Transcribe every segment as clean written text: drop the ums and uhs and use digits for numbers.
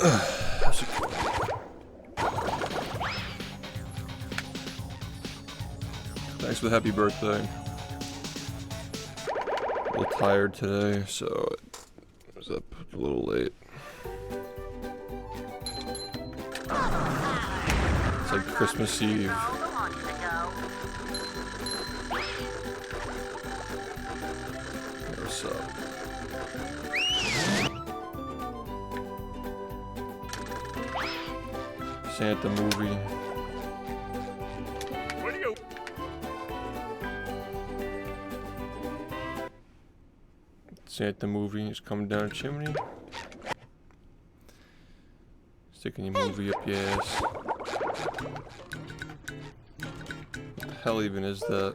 Thanks for the happy birthday. A little tired today, so I was up a little late. It's like Christmas Eve. What's up? Santa movie. Santa movie is coming down a chimney. Sticking your movie up your ass. What the hell even is that?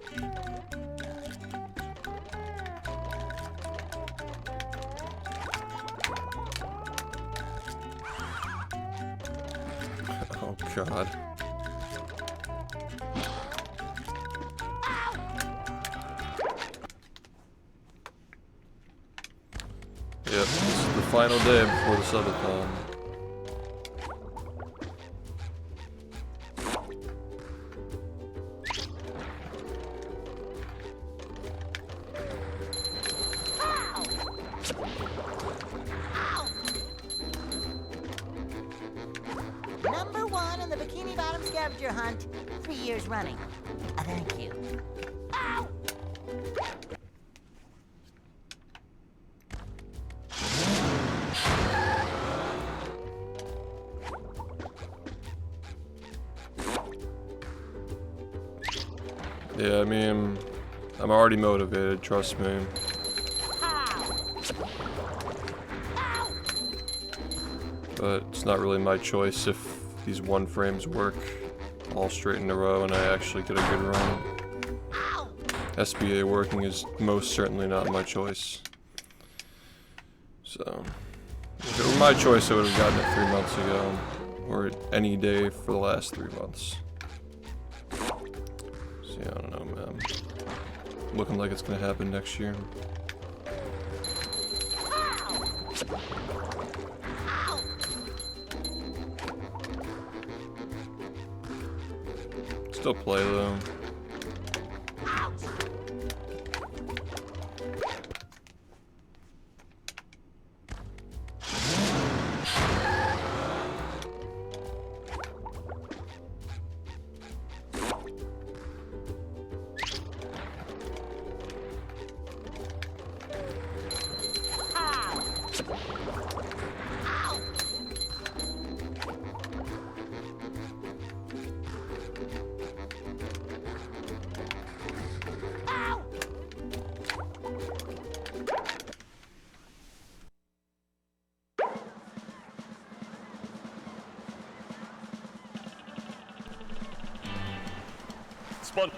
Oh god. Yep, this is the final day before the subathon. Number 1 on the Bikini Bottom scavenger hunt, 3 years running. Thank you. Ow! Yeah, I mean, I'm already motivated, trust me. But it's not really my choice if these one frames work all straight in a row and I actually get a good run. SBA working is most certainly not my choice. So, if it were my choice, I would have gotten it 3 months ago. Or any day for the last 3 months. So yeah, I don't know, man. Looking like it's gonna happen next year. Still play though. Spawn.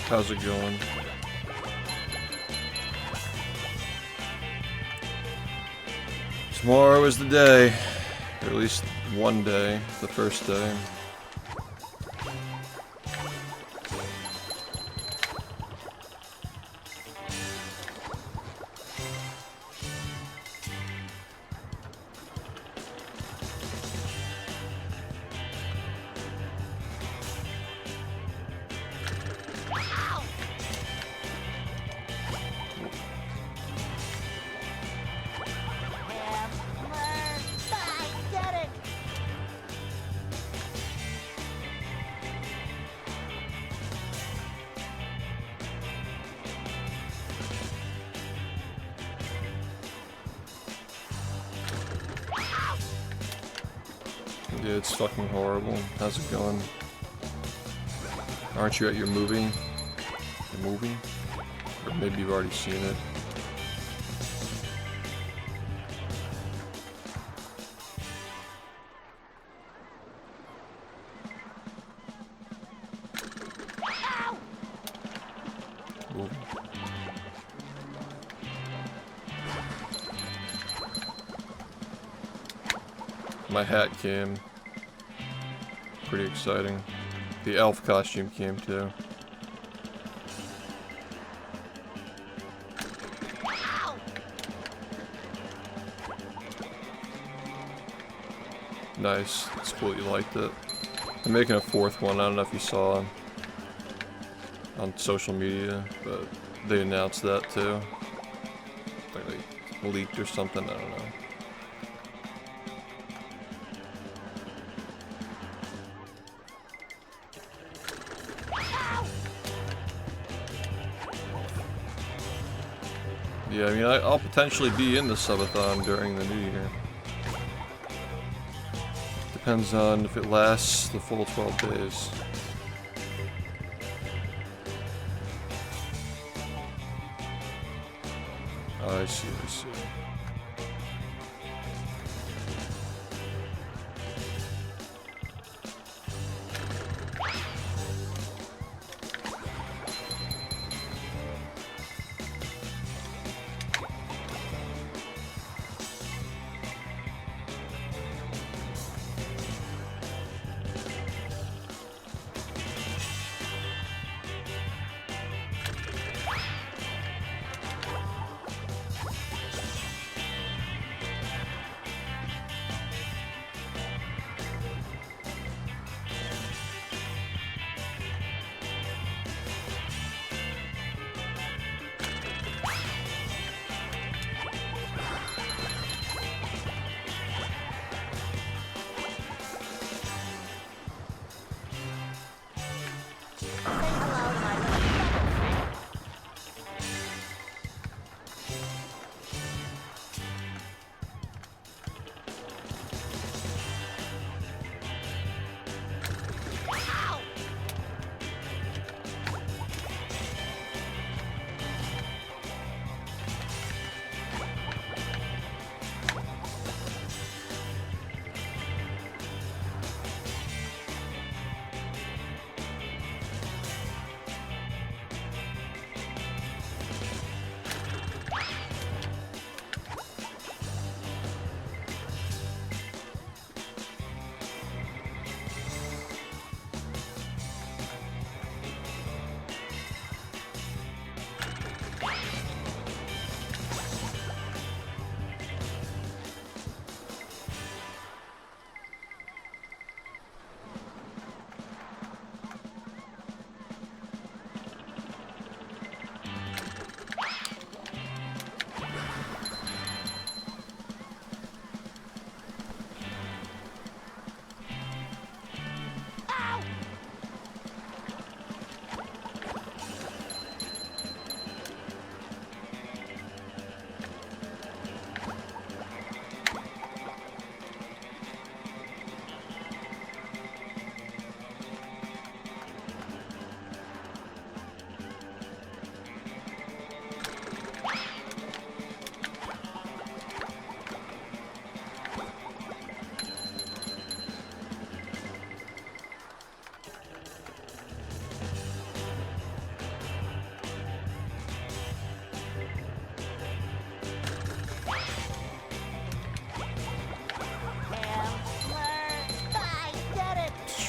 How's it going? Tomorrow is the day. Or at least one day. The first day. Yeah, it's fucking horrible. How's it going? Aren't you at your movie? The movie? Or maybe you've already seen it. Movie. My hat came. Pretty exciting. The elf costume came too. Nice. It's cool you liked it. I'm making a fourth one. I don't know if you saw on social media, but they announced that too. Like they leaked or something. I don't know. Yeah, I mean, I'll potentially be in the subathon during the new year. Depends on if it lasts the full 12 days. Oh, I see, I see.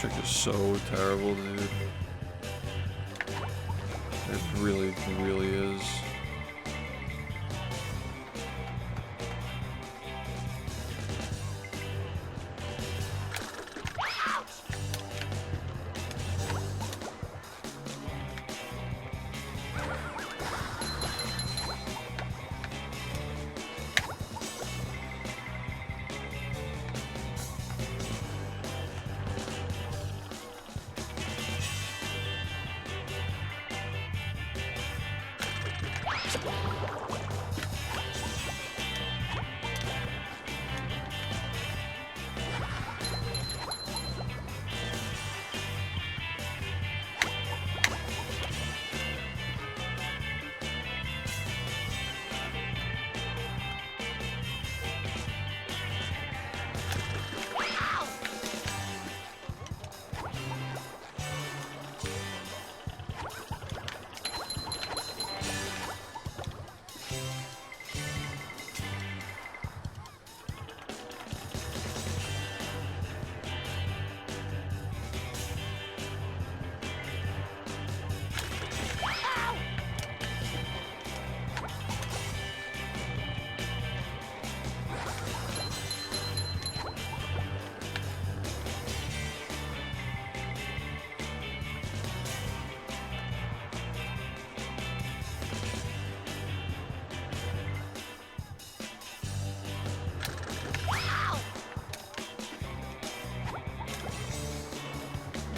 trick is so terrible, dude. It really, really is.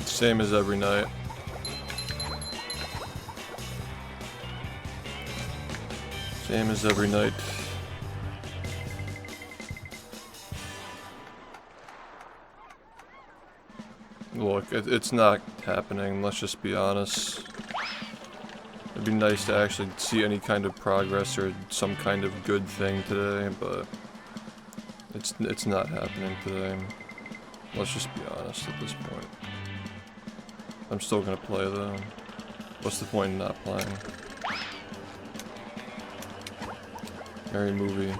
Same as every night. Same as every night. Look, it's not happening, let's just be honest. It'd be nice to actually see any kind of progress or some kind of good thing today, but it's not happening today. Let's just be honest at this point. I'm still gonna play though. What's the point in not playing? Merry movie.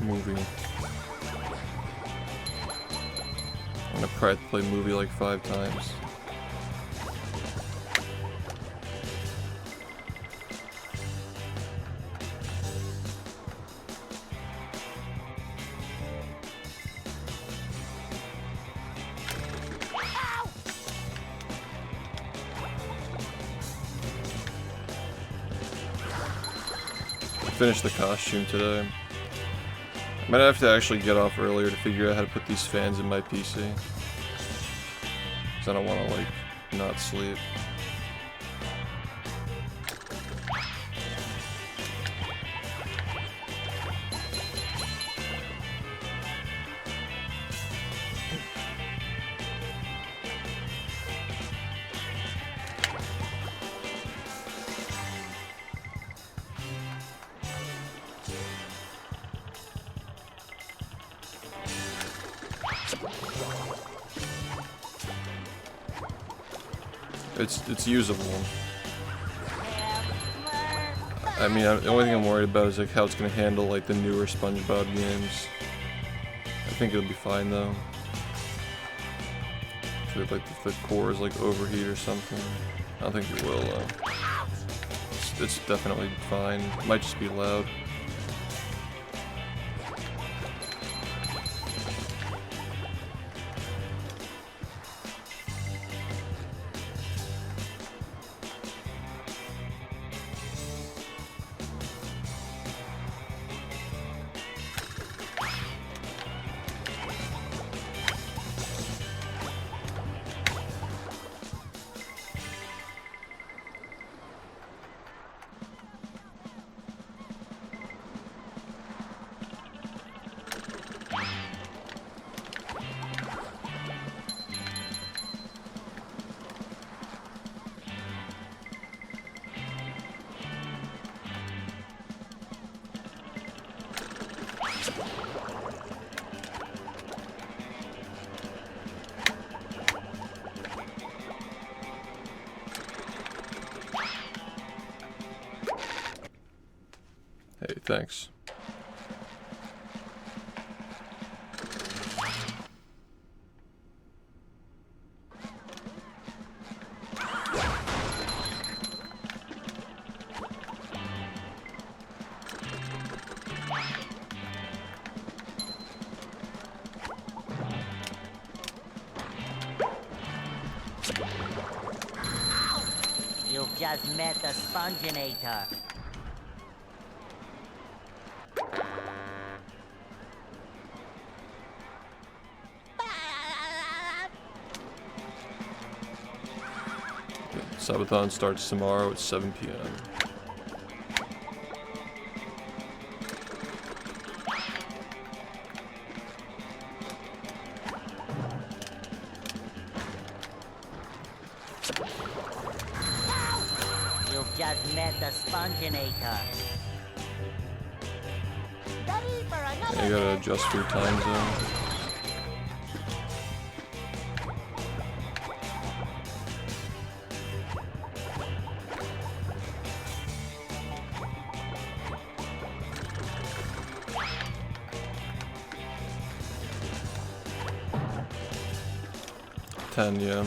Movie. I'm gonna probably play movie like 5 times. I finished the costume today. I might have to actually get off earlier to figure out how to put these fans in my PC. Because I don't want to, like, not sleep. It's usable. I mean, the only thing I'm worried about is like how it's gonna handle like the newer SpongeBob games. I think it'll be fine though. If like if the cores like overheat or something, I don't think it will. It's definitely fine. It might just be loud. Hey, thanks. You've just met the Sponginator. Subathon starts tomorrow at 7 p.m. You've just met the Sponginator. Ready for another You gotta adjust your time zone. Yeah.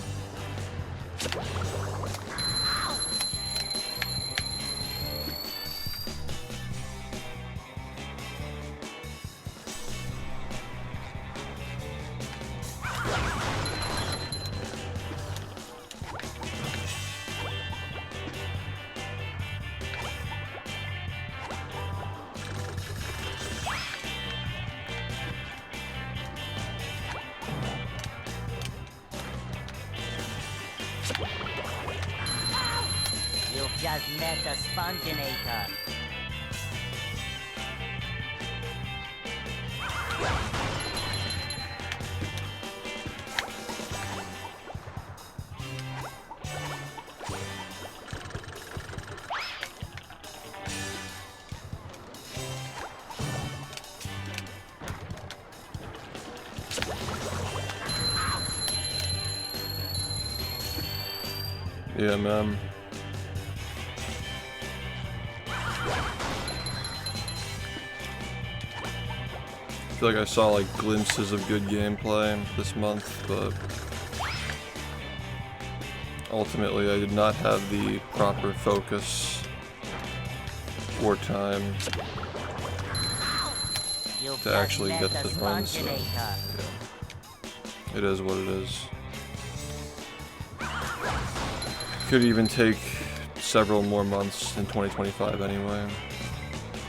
You've just met the Sponginator. Yeah, man. I feel like I saw like glimpses of good gameplay this month, but ultimately I did not have the proper focus or time to actually get the run, so yeah. It is what it is. Could even take several more months in 2025 anyway.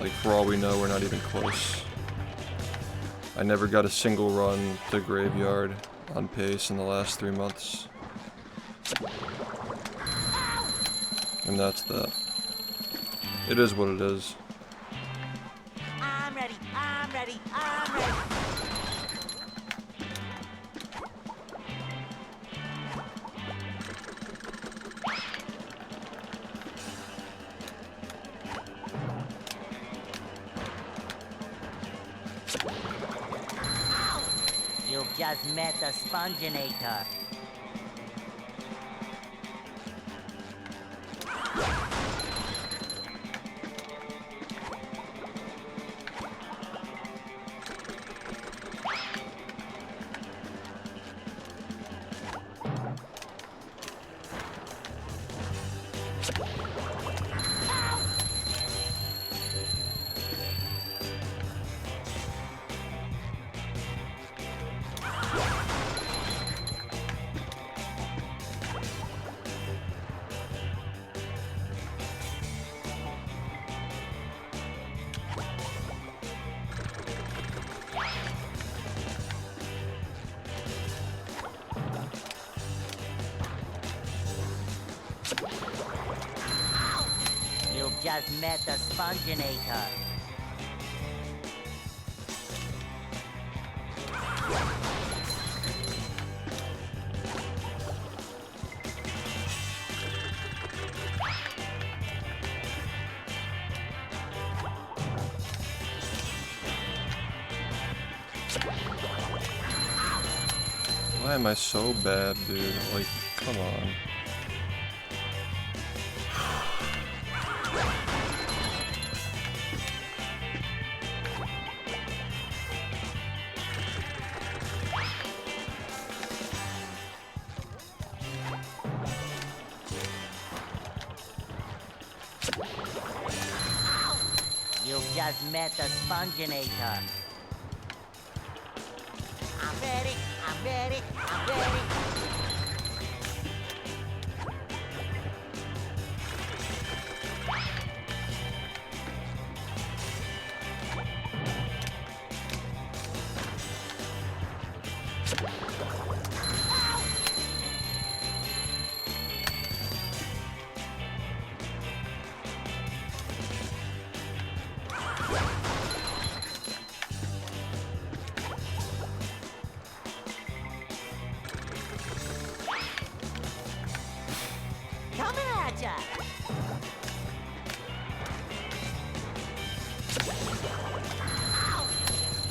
Like, for all we know, we're not even close. I never got a single run to Graveyard on pace in the last 3 months. And that's that. It is what it is. I'm ready, I'm ready, I'm ready. You've just met the Sponginator. You've just met the Sponginator. Why am I so bad, dude? Like, come on. You've just met the Sponginator. I'm ready, I'm ready, I'm ready. Coming at ya!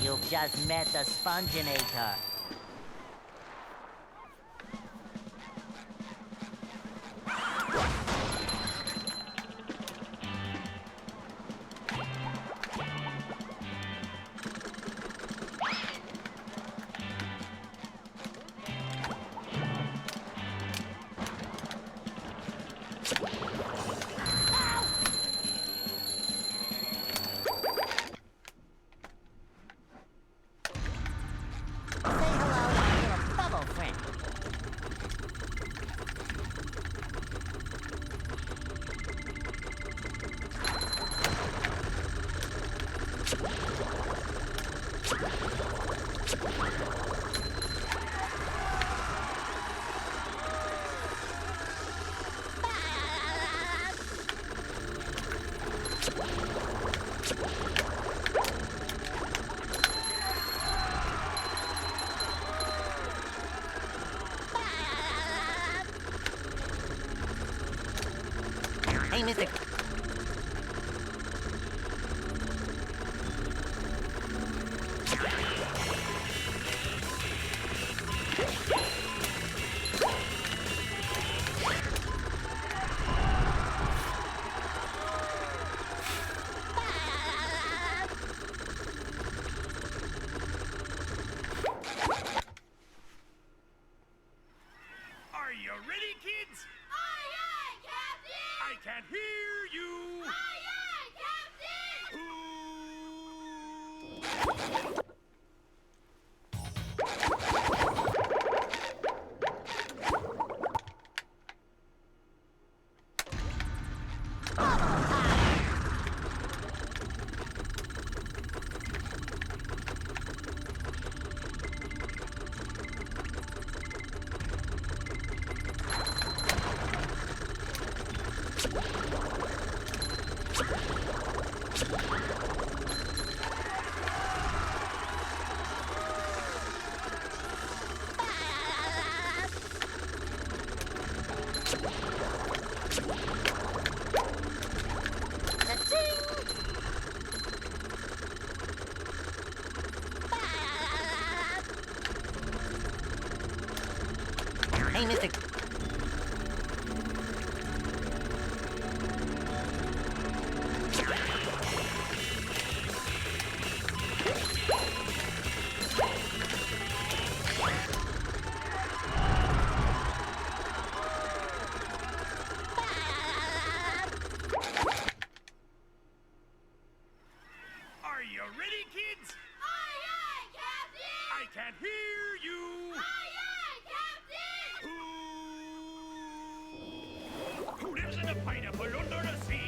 You've just met the Sponginator. Hey, mister. Are you ready, kids? Aye, aye, Captain! I can't hear you. Aye, aye, Captain! Hey, mister. Are you ready, kids? Aye, aye, Captain! I can't hear you. Aye, aye, Captain! Who lives in a pineapple under the sea?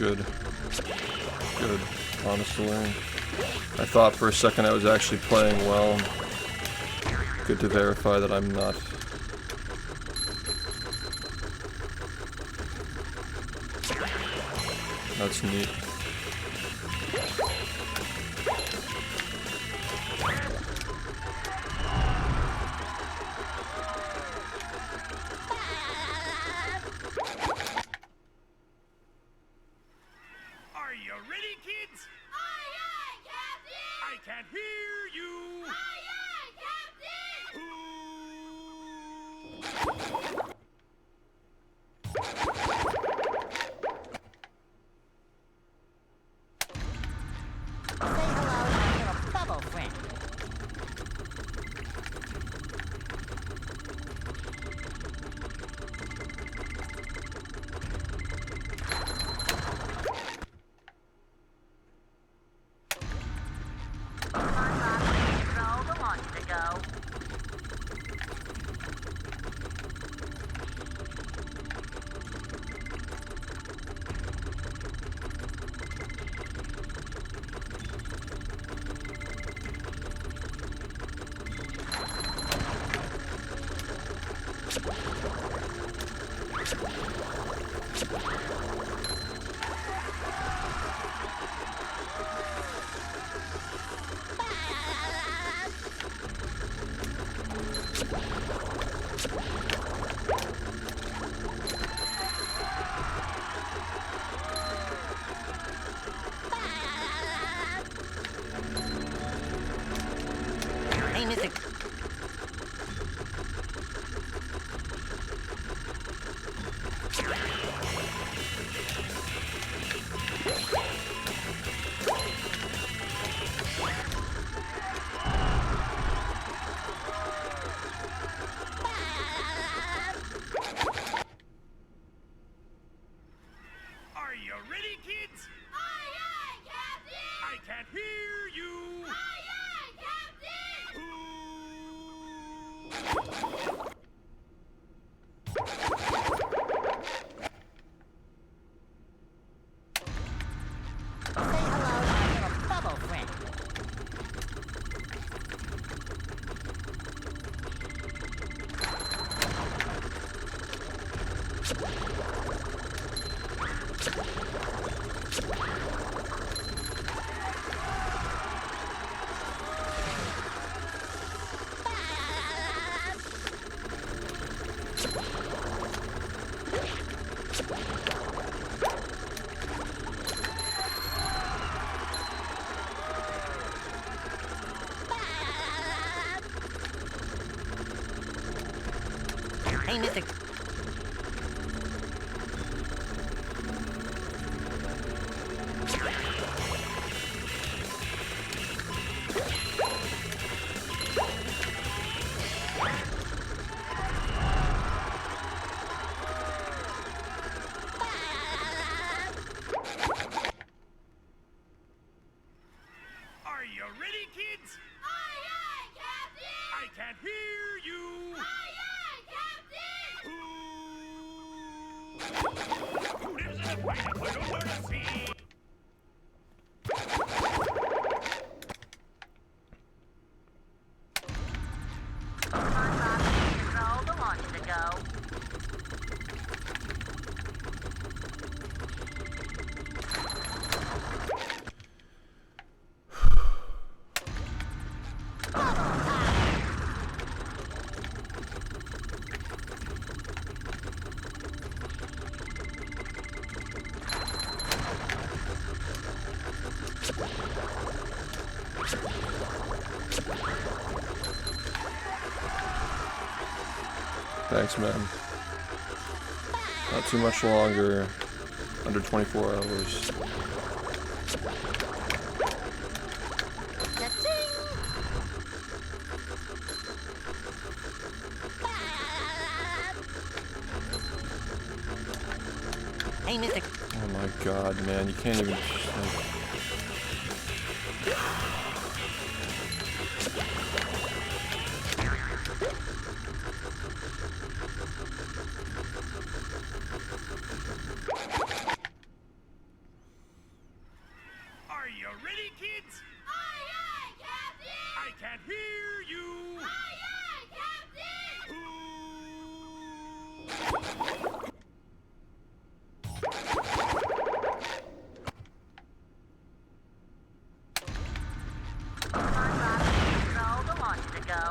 good. Good, honestly. I thought for a second I was actually playing well. Good to verify that I'm not. That's neat. Are you ready, kids? Aye, aye, Captain! I can't hear you. Aye, aye, Captain! Say hello to my little bubble friend. Control the launch to go. Hey, Mr. Are you ready, kids? Aye, aye, Captain! I can't hear you. Aye, aye, Captain! Say hello to my little bubble friend. Hey, Mr. Are you ready, kids? Aye, aye, Captain! I can't hear you. Aye, aye, Captain! Who lives in a pineapple under the sea? Control the launch to go. Thanks, man. Not too much longer. Under 24 hours. Hey, Mr. Oh my god, man. You can't even... like, ready, kids? Aye, aye, Captain! I can't hear you. Aye, aye, Captain! Control the launch to go.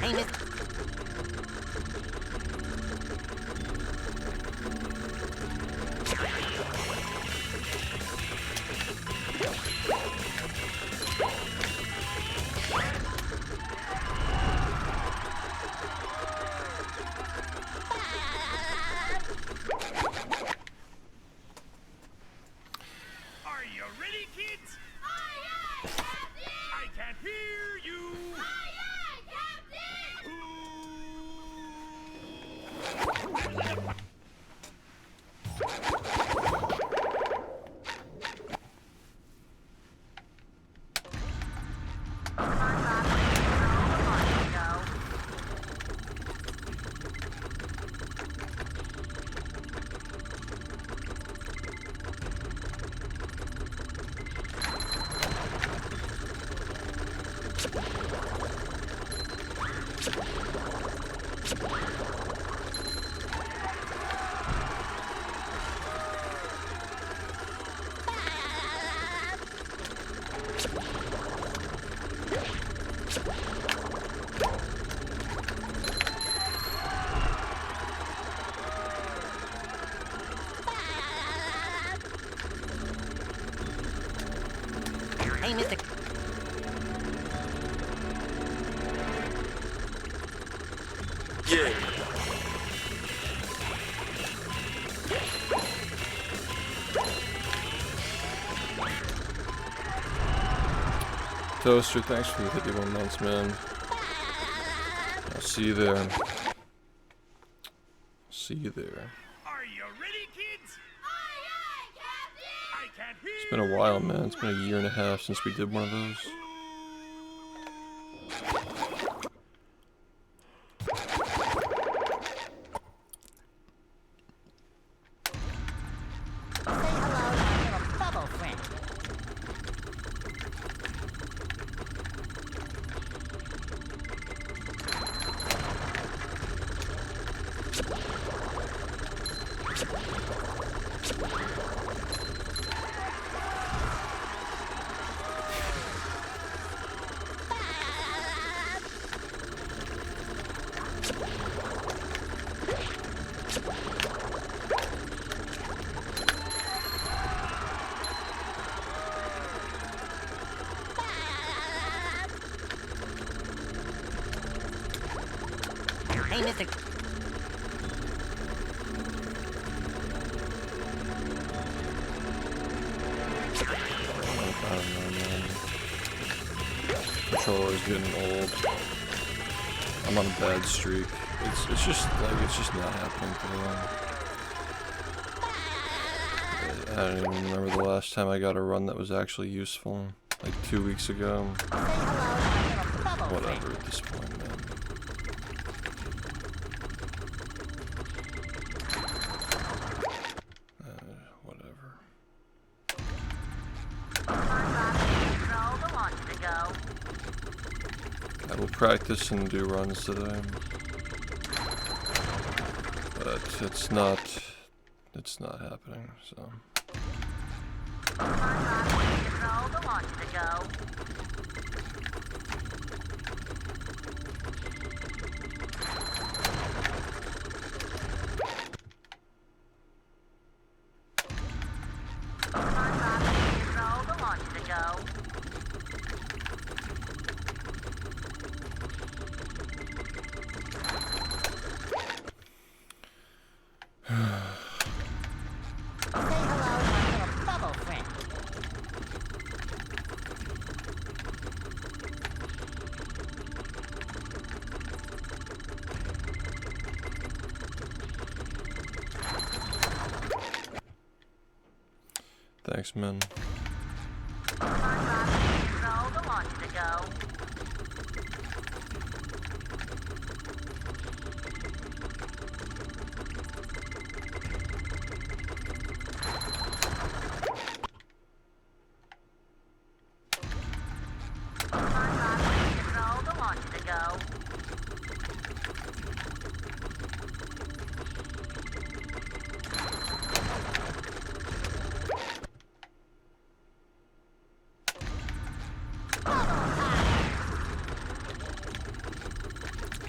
Hey, Miss. Are you ready, kids? Aye, aye, Captain! I can't hear you. Aye, aye, Captain! Hey, Mr. Yeah. Toaster, thanks for the 51 months, man. I'll see you there. See you there. Are you ready, kids? Aye, aye, Captain! I can't hear. It's been a while, man. It's been a year and a half since we did one of those. Say hello to my little bubble friend. Hey, Mr. I don't know, man. Controller's getting old. I'm on a bad streak. It's just not happening today. I don't even remember the last time I got a run that was actually useful. Like 2 weeks ago. Say hello to my little bubble friend. Whatever at this point, man. Whatever. Control the launch to go. I will practice and do runs today. But it's not happening, so. Control the launch to go. Control the launch to go. Thanks, man. Control the launch to go. Control the launch to go.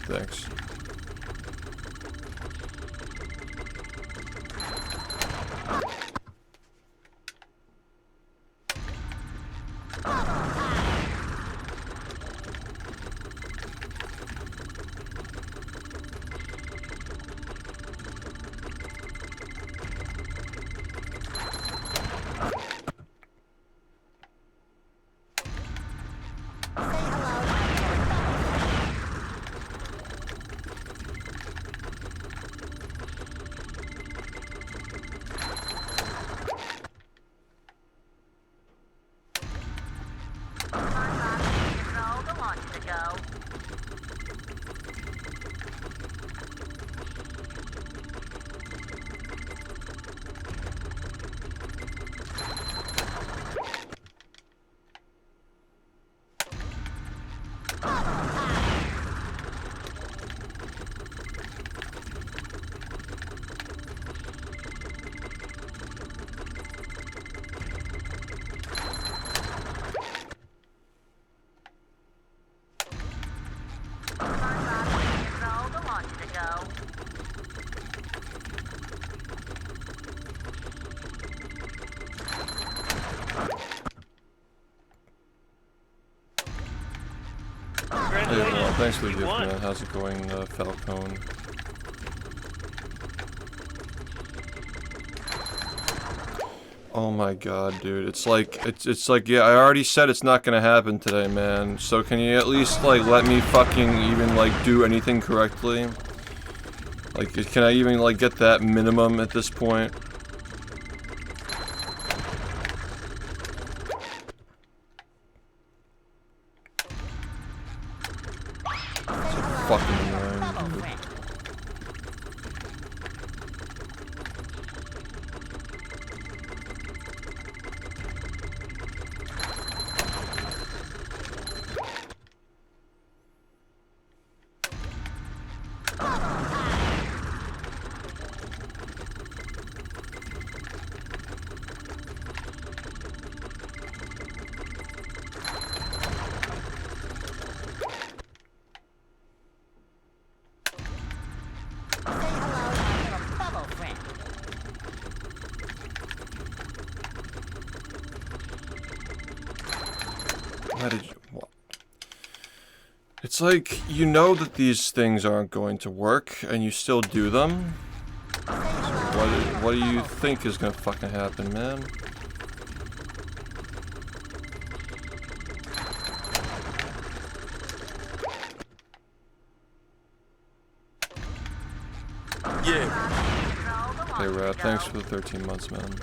Thanks. Control the launch to go. Control the launch to go. Hey, well, thanks for the gift, man. How's it going, Falcone? Oh my god, dude. It's like, yeah, I already said it's not gonna happen today, man. So can you at least, like, let me fucking even, like, do anything correctly? Like, can I even, like, get that minimum at this point? It's so fucking annoying, dude. Why did you... What? It's like, you know that these things aren't going to work, and you still do them? So what do you think is gonna fucking happen, man? Yeah. Hey, Rad, thanks for the 13 months, man.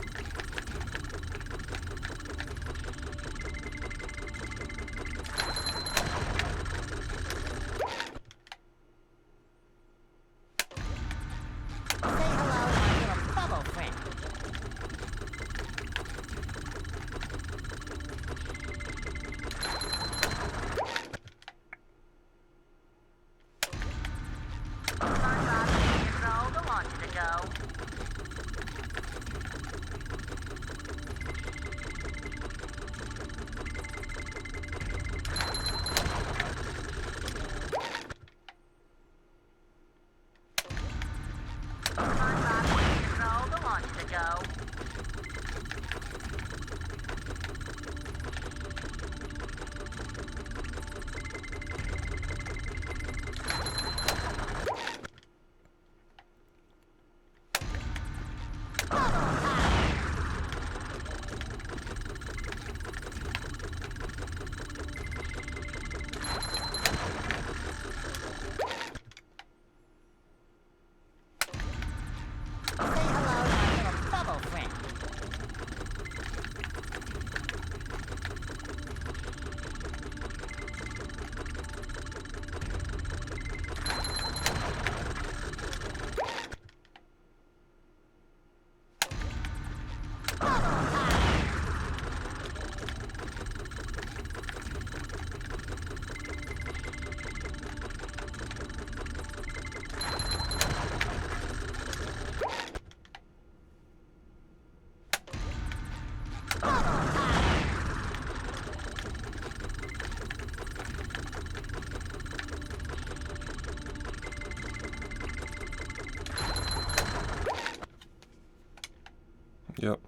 Yep.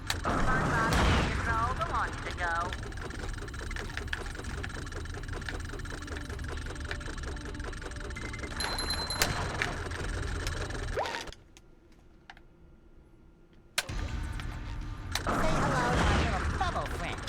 SpongeBob, control the launch to go. Say hello to my little bubble friend.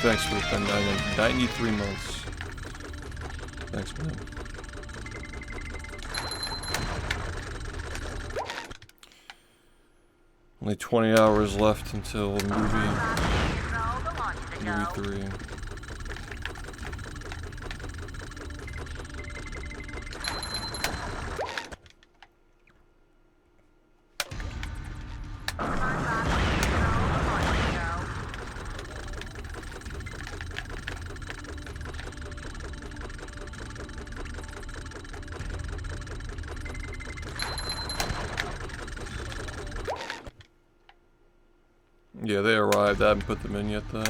thanks for the 93 months. Thanks, man. Only 20 hours left until movie 3. Yeah, they arrived. I haven't put them in yet, though.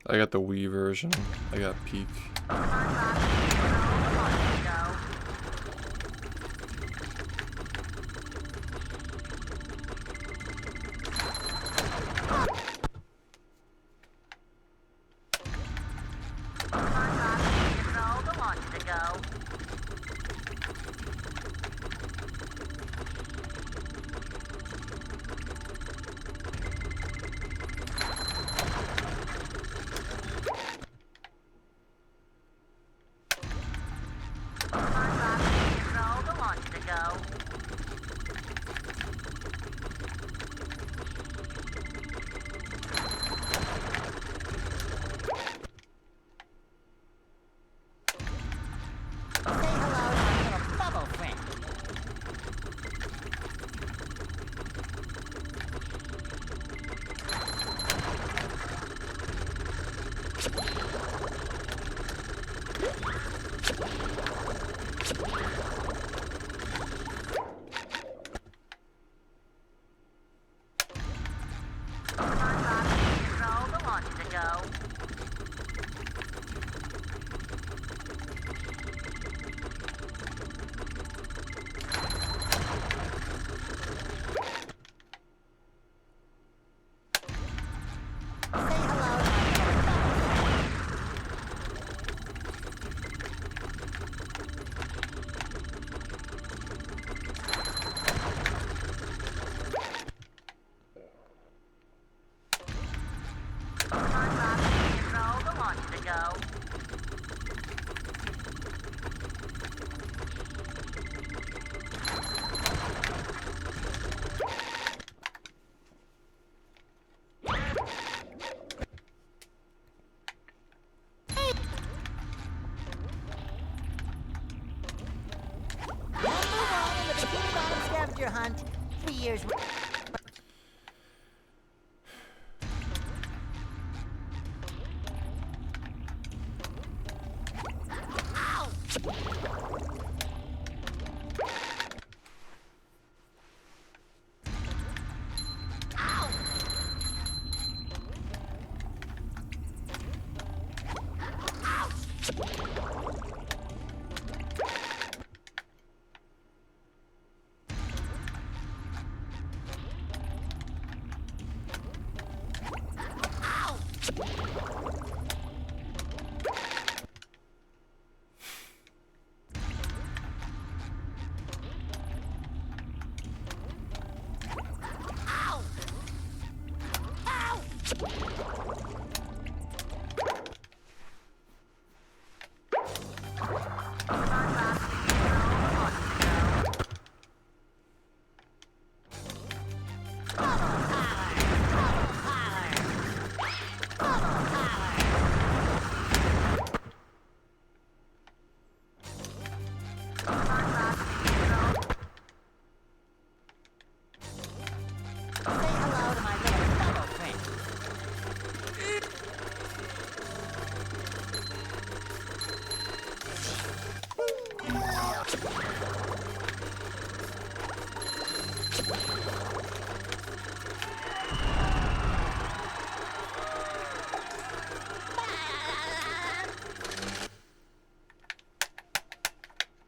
I got the Wii version. I got Peak. Hunt, 3 years.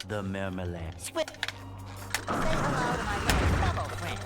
The marmalade. Say hello to my little bubble friend.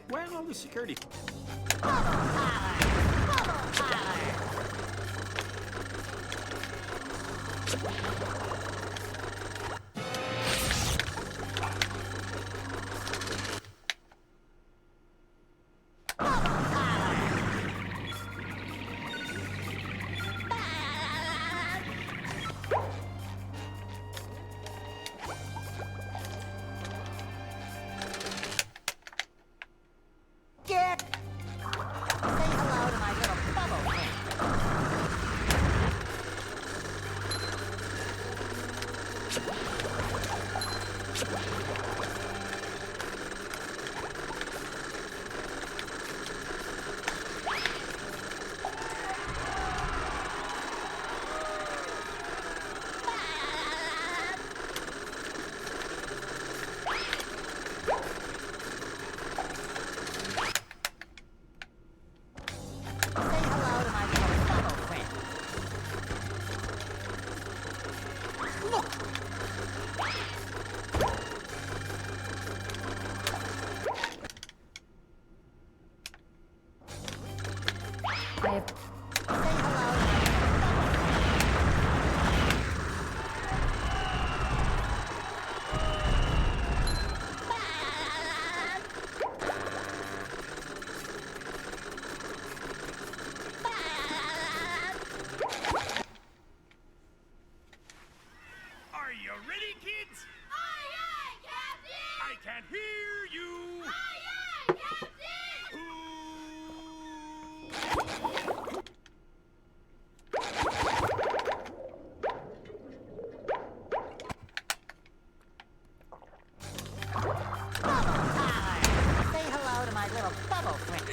Where's all the security? Get! Say hello to my little bubble friend. Say hello to my little bubble friend. Say hello to my little bubble friend. Are you ready, kids? Aye, aye, Captain! I can't hear you. Aye, aye, Captain! Say hello to my little bubble friend.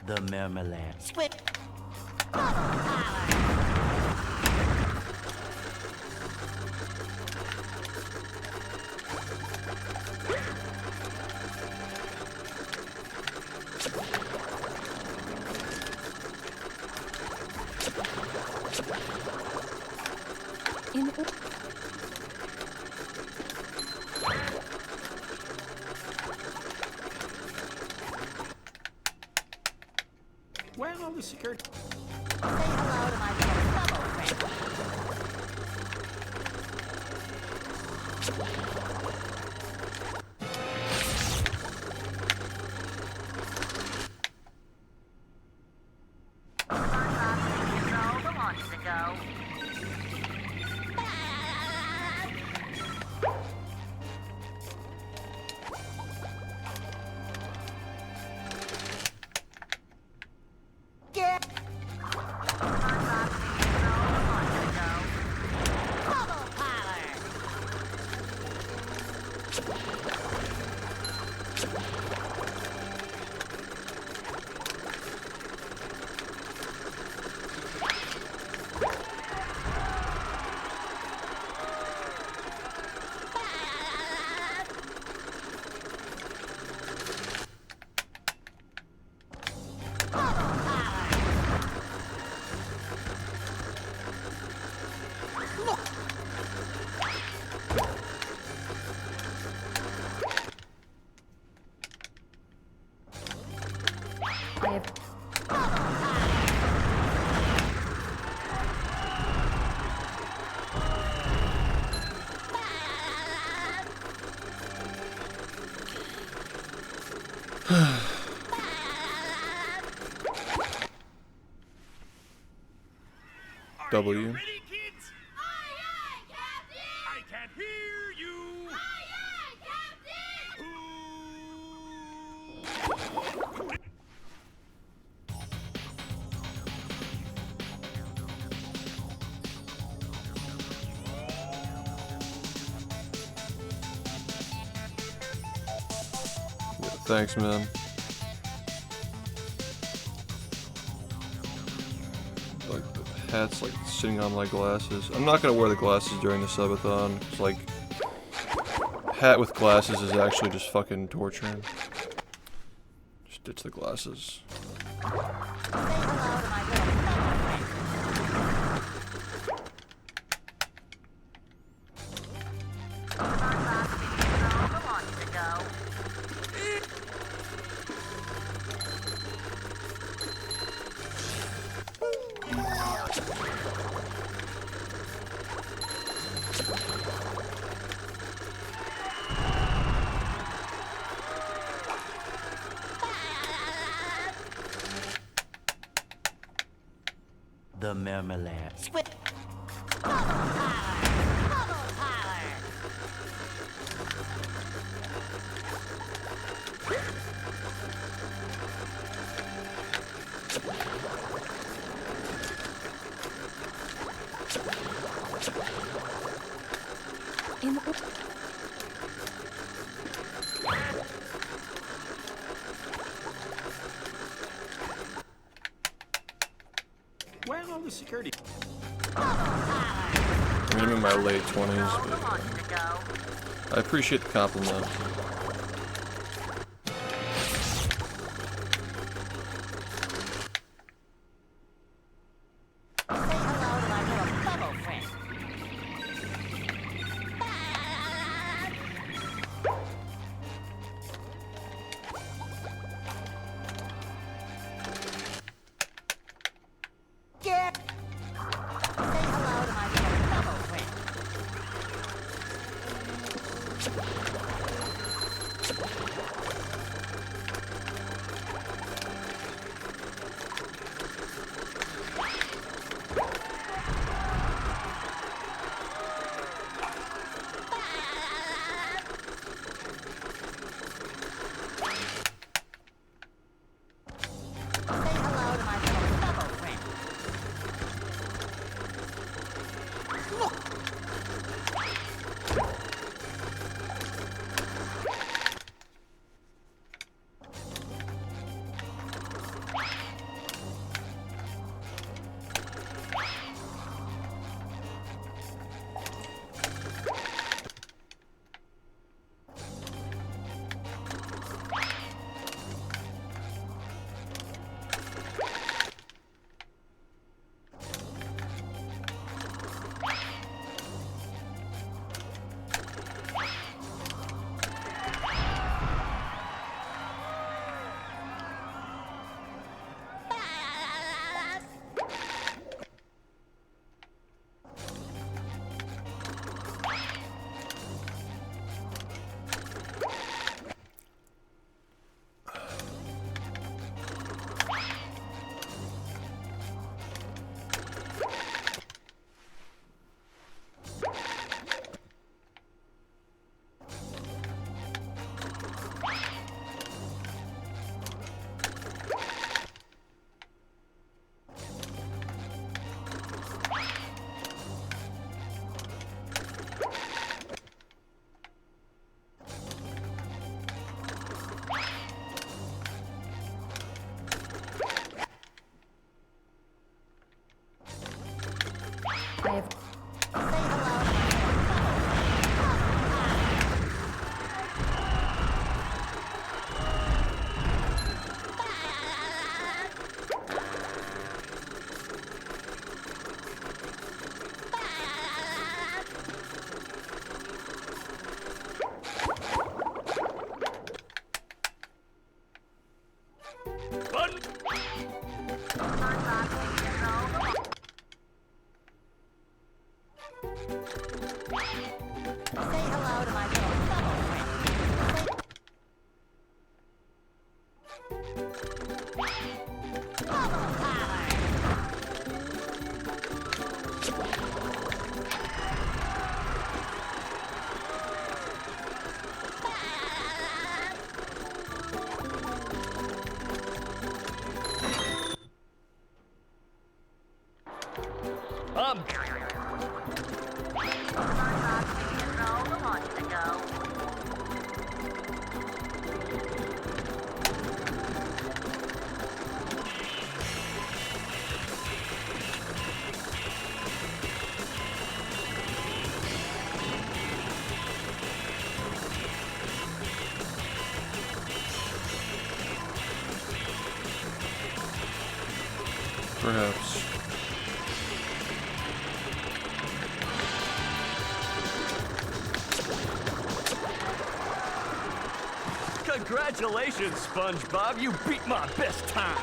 The marmalade. Squid. Bubble power. Where's all the security? Say hello to my little bubble friend. SpongeBob thinks all the wants to go. Get! SpongeBob thinks all the wants to go. Bubble power! Are W. you ready, kids? Aye, aye, Captain! I can't hear you. Aye, aye, Captain! Yeah, thanks, man. like the hat's like sitting on my glasses. I'm not gonna wear the glasses during the subathon. It's like hat with glasses is actually just fucking torturing. Just ditch the glasses. The marmalade. Swift. Bubble power. Bubble power. Where are all the security? I mean, I'm in my late 20s, but I appreciate the compliment. Say hello to my little bubble friend. Get. Say hello to my little bubble friend. Say hello to my little bubble friend. I have. Say hello. Button. Say hello to my little bubble friend. Bubble power. Congratulations, SpongeBob. You beat my best time.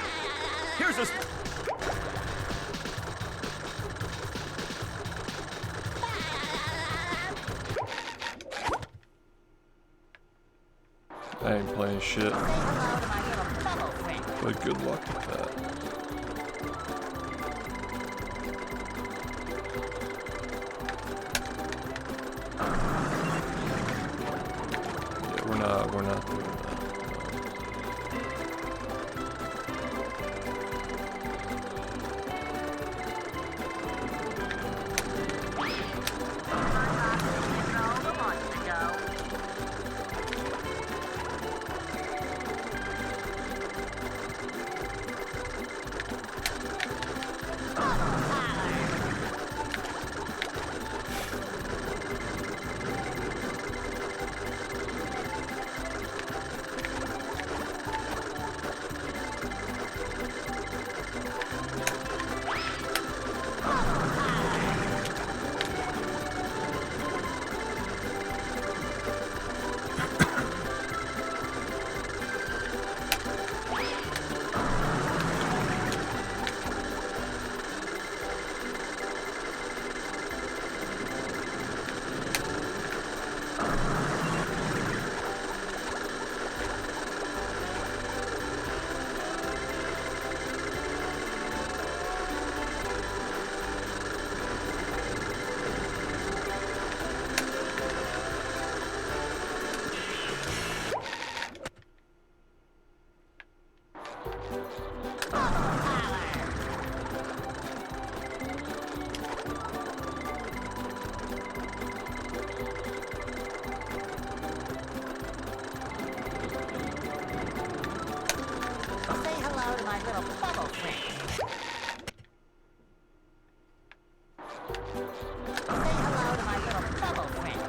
Here's a... I ain't playing shit, Say hello to my little bubble friend. but good luck with that. Yeah, we're not doing that. Say hello to my little bubble friend. Say hello to my little bubble friend.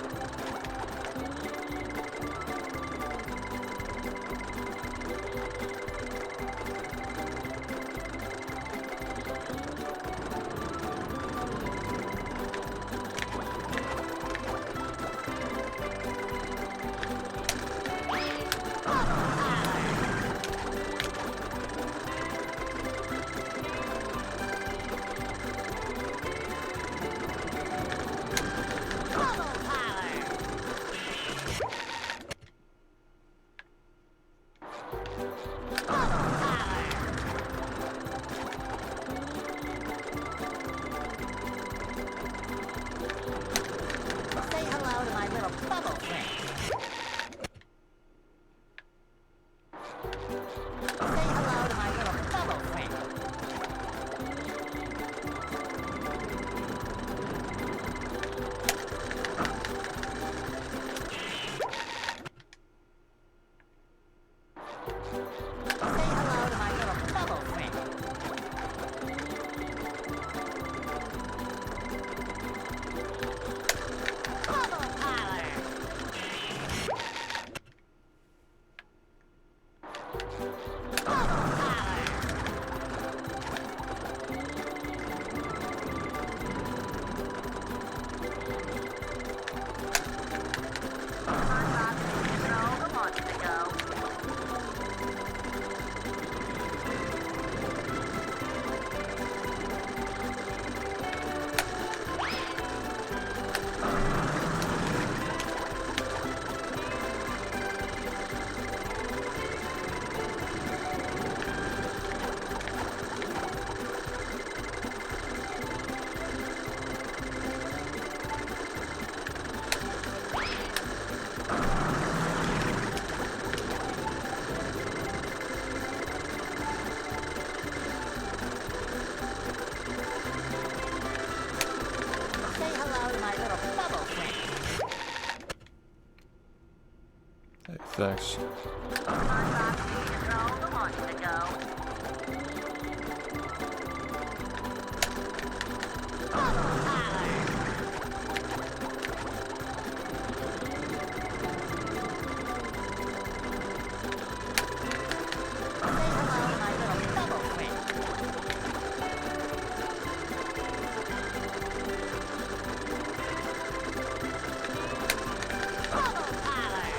Bubble power. Bubble power. Say hello to my little bubble friend. Say hello to my little bubble friend. Say hello to my little bubble friend. Bubble power. Bubble power. Say hello to my little bubble friend. Hey, thanks. Bubble power. Say hello to my little bubble friend. Bubble power.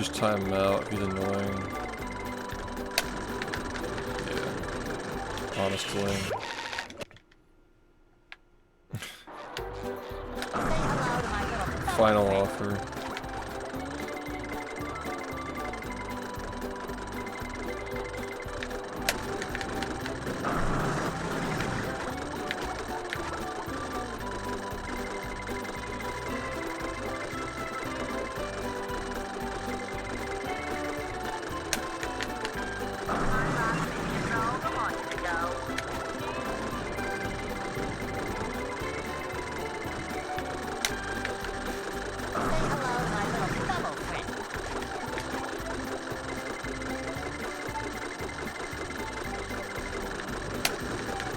just time him out if he's annoying. Yeah. Honestly. Final offer.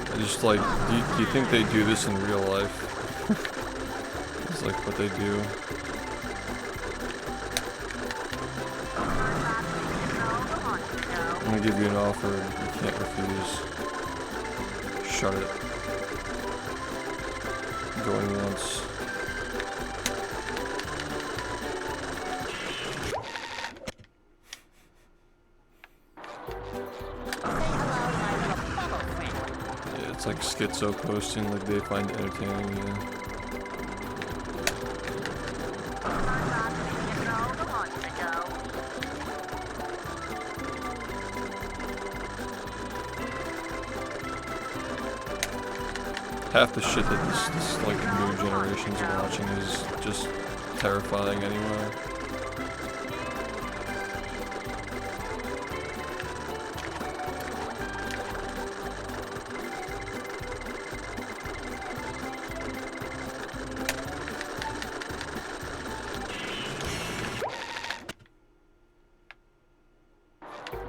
I just like, do you think they do this in real life? It's like what they do. I'm gonna give you an offer, you can't refuse. Shut it. Going once. It's like schizo posting, like they find it entertaining, yeah. Half the shit that this like new generations are watching is just terrifying anyway.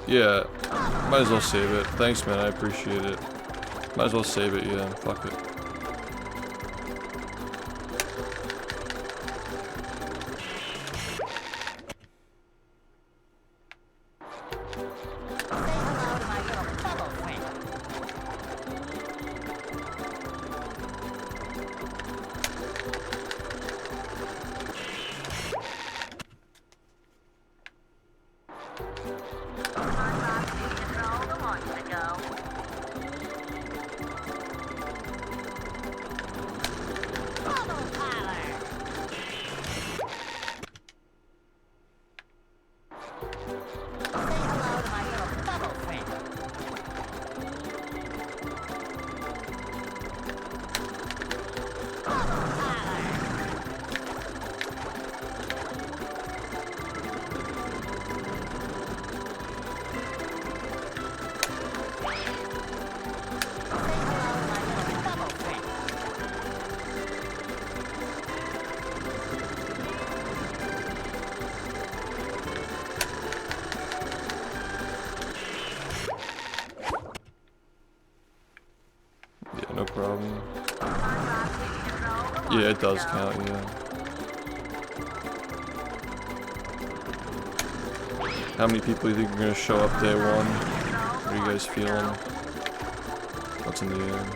Yeah, might as well save it. Thanks, man, I appreciate it. Might as well save it, yeah, fuck it. No problem. Yeah, it does count, yeah. How many people do you think are gonna show up day one? What are you guys feeling? What's in the air?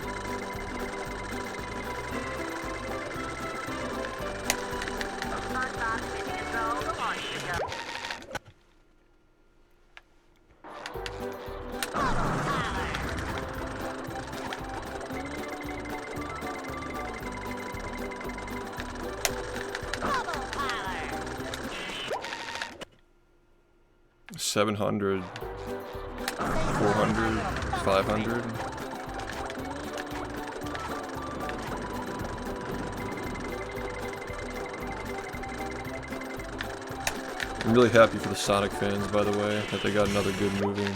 $700, $400, $500. I'm really happy for the Sonic fans, by the way, that they got another good movie.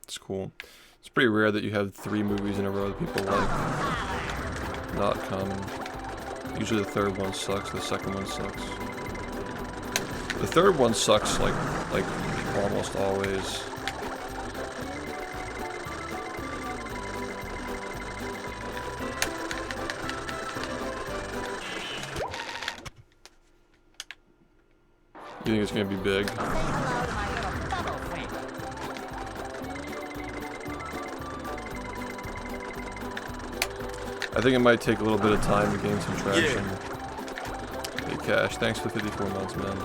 It's cool. It's pretty rare that you have 3 movies in a row that people like. Not common. Usually the third one sucks, the second one sucks. The third one sucks like almost always. You think it's gonna be big? I think it might take a little bit of time to gain some traction. Hey Cash, thanks for 54 months, man.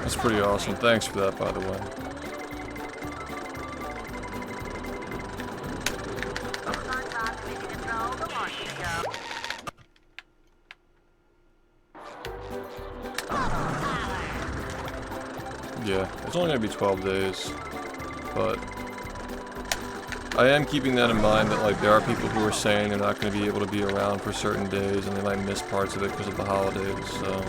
That's pretty awesome. Thanks for that, by the way. Yeah, it's only gonna be 12 days, but I am keeping that in mind that like there are people who are saying they're not going to be able to be around for certain days and they might miss parts of it because of the holidays. So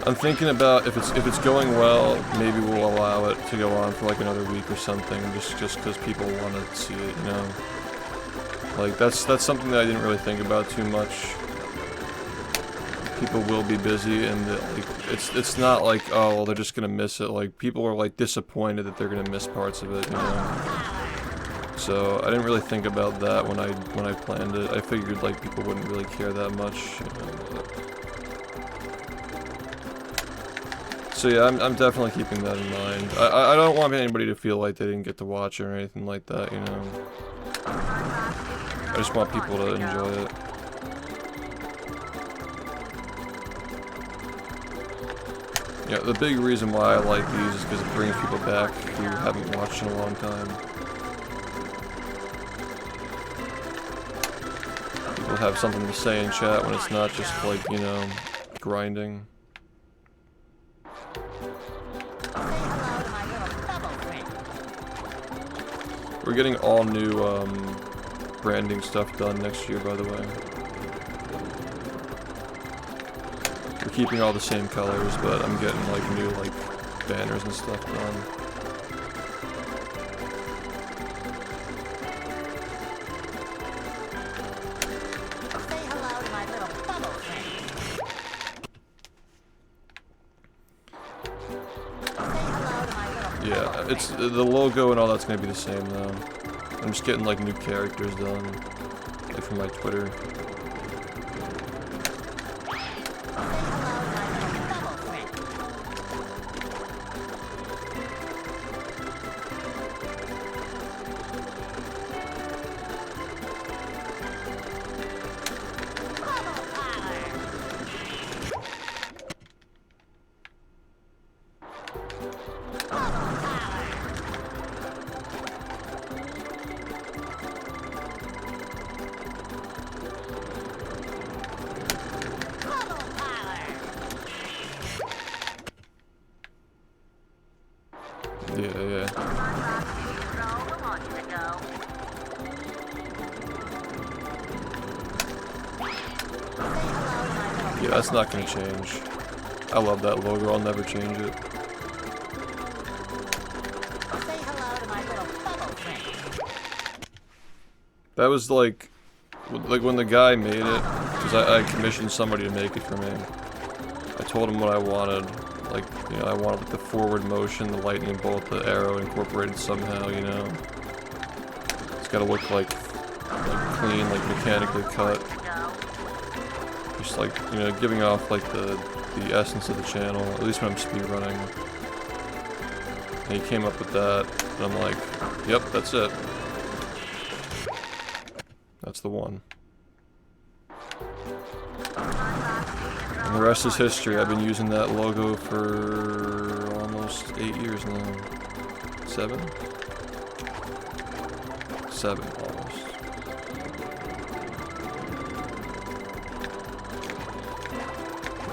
I'm thinking about if it's going well, maybe we'll allow it to go on for like another week or something, just because people want to see it, you know. Like that's something that I didn't really think about too much. People will be busy, and like it's not like, oh well, they're just gonna miss it. Like people are like disappointed that they're gonna miss parts of it, you know. So I didn't really think about that when I planned it. I figured like people wouldn't really care that much, you know, but... So yeah, I'm definitely keeping that in mind. I don't want anybody to feel like they didn't get to watch it or anything like that, you know. I just want people to enjoy it. Yeah, the big reason why I like these is because it brings people back who haven't watched in a long time. People have something to say in chat when it's not just like, you know, grinding. We're getting all new branding stuff done next year, by the way. We're keeping all the same colors, but I'm getting like new like banners and stuff done. Say hello to my little bubble friend. Say hello to my little Yeah, it's the logo and all that's gonna be the same though. I'm just getting like new characters done, like from my Twitter. Yeah, that's not gonna change. I love that logo, I'll never change it. Say hello to my little bubble friend. That was like when the guy made it, because I commissioned somebody to make it for me. I told him what I wanted, like, you know, I wanted like the forward motion, the lightning bolt, the arrow incorporated somehow, you know. It's gotta look like clean, like mechanically cut. Just like, you know, giving off like the essence of the channel, at least when I'm speedrunning. And he came up with that, and I'm like, yep, that's it. That's the one. And the rest is history. I've been using that logo for almost 8 years now. 7? 7, almost.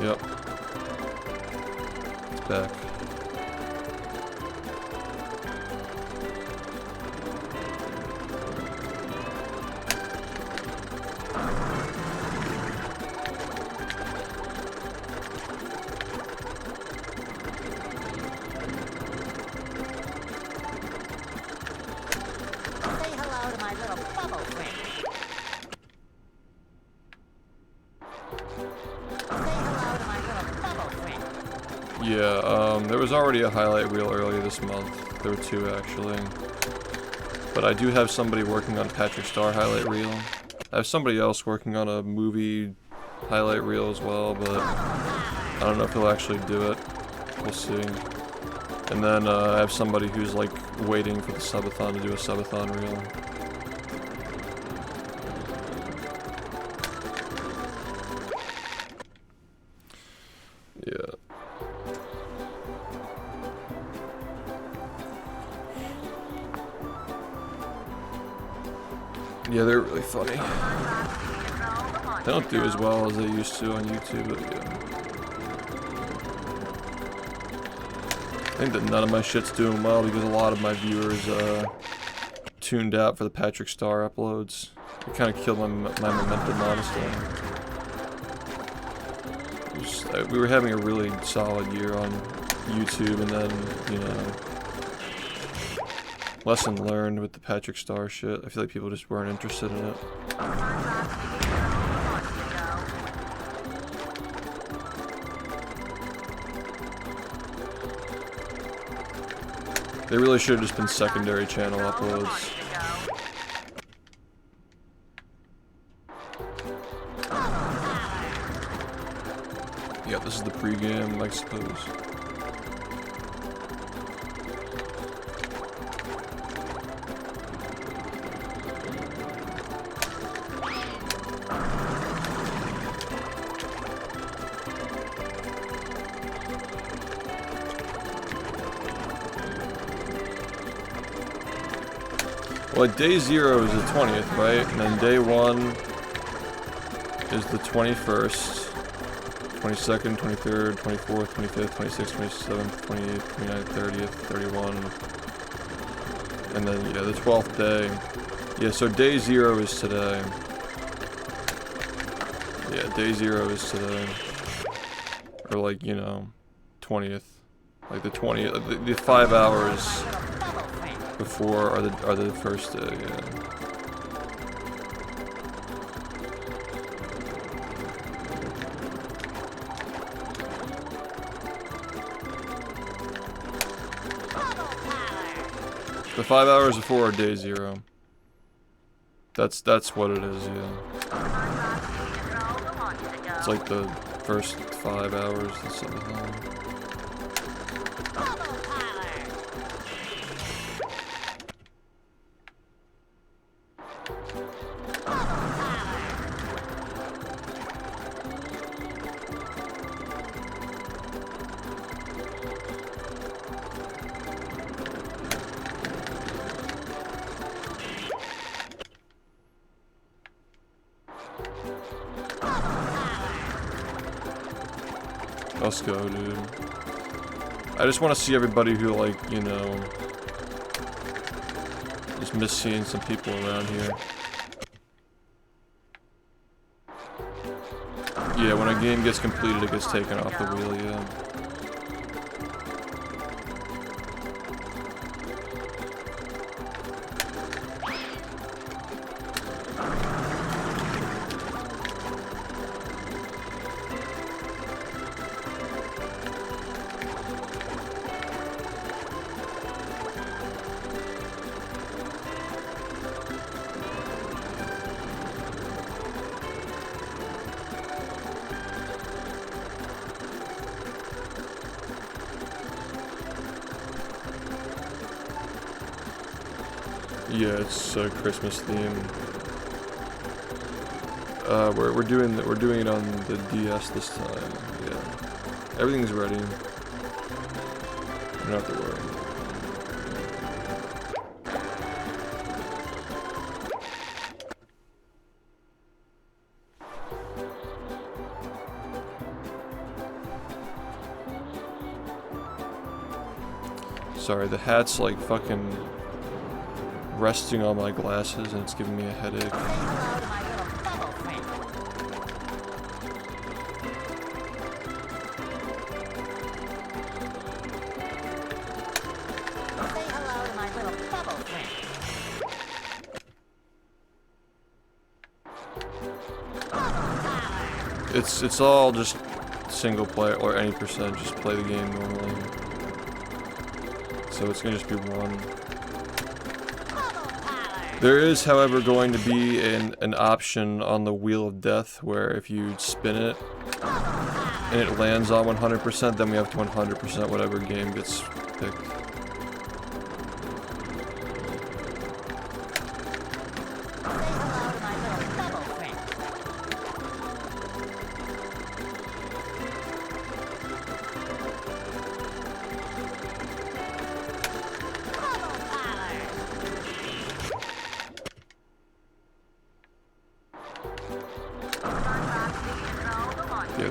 Yep. It's back. Say hello to my little bubble friend. Say hello to my little bubble friend. Yeah, there was already a highlight reel earlier this month. There were 2 actually. But I do have somebody working on Patrick Star highlight reel. I have somebody else working on a movie highlight reel as well, but I don't know if he'll actually do it. We'll see. And then I have somebody who's like waiting for the subathon to do a subathon reel. Yeah. Yeah, they're really funny. They don't do as well as they used to on YouTube, but yeah. I think that none of my shit's doing well because a lot of my viewers tuned out for the Patrick Star uploads. It kind of killed my momentum, honestly. We were having a really solid year on YouTube, and then, you know, lesson learned with the Patrick Star shit. I feel like people just weren't interested in it. They really should have just been secondary channel uploads. Yeah, this is the pregame, I suppose. Well, like day 0 is the 20th, right? And then day 1 is the 21st. 22nd, 23rd, 24th, 25th, 26th, 27th, 28th, 29th, 30th, 31. And then, yeah, the 12th day. Yeah, so day 0 is today. Yeah, day 0 is today. Or like, you know, 20th. Like the 20th, the 5 hours before are the first day, yeah. The 5 hours before are day 0. That's what it is, yeah. It's like the first 5 hours and something. Let's go, dude. I just want to see everybody who, like, you know, just miss seeing some people around here. Yeah, when a game gets completed, it gets taken off the wheel, yeah. Yeah, it's a Christmas theme. We're doing it on the DS this time. Yeah, everything's ready. You don't have to worry. Sorry, the hat's like fucking resting on my glasses and it's giving me a headache. Say hello to my little bubble friend. Say hello to my little bubble friend. It's all just single player or any percent. Just play the game normally. So it's gonna just be one. There is, however, going to be an option on the Wheel of Death where if you spin it and it lands on 100%, then we have to 100% whatever game gets picked.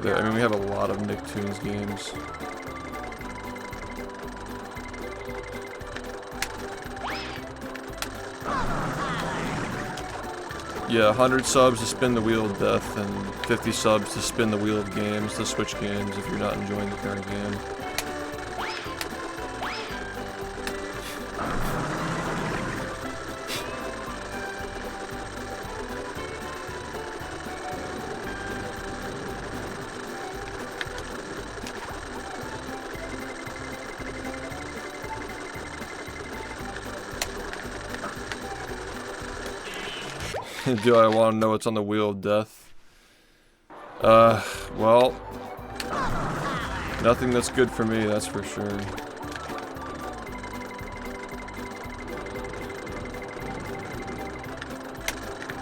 Yeah, I mean, we have a lot of Nicktoons games. Yeah, 100 subs to spin the Wheel of Death and 50 subs to spin the Wheel of Games, to switch games if you're not enjoying the current game. Do I want to know what's on the Wheel of Death? Well, nothing that's good for me, that's for sure.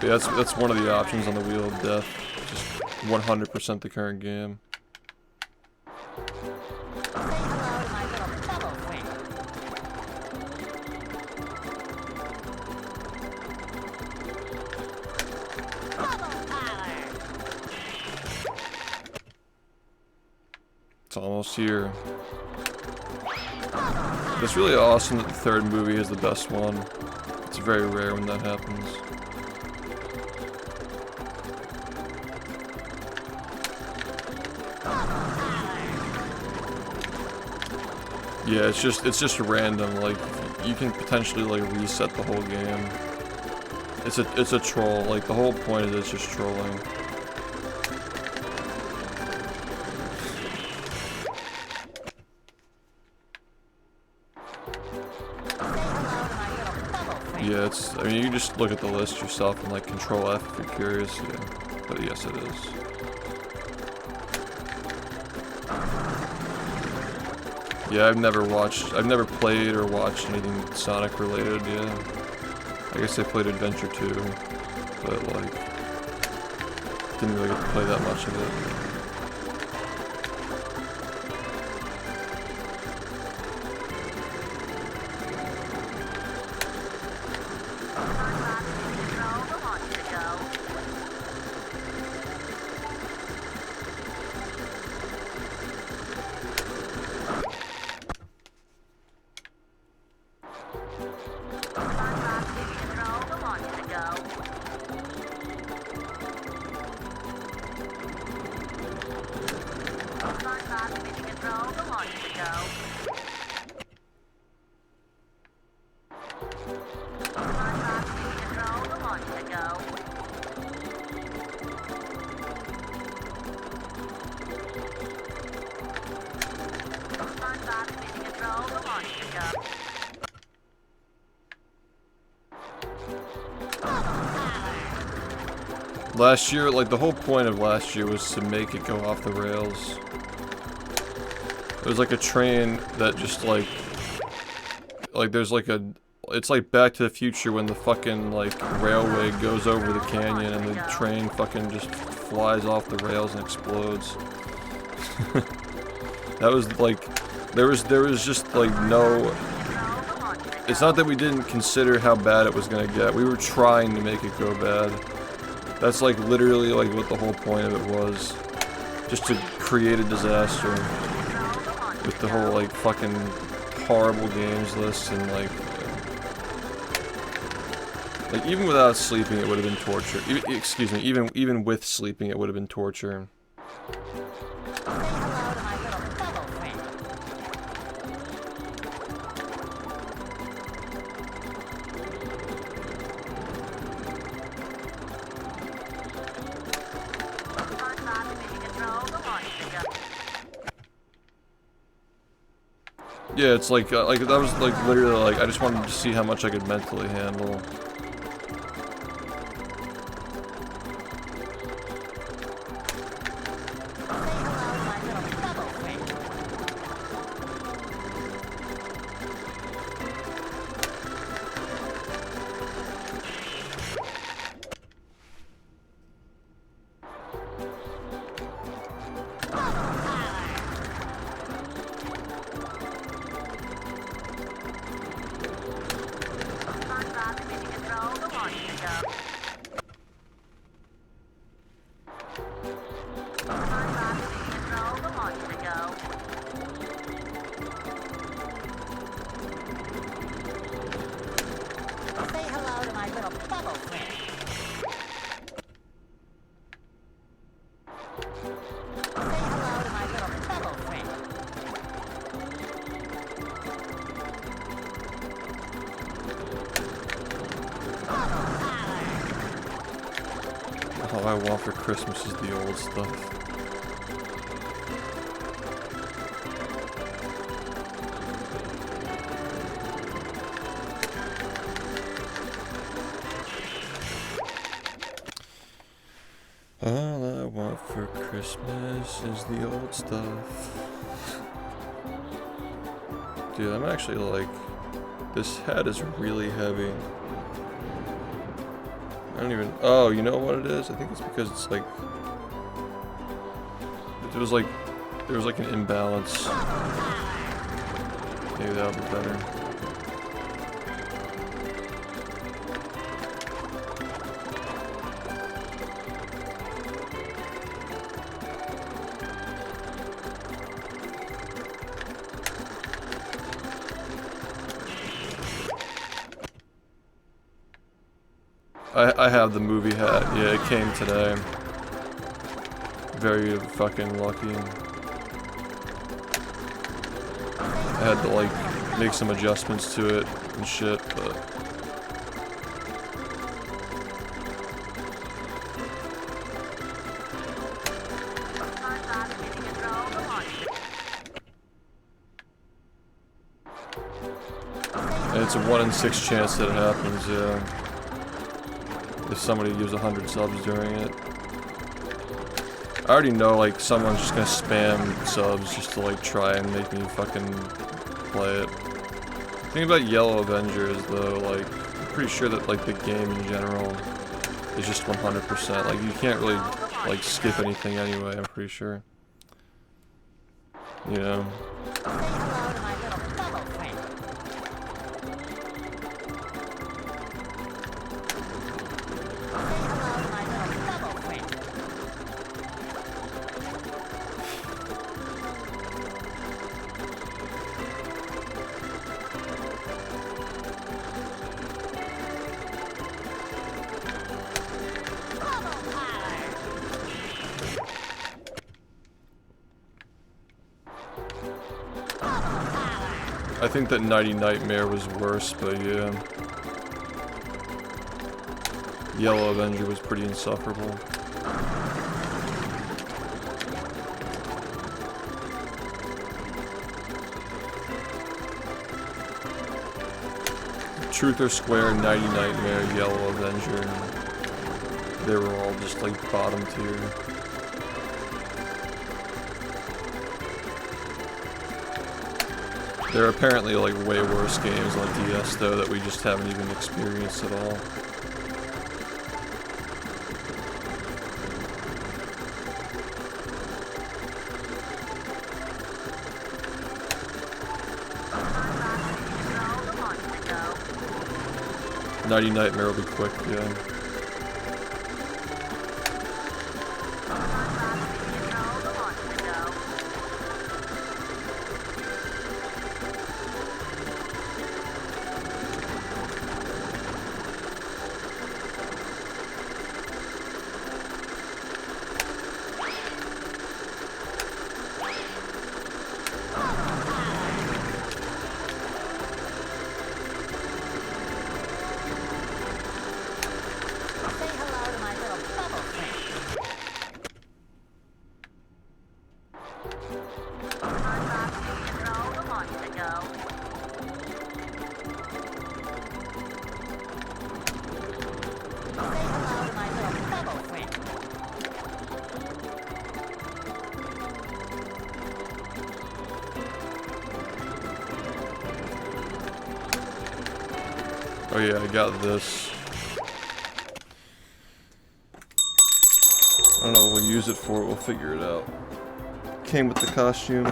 Yeah, that's one of the options on the Wheel of Death. Just 100% the current game. It's almost here. It's really awesome that the third movie is the best one. It's very rare when that happens. Yeah, it's just random. Like you can potentially like reset the whole game. It's a troll. Like the whole point of it is just trolling. Yeah, I mean, you can just look at the list yourself and like Control F if you're curious, yeah. But yes, it is. Yeah, I've never played or watched anything Sonic related, yeah. I guess I played Adventure 2, but like, didn't really get to play that much of it. Last year, like the whole point of last year was to make it go off the rails. It was like a train that just like there's like a It's like Back to the Future when the fucking, like, railway goes over the canyon and the train fucking just flies off the rails and explodes. That was, like, there was just, like, no... It's not that we didn't consider how bad it was gonna get. We were trying to make it go bad. That's, like, literally, like, what the whole point of it was. Just to create a disaster. With the whole, like, fucking horrible games list and, like, even without sleeping, it would have been torture. Excuse me, even with sleeping, it would have been torture. Yeah, it's like that was like literally like I just wanted to see how much I could mentally handle. All I want for Christmas is the old stuff. All I want for Christmas is the old stuff. Dude, I'm actually like, this hat is really heavy. I don't even, oh, you know what it is? I think it's because it's like, there was like an imbalance. Maybe that would be better. I have the movie hat. Yeah, it came today. Very fucking lucky. I had to like make some adjustments to it and shit, but and it's a 1 in 6 chance that it happens, yeah. If somebody gives 100 subs during it. I already know, like, someone's just gonna spam subs just to, like, try and make me fucking play it. The thing about Yellow Avenger is, though, like, I'm pretty sure that, like, the game in general is just 100%. Like, you can't really, like, skip anything anyway, I'm pretty sure. You know? I think that Nighty Nightmare was worse, but yeah. Yellow Avenger was pretty insufferable. Truth or Square, Nighty Nightmare, Yellow Avenger. They were all just like bottom tier. There are apparently like way worse games on DS though that we just haven't even experienced at all. Nighty Nightmare will be quick, yeah. Oh yeah, I got this. I don't know what we'll use it for, we'll figure it out. Came with the costume. I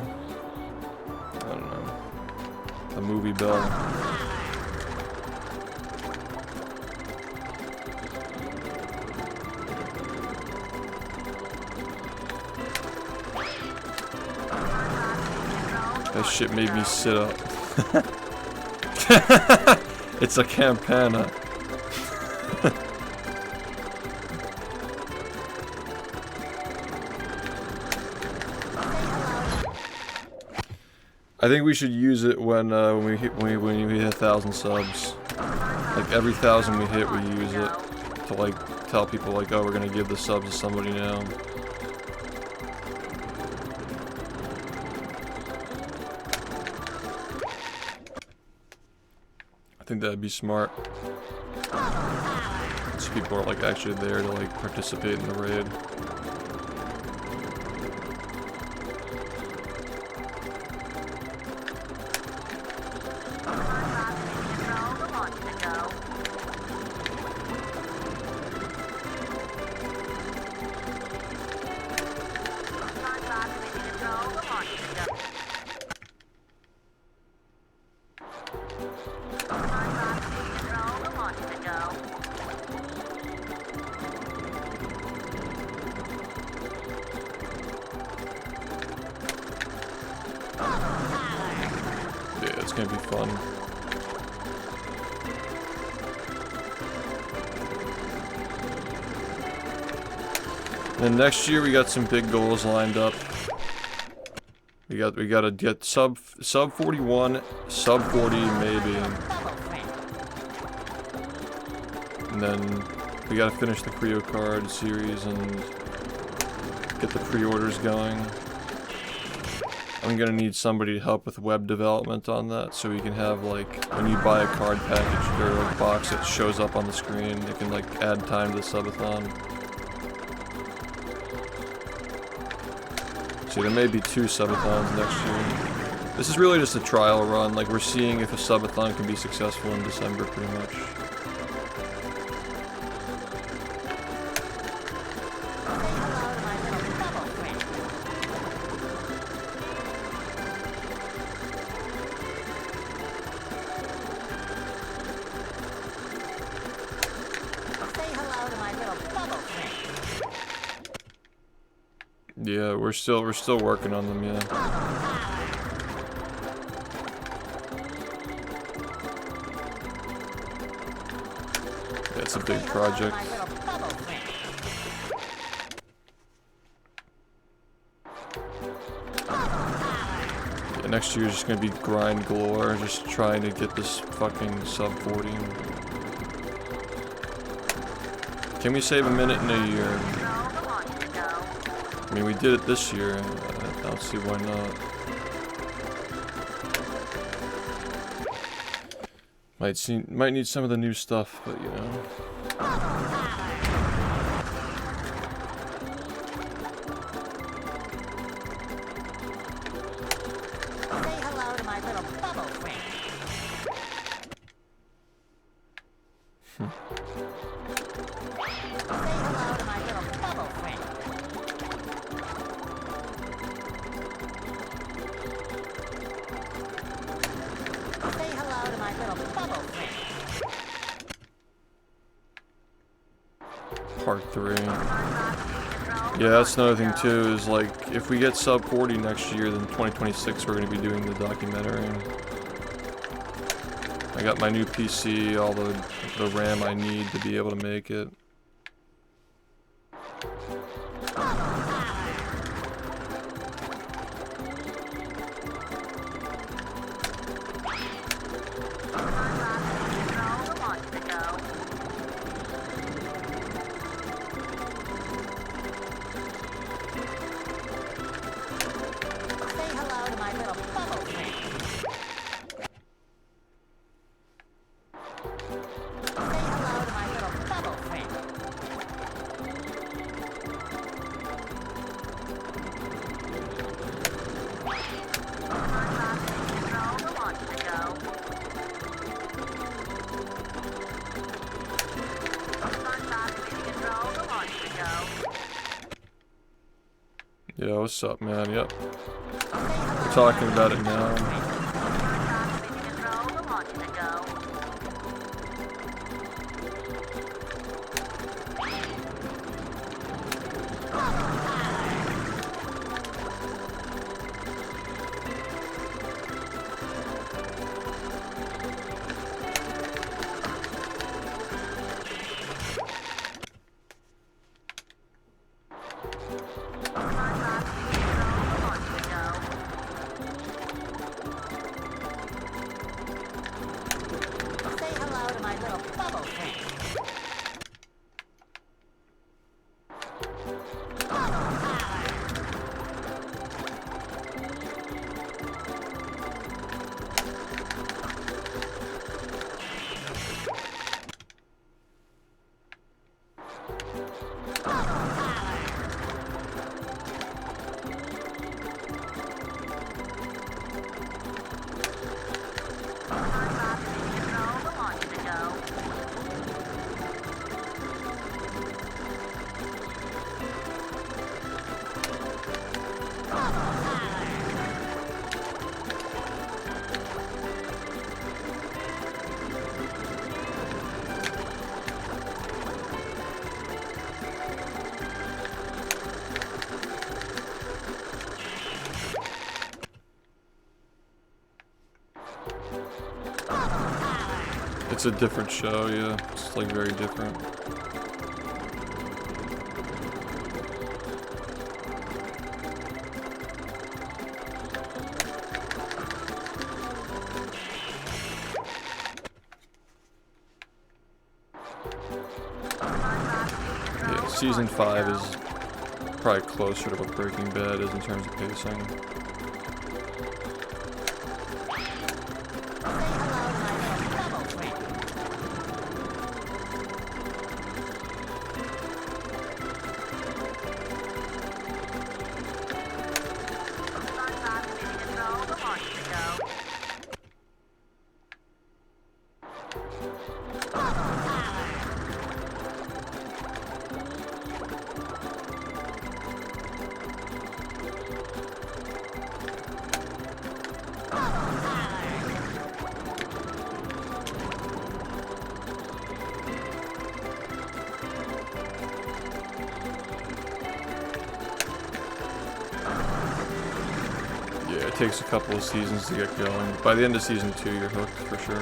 don't know. A movie bell. That shit made me sit up. It's a campana. I think we should use it when we hit 1,000 subs. Like every 1,000 we hit, we use it to like tell people like, oh, we're gonna give the subs to somebody now. I think that'd be smart. So people are like actually there to like participate in the raid. Yeah, it's gonna be fun. And next year we got some big goals lined up. We gotta get sub 41, sub 40 maybe. And then we gotta finish the Creo card series and get the pre-orders going. I'm gonna need somebody to help with web development on that, so we can have like when you buy a card package or a box that shows up on the screen, it can like add time to the subathon. So there may be 2 subathons next year. This is really just a trial run, like we're seeing if a subathon can be successful in December pretty much. Yeah, we're still working on them, yeah. Yeah, it's a big project. Yeah, next year's just gonna be grind galore, just trying to get this fucking sub 40. Can we save a minute in a year? I mean, we did it this year, and I don't see why not. Might need some of the new stuff, but you know. Say hello to my little bubble hello to my little bubble friend. Say hello to my little bubble friend. Part 3. Yeah, that's another thing too, is like, if we get sub 40 next year, then 2026 we're going to be doing the documentary. I got my new PC, all the RAM I need to be able to make it. Yeah, what's up, man? Yep. We're talking about it now. It's a different show, yeah. It's like very different. Yeah, season 5 is probably closer to what Breaking Bad is in terms of pacing. It takes a couple of seasons to get going. By the end of season 2, you're hooked for sure.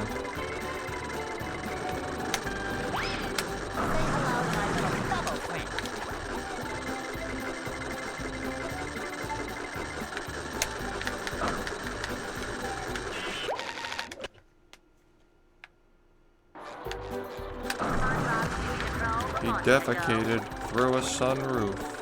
He defecated through a sunroof.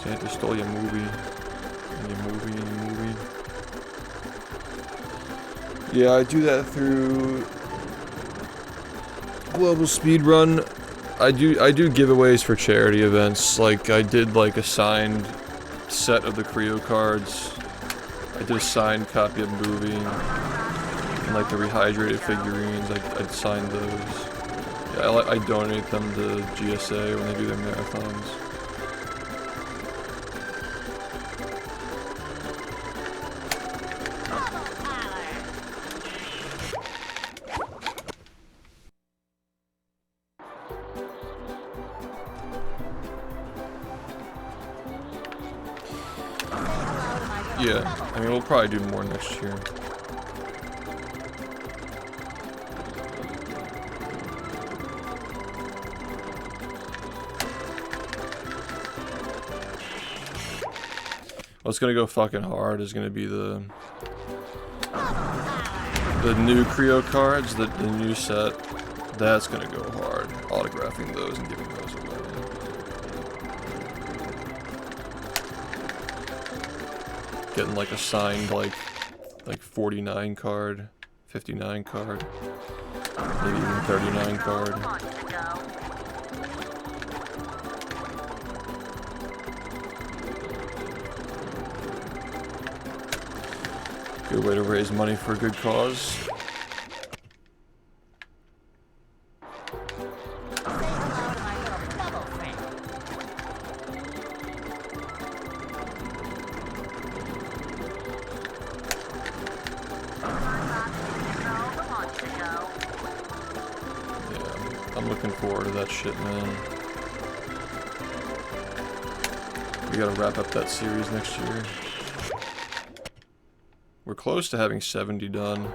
Santa stole your movie. And your movie and your movie. Yeah, I do that through Global Speedrun. I do giveaways for charity events. Like I did like a signed set of the Creo cards. I did a signed copy of the movie. And like the rehydrated figurines, I'd sign those. Yeah, I donate them to GSA when they do their marathons. Yeah, I mean, we'll probably do more next year. What's gonna go fucking hard is gonna be the new Creo cards, the new set. That's gonna go hard. Autographing those and giving those away. Getting like a signed like 49 card, 59 card, maybe even 39 card. Good way to raise money for a good cause. I'm looking forward to that shit, man. We gotta wrap up that series next year. We're close to having 70 done.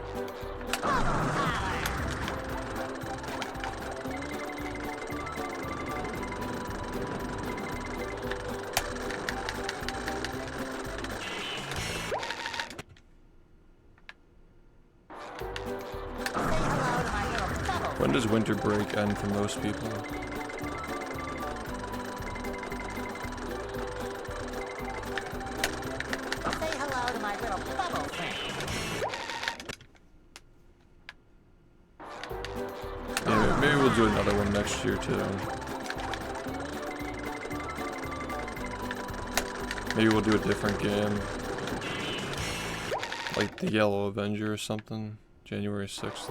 When does winter break end for most people? Say hello to my little bubble friend. Yeah, maybe we'll do another one next year too. Maybe we'll do a different game. Like the Yellow Avenger or something. January 6th.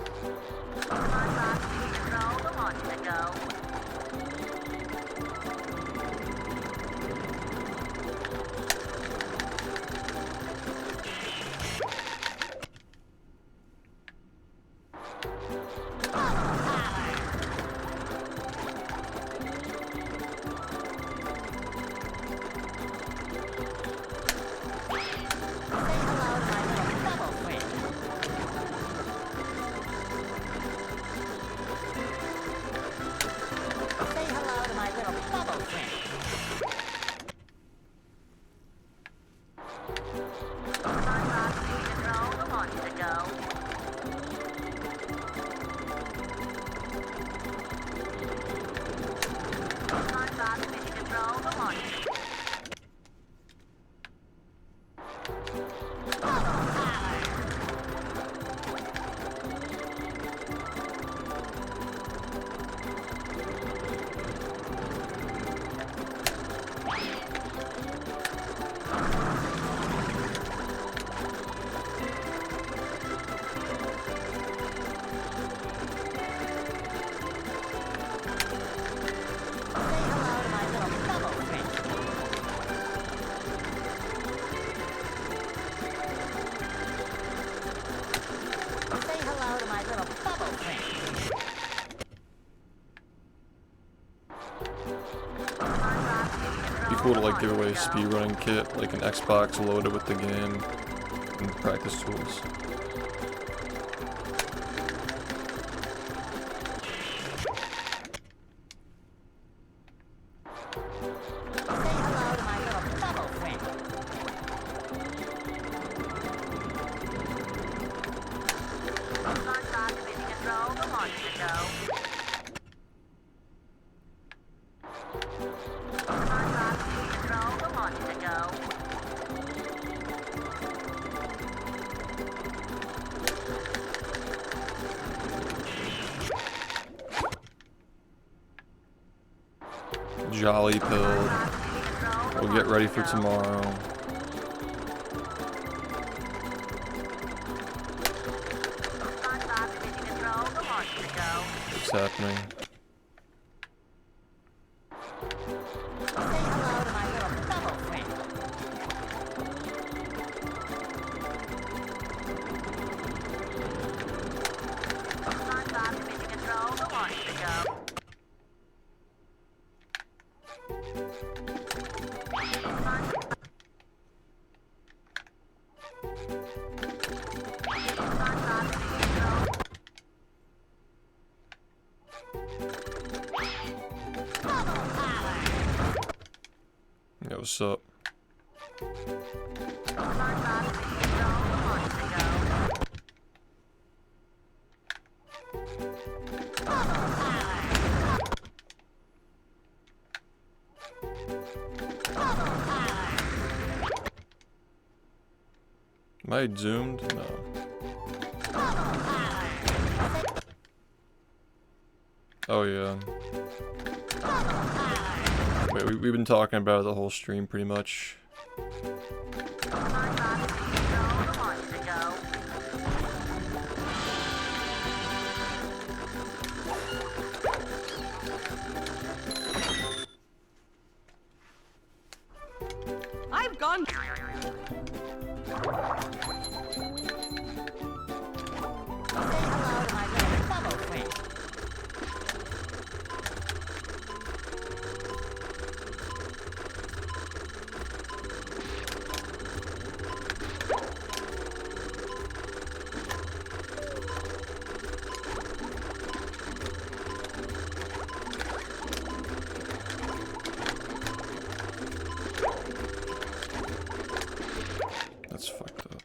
Cool to like give away a speedrunning kit, like an Xbox loaded with the game and practice tools. Jolly pill. We'll get ready for tomorrow. What's happening? Say hello to my little bubble friend. SpongeBob is in control. The launch to go. Yeah, what's up? Am I zoomed? No. Oh yeah. Wait, we've been talking about it the whole stream pretty much. I've gone. That's fucked up.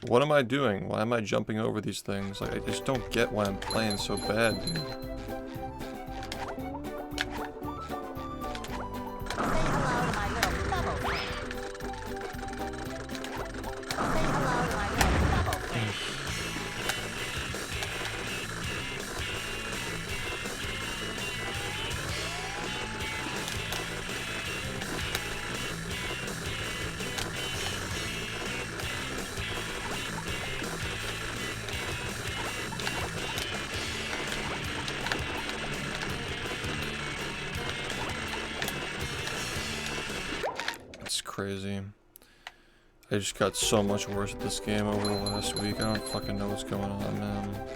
What am I doing? Why am I jumping over these things? Like, I just don't get why I'm playing so bad, dude. Crazy. I just got so much worse at this game over the last week. I don't fucking know what's going on, man.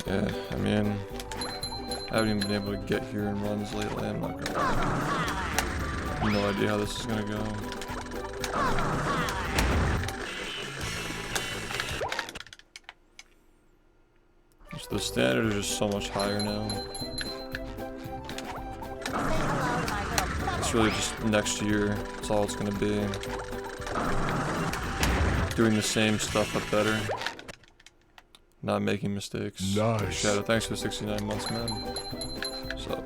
Yeah, I mean, I haven't even been able to get here in runs lately, I'm not gonna lie. No idea how this is gonna go. So the standard is just so much higher now. It's really just next year, that's all it's gonna be. Doing the same stuff but better. Not making mistakes. Nice. Shadow, thanks for 69 months, man. So.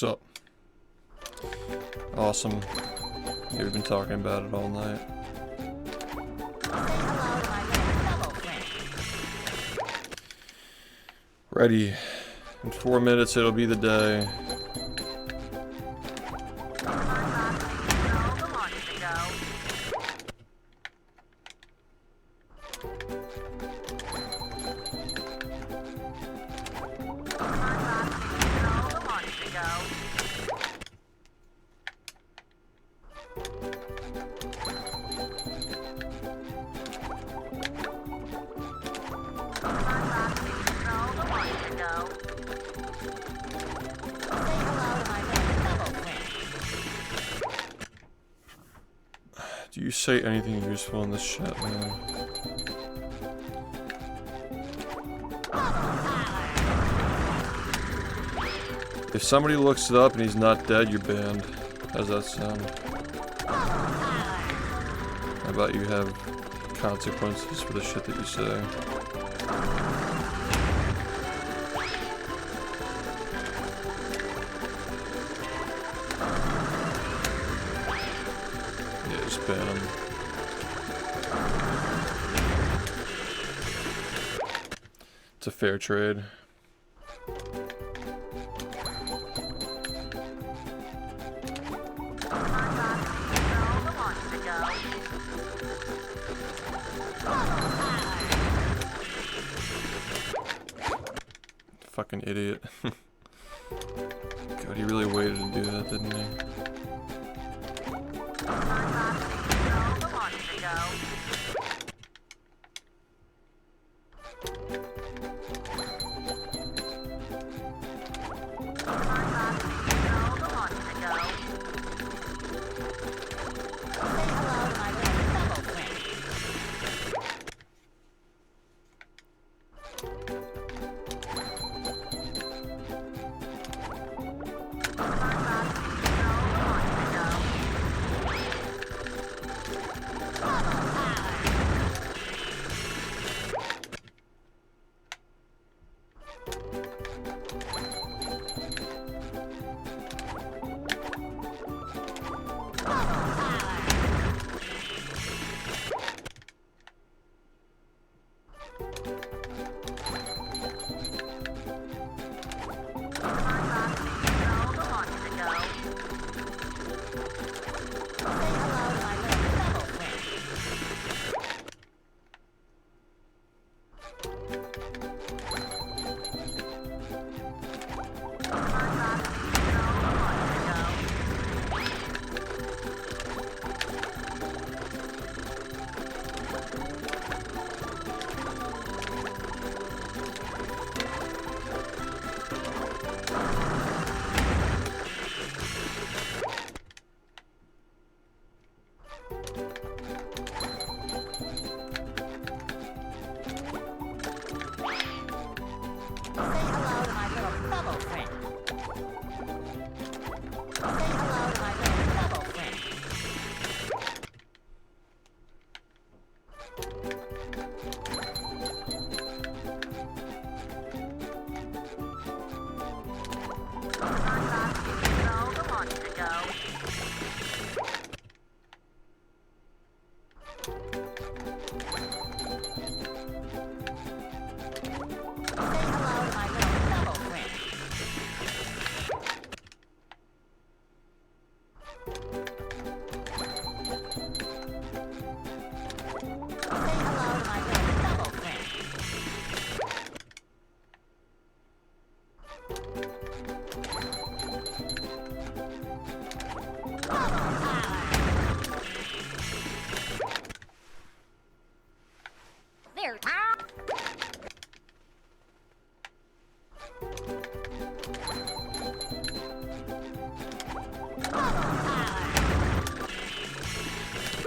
What's up? Awesome. Yeah, we've been talking about it all night. Ready. In 4 minutes it'll be the day. Do you say anything useful in this chat, man? If somebody looks it up and he's not dead, you're banned. How's that sound? How about you have consequences for the shit that you say? Yeah, just ban him. It's a fair trade. Fucking idiot. God, he really waited to do that, didn't he?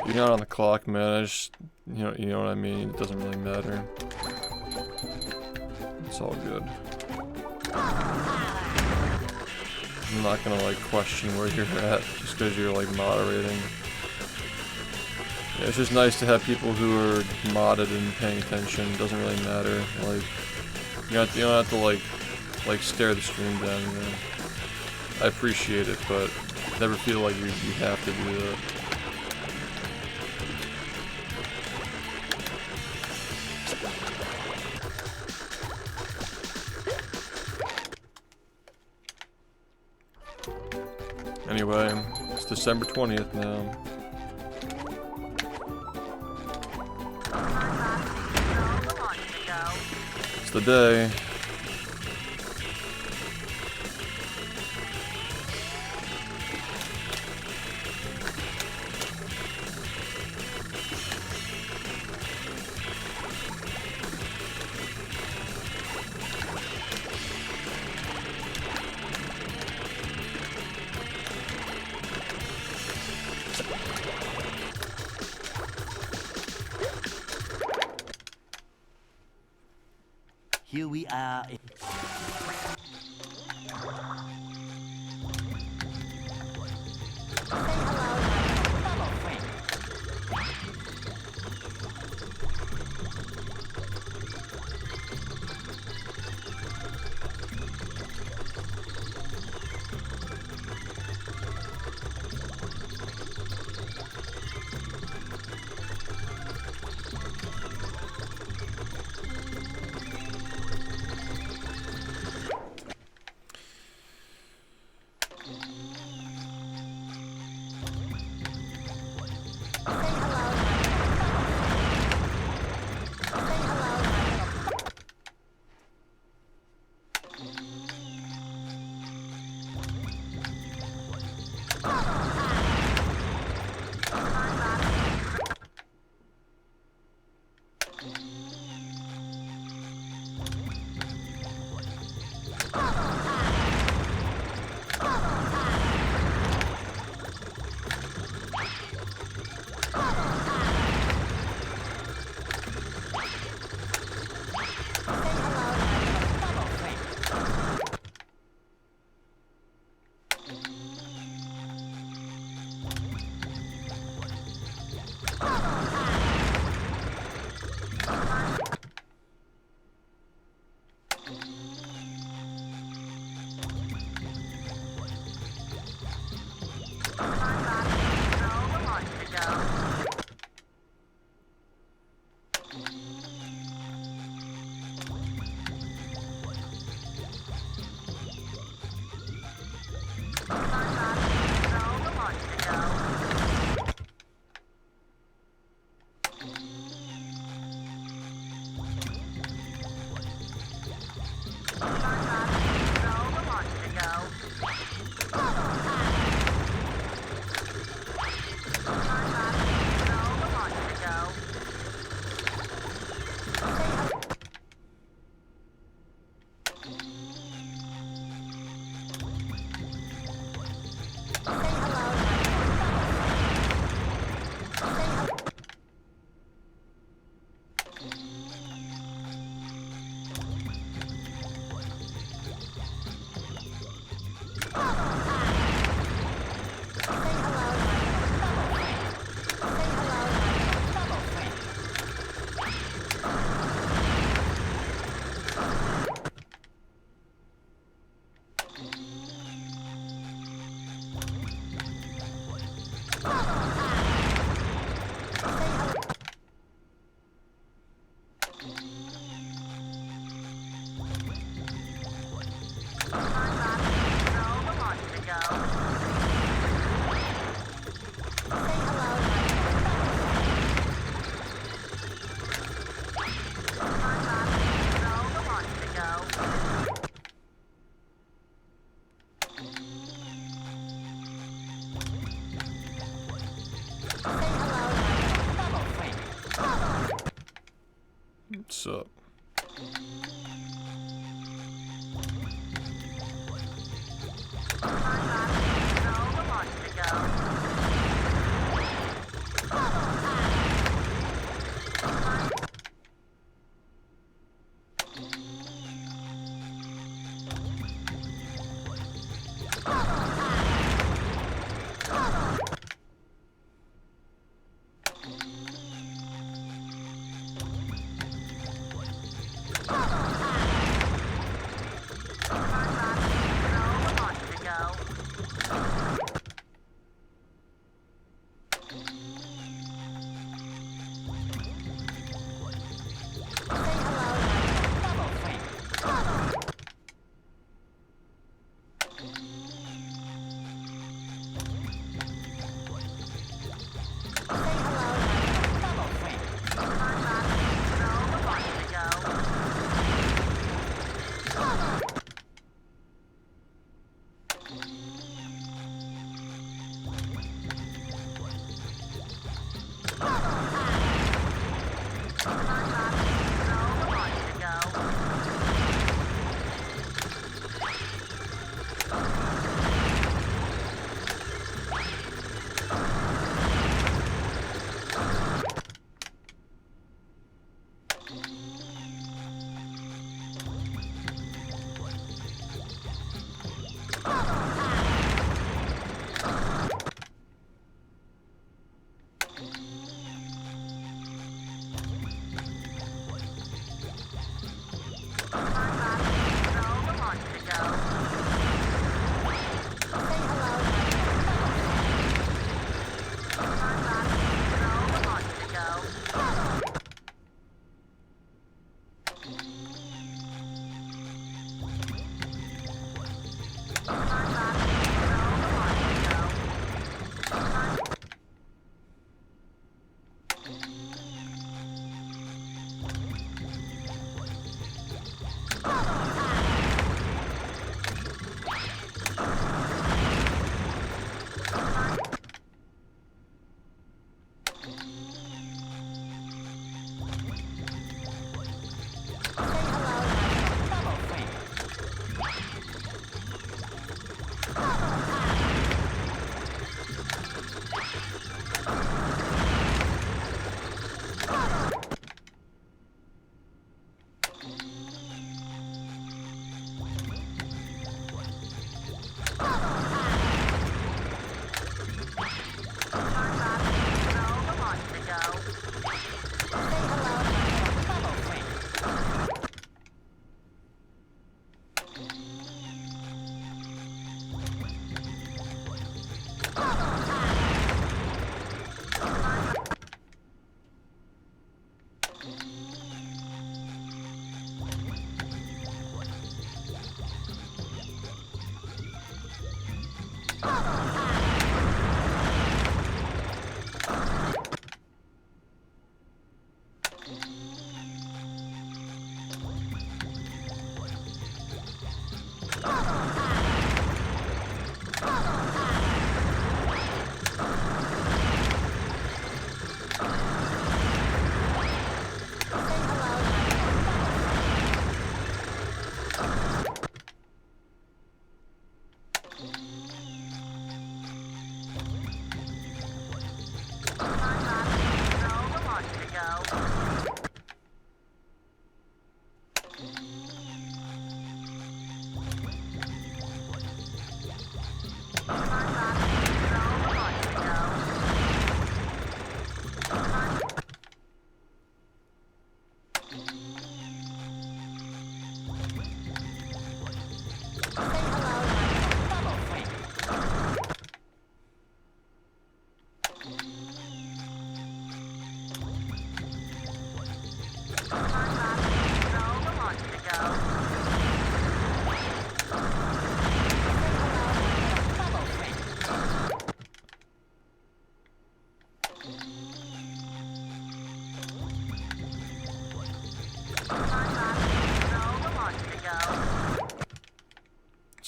You're not on the clock, man. I just, you know what I mean. It doesn't really matter. It's all good. I'm not gonna like question where you're at just because you're like moderating. Yeah, it's just nice to have people who are modded and paying attention. It doesn't really matter. Like you don't have to like stare the stream down. You know? I appreciate it, but never feel like you have to do that. Anyway, it's December 20th now. It's the day. Here we are. Say hello to my fellow friend.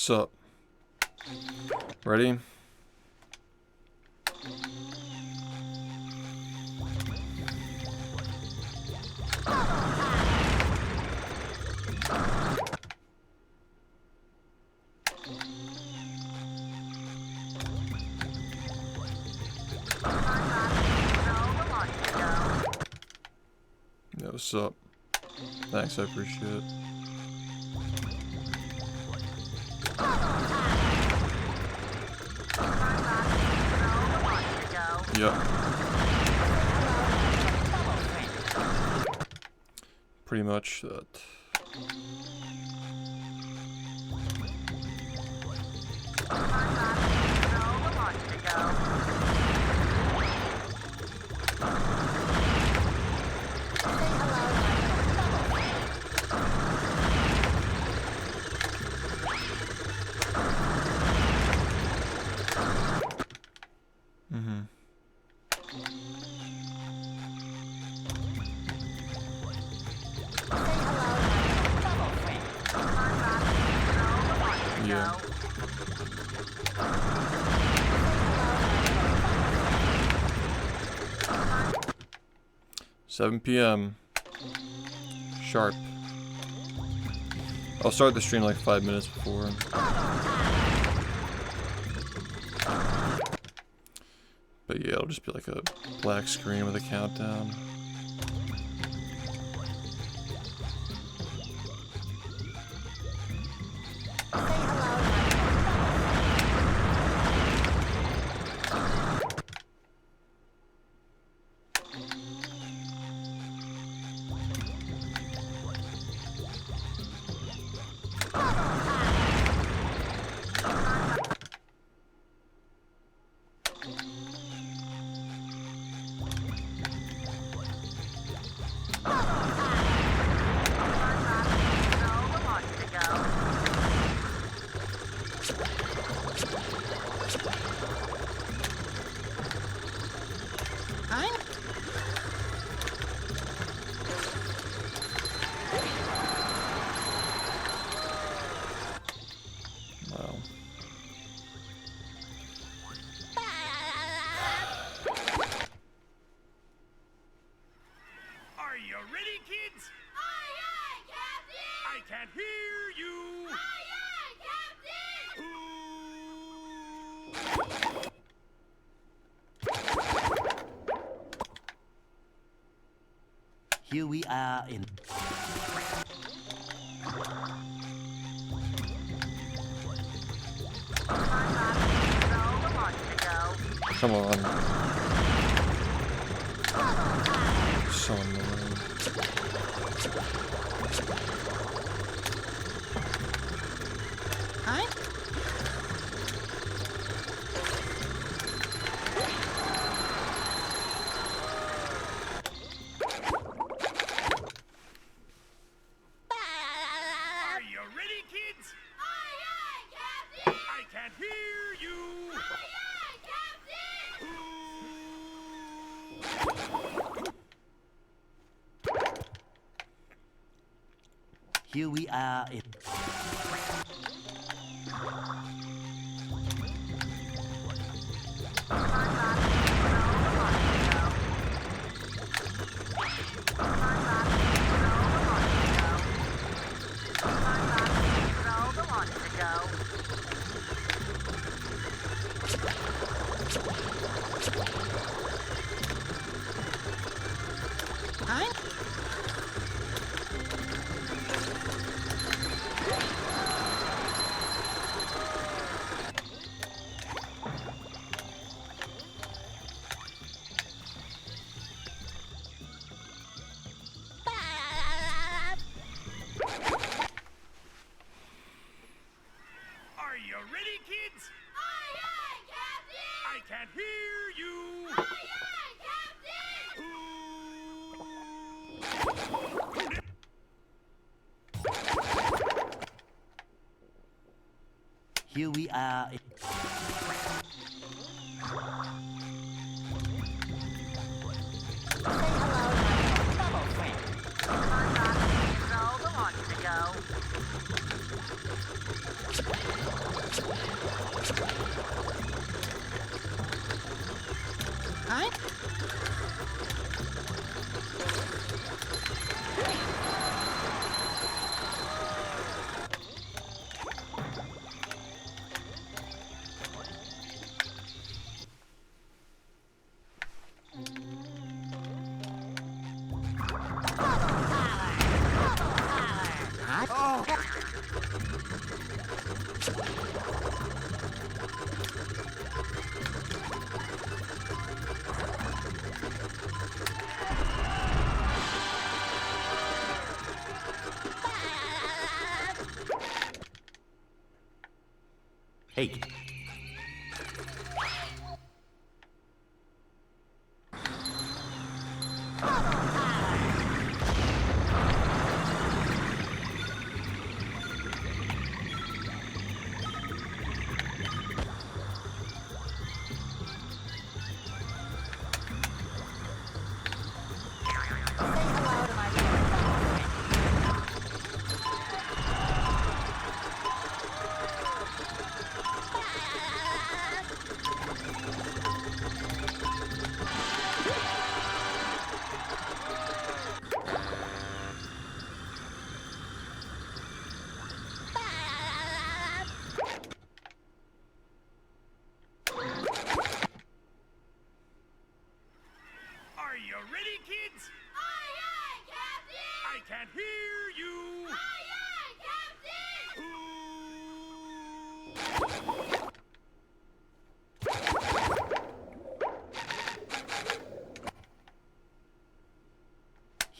Sup? Ready? Yeah, what's up? Thanks, I appreciate it. Yep. Pretty much that. Yeah. 7 p.m. sharp. I'll start the stream like 5 minutes before. But yeah, it'll just be like a black screen with a countdown. Wow. Are you ready, kids? Aye, aye, Captain! I can't hear you. Aye, aye, Captain! Here we are in. Come on. So annoying. Huh? Are you ready, kids? Aye, aye, Captain! I can't hear you. Aye, aye, Captain! Here we are in. Are you ready, kids? Aye, aye, Captain! I can't hear you. Aye, aye, Captain! Here we are in. Huh? Hey. Hello to my Are you ready, kids? Aye, aye, Captain! I can't hear you. Aye, aye, Captain!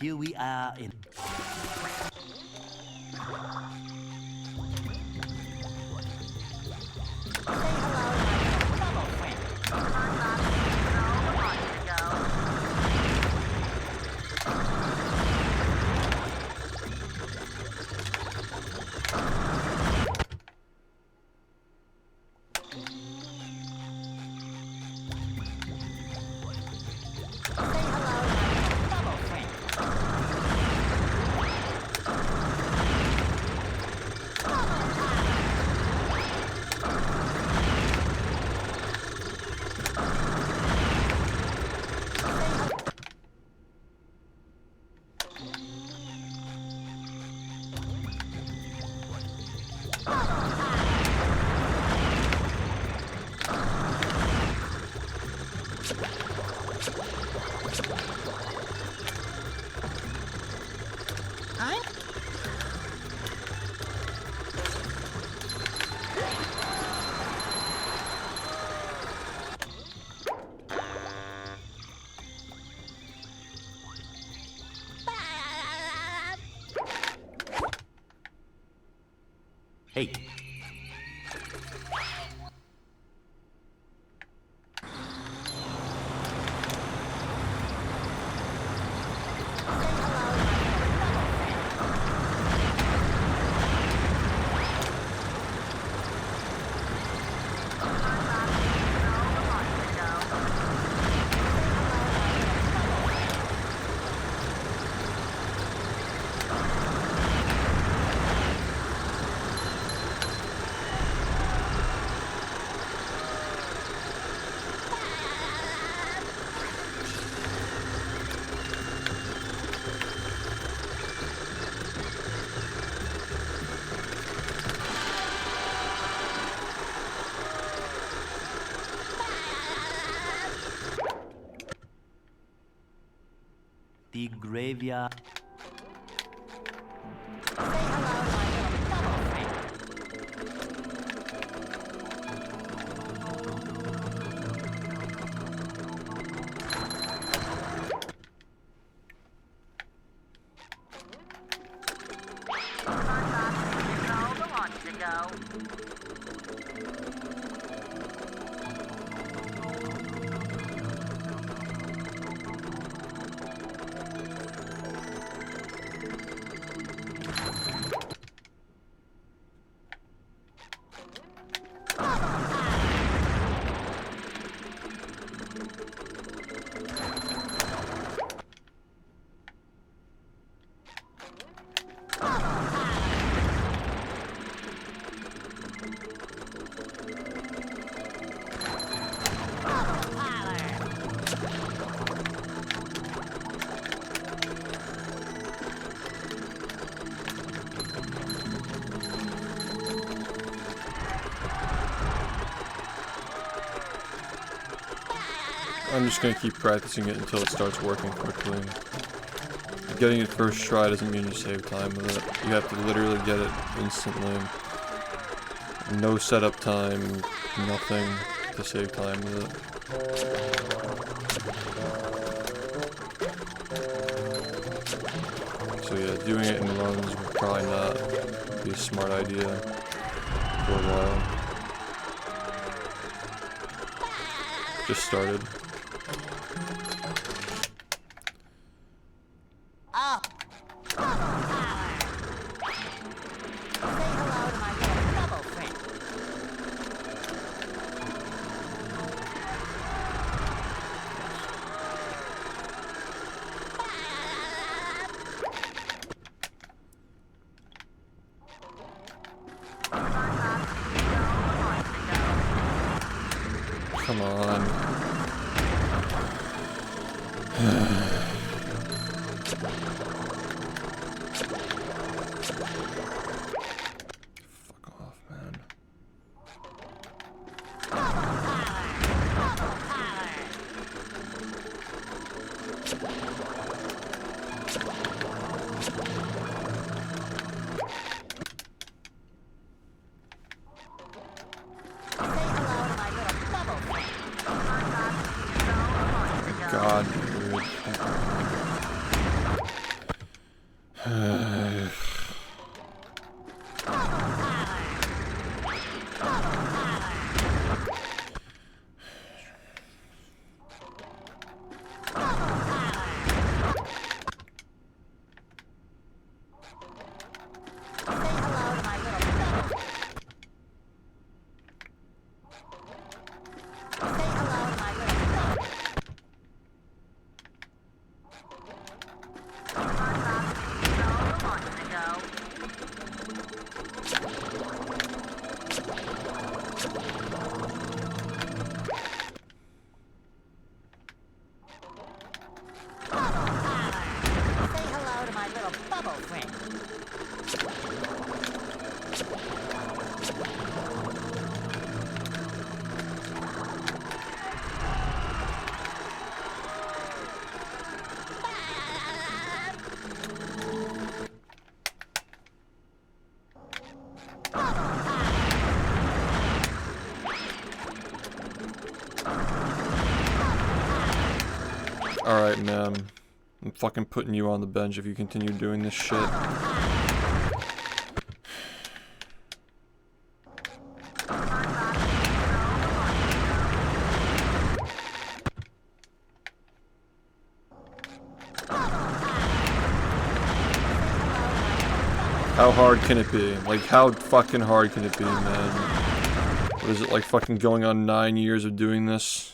Here we are in. Hey. The graveyard. I'm just gonna keep practicing it until it starts working quickly. Getting it first try doesn't mean you save time with it. You have to literally get it instantly. No setup time, nothing to save time with it. So yeah, doing it in runs would probably not be a smart idea for a while. Just started. Oh. Say hello to my little bubble friend. Come on. Fuck off, man. God, dude. Alright, man. I'm fucking putting you on the bench if you continue doing this shit. How hard can it be? Like, how fucking hard can it be, man? What is it, like fucking going on 9 years of doing this?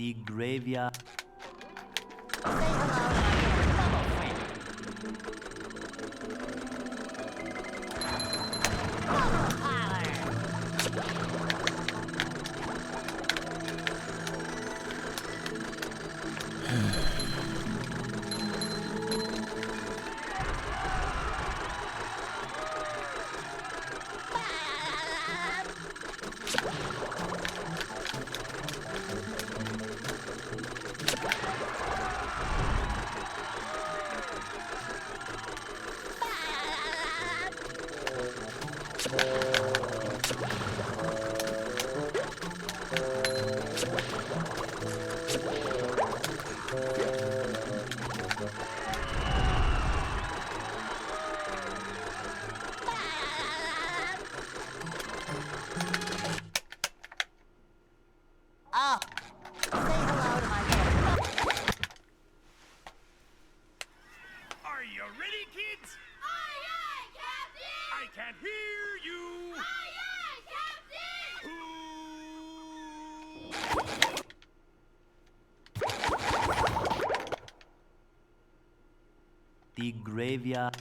The graveyard. Say hello to my little friend. Oh, say hello to my little Are you ready, kids? Aye, aye, Captain! I can't hear you. Aye, aye, Captain! The graveyard.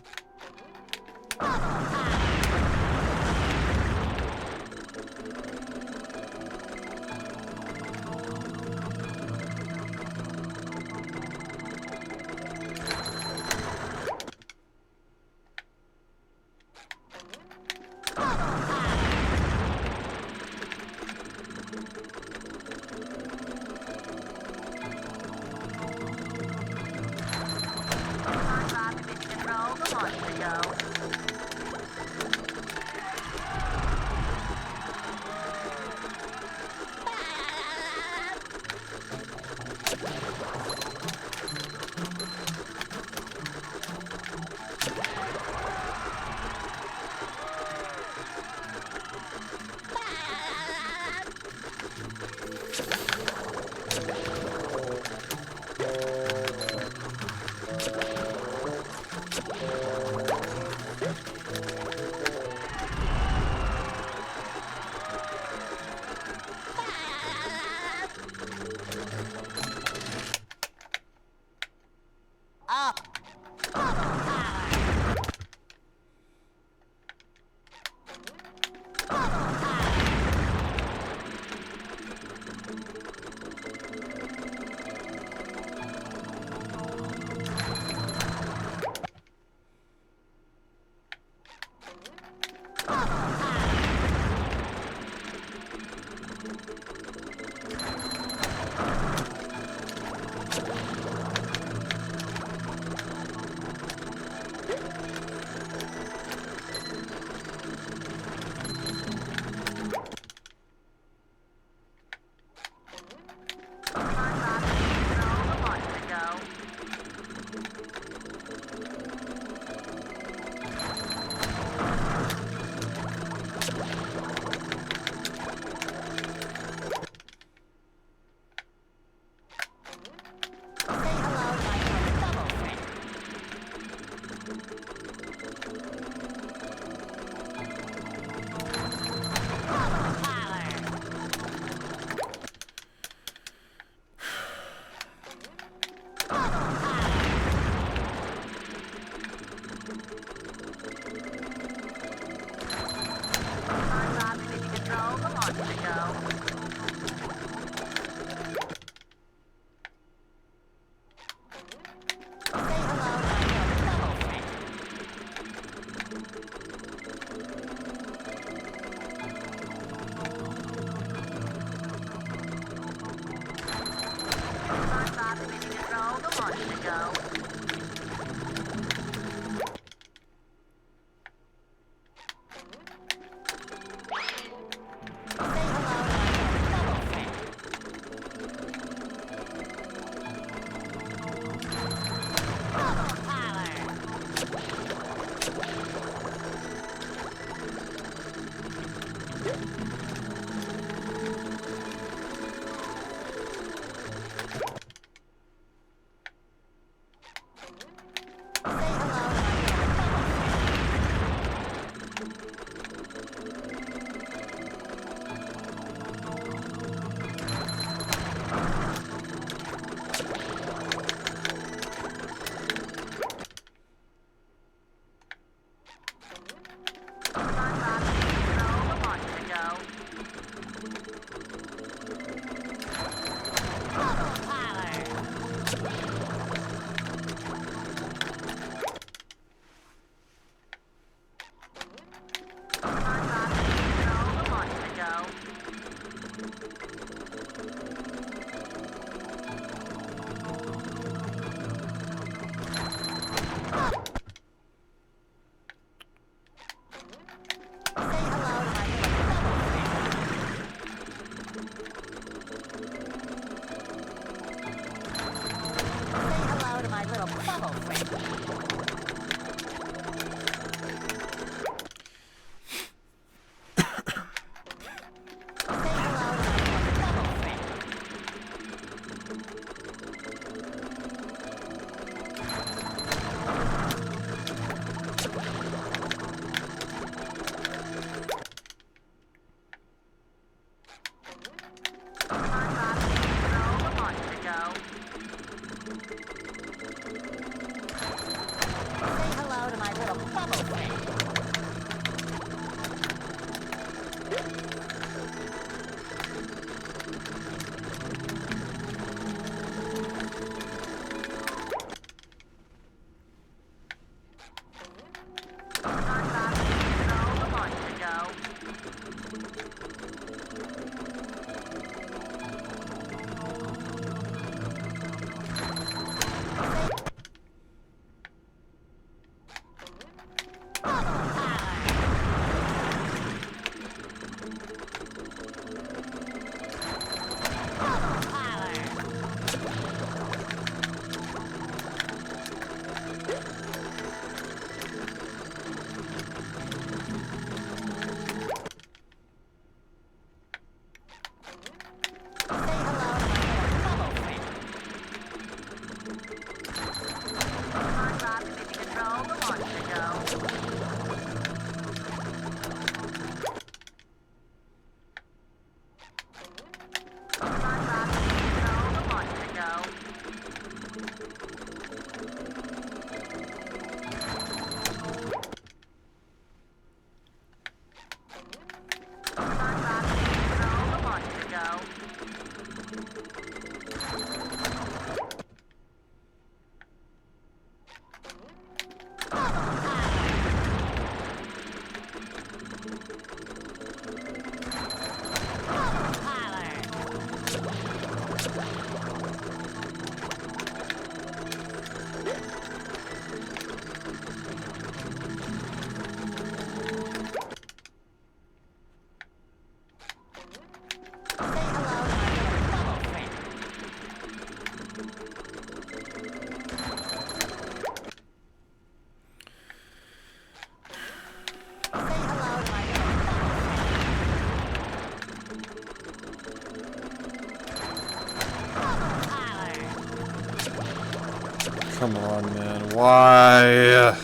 come on, man. Why?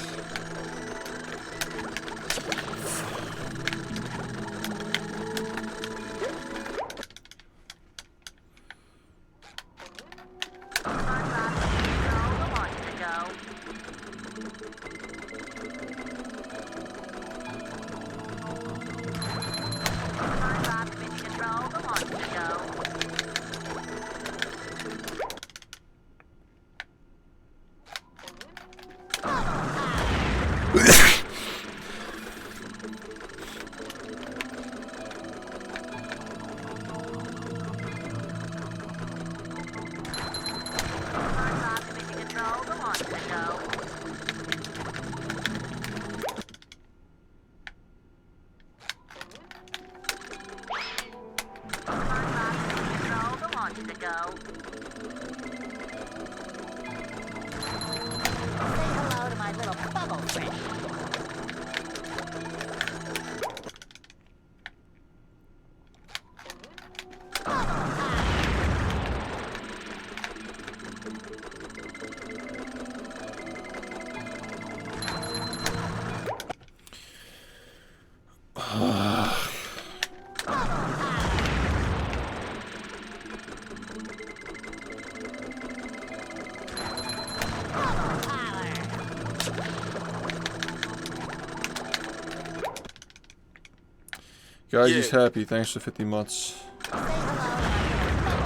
Guys, he's happy. Thanks for 50 months.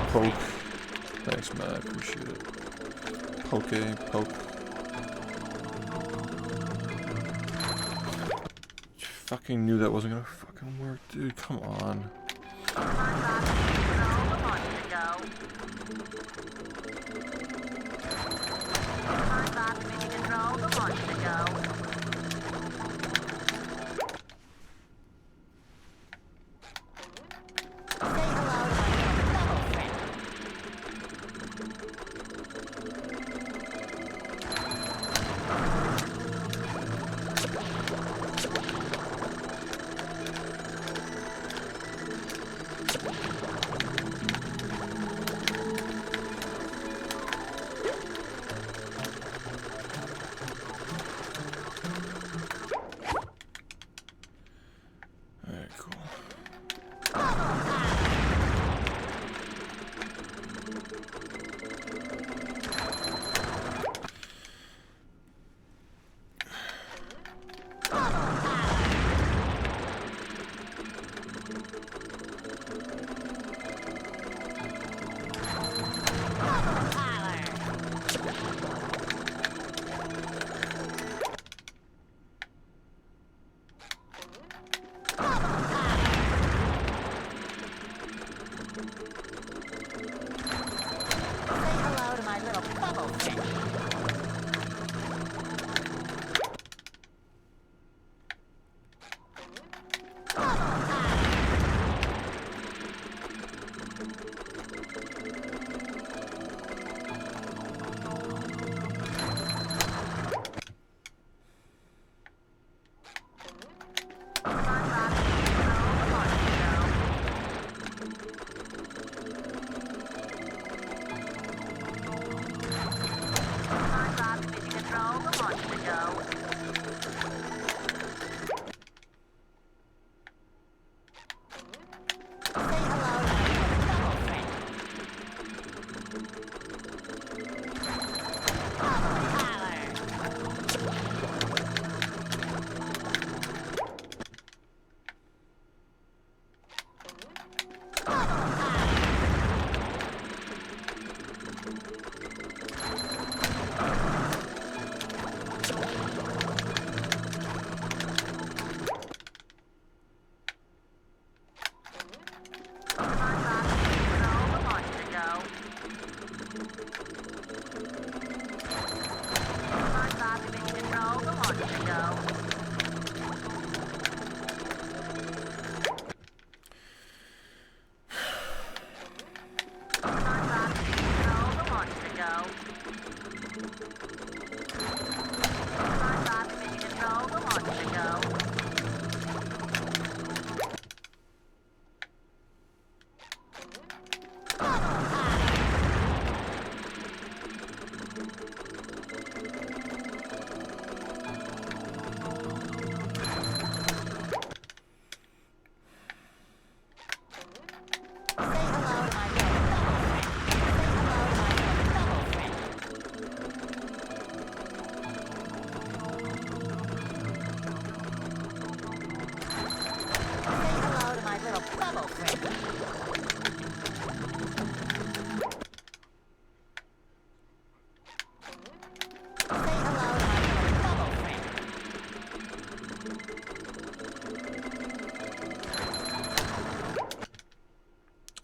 Poke. Thanks, man. I appreciate it. Poke. Fucking knew that wasn't gonna fucking work, dude. Come on.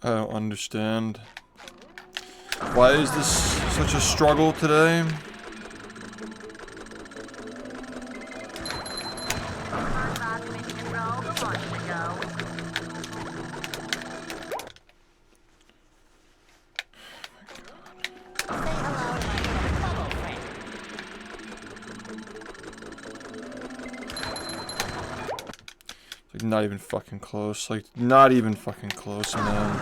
I don't understand. Why is this such a struggle today? Like, not even fucking close. Like, not even fucking close, man.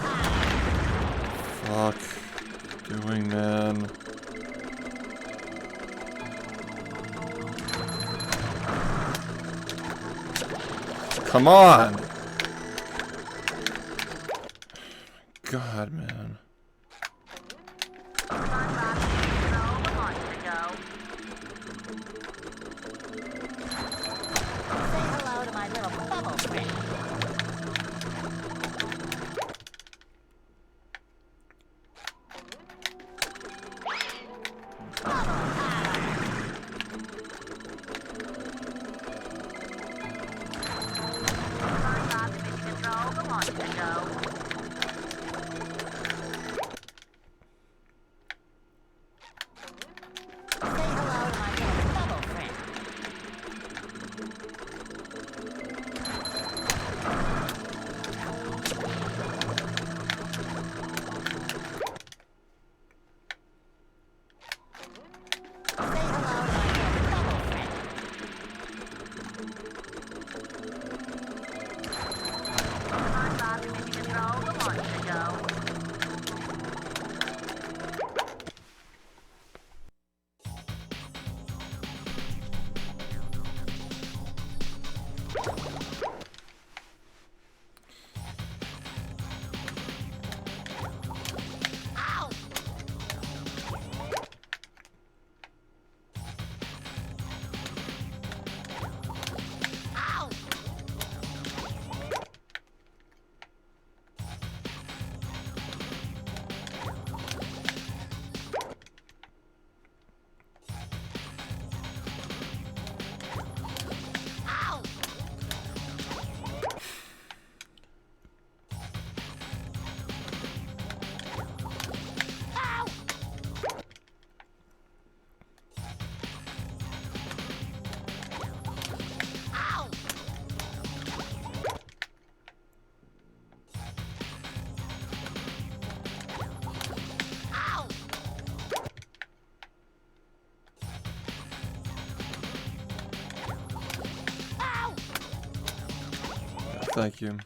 Fuck. What are you doing, man? Come on! God, man. Thank you.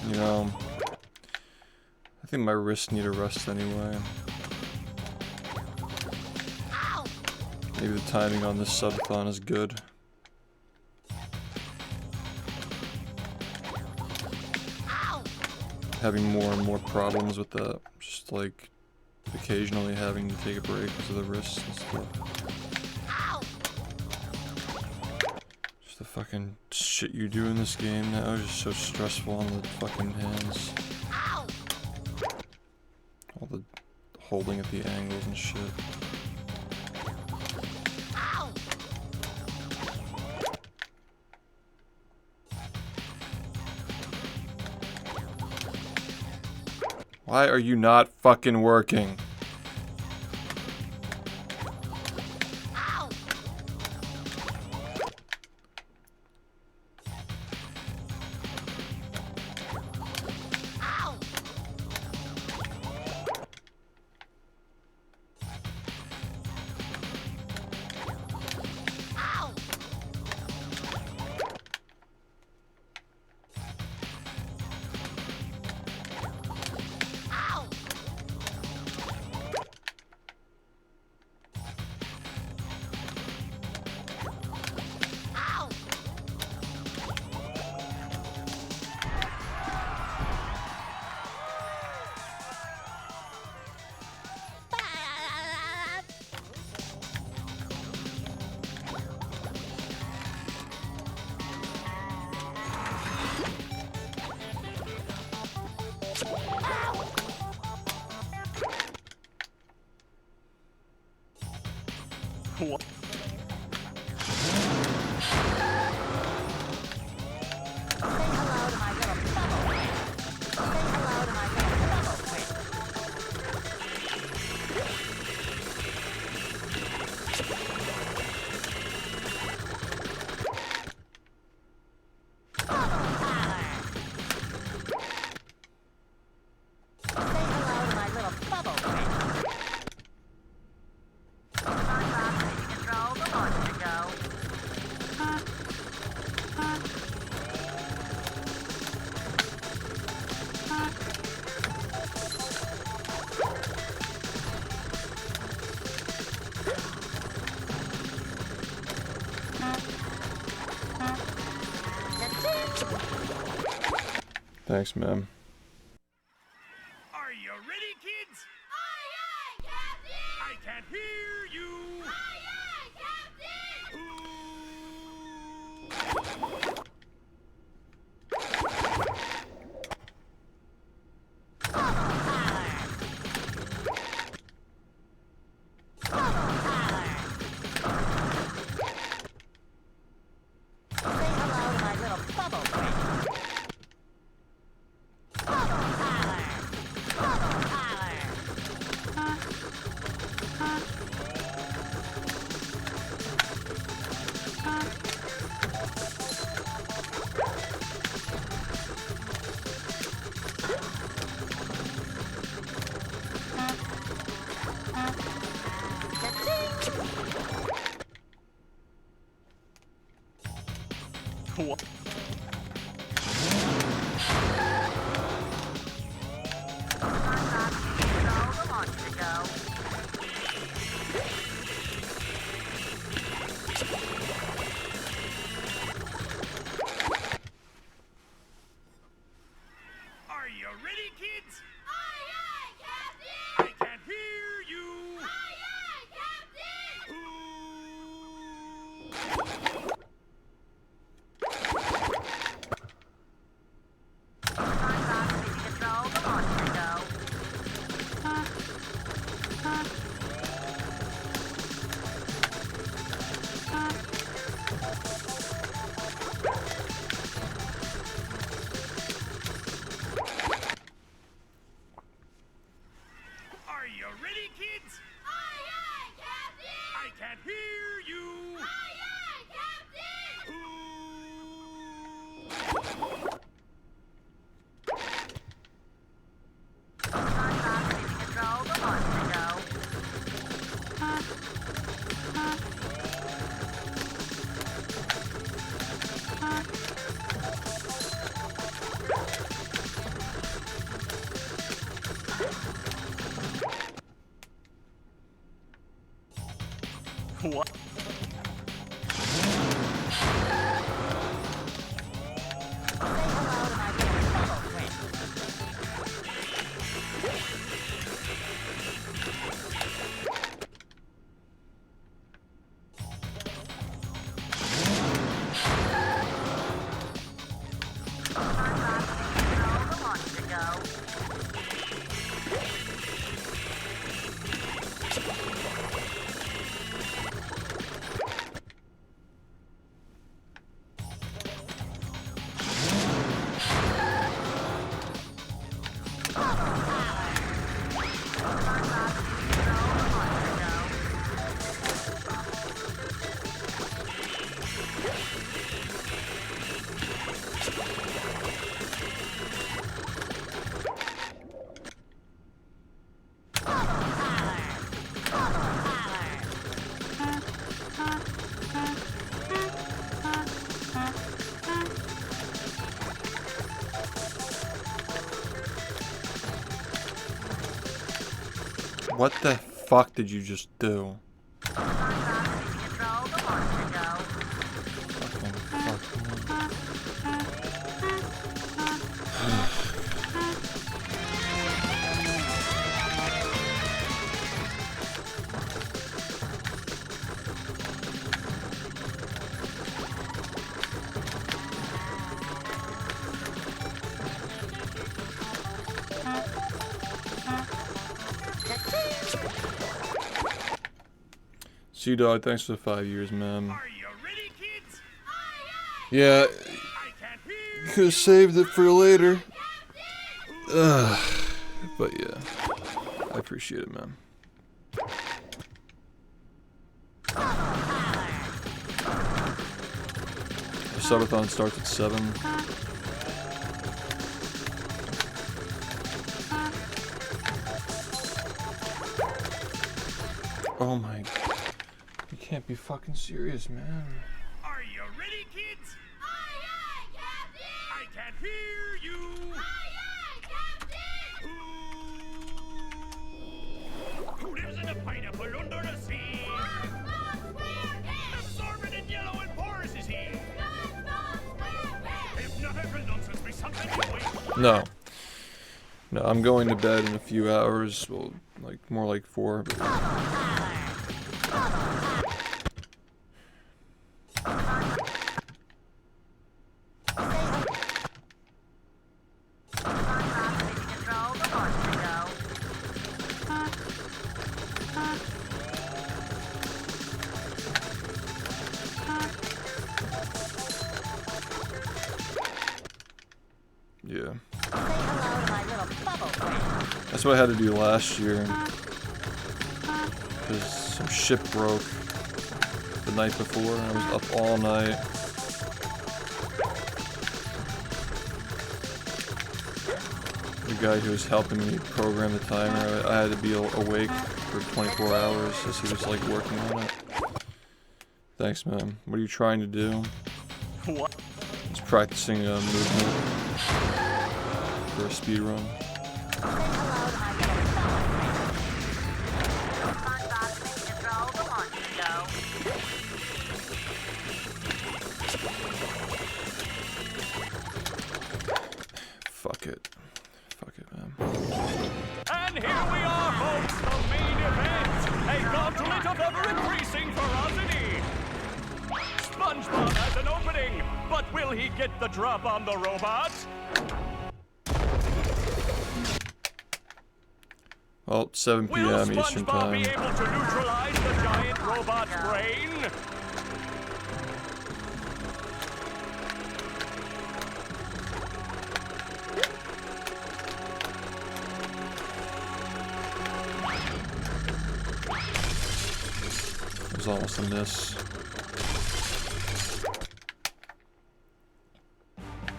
You know, I think my wrists need a rest anyway. Maybe the timing on this subathon is good. Having more and more problems with that. Just like occasionally having to take a break because of the wrists and stuff. Just the fucking shit you do in this game now is just so stressful on the fucking hands. All the holding at the angles and shit. Why are you not fucking working? What? Say hello to my little bubble friend. Say hello to my little bubble friend. Bubble power. Say hello to my little bubble friend. SpongeBob, ready to control the launch to go. Thanks, ma'am. Are you ready, kids? Aye, aye, Captain! I can't hear you. Aye, aye, Captain! Say hello to my little bubble friend. Bubble power. Bubble power. What? Are you ready, kids? Aye, aye, Captain! I can't hear you. Aye, aye, Captain! Are you ready, kids? Aye, aye, Captain! I can't hear you. Aye, aye, Captain! What? What the fuck did you just do? Sea-Dog, thanks for the 5 years, man. Are you ready, kids? Yeah, I can't hear. could have saved it for later. But yeah, I appreciate it, man. The subathon starts at 7. Oh my, you can't be fucking serious, man. Are you ready, kids? Aye, aye, Captain! I can't hear you. Aye, aye, Captain! Who lives in a pineapple under the sea? SpongeBob SquarePants! Absorbent and yellow and porous is he? SpongeBob SquarePants! Hypnotic nonsense be something you wait. No. No, I'm going to bed in a few hours. Well, like, more like 4. But... yeah. That's what I had to do last year. Because some shit broke the night before, and I was up all night. The guy who was helping me program the timer, I had to be awake for 24 hours as he was like working on it. Thanks, man. What are you trying to do? What? Just practicing movement for a speedrun. Fuck it. Fuck it, man. And here we are, folks, the main event. A gauntlet of ever-increasing ferocity. SpongeBob has an opening, but will he get the drop on the robot? Well, 7 Will p.m. Eastern SpongeBob be time. able to neutralize the giant robot's brain? It was almost a miss.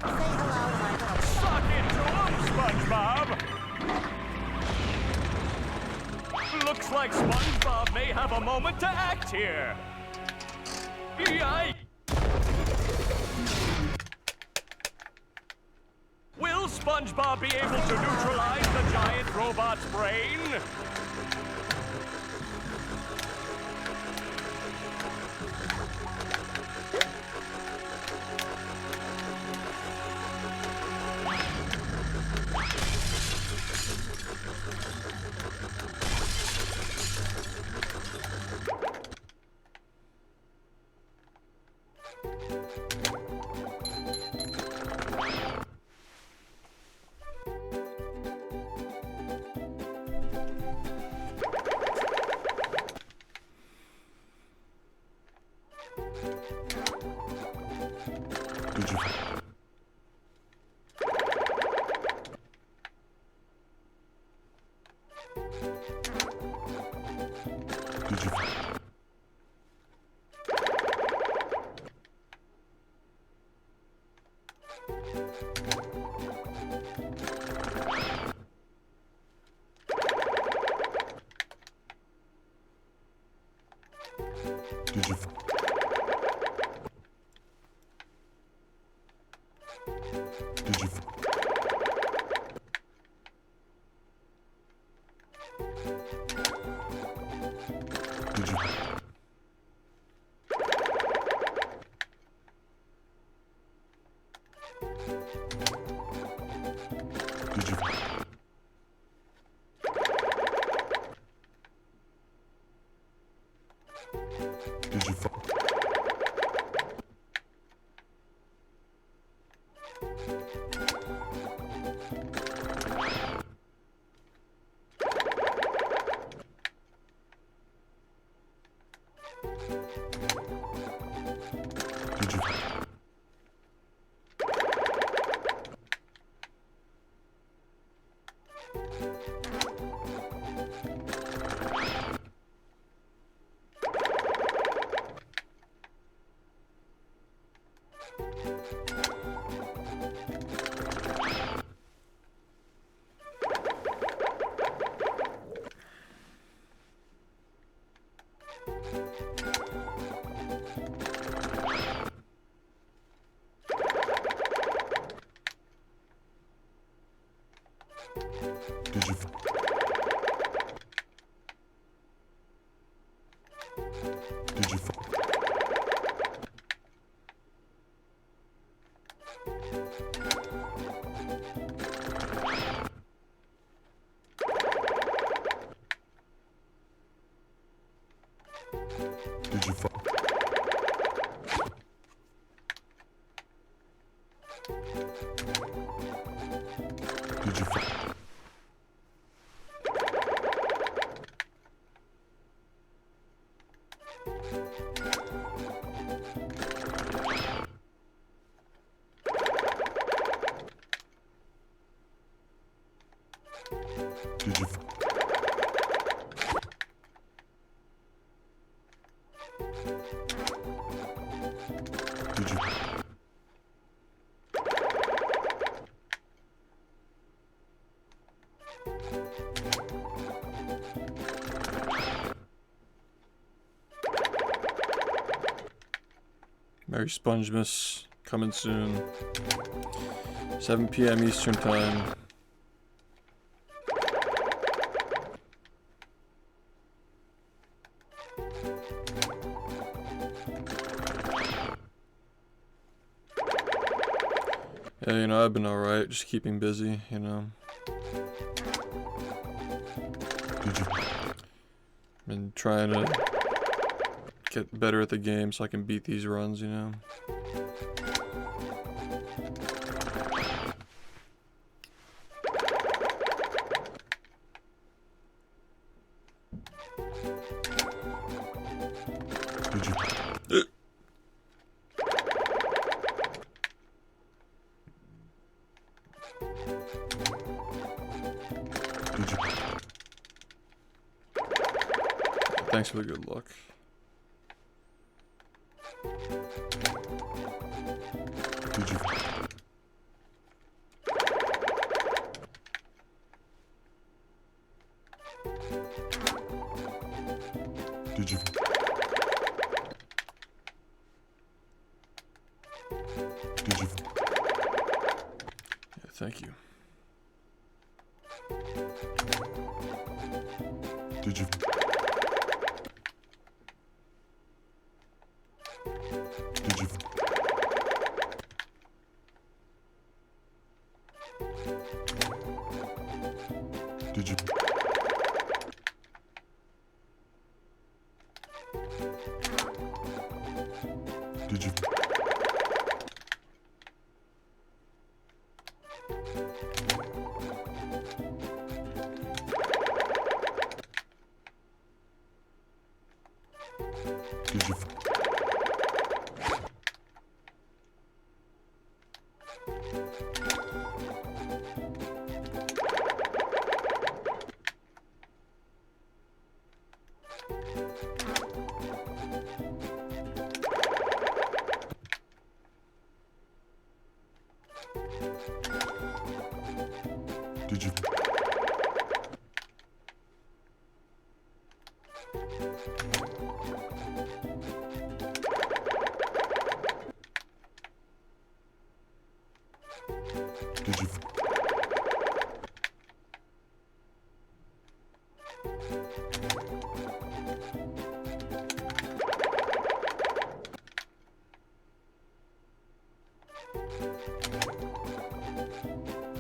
Suck it to him, SpongeBob! Looks like SpongeBob may have a moment to act here. Yikes! Will SpongeBob be able to neutralize the giant robot's brain? Did you? Did you? Did you? Did you? Did you? Did you? Did you? Did you? Did you? Did you? Did you? Did you? Did you? Did you? Merry Spongemas coming soon. 7 p.m. Eastern Time. Yeah, you know, I've been alright, just keeping busy, you know. Did you? Been trying to get better at the game so I can beat these runs, you know. Did you? Did you? Thanks for the good luck. Did you? Did you? Did you? Yeah, thank you. Did you? Did you? Did you? Did you? Did you? Did you? Did you?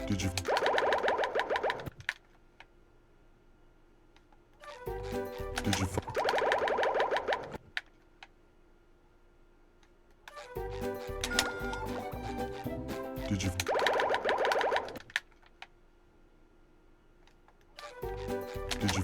Did you? Did you? Did you? Did you?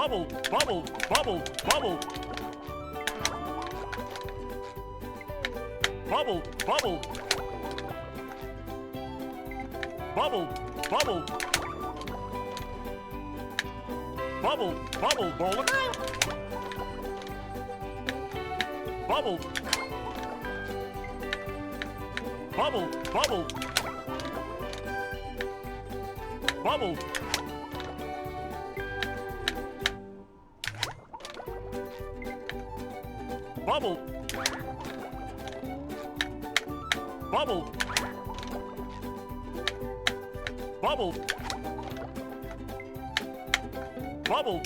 Bubble, bubble, bubble, bubble. Bubble, bubble. Bubble, bubble. Bubble, bubble, bowling. Bubble. Bubble, bubble. Bubble. Bubble. Bubble. Bubble. Bubble.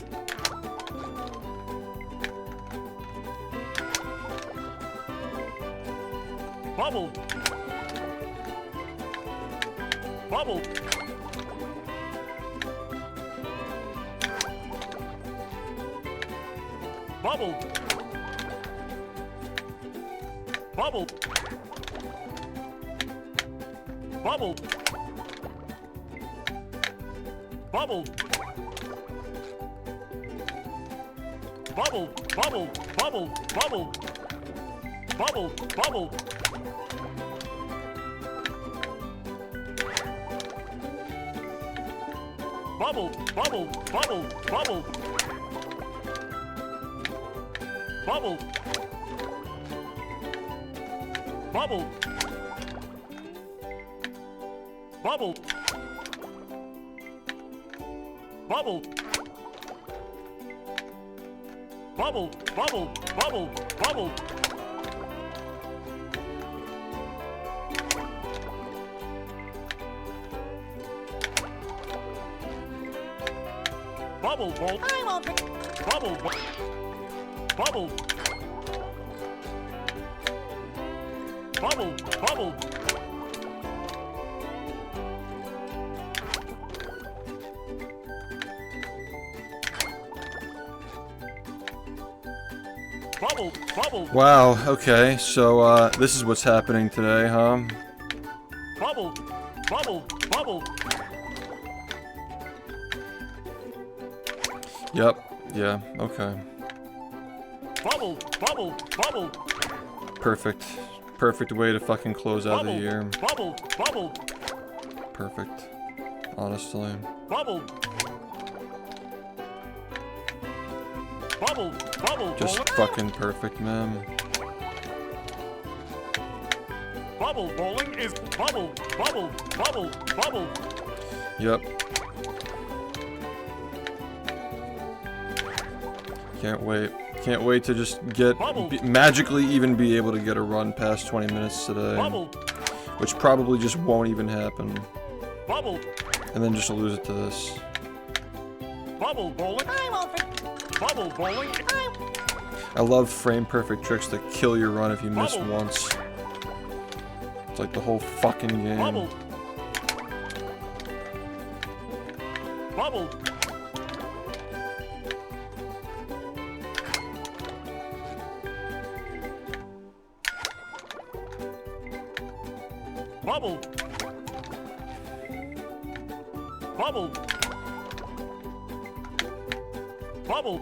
Bubble. Bubble. Bubble. Bubble. Bubble. Bubble. Bubble, bubble, bubble, bubble. Bubble, bubble. Bubble, bubble, bubble, bubble. Bubble. Bubble. Bubble. Bubble. Bubble, bubble, bubble, bubble. Bubble, bubble. I won't. Bubble, bubble. Bubble, bubble. Bubble, bubble. Wow, okay, so this is what's happening today, huh? Bubble, bubble, bubble. Yep, yeah, okay. Bubble, bubble, bubble. Perfect. Perfect way to fucking close out the Bubble, year. bubble, bubble. Perfect. Honestly. Bubble. Bubble, bubble, Just bowling. fucking perfect, man. Bubble bowling is bubble, bubble, bubble, bubble. Yep. Can't wait. Can't wait to just get magically even be able to get a run past 20 minutes today. Bubble, Which probably just won't even happen. bubble, And then just lose it to this. bubble bowling. I won't. Bubble bowling. I love frame perfect tricks that kill your run if you miss Bubble. once. It's like the whole fucking game. Bubble. Bubble. Bubble. Bubble. Bubble.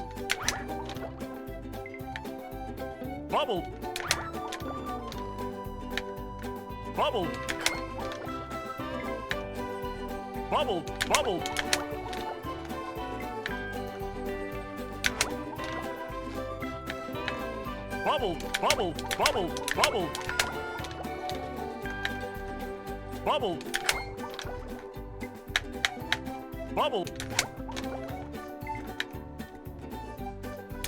Bubble. Bubble. Bubble. Bubble. Bubble. Bubble. Bubble. Bubble. Bubble. Bubble.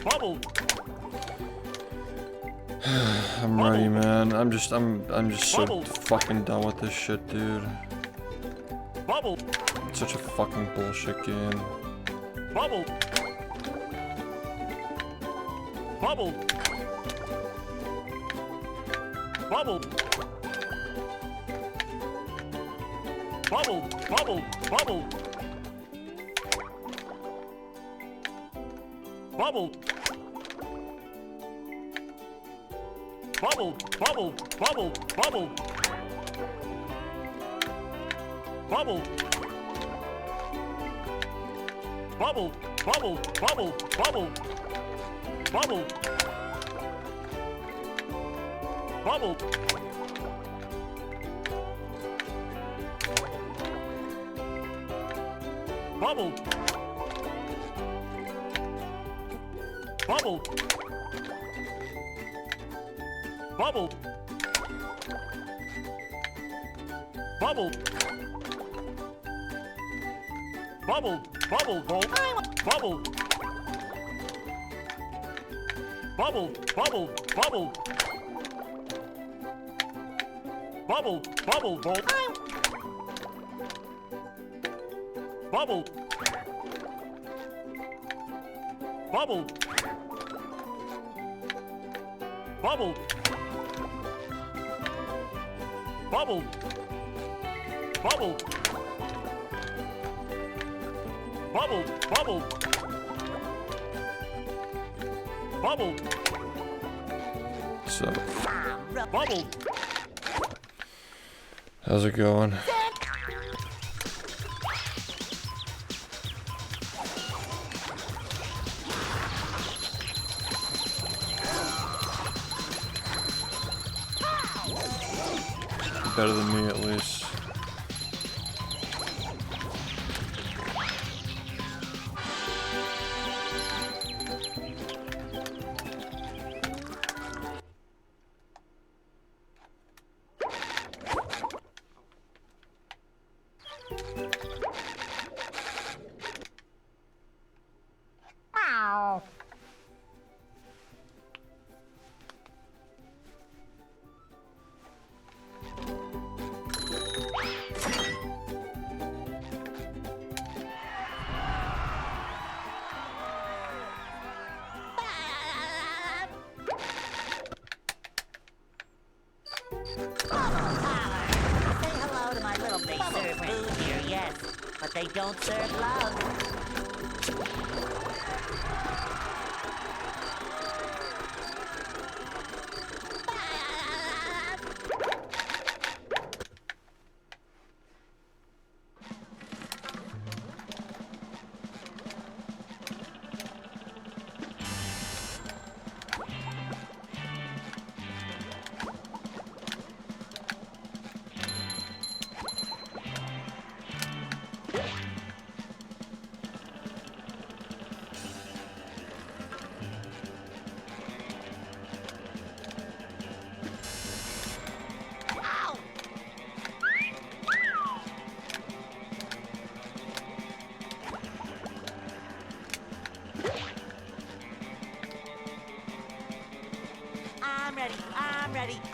Bubble. I'm ready, man. I'm just so Bubble. fucking done with this shit, dude. Bubble. It's such a fucking bullshit game. Bubble. Bubble. Bubble. Bubble. Bubble. Bubble. Bubble. Bubble. Bubble. Bubble. Bubble. Bubble. Bubble, bubble, bubble, bubble. Bubble. Bubble. Bubble. Bubble. Bubble. Bubble. Bubble. Bubble. Bolt. Bubble. Bubble. Bubble. Bubble. Bubble. Bubble. Bolt. Bubble. Bubble. Bubble. Bubble. Bubble. Bubble. Bubble. Bubble. So, Bubble. how's it going? Better than me, at least. They serve food here, yes, but they don't serve love.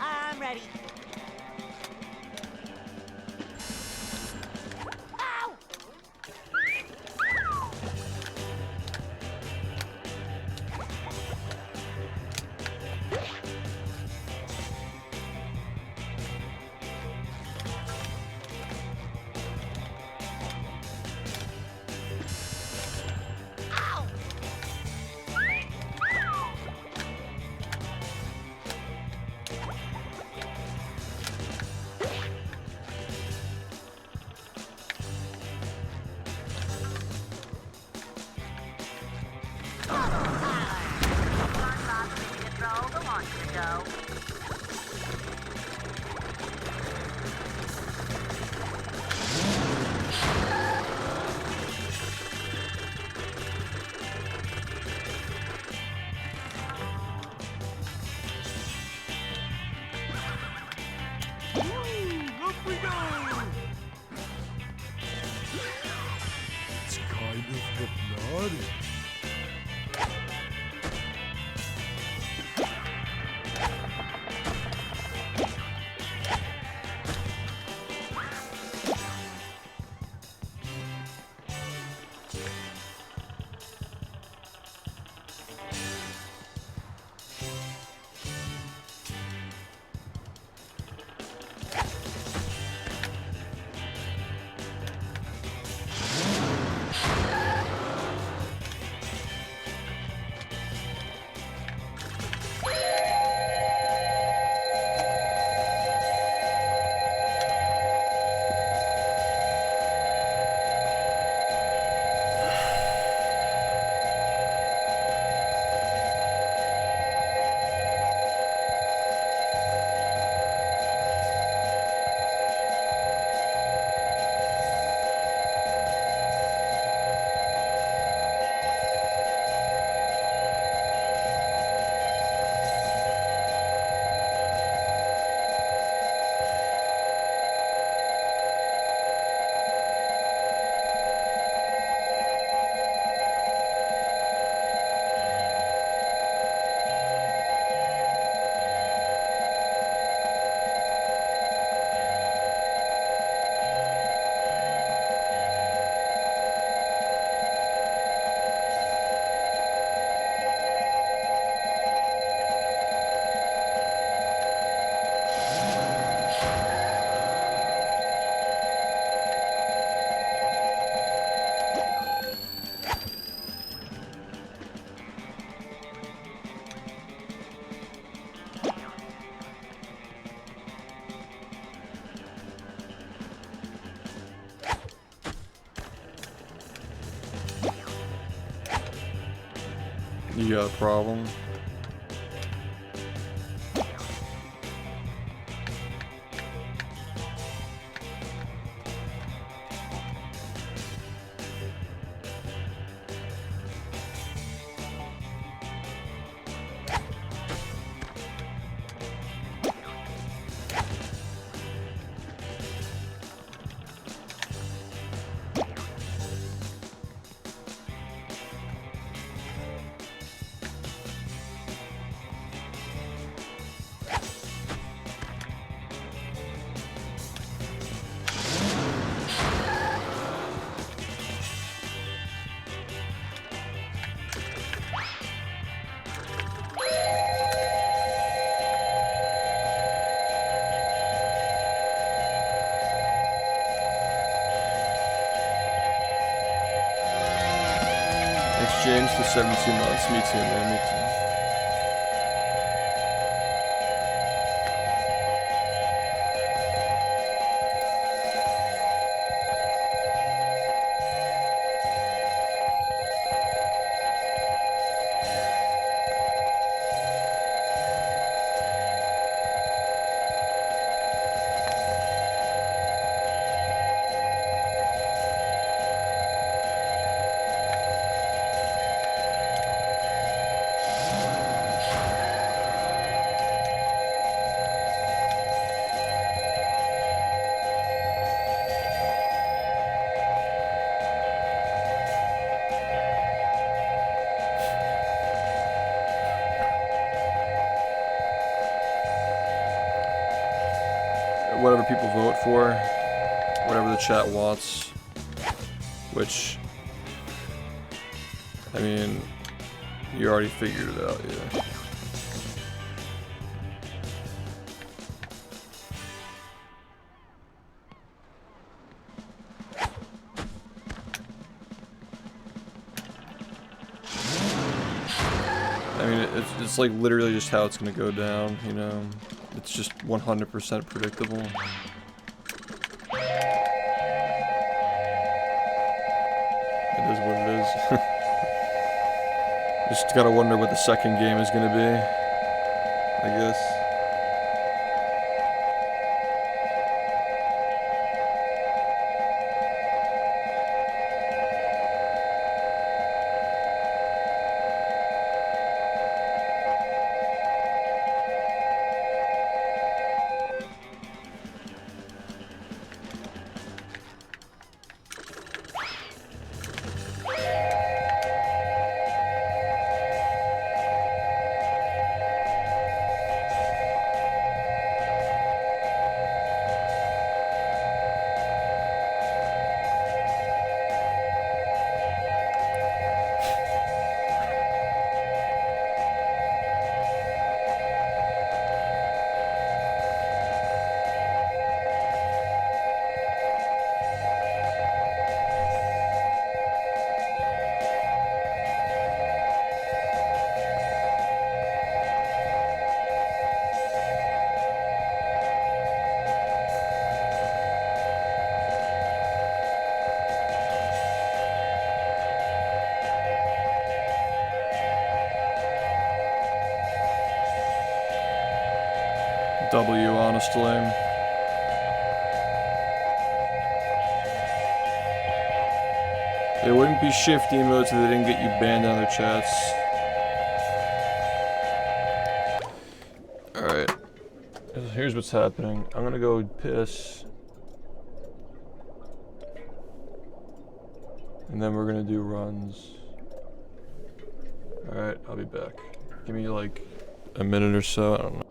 I'm ready. Ow! It's kind of hypnotic. You got a problem? Thanks, James, for 17 months. Me too, man. Me too. Whatever people vote for, whatever the chat wants, which, I mean, you already figured it out, yeah. I mean, it's like literally just how it's gonna go down, you know? It's just 100% predictable. It is what it is. Just gotta wonder what the second game is gonna be, I guess. W, honestly. It wouldn't be SHiFT emotes if they didn't get you banned on their chats. Alright. Here's what's happening. I'm gonna go piss. And then we're gonna do runs. Alright, I'll be back. Give me like a minute or so, I don't know.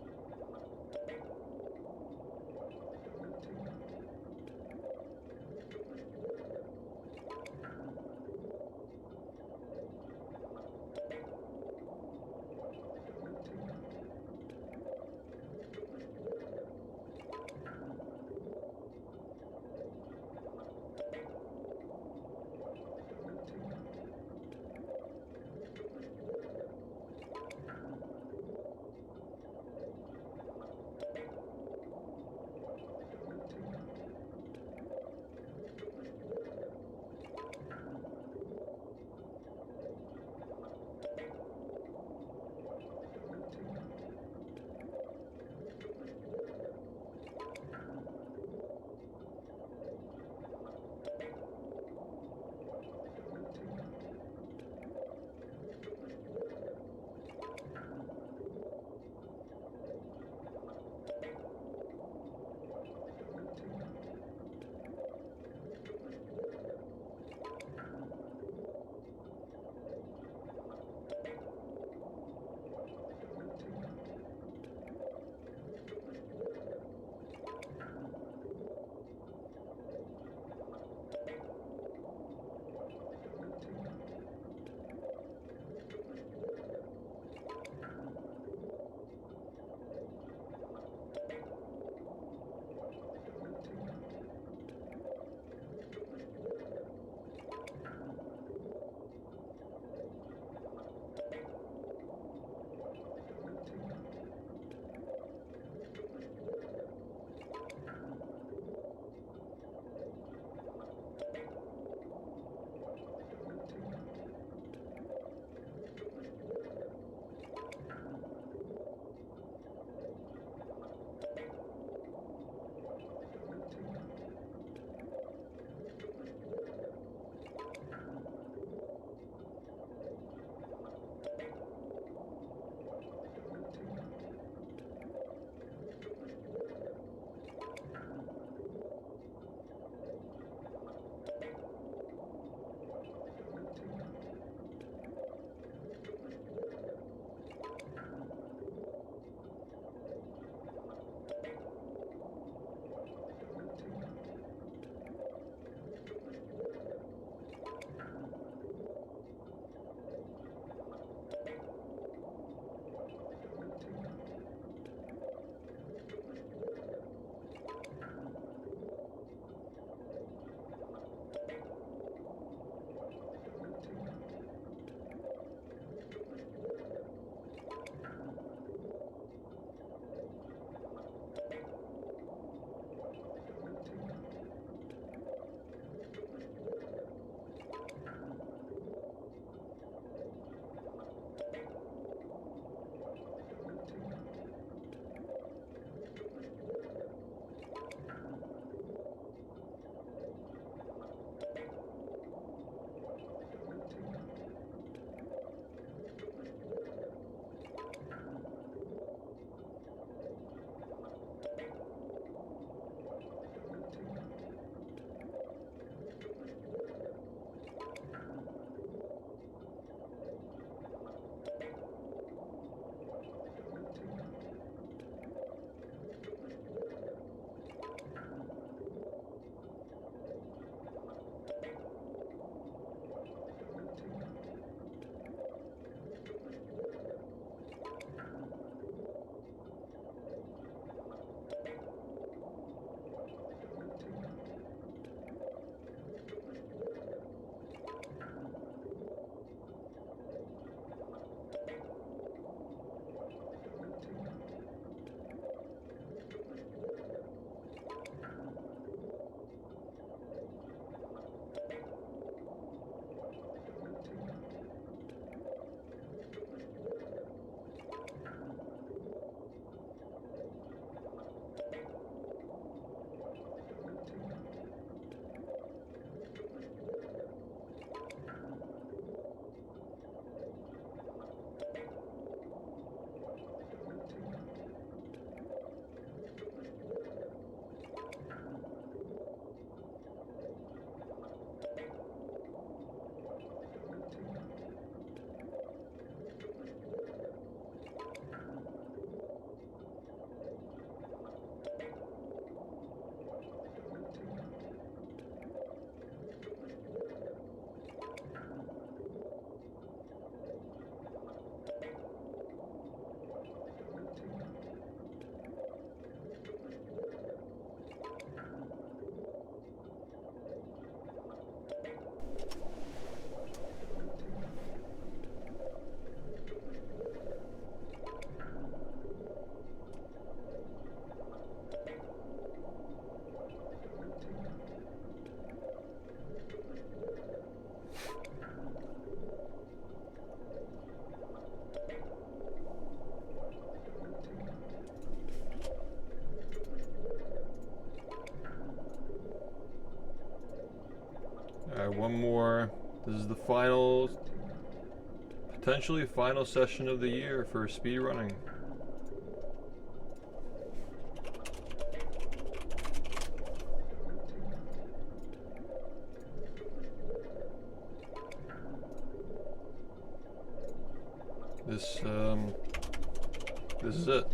one more. This is the final, potentially final session of the year for speedrunning. This is it.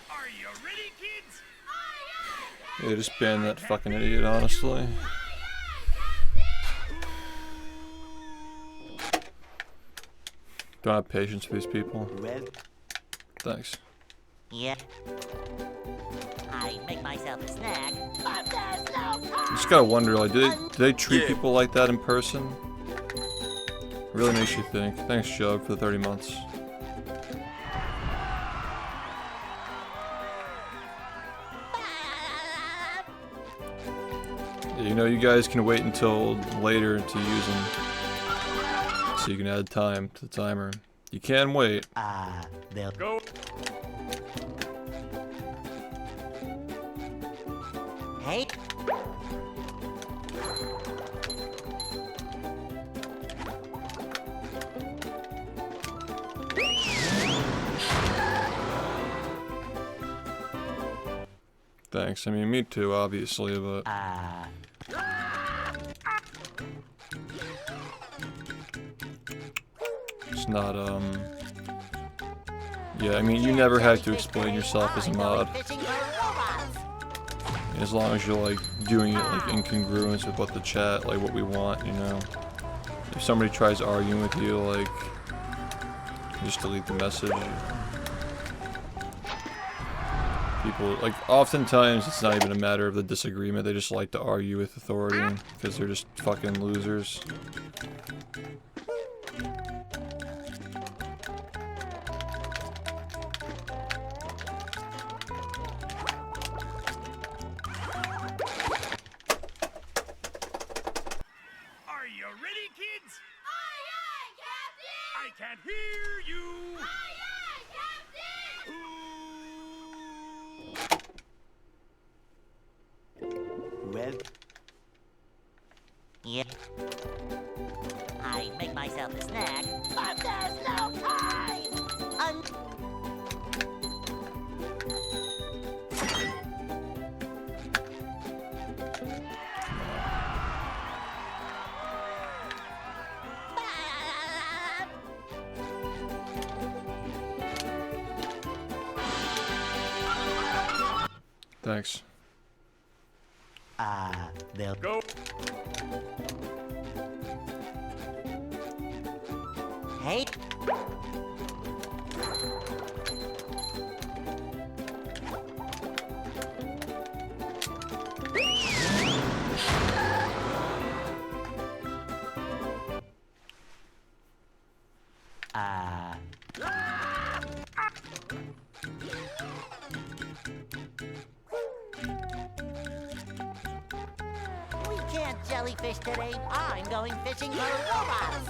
Are you ready, kids? Yeah, just ban that fucking idiot, honestly. Don't have patience for these people. Well, Thanks. Yeah. I make myself a snack, but there's no time. Just gotta wonder, like, do they treat people like that in person? Really makes you think. Thanks, Jug, for the 30 months. Yeah, you know, you guys can wait until later to use them, so you can add time to the timer. You can wait. they'll Go. Hey. Thanks. I mean, me too, obviously, but it's not, yeah, I mean, you never had to explain yourself as a mod. Fishing for robots. As long as you're, like, doing it, like, in congruence with what the chat, like, what we want, you know? If somebody tries arguing with you, like, just delete the message. People, like, oftentimes it's not even a matter of the disagreement, they just like to argue with authority, because they're just fucking losers. Are you ready, kids? Aye, aye, Captain! I can't hear you. Aye, aye, Captain! well, Yeah. I make myself a snack, but there's no time. Thanks. they'll Go. Hey. We can't jellyfish today. I'm going fishing for robots.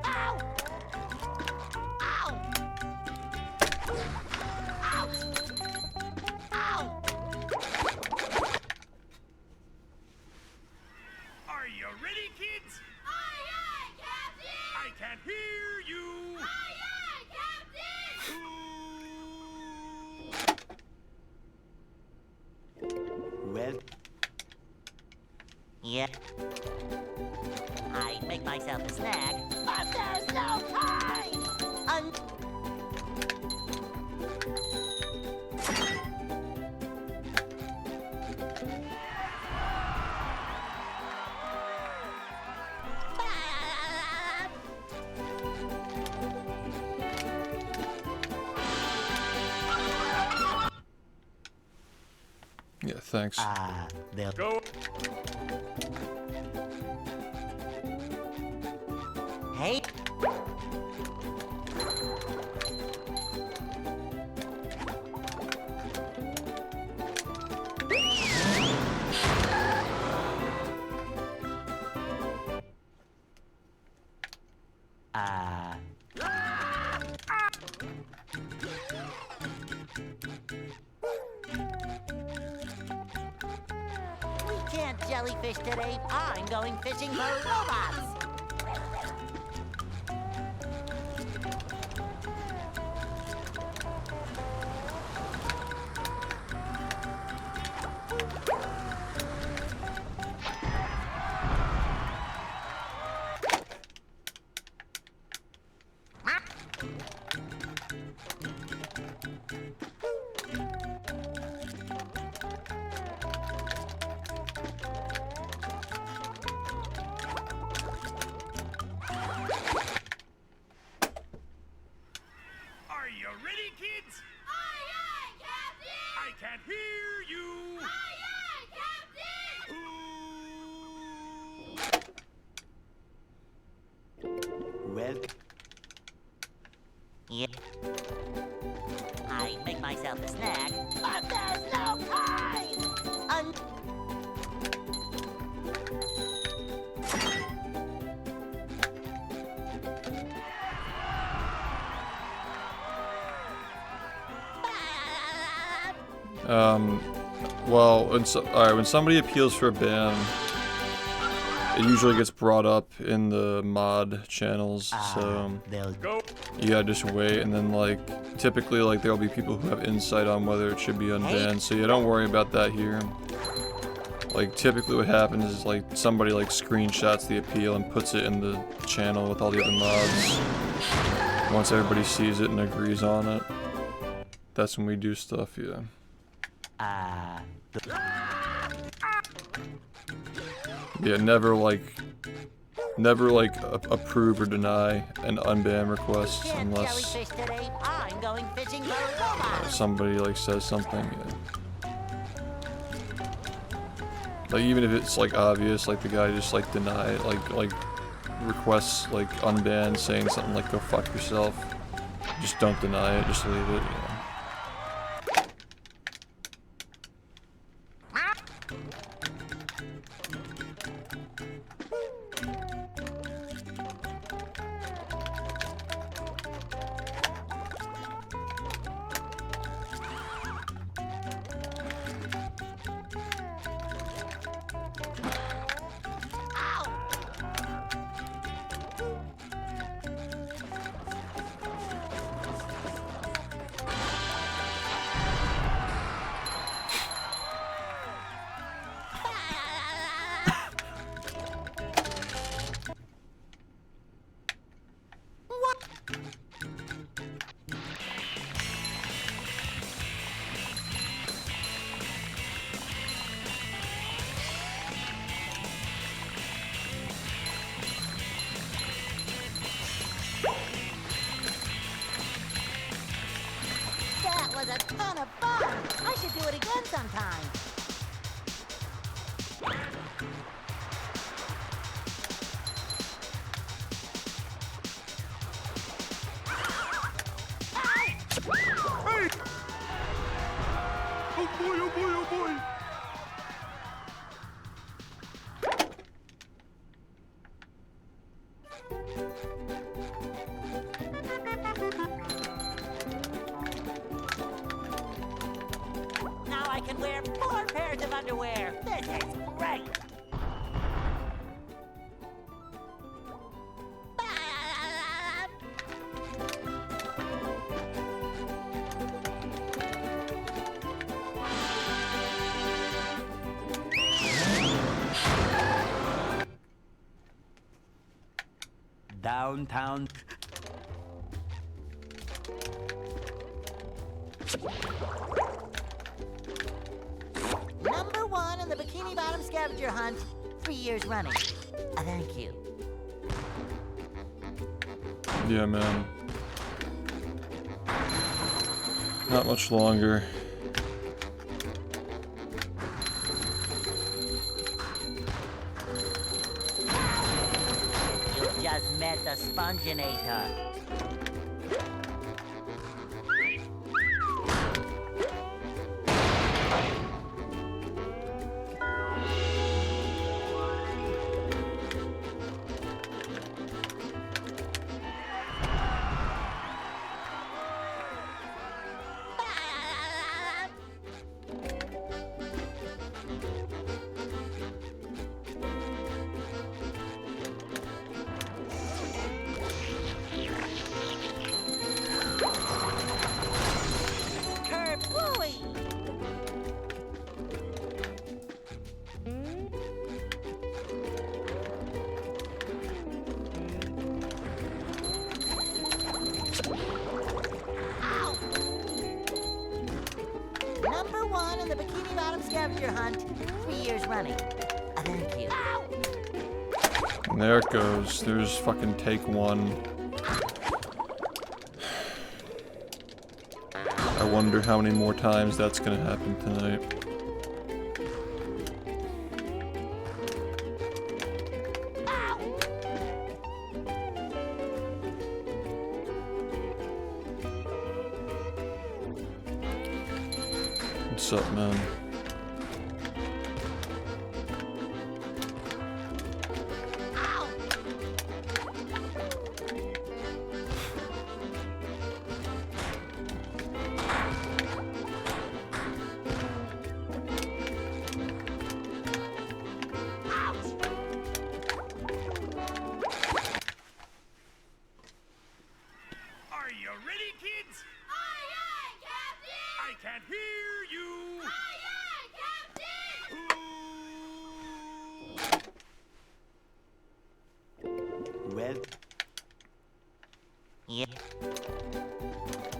Ow! Ow! Ouch! Ow! Are you ready, kids? Aye, aye, Captain! I can't hear you. Aye, aye, Captain! well, Yeah. I make myself a snack, but there's no time. Thanks. They'll Go. Hey. We can't jellyfish today. I'm going fishing for robots. Are you ready, kids? Aye, aye, Captain! I can't hear you. Aye, aye, Captain! well. Yep. I make myself a snack, but there's no time! Well, alright, when somebody appeals for a ban, it usually gets brought up in the mod channels, so They'll Go. you gotta just wait, and then, like, typically, like, there'll be people who have insight on whether it should be unbanned, so yeah, don't worry about that here. Like, typically what happens is, like, somebody, like, screenshots the appeal and puts it in the channel with all the other mods. Once everybody sees it and agrees on it, that's when we do stuff, yeah. Yeah, never approve or deny an unban request Can't unless jellyfish today. I'm going fishing for robots. somebody, like, says something, yeah. Like, even if it's, like, obvious, like, the guy just, like, deny it, like, requests, like, unban, saying something like, go fuck yourself. Just don't deny it, just leave it, yeah. That was a ton of fun. I should do it again sometime. Oh boy, oh boy, oh boy. Now I can wear 4 pairs of underwear. This is great. downtown. Number 1 in the Bikini Bottom scavenger hunt, 3 years running. Thank you. Yeah, man. Not much longer. Sponginator. Number one in the Bikini Bottom scavenger hunt, 3 years running. Thank you. And there it goes. There's fucking take one. I wonder how many more times that's gonna happen tonight. What's up, man? Are you ready, kids? Aye, aye, Captain! I can't hear you. Aye, aye, Captain! Well, Yep.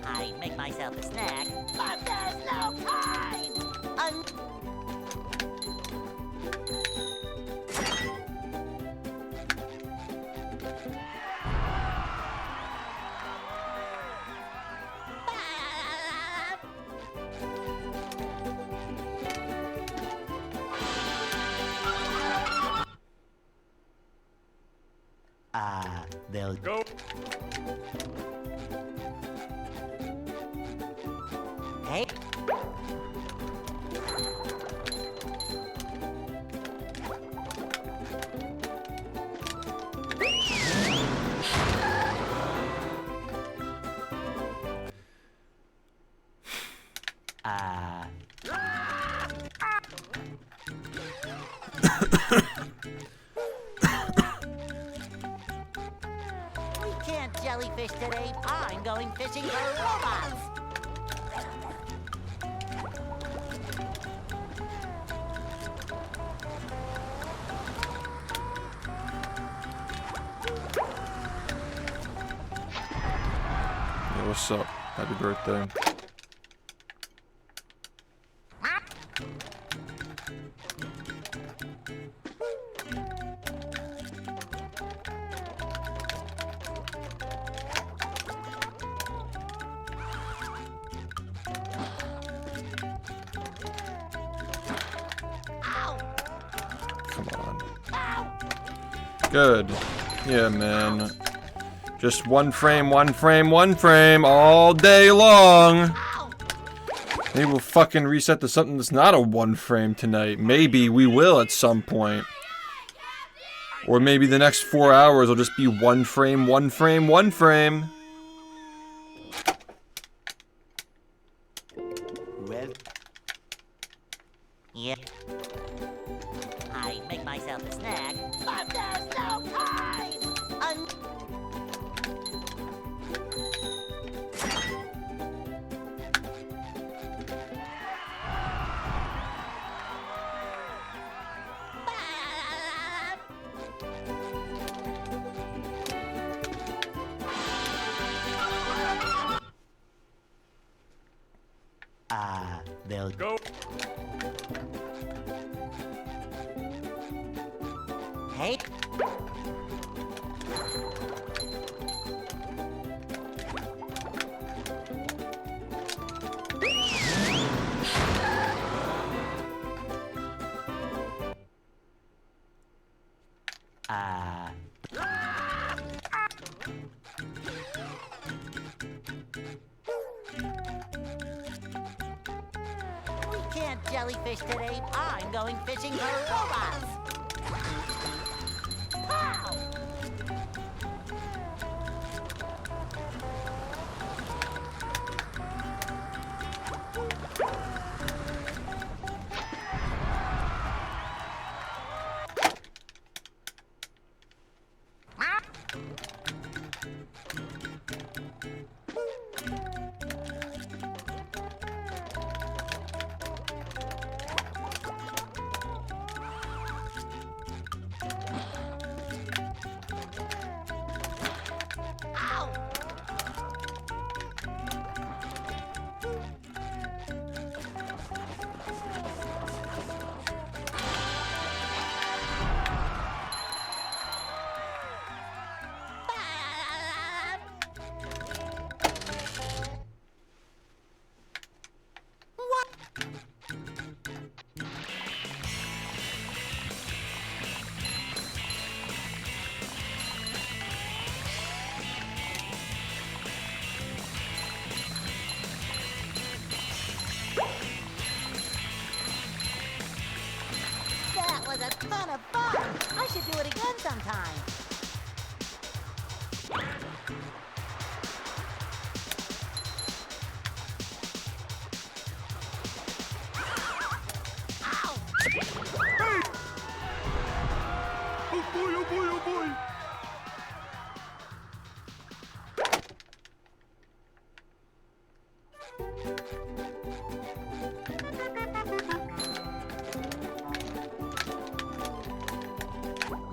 I make myself a snack, but there's no time! they'll Go. Hey. We can't jellyfish today. I'm going fishing for robots. Yeah, what's up? Happy birthday. Come on. Good. Yeah, man. Just one frame all day long. Maybe we'll fucking reset to something that's not a one frame tonight. Maybe we will at some point. Or maybe the next 4 hours will just be one frame. well, Yep. I make myself a snack, but there's no time! they'll Go. Hey. can't jellyfish today. I'm going fishing for robots. Pow! That was a ton of fun. I should do it again sometime. Ow! Oh boy, oh boy, oh boy!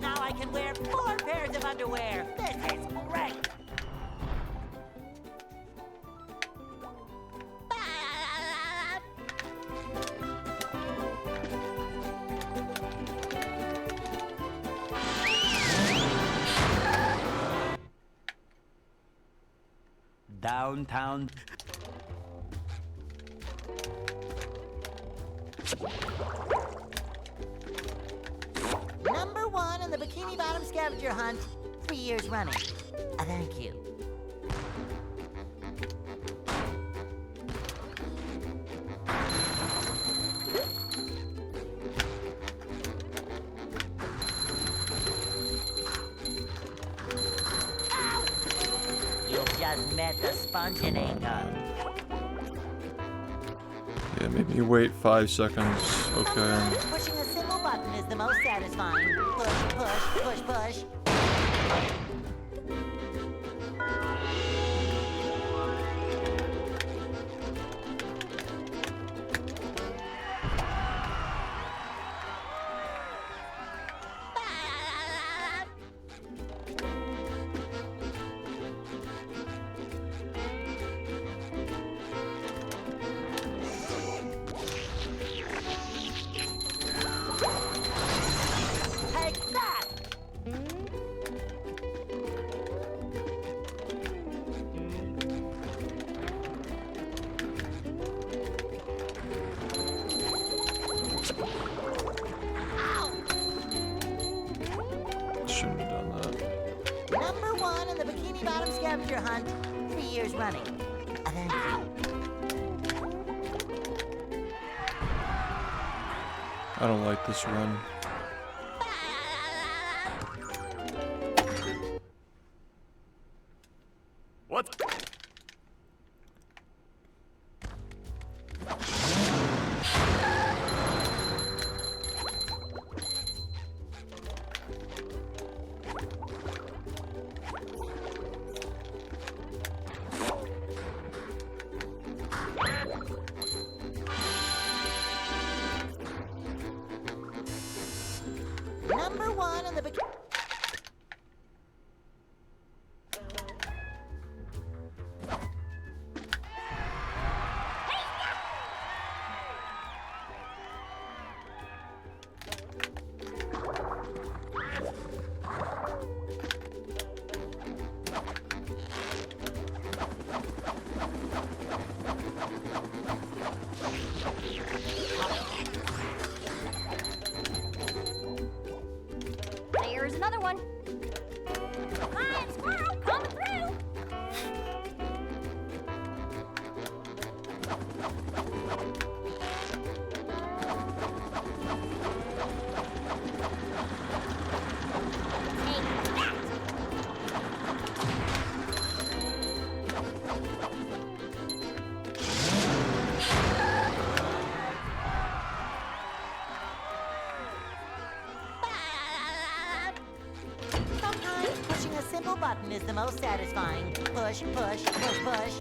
Now I can wear 4 pairs of underwear. This is great. Downtown. Number 1 in the Bikini Bottom scavenger hunt, 3 years running. Thank you. Ow! You've just met the spongebob. Yeah, maybe wait 5 seconds. Okay. Sometimes pushing a single button is the most satisfying. Push, push, push, push. Take that! Ow! Shouldn't have done that. Number 1 in the Bikini Bottom scavenger hunt, 3 years running. Thank you. I don't like this run. What? Number 1 in the Bikini... most satisfying. Push, push, push, push.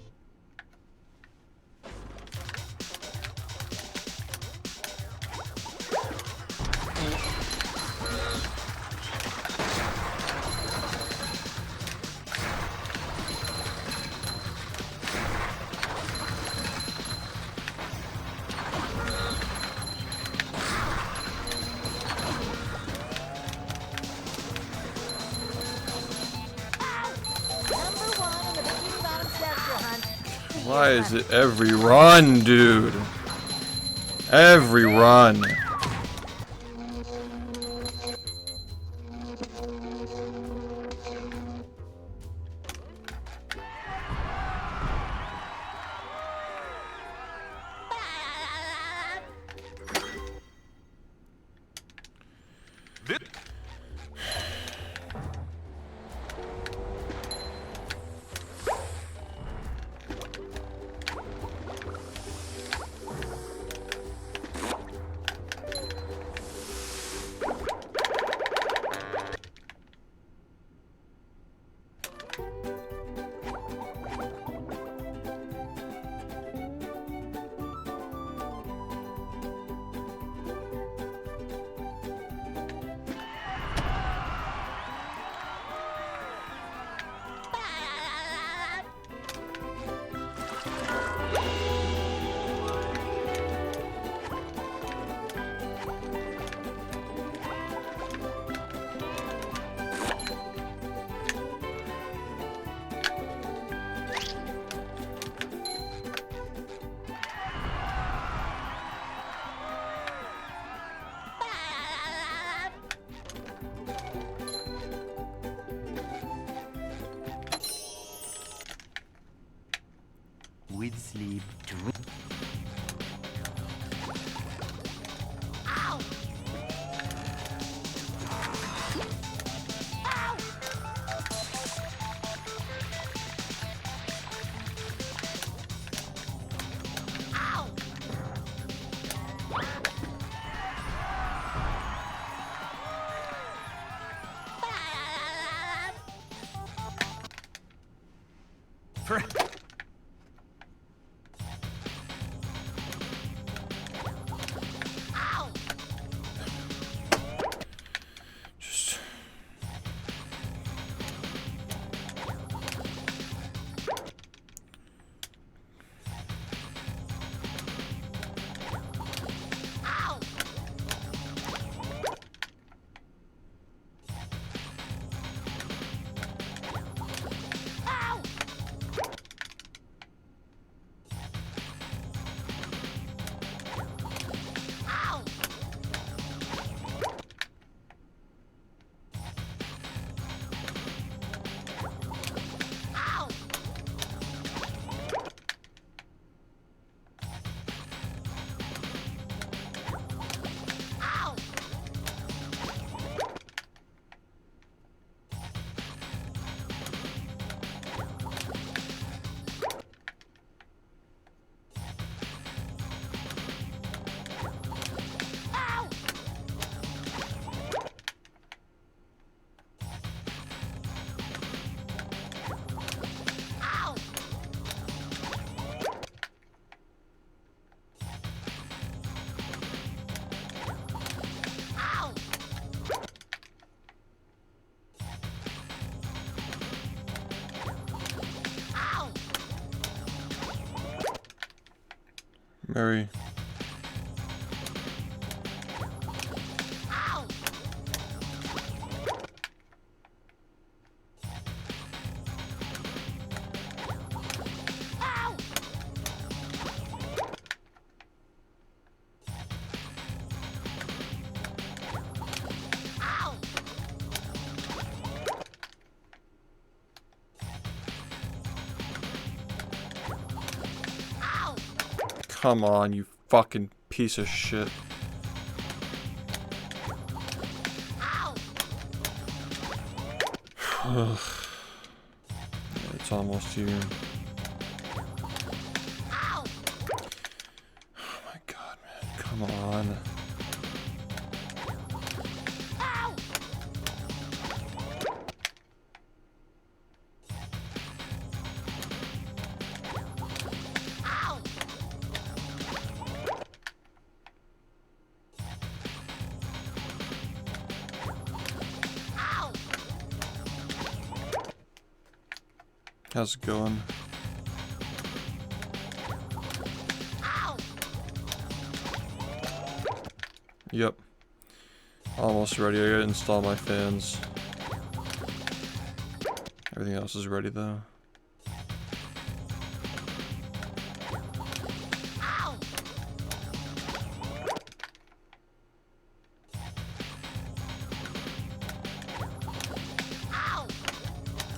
Why is it every run, dude? Every run. With sleep. Ow! Ow! Ow! Ow! Just Ow! Ow! Ow! Ow! Ow! Ow! Ow! Ow! Ow! Mary. Ow! Ow! Ow! Ow! Come on, you fucking piece of shit. Ow! It's almost here. Ow! Oh my god, man. Come on. Ow! How's it going? Yep. Almost ready. I gotta install my fans. Everything else is ready though.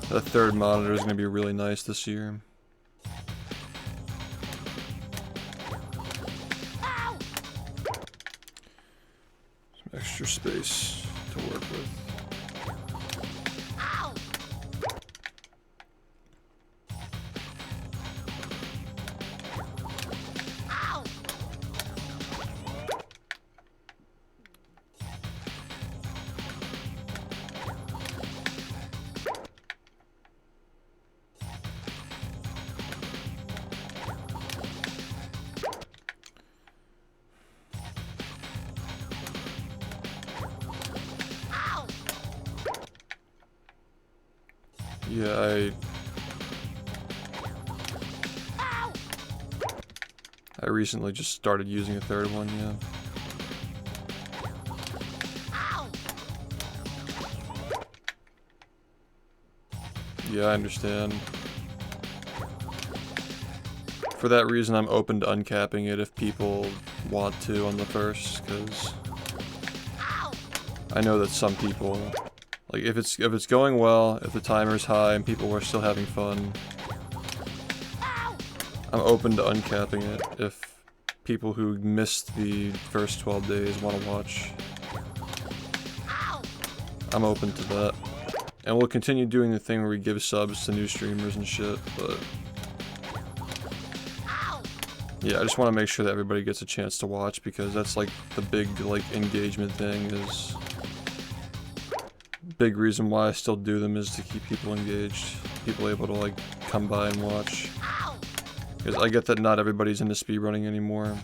The third monitor is gonna be really nice this year. Some extra space to work with. Yeah, I recently just started using a third one, yeah. Yeah, I understand. For that reason, I'm open to uncapping it if people want to on the first, because I know that some people, like if it's going well, if the timer's high and people are still having fun, I'm open to uncapping it if people who missed the first 12 days want to watch. I'm open to that. And we'll continue doing the thing where we give subs to new streamers and shit, but yeah, I just want to make sure that everybody gets a chance to watch, because that's like the big like engagement thing. Is big reason why I still do them is to keep people engaged, people able to like come by and watch. Because I get that not everybody's into speedrunning anymore,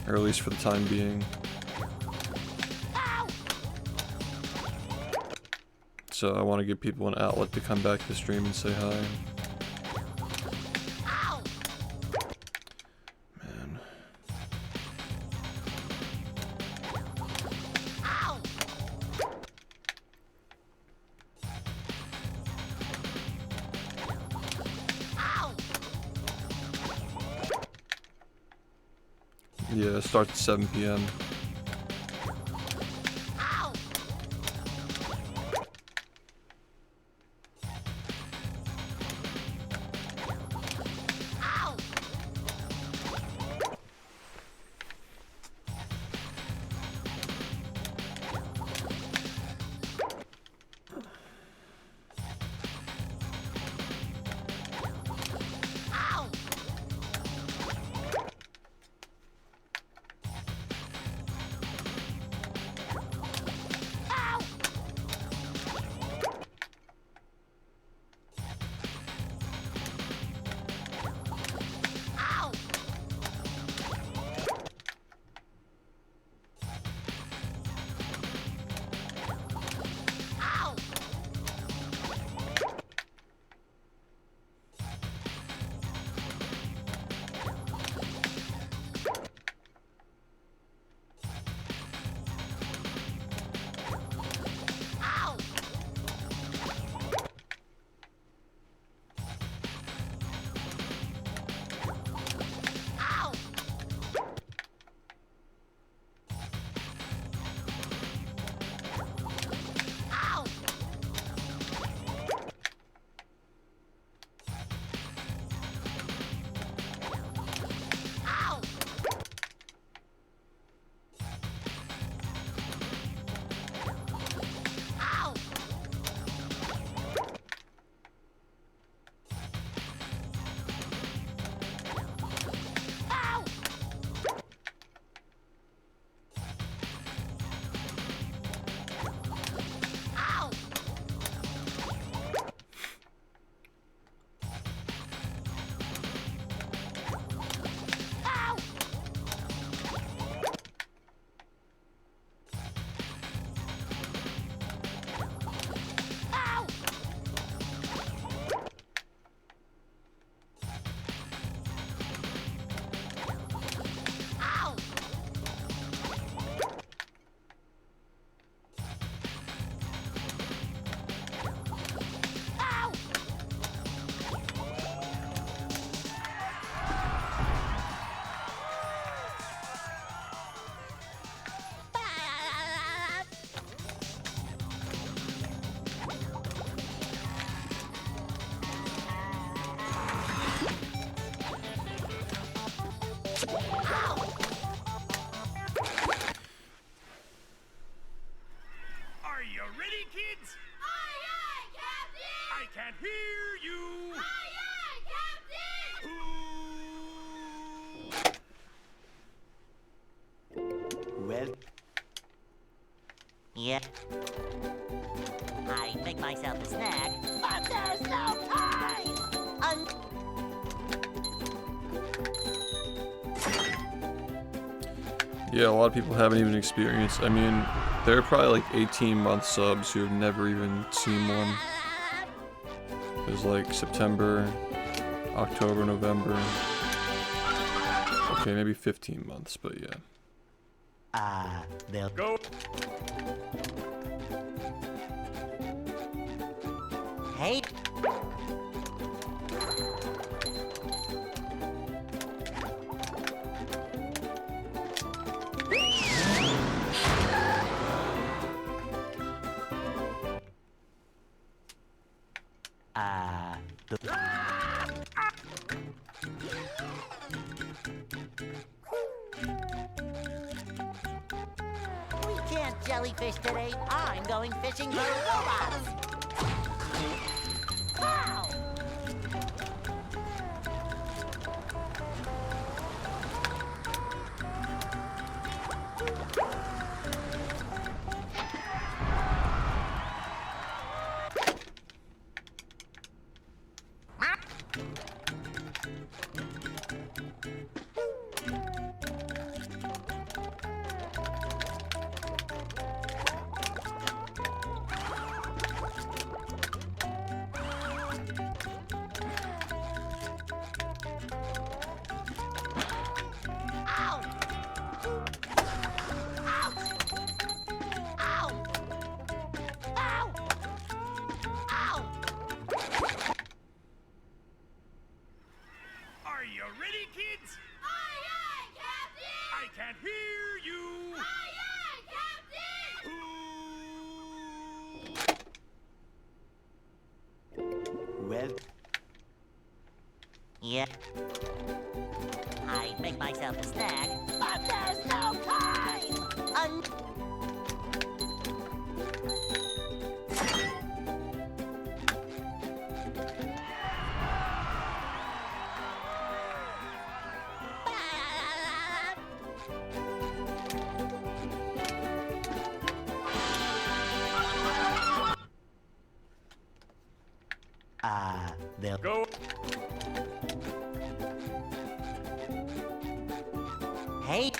or at least for the time being. So I want to give people an outlet to come back to the stream and say hi. Man. Yeah, it starts at 7 p.m. myself a snack, but there's no time! Yeah, a lot of people haven't even experienced. I mean, there are probably like 18-month subs who have never even seen one. There's like September, October, November. Okay, maybe 15 months, but yeah. They'll Go. Hey. We can't jellyfish today. I'm going fishing for robots. Wow! Are you ready, kids? Aye, aye, Captain! I can't hear you. Aye, aye, Captain! well. Yeah. I'd make myself a snack, but there's no time! They'll Go. Hey.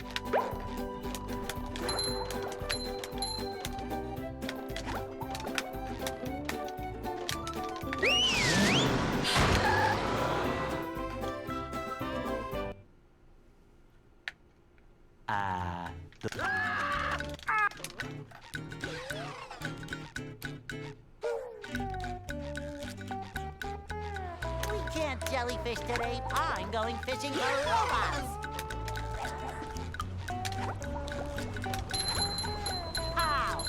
We can't jellyfish today. I'm going fishing for robots. How?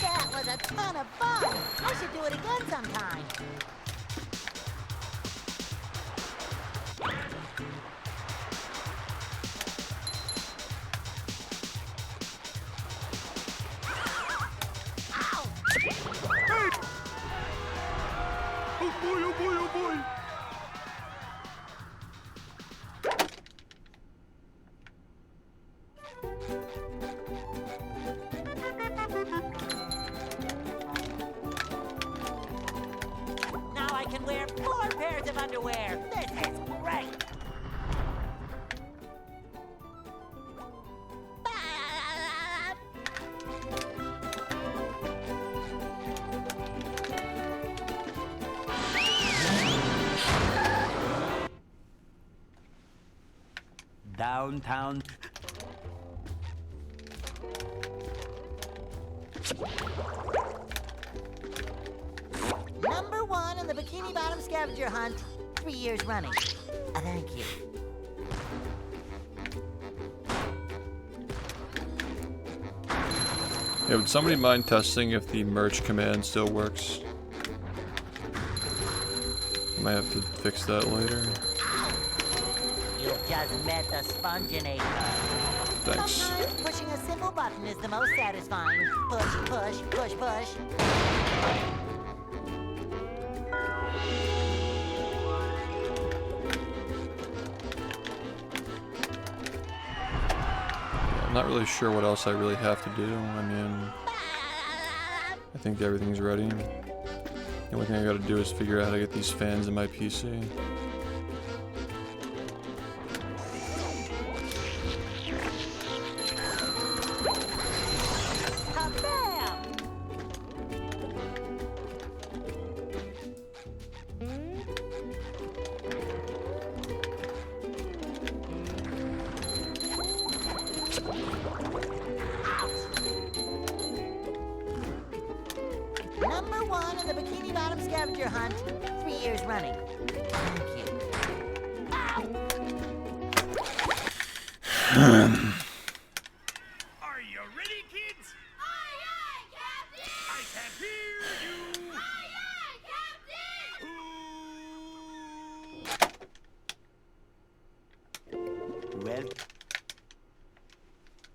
That was a ton of fun. I should do it again sometime. Oh boy, oh boy, oh boy. Now I can wear 4 pairs of underwear. This is great. downtown. Number 1 in the Bikini Bottom scavenger hunt, 3 years running. Thank you. Yeah, would somebody mind testing if the merge command still works? Might have to fix that later. You've just met the spongebob. Thanks. Sometimes pushing a simple button is the most satisfying. Push, push, push, push. I'm not really sure what else I really have to do. I mean, I think everything's ready. The only thing I gotta do is figure out how to get these fans in my PC. Number 1 in the Bikini Bottom scavenger hunt, 3 years running. Thank you. Are you ready, kids? Aye, aye, Captain! I can't hear you. Aye, aye, Captain! Well,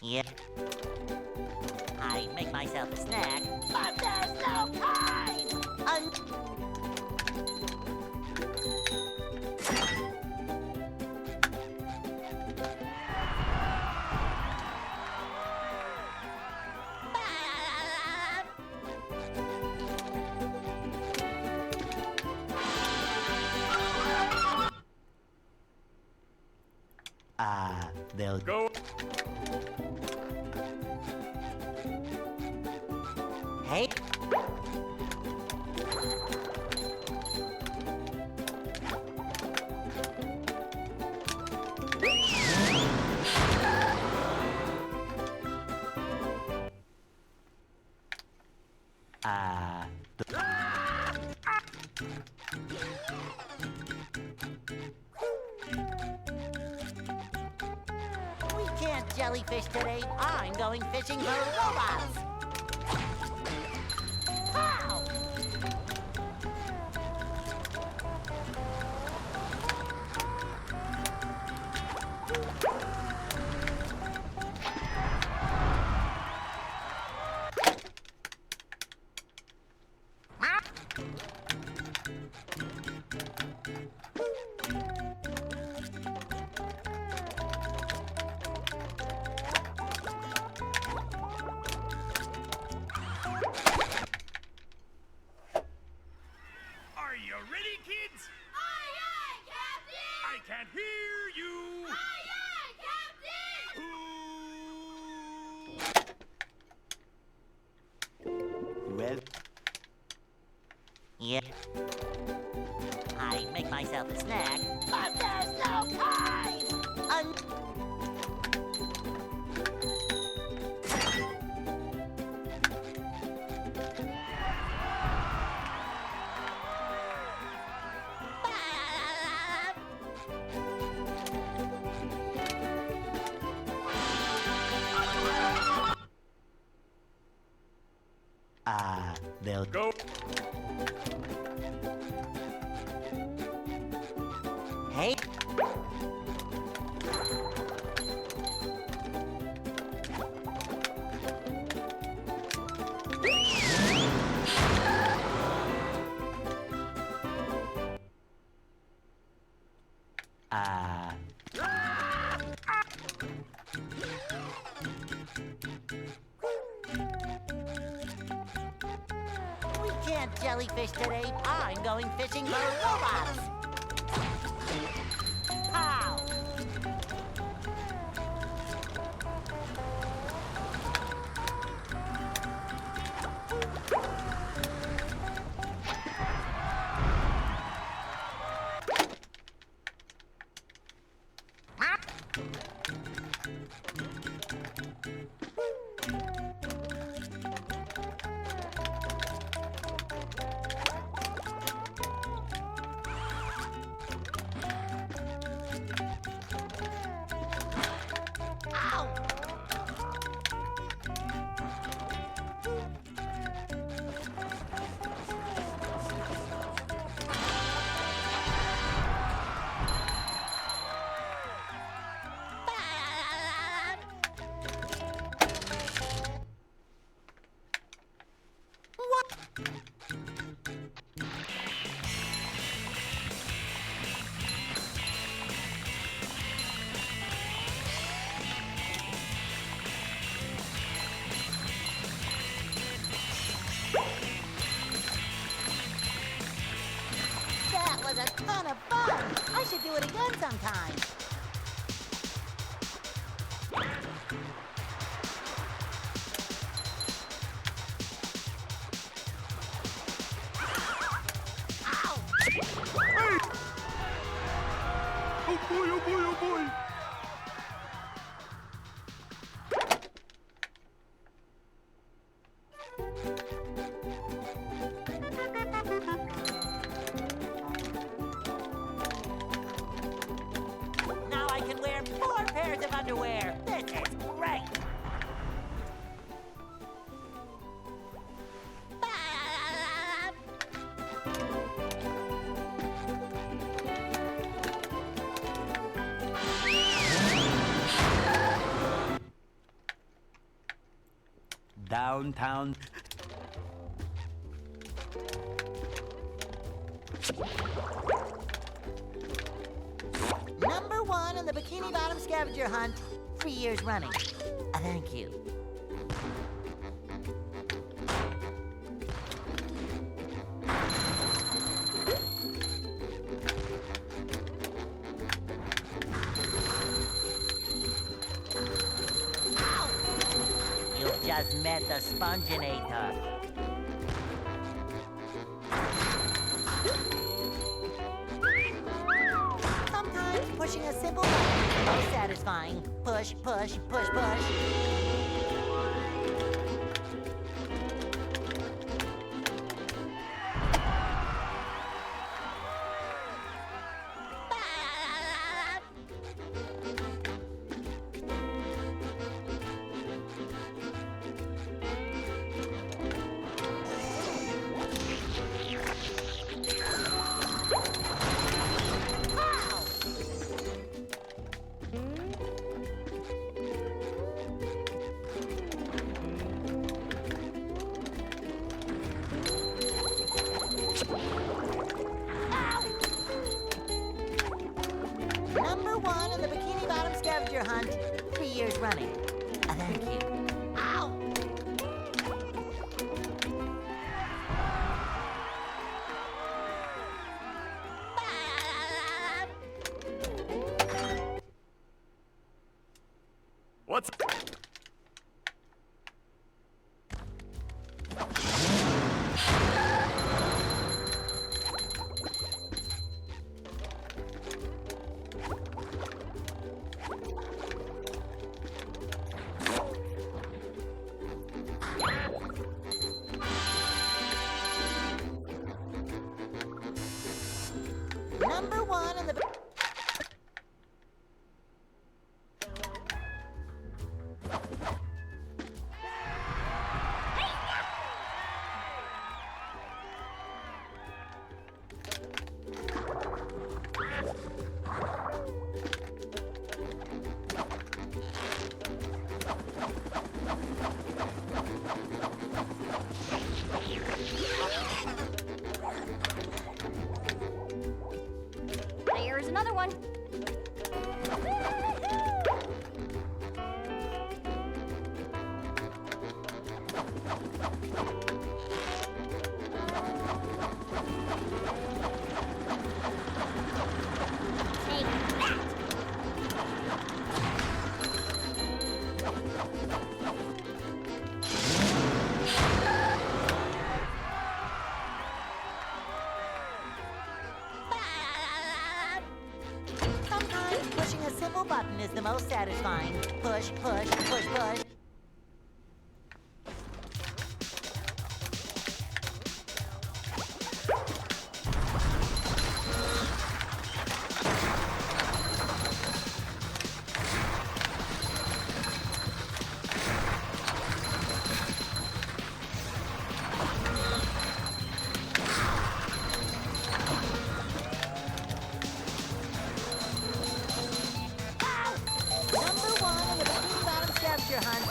Yep. I make myself a snack, but there's no time! they'll Go. Hey. We can't jellyfish today. I'm going fishing for robots. Pow! Are you ready, kids? Aye, aye, Captain! I can't hear you. Aye, aye, Captain! well, Yep. I make myself a snack, but there's no time! they'll Go. Hey. We can't jellyfish today. I'm going fishing for robots. Pow! That was a ton of fun. I should do it again sometime. Oh boy, oh boy, oh boy! Now I can wear 4 pairs of underwear. This is great. Downtown. Number 1 in the Bikini Bottom scavenger hunt, 3 years running. Thank you. You just met the Sponginator. Sometimes pushing a simple button is most satisfying. Push, push, push, push. Number 1 in the Bikini Bottom scavenger hunt, 3 years running. Thank you. Ow! What's... Number 1 in the... There's another one. Take that! Sometimes pushing a simple button is the most satisfying. Push, push, push, push. Number 1 in the Bikini Bottom scavenger hunt,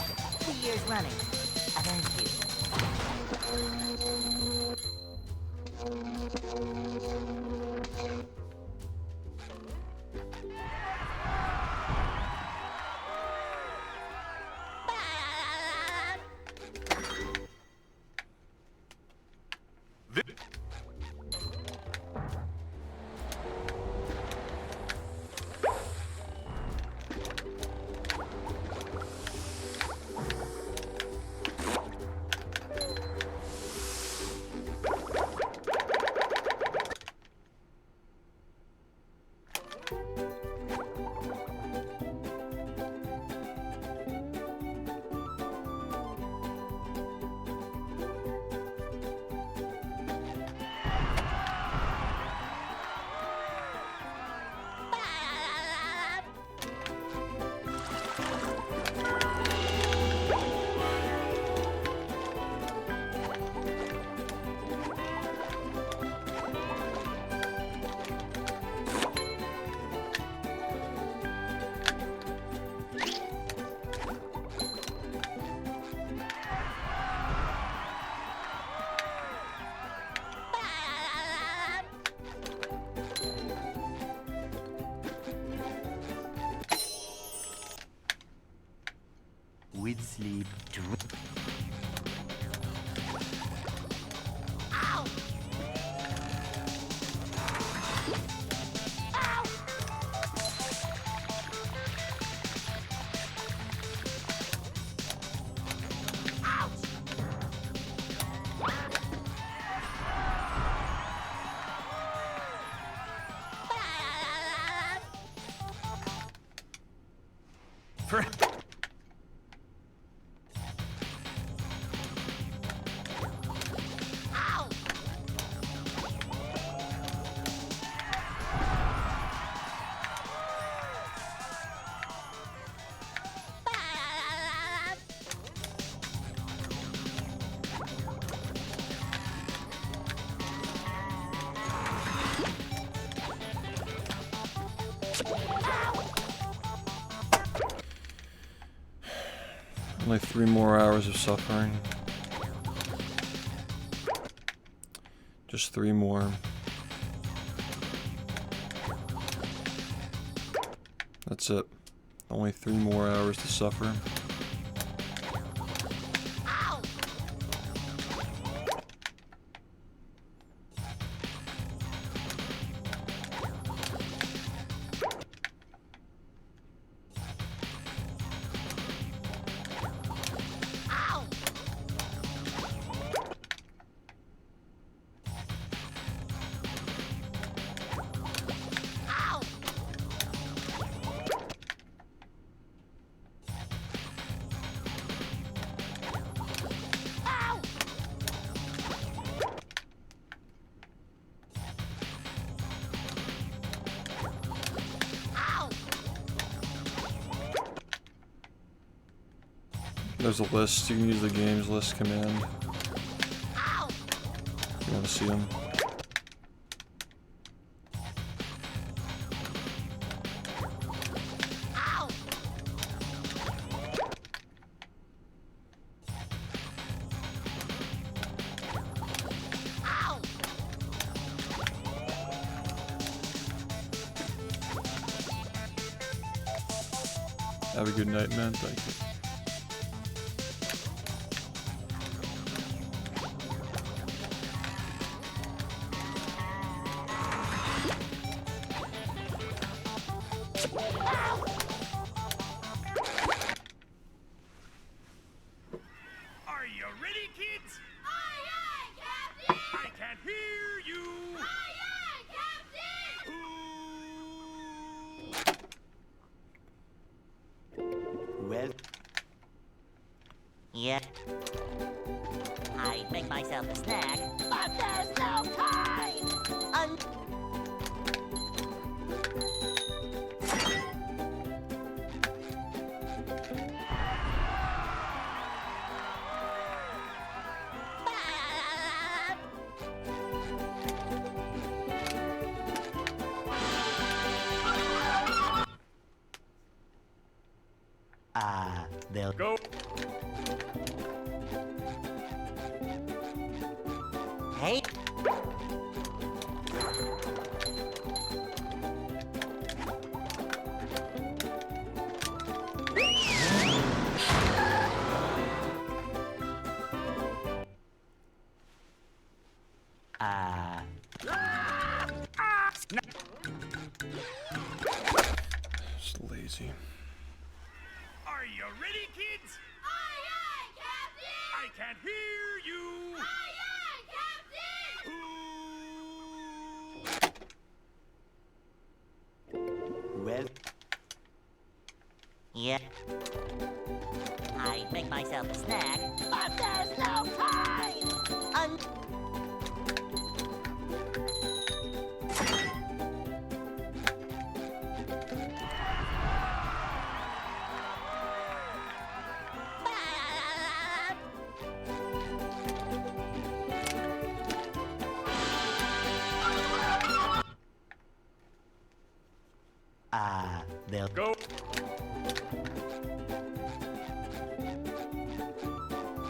With sleep. Only 3 more hours of suffering. Just 3 more. That's it. Only 3 more hours to suffer. There's a list. You can use the games list command. If you want to see them. Have a good night, man. Thank you. Are you ready, kids? Aye, aye, Captain! I can't hear you. Aye, aye, Captain! Well, Yeah. I'd make myself a snack, but there's no time! they'll Go. Hey! Just lazy. Are you ready, kids? Aye, aye, Captain! I can't hear you. Aye, aye, Captain! Well, Yeah. I'd make myself a snack, but there's no time! they'll Go.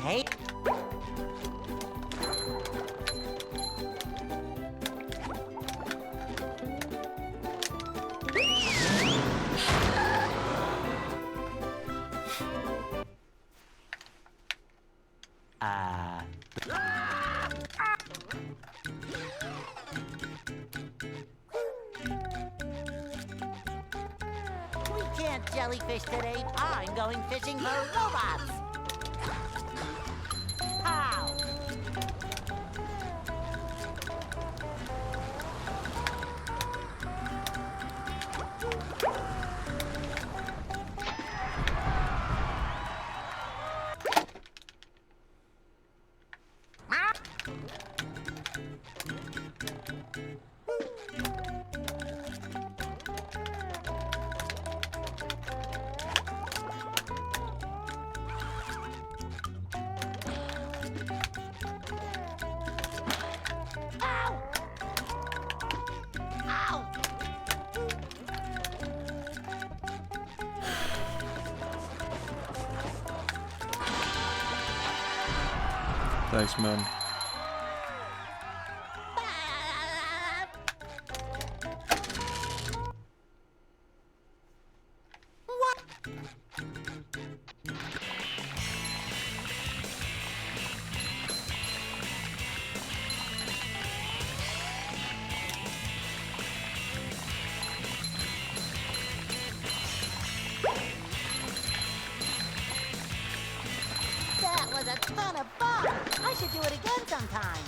Hey. We can't jellyfish today. I'm going fishing for robots. Pow! Ow! Ow! Thanks, man. What? That was a ton of fun. I should do it again sometime.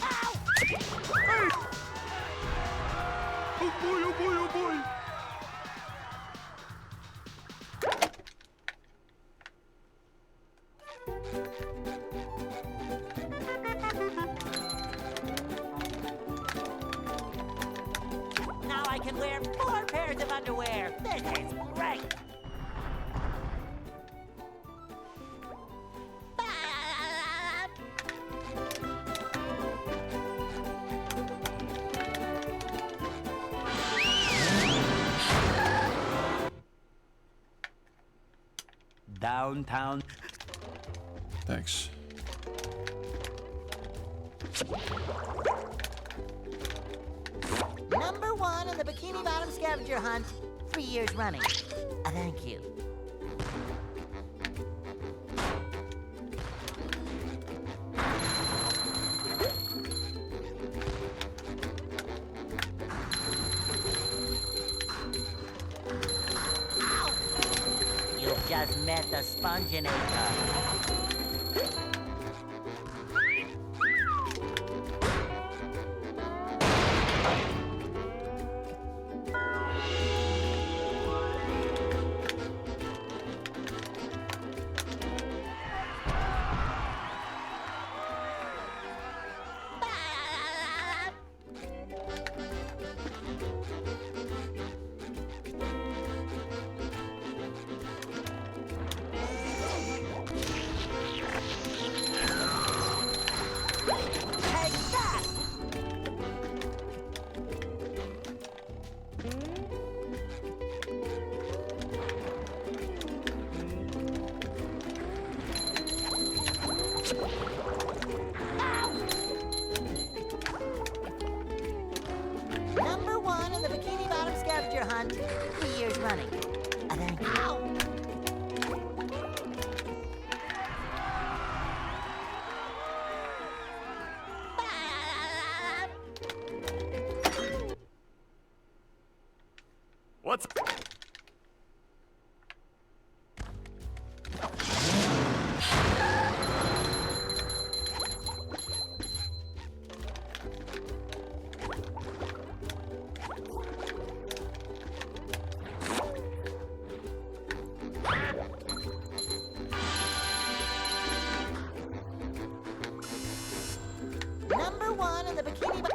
Ow! Oh boy, oh boy, oh boy. Now I can wear 4 pairs of underwear. This is great. downtown. Thanks. Number 1 in the Bikini Bottom scavenger hunt, 3 years running. Thank you. Ow! You've just met the spongebob. Take that! Number 1 in the Bikini Bottom scavenger scavenger hunt 3 years running. Thank you. What's... Number 1 in the bikini.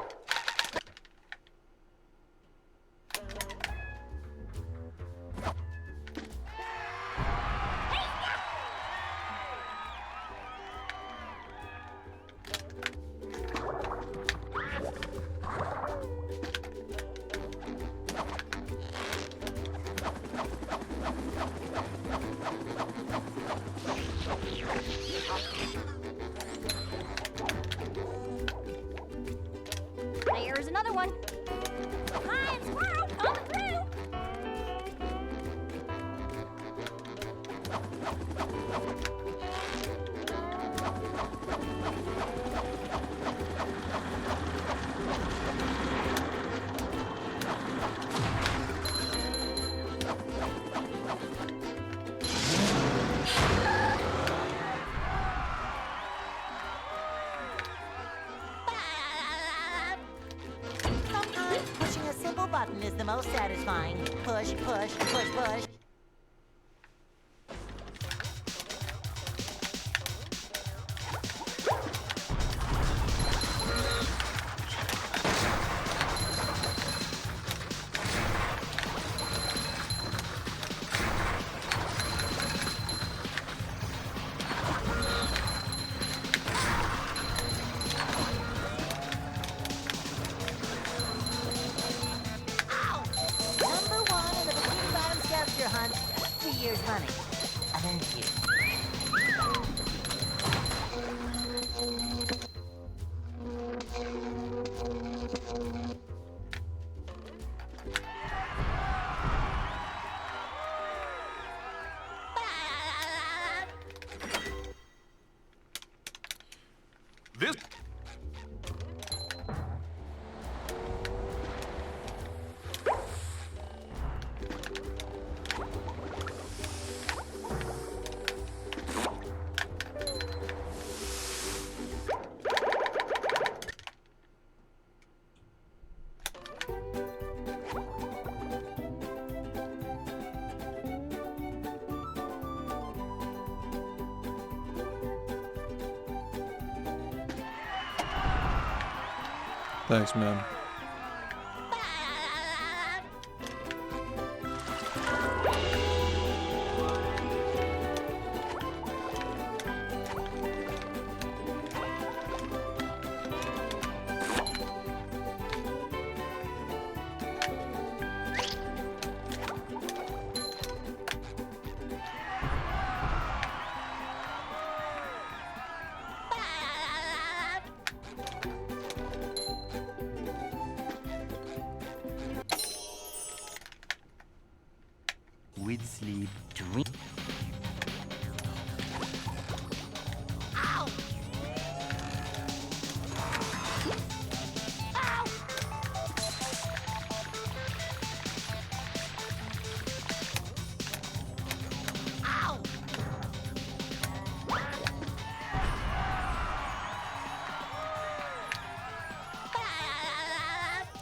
There's another one. Hi, it's Squirrel coming through. Sometimes pushing a simple button is the most satisfying. Push, push, push, push. Number 1 in the bikini bottom scavenger hunt 3 years running. Thank you. This... Thanks, man. With sleep, drink.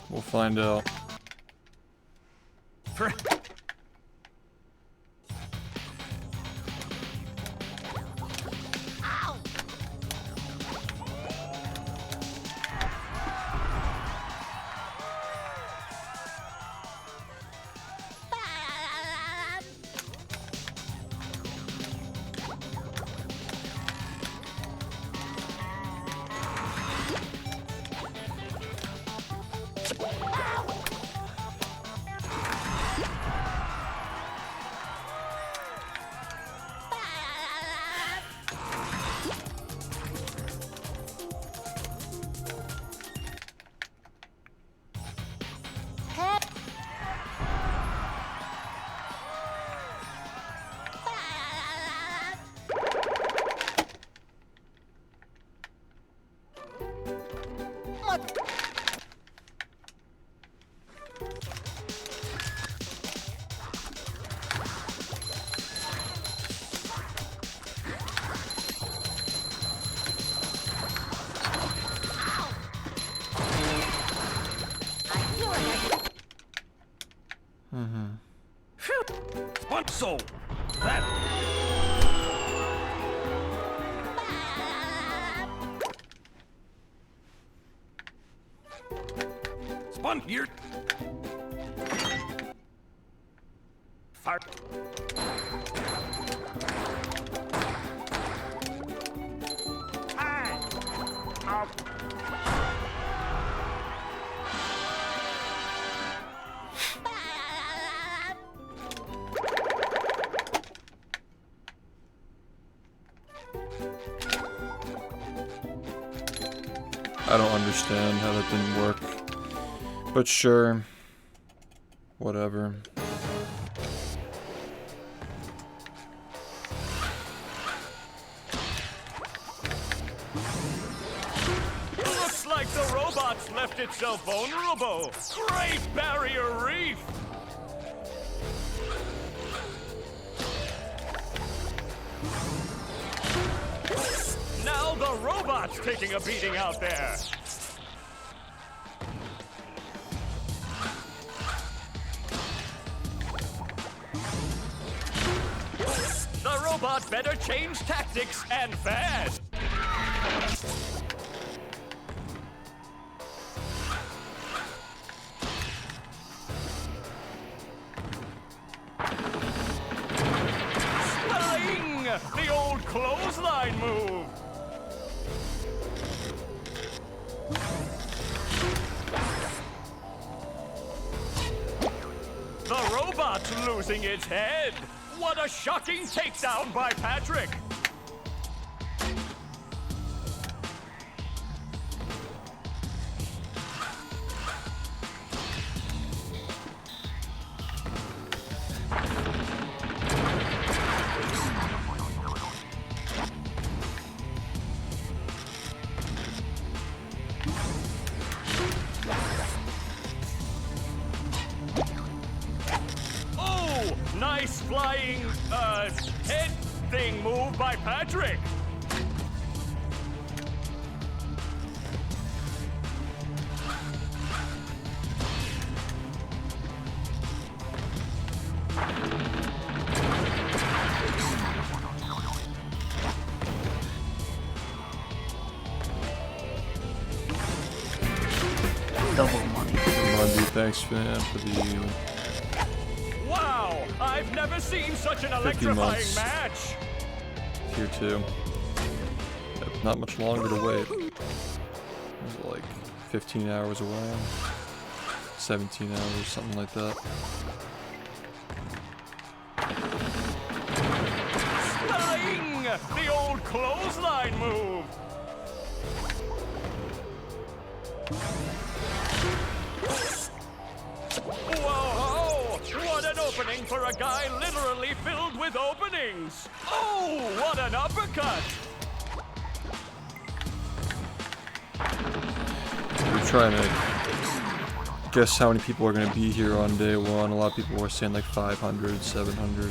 We'll find out. Phew! One soul. That. Spun here. Fire. I don't understand how that didn't work. But sure. Whatever. Looks like the robot's left itself vulnerable. Great barrier reef. Now the robot's taking a beating out there. The robot better change tactics and fast. Spelling! The old clothesline move. The robot's losing its head. What a shocking takedown by Patrick. Oh, nice flying, head thing move by Patrick. Double money. Monday, thanks fam for the Wow, I've never seen such an 50 electrifying months. match. tier 2. Yep, not much longer to wait. It was like 15 hours away. 17 hours, something like that. Spelling! The old clothesline move. Whoa! What an opening for a guy literally filled with openings! Oh, what an uppercut! We're trying to guess how many people are going to be here on day one. A lot of people were saying like 500, 700.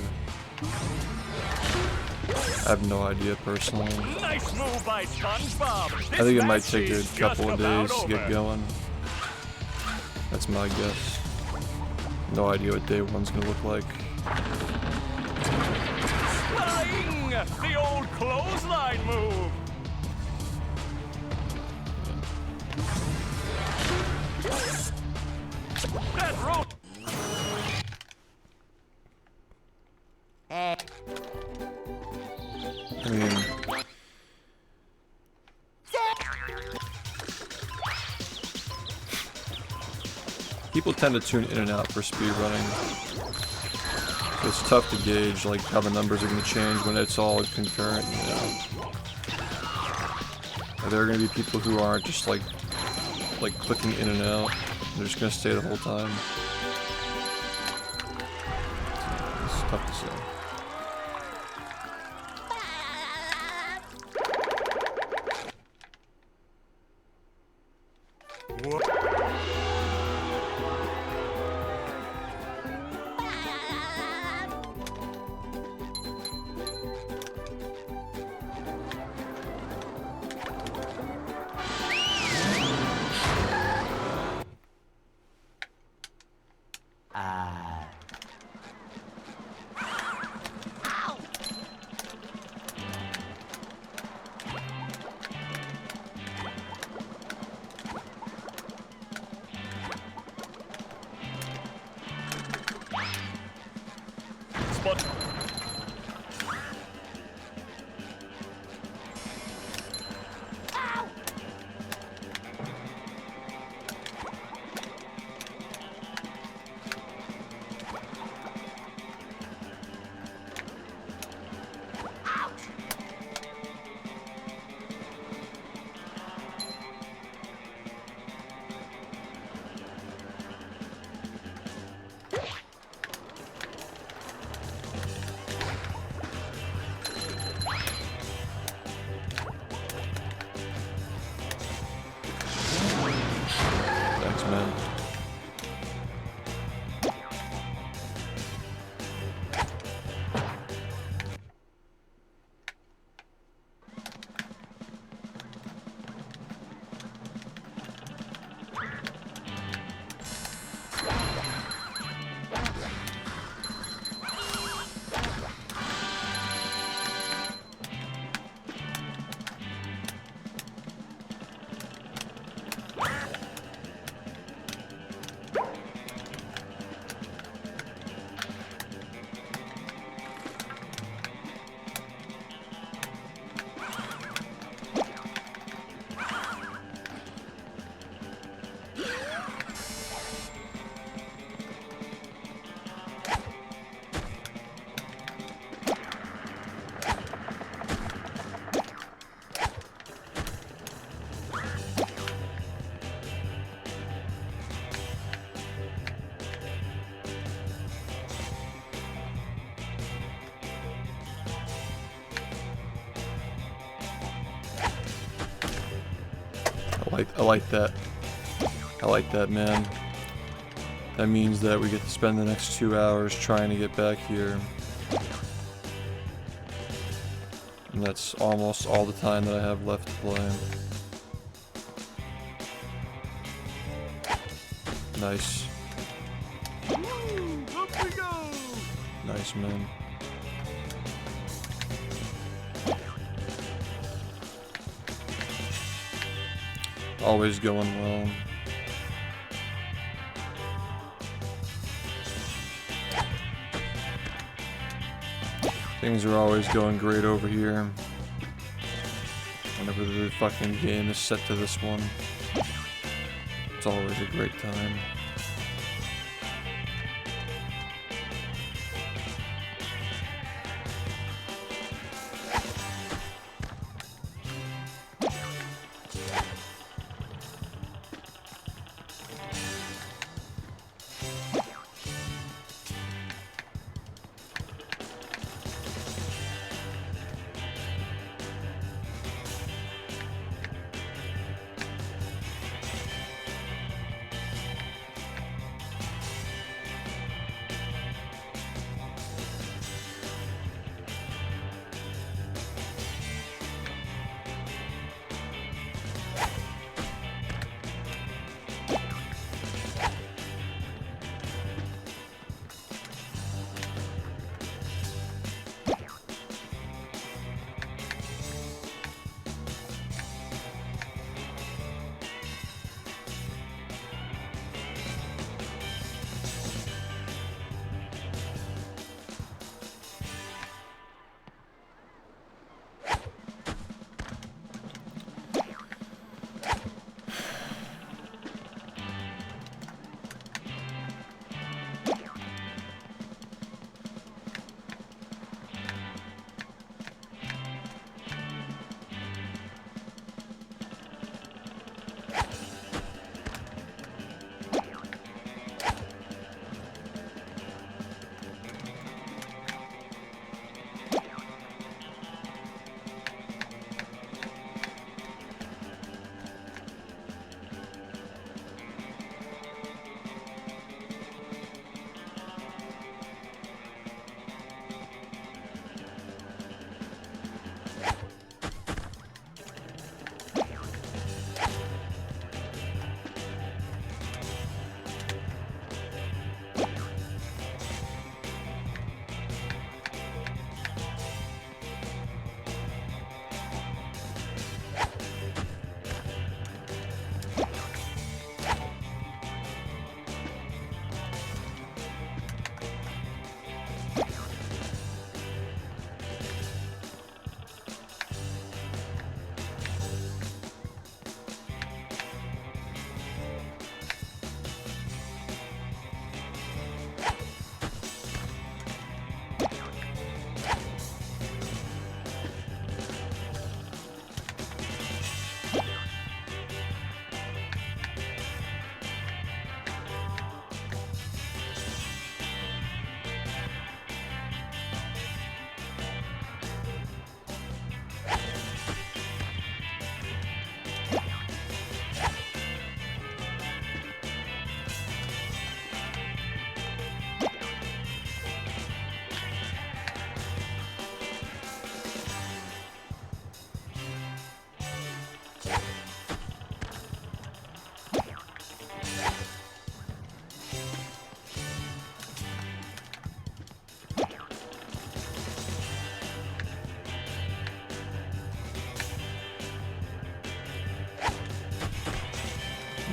I have no idea personally. Nice move by SpongeBob. I think it might take a couple of days to get going. That's my guess. No idea what day one's gonna look like. Spelling! The old clothesline move. That rope. I mean, people tend to tune in and out for speedrunning. It's tough to gauge like how the numbers are going to change when it's all concurrent. You know? Are there going to be people who aren't just like clicking in and out? They're just going to stay the whole time. It's tough to say. but... Thanks, man. I like that. I like that, man. That means that we get to spend the next 2 hours trying to get back here. And that's almost all the time that I have left to play. Nice. Up we go! Nice, man. Always going well. Things are always going great over here. Whenever the fucking game is set to this one, it's always a great time.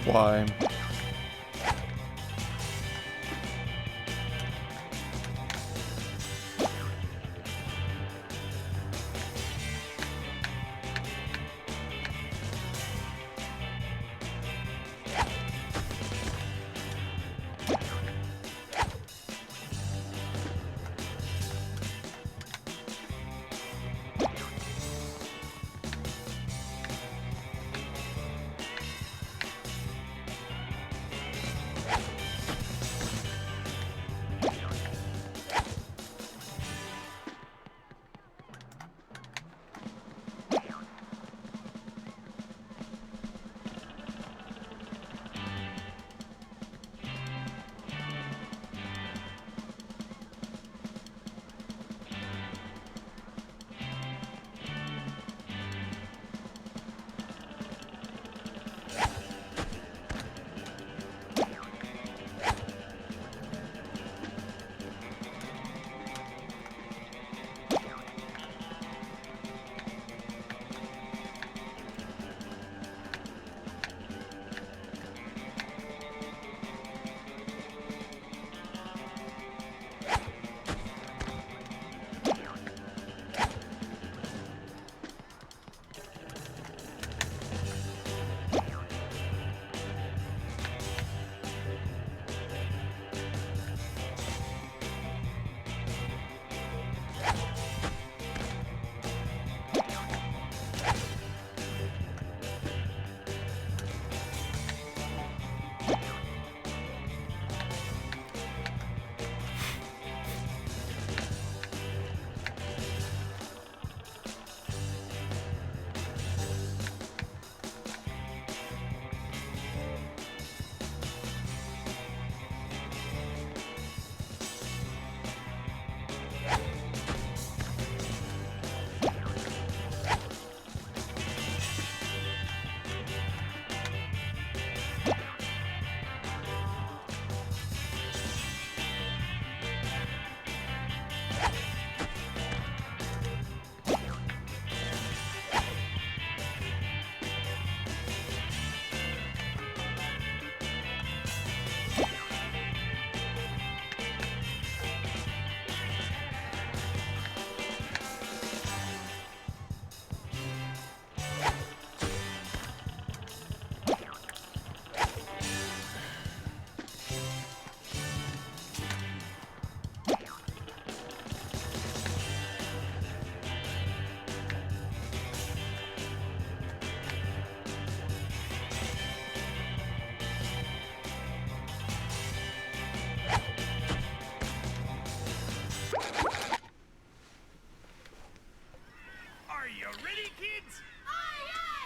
Why?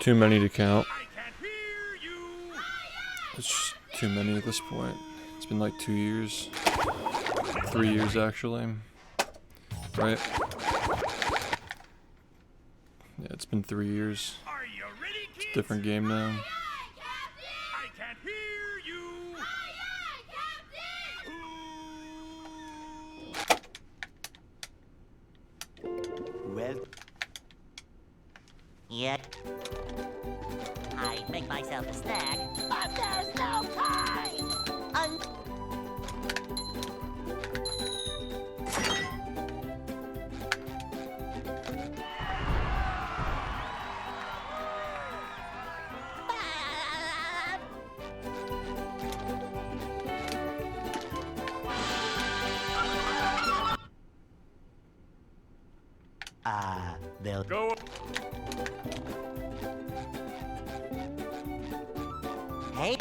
Too many to count. It's just too many at this point. It's been like 2 years. 3 years actually. Right? Yeah, it's been 3 years. It's a different game now. Well, Yet, I'd make myself a snack, but there's no time! they'll Go. Hey?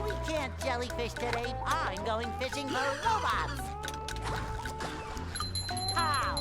We can't jellyfish today. I'm going fishing for robots. How?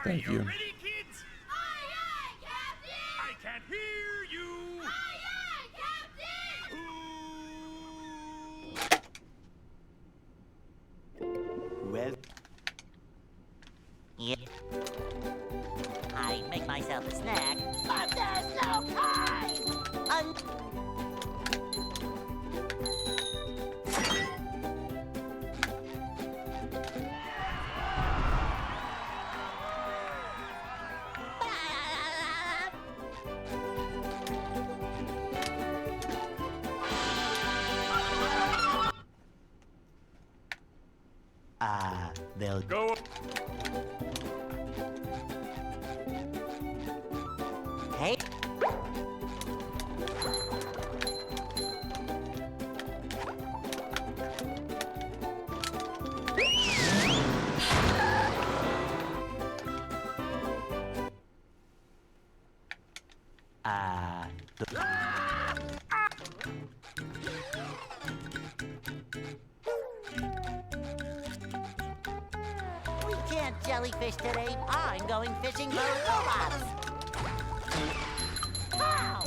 Thank you. Ready, kids? Aye, aye, Captain! I can't hear you. Aye, aye, Captain! Well, Yeah. I make myself a snack. But there's no time! they'll Go. Hey. We can't jellyfish today. I'm going fishing for robots. How?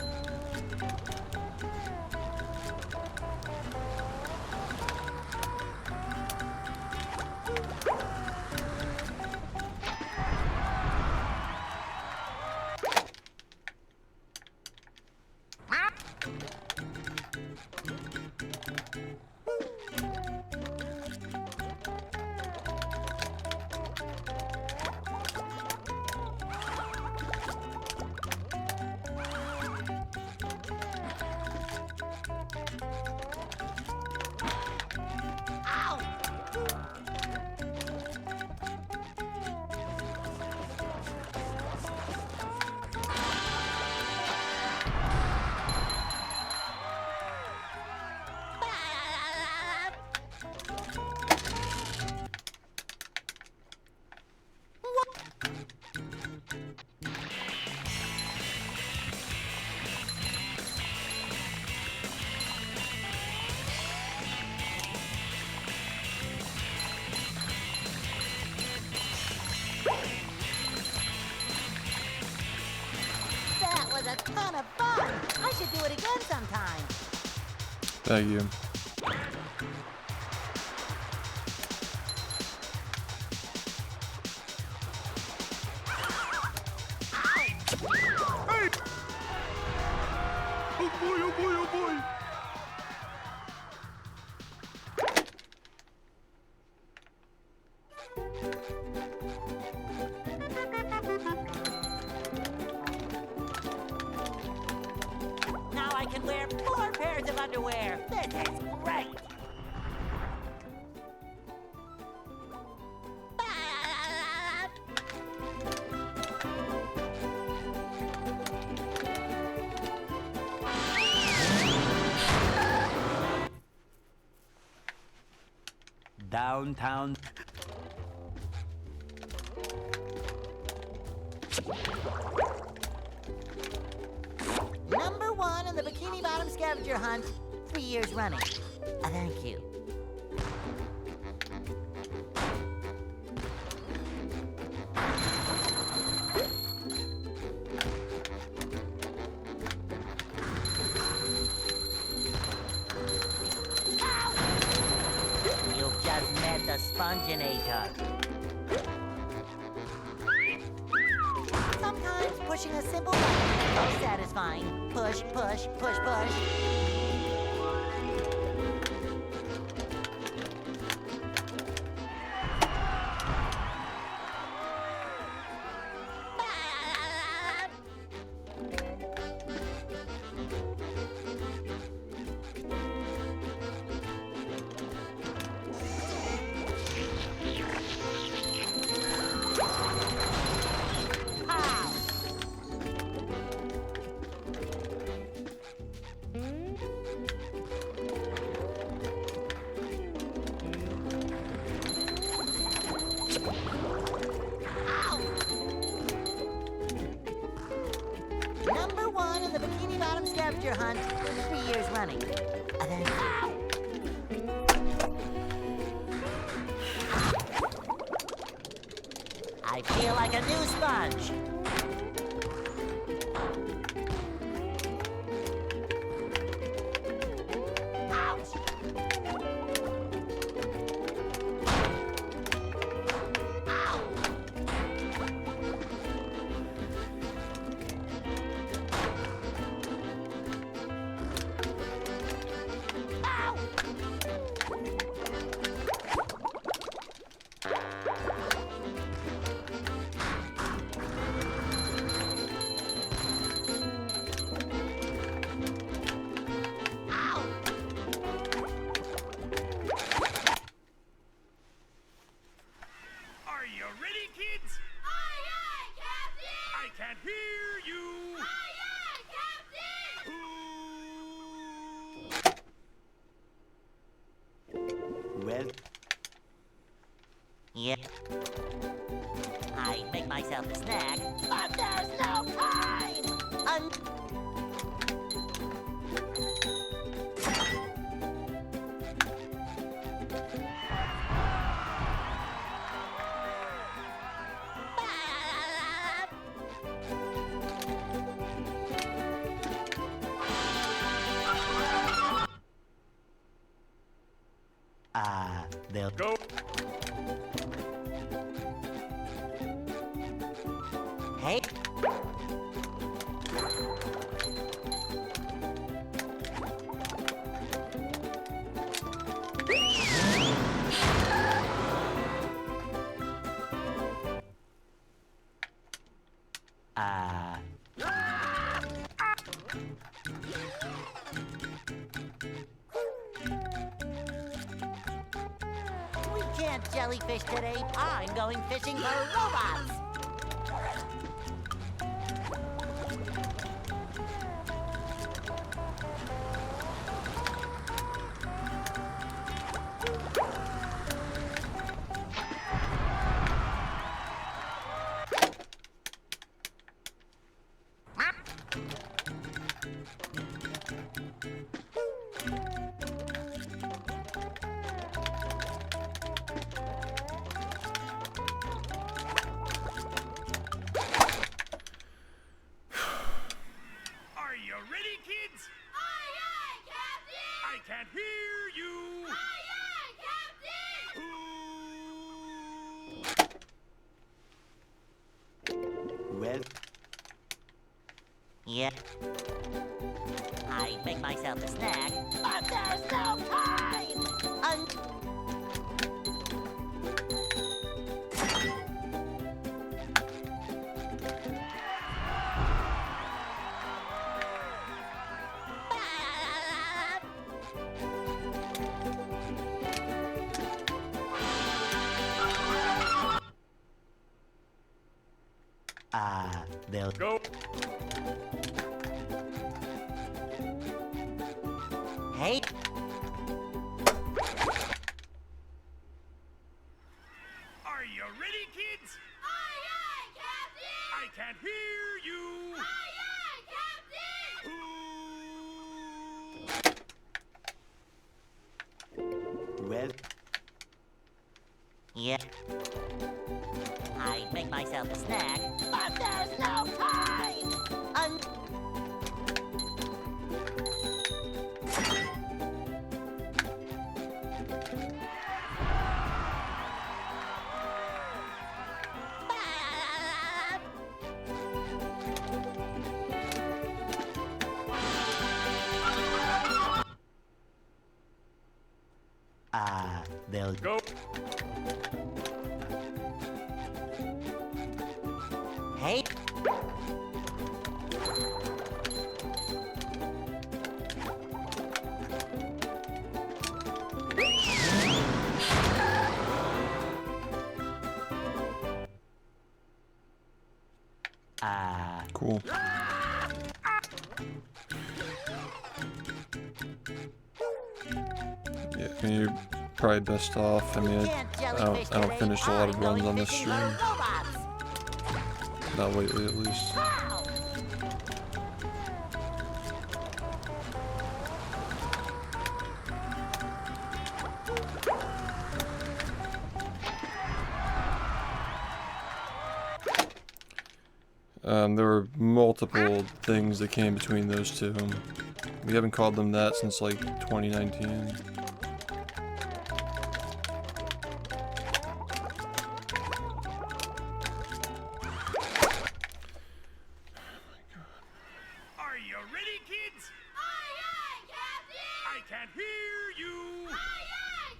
That was a ton of fun. I should do it again sometime. Thank you. Oh boy, oh boy, oh boy. Now I can wear 4 pairs of underwear. This is great. downtown. Number 1 in the Bikini Bottom scavenger hunt, 3 years running. Thank you. You've just met the Sponginator. Sometimes pushing a simple button is satisfying. Push, push, push, push. Number 1 in the Bikini Bottom scavenger hunt, 3 years running. Thank you. I I feel like a new sponge. Are you ready, kids? Aye, aye, Captain! I can't hear you. Aye, aye, Captain! Well, Yep. I make myself a snack, but there's no time! they'll Go. Hey. We can't jellyfish today. I'm going fishing for robots. Are you ready, kids? Aye, aye, Captain! I can't hear you. Aye, aye, Captain! well, Yep. I make myself a snack, but there's no time! they'll Go. Hey. Are you ready, kids? Aye, aye, Captain! I can't hear you. Aye, aye, Captain! well, Yep. I make myself a snack, but there's no time! they'll Go. Hey. Cool. Yeah, I mean, you're probably best off. I mean, I don't finish a lot of runs on this stream. Not lately, at least. There were multiple things that came between those two. We haven't called them that since like 2019. Are you ready, kids? Aye, aye, Captain! I can't hear you. Aye, aye,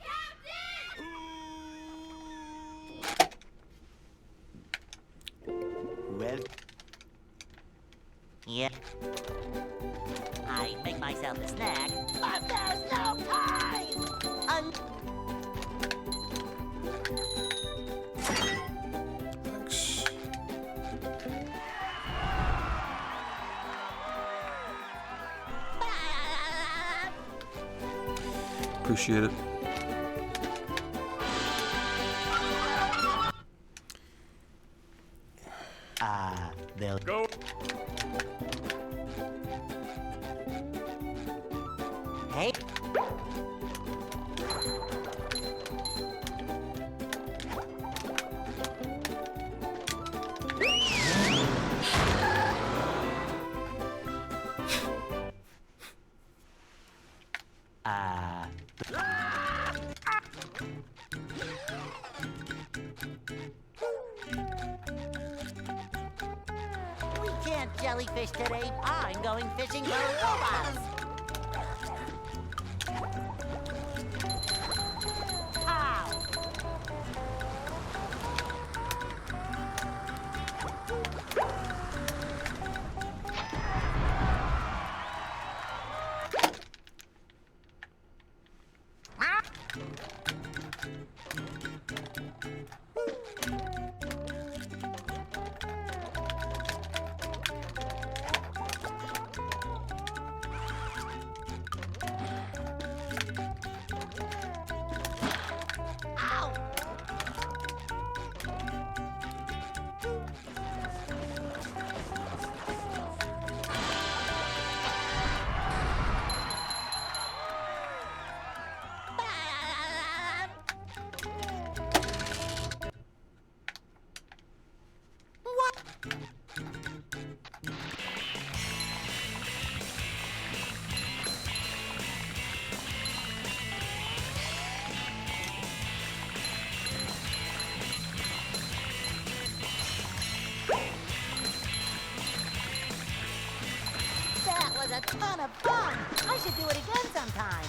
Captain! Well, Yeah. I make myself a snack, but there's no time! Thanks. Appreciate it. they'll Go. Hey. We can't jellyfish today. I'm going fishing for robots. Ow! Ow! What? That was a ton of fun. I should do it again sometime.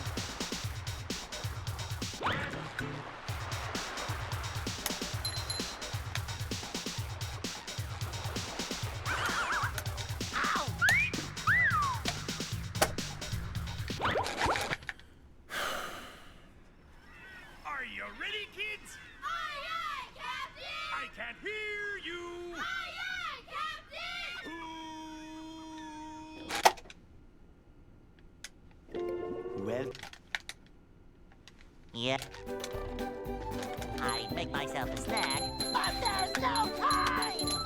Ow! Are you ready, kids? Aye, aye, Captain! I can't hear you. Aye, aye, Captain! well, Yeah. I make myself a snack, but there's no time!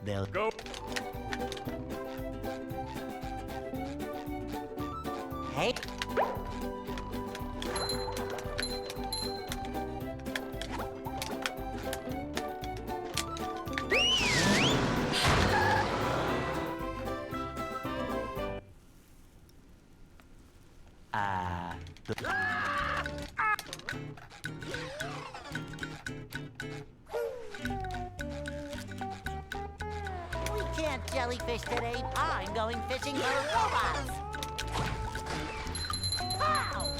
they'll Go. Hey. We can't jellyfish today. I'm going fishing for robots. Ow!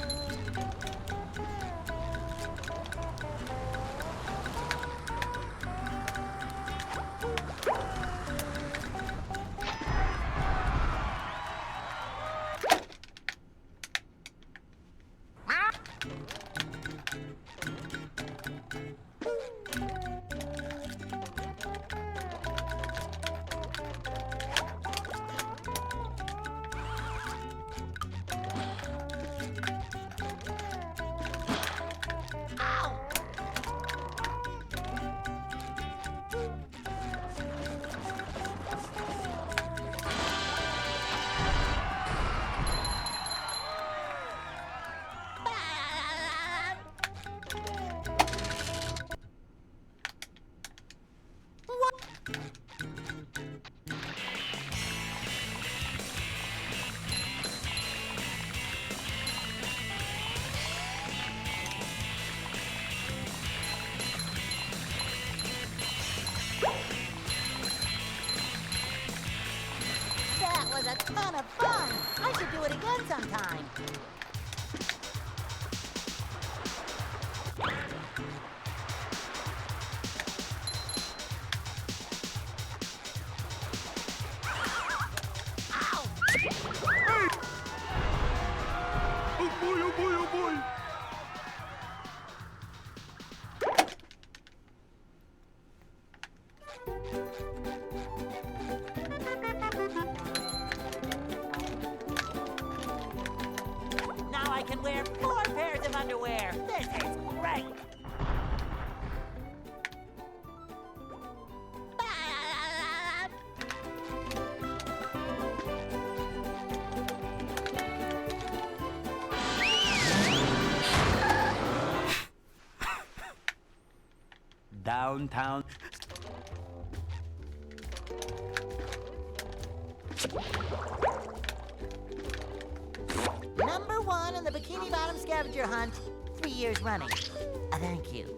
downtown. Number 1 in the Bikini Bottom scavenger hunt, 3 years running. Thank you.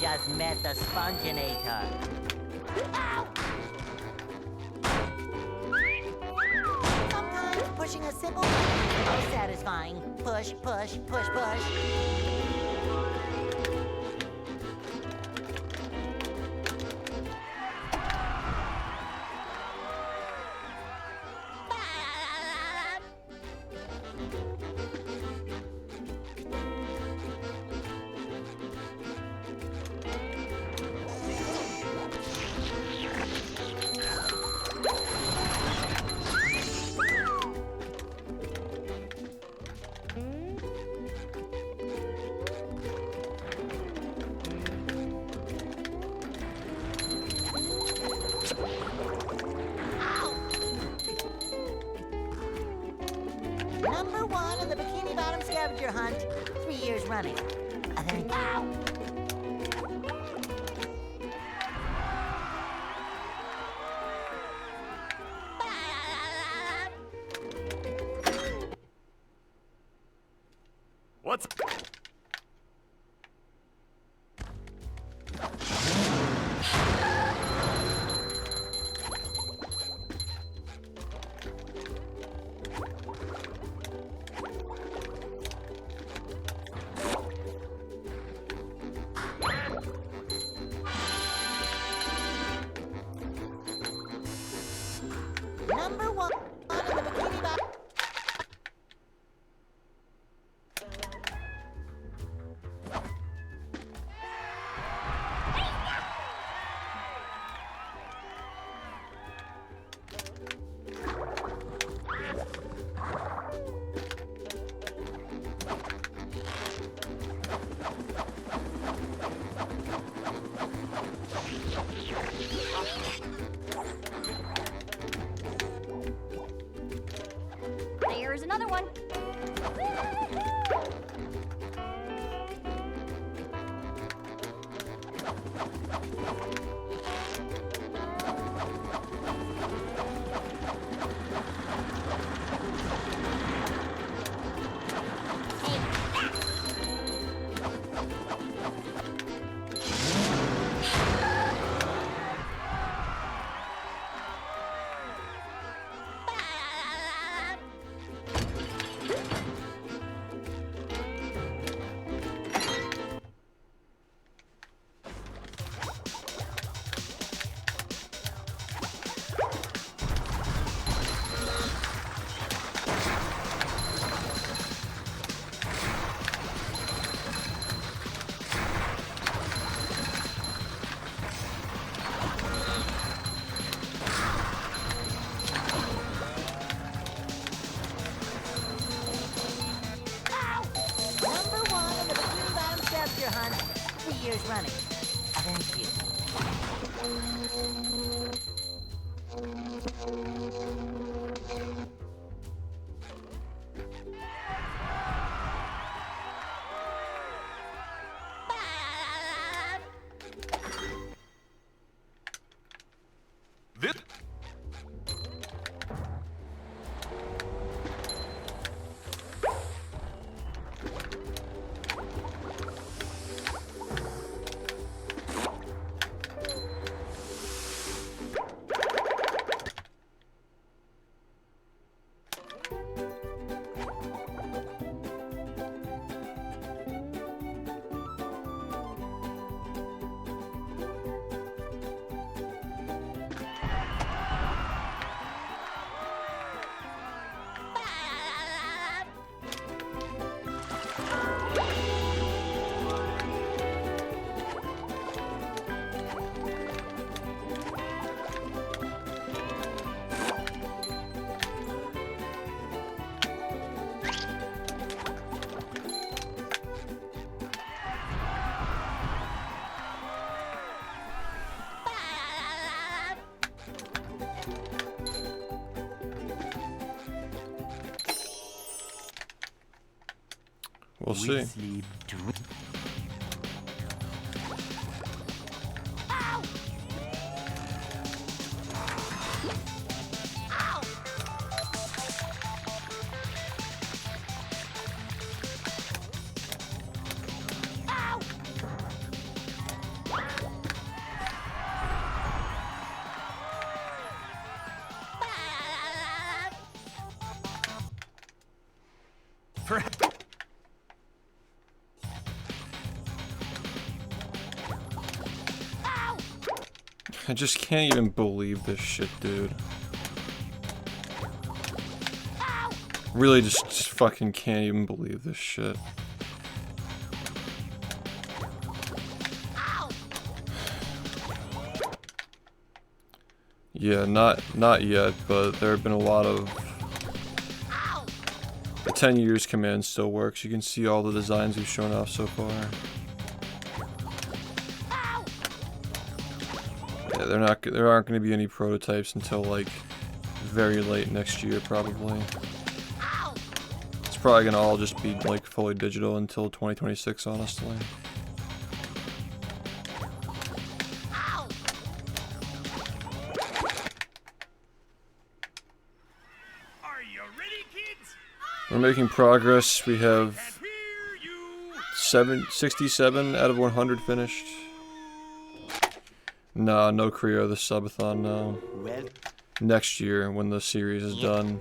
Just met the Sponginator. Sometimes pushing a simple button is the most satisfying. Push, push, push, push. Number 1 in the Bikini Bottom scavenger hunt, 3 years running. Thank you. What's... Number 1 in the Bikini Bottom. There's another one. Number 1 in the Bikini Bottom scavenger hunt, 3 years running. Thank you. This... We'll see. sleep, drink. I just can't even believe this shit, dude. Really just fucking can't even believe this shit. Yeah, not yet, but there have been a lot of... The 10 years command still works. You can see all the designs we've shown off so far. Yeah, there aren't going to be any prototypes until like very late next year probably. It's probably going to all just be like fully digital until 2026, honestly. We're making progress. We have 67 out of 100 finished. Nah, no Creo this subathon now. Well, Next year when the series is done.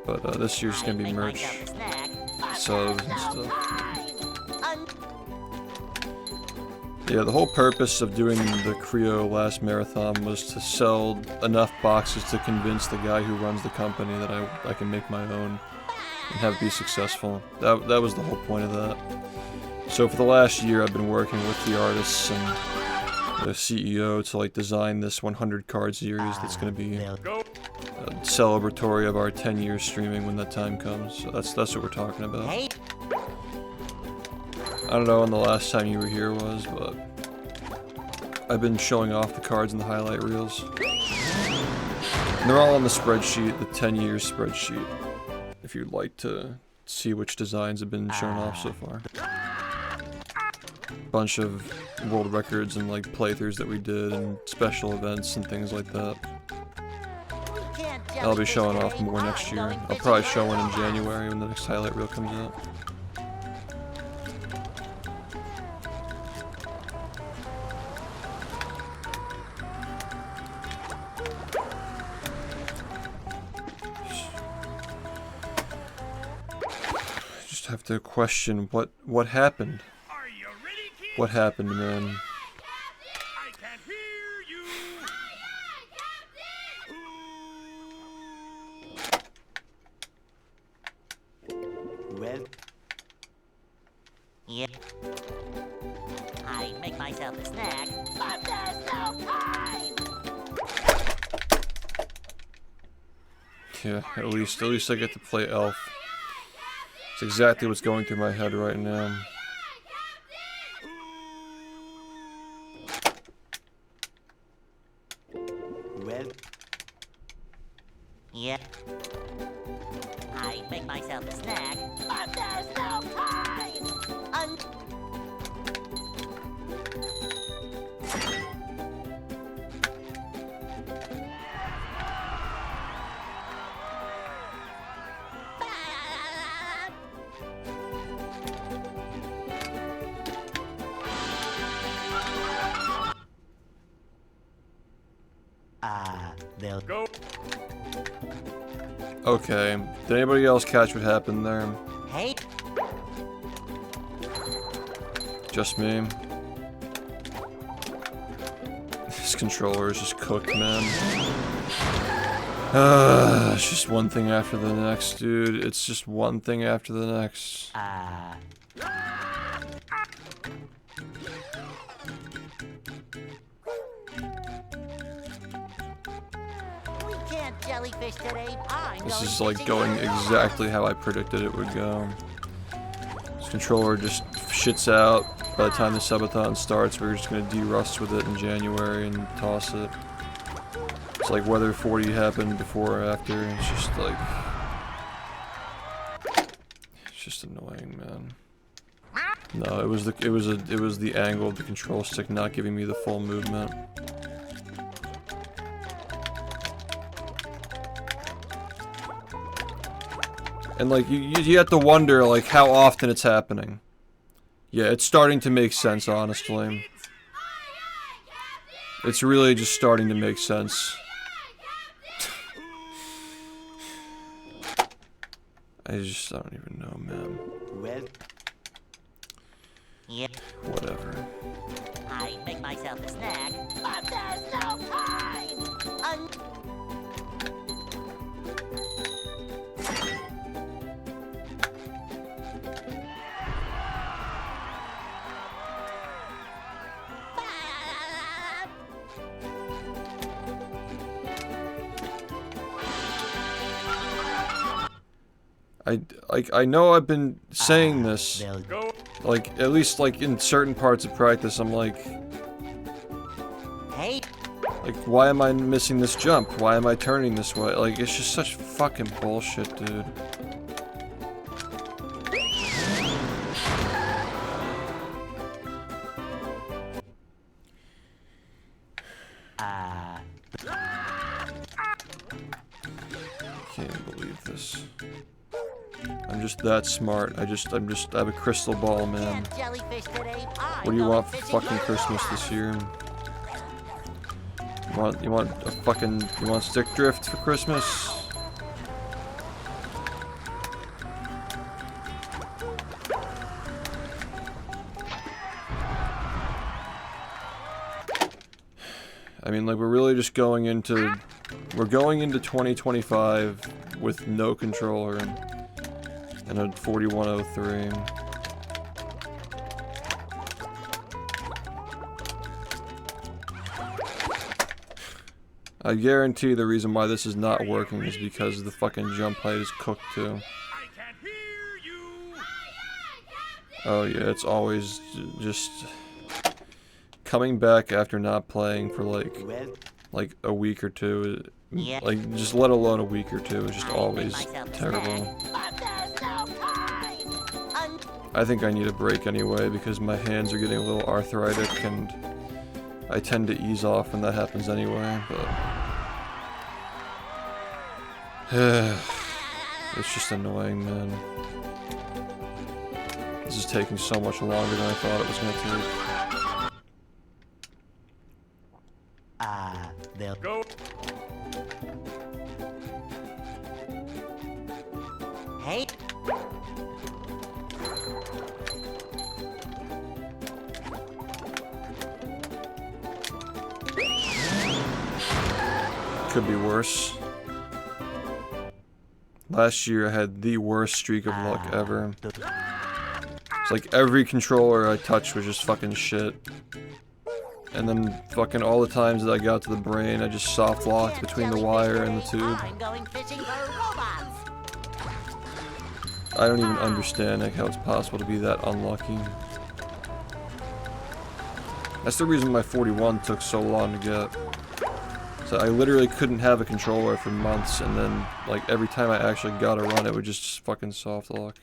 But this year's gonna be merch, subs and stuff. Yeah, the whole purpose of doing the Creo last marathon was to sell enough boxes to convince the guy who runs the company that I can make my own and have it be successful. That was the whole point of that. So for the last year I've been working with the artists and the CEO to like design this 100 card series that's going to be celebratory of our 10 years streaming when that time comes. So that's what we're talking about. I don't know when the last time you were here was, but I've been showing off the cards in the highlight reels. And they're all on the spreadsheet, the 10 years spreadsheet, if you'd like to see which designs have been shown off so far. Bunch of world records and like playthroughs that we did and special events and things like that. I'll be showing off more next year. I'll probably show one in January when the next highlight reel comes out. I just have to question what happened. What happened, man? I can't hear you. well, Yeah. I make myself a snack, but there's no time. Yeah, at least I get to play Elf. It's exactly what's going through my head right now. well, Yeah. I make myself a snack, but there's no time. they'll Go. Okay, did anybody else catch what happened there? Hey, Just me? This controller is just cooked, man. It's just one thing after the next, dude. It's just one thing after the next. we can't jellyfish today. This is like going exactly how I predicted it would go. This controller just shits out. By the time the subathon starts, we're just gonna de-rust with it in January and toss it. It's like whether 40 happened before or after. It's just like... It's just annoying, man. No, it was the angle of the control stick not giving me the full movement. And like you have to wonder like how often it's happening. Yeah, it's starting to make sense, honestly. It's really just starting to make sense. I don't even know, man. Well. Yep. Whatever. I make myself a snack, but there's no time! I know I've been saying this, Well. like, at least, like, in certain parts of practice, I'm like, Hey, why am I missing this jump? Why am I turning this way? Like, it's just such fucking bullshit, dude. Can't believe this. I'm just that smart. I have a crystal ball, man. jellyfish today. What do you want for fucking Christmas this year? You want stick drift for Christmas? I mean, like, we're really just going into 2025 with no controller and a 4103. I guarantee the reason why this is not working is because the fucking jump height is cooked too. Oh yeah, it's always just coming back after not playing for like a week or two. Yeah. Like, just let alone a week or two, is just always terrible. I think I need a break anyway because my hands are getting a little arthritic and I tend to ease off when that happens anyway, but it's just annoying, man. This is taking so much longer than I thought it was gonna take. They'll Go. Hey, Could be worse. Last year I had the worst streak of luck ever. It's like every controller I touched was just fucking shit. And then fucking all the times that I got to the brain, I just soft locked between the wire and the tube. I'm going fishing for robots. I don't even understand like how it's possible to be that unlucky. That's the reason my 41 took so long to get. So I literally couldn't have a controller for months, and then like every time I actually got a run, it would just fucking soft lock.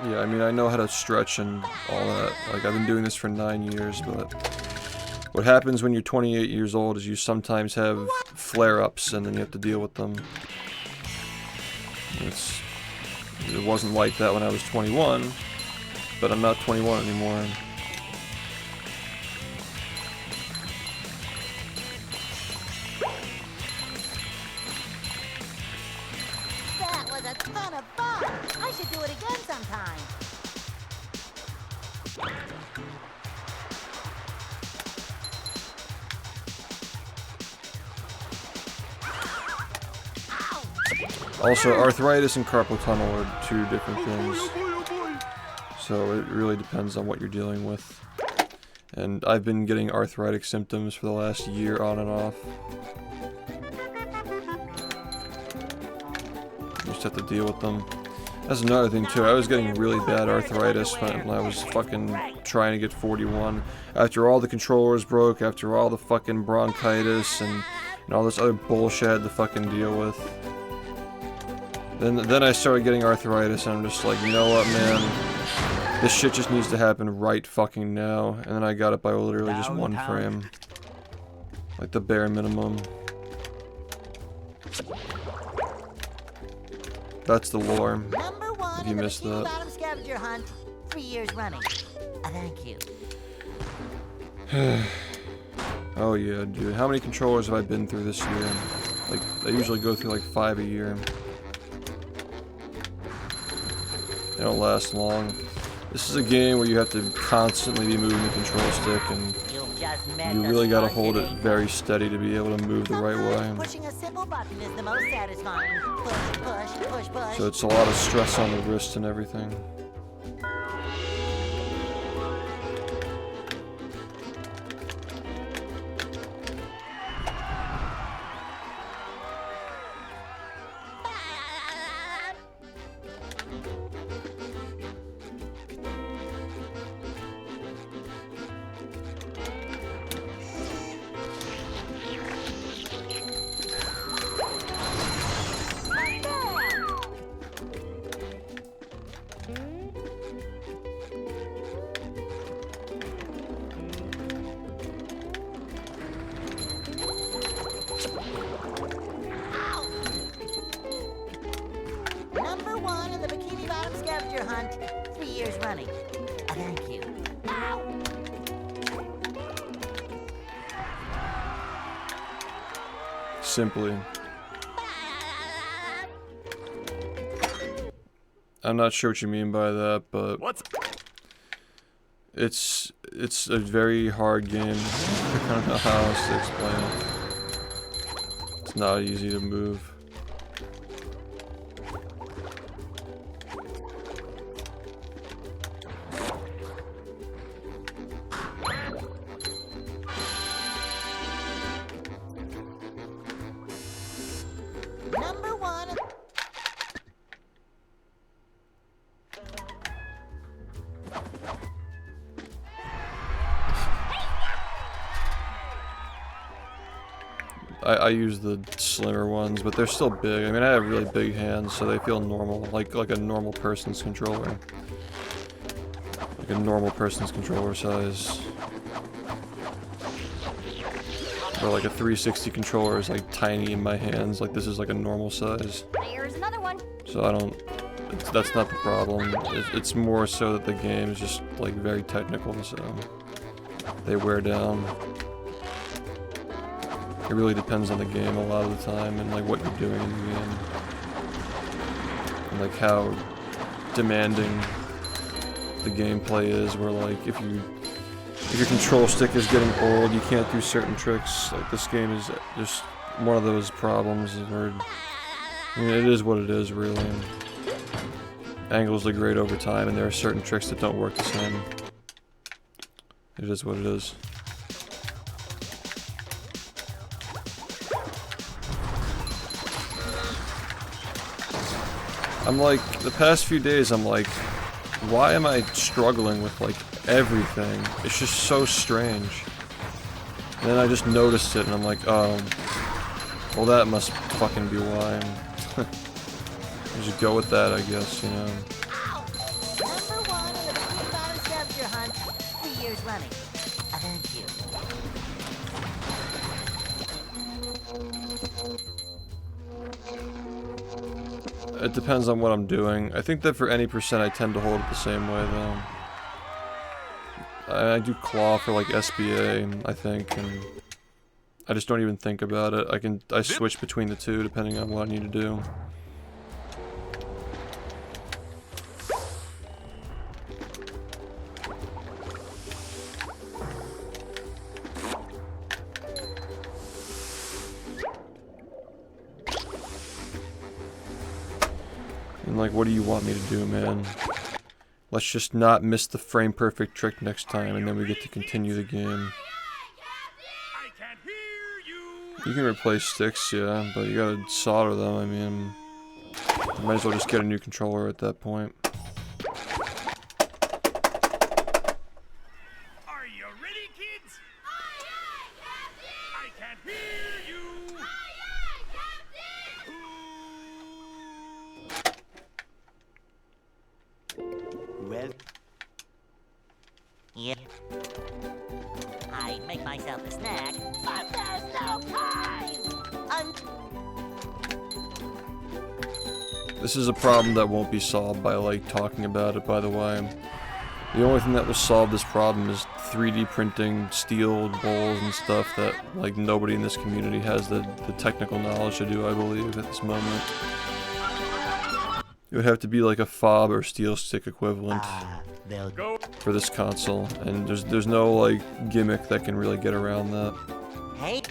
Yeah, I mean, I know how to stretch and all that. Like, I've been doing this for 9 years, but what happens when you're 28 years old is you sometimes have flare-ups and then you have to deal with them. It wasn't like that when I was 21, but I'm not 21 anymore. That was a ton of fun. I should do it again sometime. Also, arthritis and carpal tunnel are two different things. So it really depends on what you're dealing with. And I've been getting arthritic symptoms for the last year on and off. Just have to deal with them. That's another thing too, I was getting really bad arthritis when I was fucking trying to get 41. After all the controllers broke, after all the fucking bronchitis and all this other bullshit I had to fucking deal with. Then I started getting arthritis and I'm just like, you know what, man? This shit just needs to happen right fucking now. And then I got it by literally just one frame. Like the bare minimum. That's the lore. Number one If you in the missed Bikini that. Bottom scavenger hunt. 3 years running. Thank you. Oh yeah, dude. How many controllers have I been through this year? Like, I usually go through like 5 a year. They don't last long. This is a game where you have to constantly be moving the control stick, and You've just met you the really gotta sponge hold it today. very steady to be able to move the right Sometimes way. pushing a simple button is the most satisfying. Push, push, push, push. So it's a lot of stress on the wrist and everything. Number one in the Bikini Bottom scavenger hunt. 3 years running. Thank you. Simply. I'm not sure what you mean by that, but What's it's a very hard game. I don't know how else to explain it. It's not easy to move. Number one. I use the slimmer ones, but they're still big. I mean, I have really big hands, so they feel normal, like a normal person's controller. Like a normal person's controller size. Or like a 360 controller is like tiny in my hands, like this is like a normal size. There's another one. So I don't, that's not the problem. It's more so that the game is just like very technical, so they wear down. It really depends on the game a lot of the time and like what you're doing in the game. And like how demanding the gameplay is, where like if your control stick is getting old, you can't do certain tricks. Like this game is just one of those problems where, I mean, it is what it is really. Angles degrade over time and there are certain tricks that don't work the same. It is what it is. I'm like, the past few days I'm like, why am I struggling with like everything? It's just so strange. And then I just noticed it and I'm like, oh, well that must fucking be why. I just go with that, I guess, you know. Number one in the Bikini Bottom scavenger hunt. 3 years running. Thank you. It depends on what I'm doing. I think that for any percent I tend to hold it the same way though. I do claw for like SBA, I think, and I just don't even think about it. I switch between the two depending on what I need to do. And like, what do you want me to do, man? Let's just not miss the frame perfect trick next time, and then we get to continue the game. I can't hear you. You can replace sticks, yeah, but you gotta solder them. I mean, you might as well just get a new controller at that point. Are you ready, kids? I can't hear you. Well, Yep. I make myself a snack, but there's no time! This is a problem that won't be solved by, like, talking about it, by the way. The only thing that will solve this problem is 3D printing steel bowls and stuff that, like, nobody in this community has the technical knowledge to do, I believe, at this moment. It would have to be like a fob or steel stick equivalent they'll Go. for this console, and there's no, like, gimmick that can really get around that. Hey,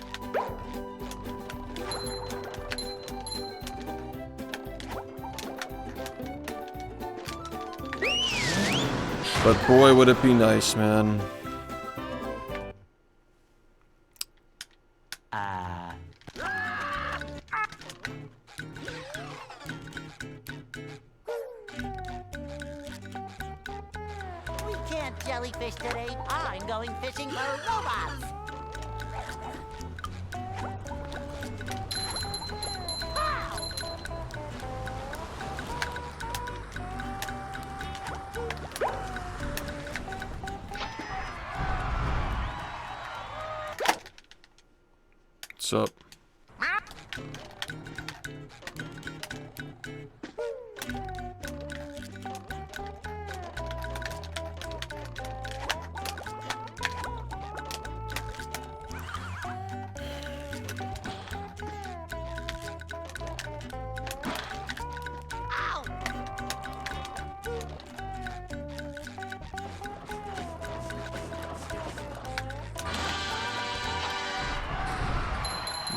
But boy, would it be nice, man. we can't jellyfish today. I'm going fishing for robots. Wow! What's up? Ow!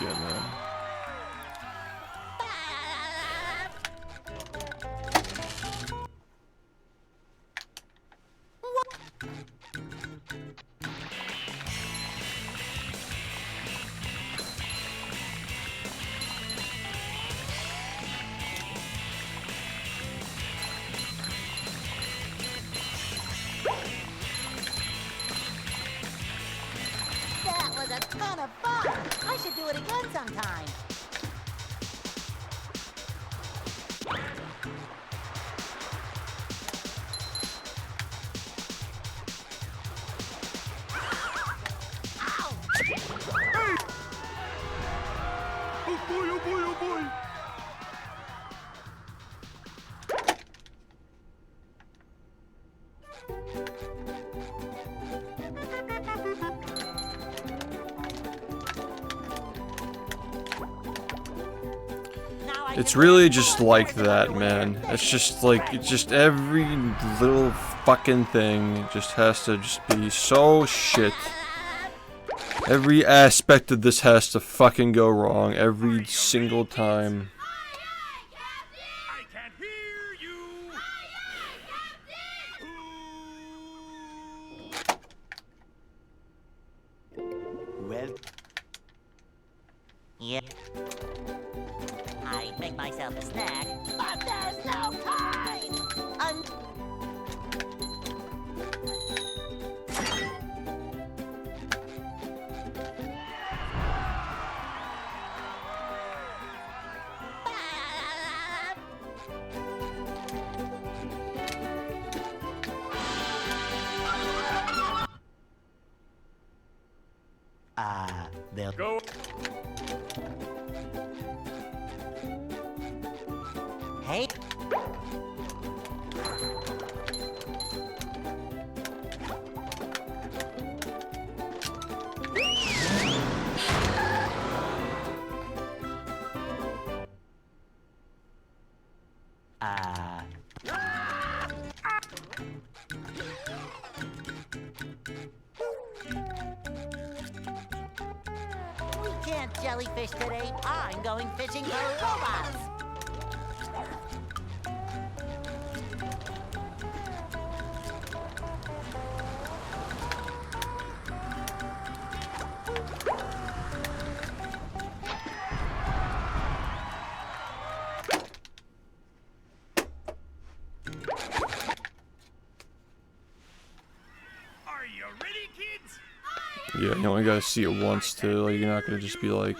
Yeah, man. That was a ton of fun. I should do it again sometime. Ow! Oh boy, oh boy, oh boy. Now I It's can really wear just more like shorts that, underwear. man. It's just like, it's just every little fucking thing just has to just be so shit. Every aspect of this has to fucking go wrong every single time. I can't hear you. well, Yep. I make myself a snack, but there's no time! they'll Go. Hey, we can't jellyfish today. I'm going fishing for robots. Yeah, you only gotta see it once too. Like, you're not gonna just be like,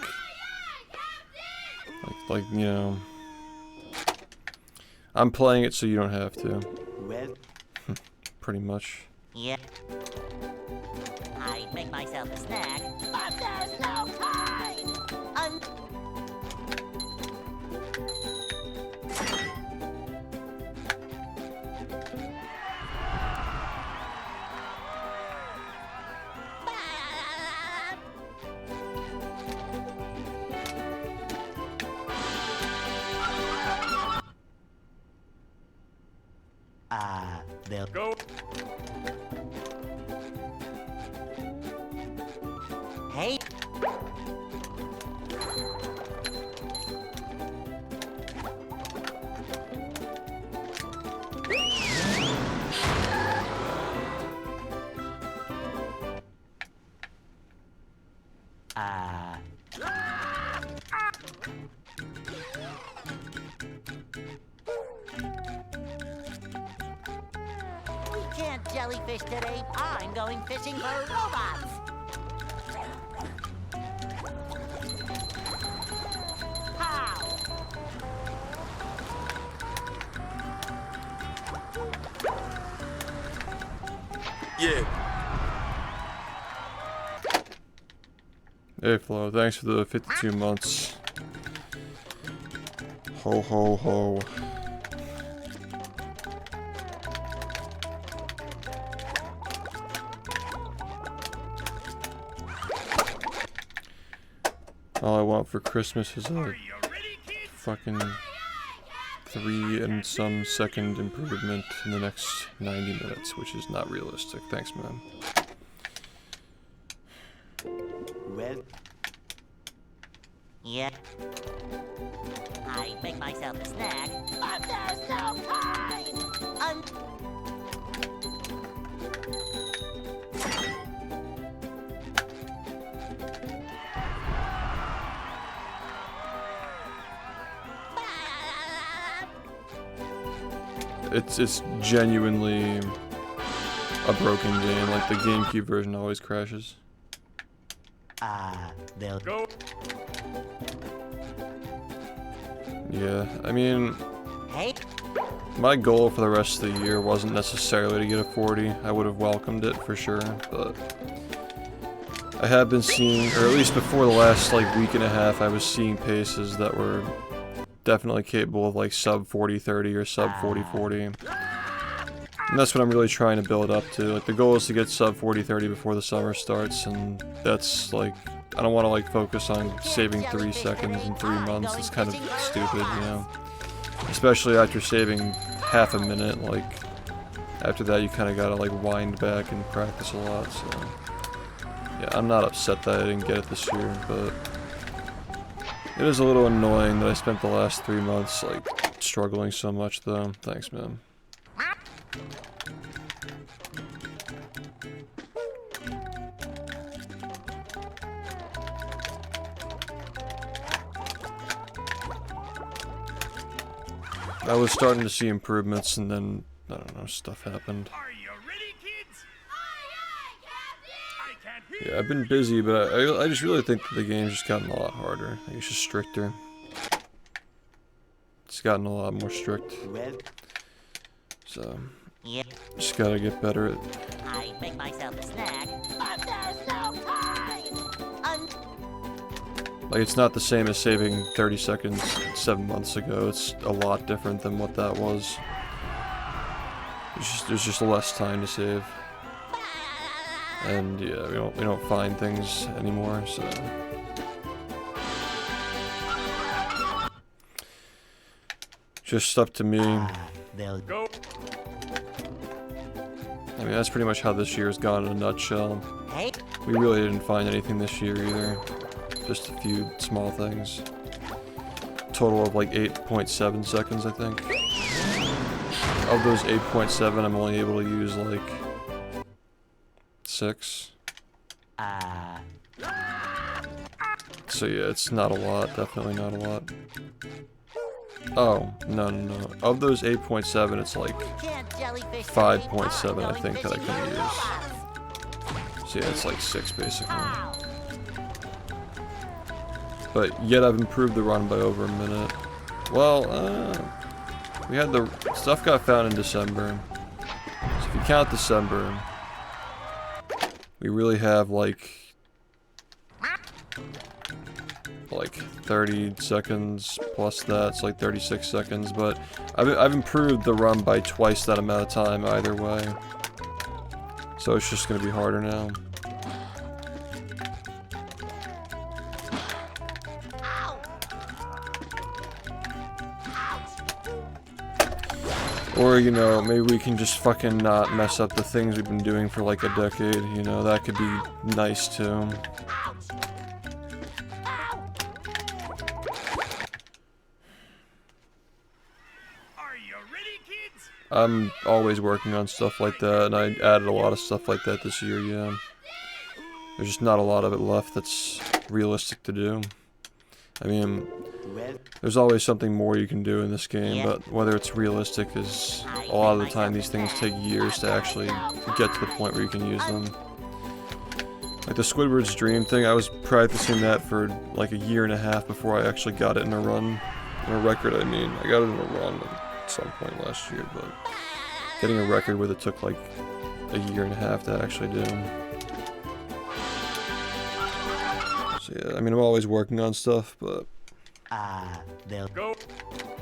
you know, I'm playing it so you don't have to. Well, Pretty much. Yeah. I make myself a snack, but there's no time. they'll Go. Hey. We can't jellyfish today. I'm going fishing for robots. How? Yeah. Hey Flo, thanks for the 52 months. Ho ho ho. All I want for Christmas is a fucking 3 and some second improvement in the next 90 minutes, which is not realistic. Thanks, man. well, Yeah. I make myself a snack, but there's no time. It's genuinely a broken game. Like, the GameCube version always crashes. they'll Go. Yeah, I mean, Hey. my goal for the rest of the year wasn't necessarily to get a 40. I would have welcomed it for sure, but I have been seeing, or at least before the last like week and a half, I was seeing paces that were definitely capable of like sub 40-30 or sub 40-40. And that's what I'm really trying to build up to. Like, the goal is to get sub 40-30 before the summer starts, and that's like, I don't want to like focus on saving 3 seconds in 3 months. It's kind of stupid, you know? Especially after saving half a minute, like, after that you kind of gotta like wind back and practice a lot, so... Yeah, I'm not upset that I didn't get it this year, but... It is a little annoying that I spent the last 3 months, like, struggling so much, though. Thanks, man. I was starting to see improvements, and then, I don't know, stuff happened. Are you ready, kids? I can't hear. Yeah, I've been busy, but I just really think that the game's just gotten a lot harder. Like, it's just stricter. It's gotten a lot more strict. well, So, Yeah. just gotta get better at... I make myself a snack, but there's no time. Like, it's not the same as saving 30 seconds 7 months ago. It's a lot different than what that was. There's just less time to save. And yeah, we don't find things anymore, so... Just up to me. they'll Go. I mean, that's pretty much how this year's gone in a nutshell. Hey. We really didn't find anything this year either. Just a few small things. Total of like 8.7 seconds, I think. Of those 8.7, I'm only able to use like 6. So yeah, it's not a lot. Definitely not a lot. Oh, no. Of those 8.7, it's like We can't jellyfish today. 5.7, I I'm think, that I going can fishing use. for robots. So yeah, it's like 6 basically. But yet I've improved the run by over a minute. Well, we had the stuff got found in December. So if you count December, we really have like 30 seconds plus that. It's like 36 seconds, but I've improved the run by twice that amount of time either way. So it's just gonna be harder now. Or, you know, maybe we can just fucking not mess up the things we've been doing for like a decade, you know, that could be nice too. I'm always working on stuff like that, and I added a lot of stuff like that this year, yeah. There's just not a lot of it left that's realistic to do. I mean, there's always something more you can do in this game, but whether it's realistic is, a lot of the time these things take years to actually get to the point where you can use them. Like the Squidward's Dream thing, I was practicing that for like a year and a half before I actually got it in a run. In a record, I mean. I got it in a run at some point last year, but getting a record with it took like a year and a half to actually do. So yeah, I mean, I'm always working on stuff, but it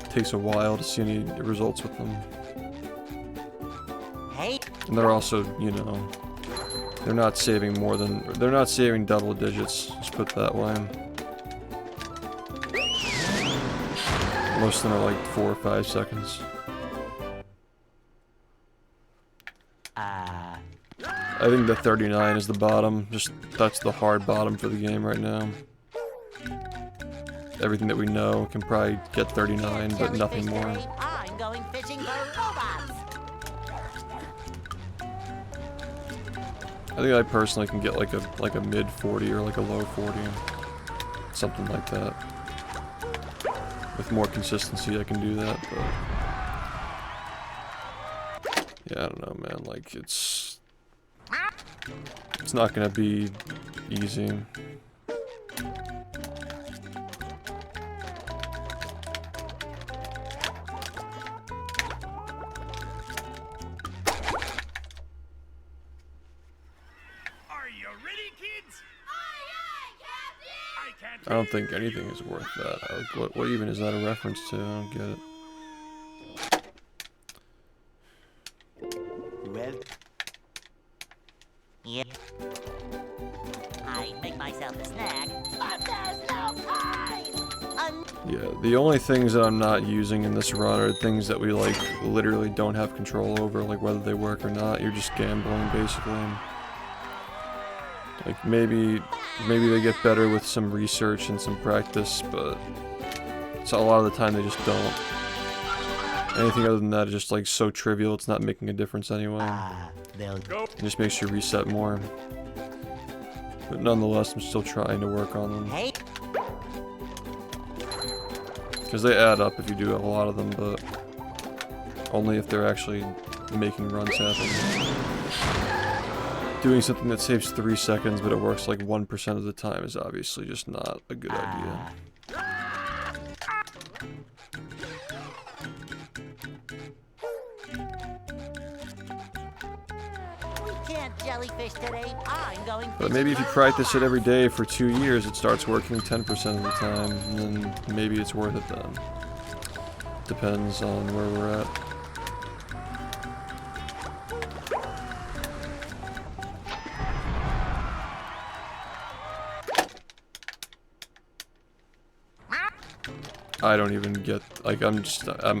takes a while to see any results with them. And they're also, you know, they're not saving more than, they're not saving double digits, let's put it that way. Most of them are like 4 or 5 seconds. I think the 39 is the bottom, just that's the hard bottom for the game right now. Everything that we know can probably get 39, but nothing more. I'm going fishing for robots. I think I personally can get like a mid 40 or like a low 40, something like that. With more consistency, I can do that. But yeah, I don't know, man. Like it's not gonna be easy. I don't think anything is worth that. What even is that a reference to? I don't get it. Well. Yep. I make myself a snack, but there's no time. Yeah, the only things that I'm not using in this run are things that we like literally don't have control over, like whether they work or not. You're just gambling basically. Like maybe they get better with some research and some practice, but so a lot of the time they just don't. Anything other than that is just like so trivial, it's not making a difference anyway. It just makes you reset more. But nonetheless, I'm still trying to work on them. Because they add up if you do have a lot of them, but only if they're actually making runs happen. Doing something that saves 3 seconds but it works like 1% of the time is obviously just not a good idea. We can't jellyfish today. I'm going But maybe if you practice it every day for 2 years, it starts working 10% of the time, and then maybe it's worth it then. Depends on where we're at. I don't even get, like, I'm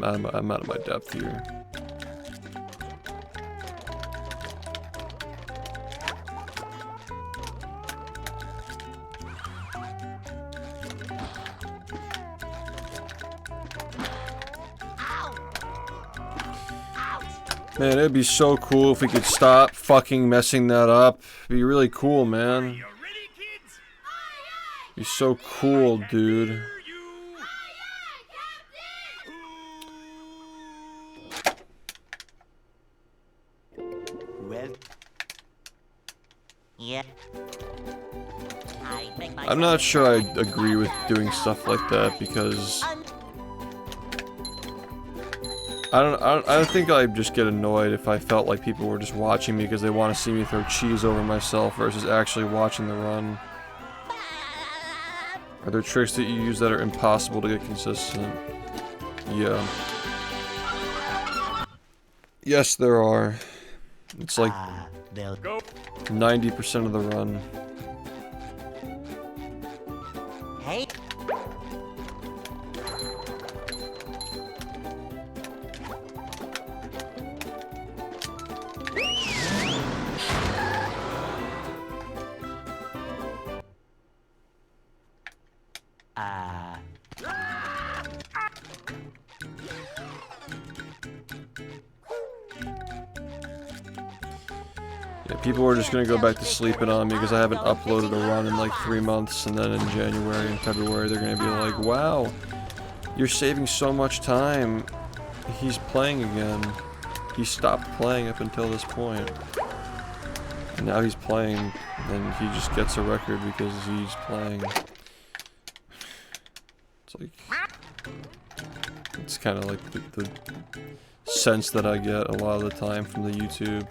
out of my depth here. Man, it'd be so cool if we could stop fucking messing that up. It'd be really cool, man. It'd be so cool, dude. Yeah. I'm not sure I agree with doing stuff like that because I don't think I'd just get annoyed if I felt like people were just watching me because they want to see me throw cheese over myself versus actually watching the run. Are there tricks that you use that are impossible to get consistent? Yeah. Yes, there are. It's like 90% of the run. Hey. Yeah, people are just gonna go back to sleeping on me because I haven't uploaded a run in like 3 months, and then in January and February they're gonna be like, wow, you're saving so much time. He's playing again. He stopped playing up until this point. And now he's playing, and he just gets a record because he's playing. It's like, it's kind of like the sense that I get a lot of the time from the YouTube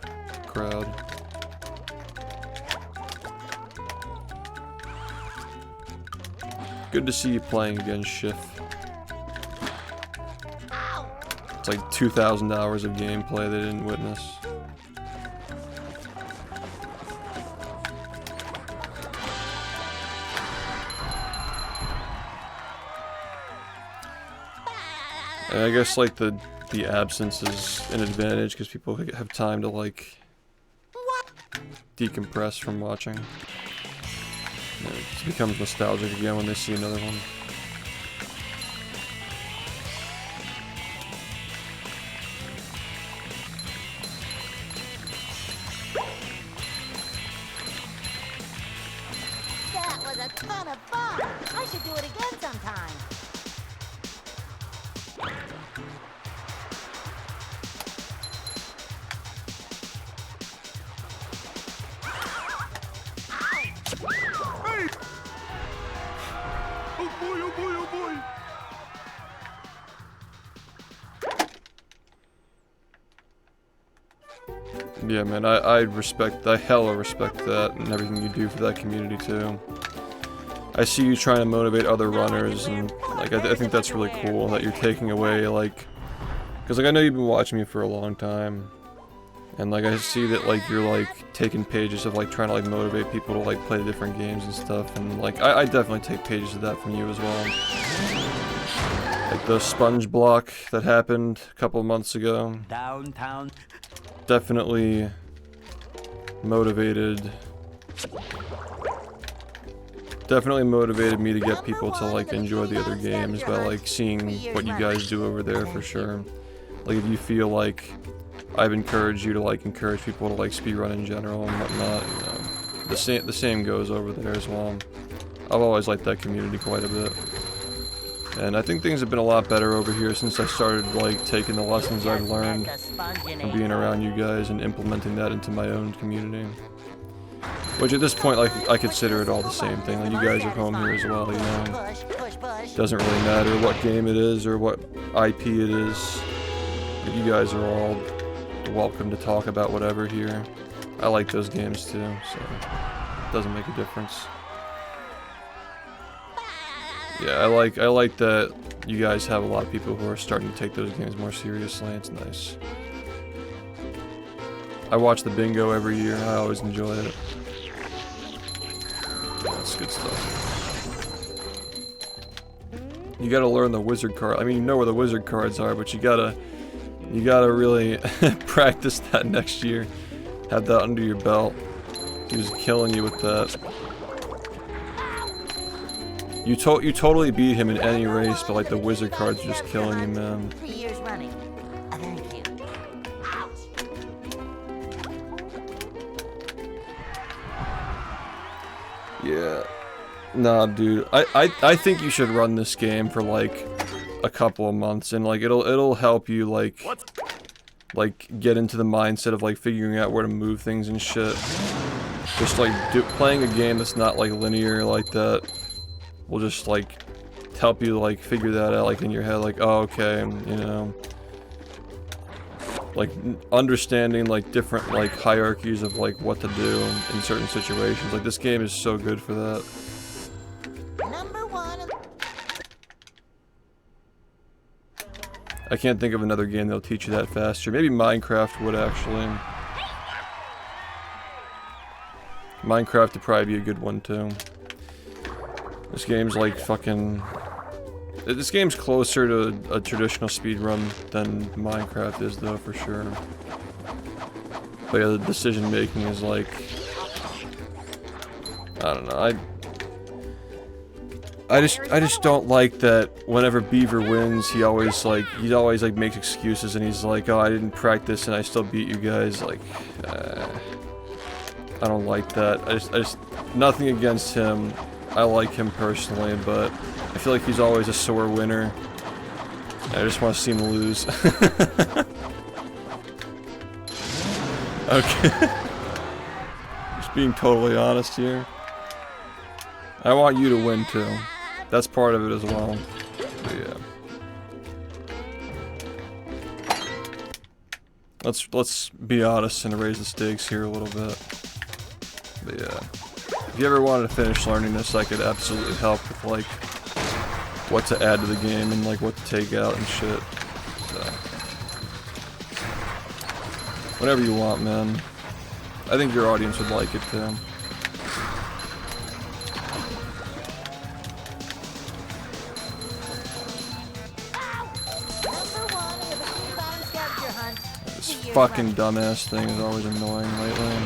crowd. Good to see you playing again, SHiFT. It's like 2,000 hours of gameplay they didn't witness. And I guess like the absence is an advantage because people have time to like decompress from watching. Yeah, it becomes nostalgic again when they see another one. That was a ton of fun. I should do it again sometime. Oh boy, oh boy, oh boy! Yeah, man, I respect, I hella respect that and everything you do for that community too. I see you trying to motivate other runners, and like I think that's really cool that you're taking away like, because like I know you've been watching me for a long time, and like I see that like you're like taking pages of like trying to like motivate people to like play different games and stuff, and like I definitely take pages of that from you as well. Like the sponge block that happened a couple of months ago. Downtown. Definitely motivated me to get people to like enjoy the other games by like seeing what you guys do over there for sure. Like if you feel like I've encouraged you to like encourage people to like speedrun in general and whatnot, you know, the same goes over there as well. I've always liked that community quite a bit. And I think things have been a lot better over here since I started like taking the lessons I've learned from being around you guys and implementing that into my own community. Which at this point, like, I consider it all the same thing. Like, you guys are home here as well, you know. Doesn't really matter what game it is or what IP it is. But you guys are all welcome to talk about whatever here. I like those games too, so it doesn't make a difference. Yeah, I like that you guys have a lot of people who are starting to take those games more seriously. It's nice. I watch the bingo every year. I always enjoy it. That's good stuff. You gotta learn the wizard card. I mean, you know where the wizard cards are, but you gotta really practice that next year. Have that under your belt. He was killing you with that. You totally beat him in any race, but like the wizard cards are just killing you, man. 3 years running. Thank you. Yeah. Nah, dude. I think you should run this game for like a couple of months, and like it'll help you like get into the mindset of like figuring out where to move things and shit. just like playing a game that's not like linear like that will just like help you like figure that out like in your head, like, oh, okay, you know, like understanding like different like hierarchies of like what to do in certain situations. Like this game is so good for that. Number one. I can't think of another game that'll teach you that faster. Maybe Minecraft would actually. Minecraft would probably be a good one too. This game's like fucking... This game's closer to a traditional speedrun than Minecraft is though, for sure. But yeah, the decision making is like... I don't know, I just don't like that whenever Beaver wins, he always like makes excuses and he's like, oh, I didn't practice and I still beat you guys. Like, I don't like that. I just nothing against him. I like him personally, but I feel like he's always a sore winner. I just want to see him lose. Okay. Just being totally honest here. I want you to win too. That's part of it as well. But yeah. Let's be honest and raise the stakes here a little bit. But yeah. If you ever wanted to finish learning this, I could absolutely help with like what to add to the game and like what to take out and shit. So whatever you want, man. I think your audience would like it too. This fucking dumbass thing is always annoying lately.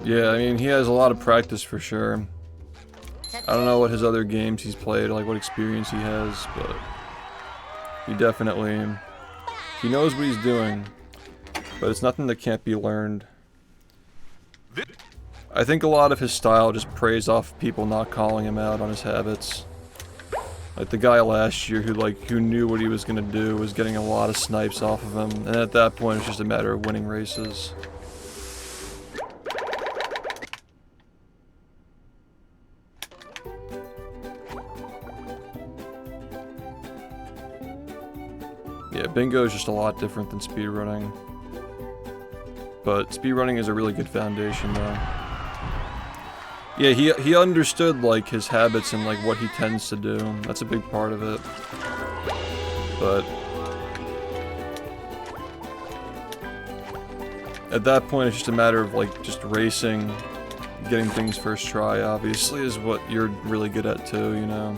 Yeah, I mean, he has a lot of practice for sure. I don't know what his other games he's played, like what experience he has, but he definitely, he knows what he's doing, but it's nothing that can't be learned. I think a lot of his style just preys off people not calling him out on his habits. Like the guy last year who knew what he was gonna do was getting a lot of snipes off of him, and at that point it's just a matter of winning races. Yeah, bingo is just a lot different than speedrunning. But speedrunning is a really good foundation though. Yeah, he understood like his habits and like what he tends to do. That's a big part of it. But at that point it's just a matter of like just racing, getting things first try obviously is what you're really good at too, you know.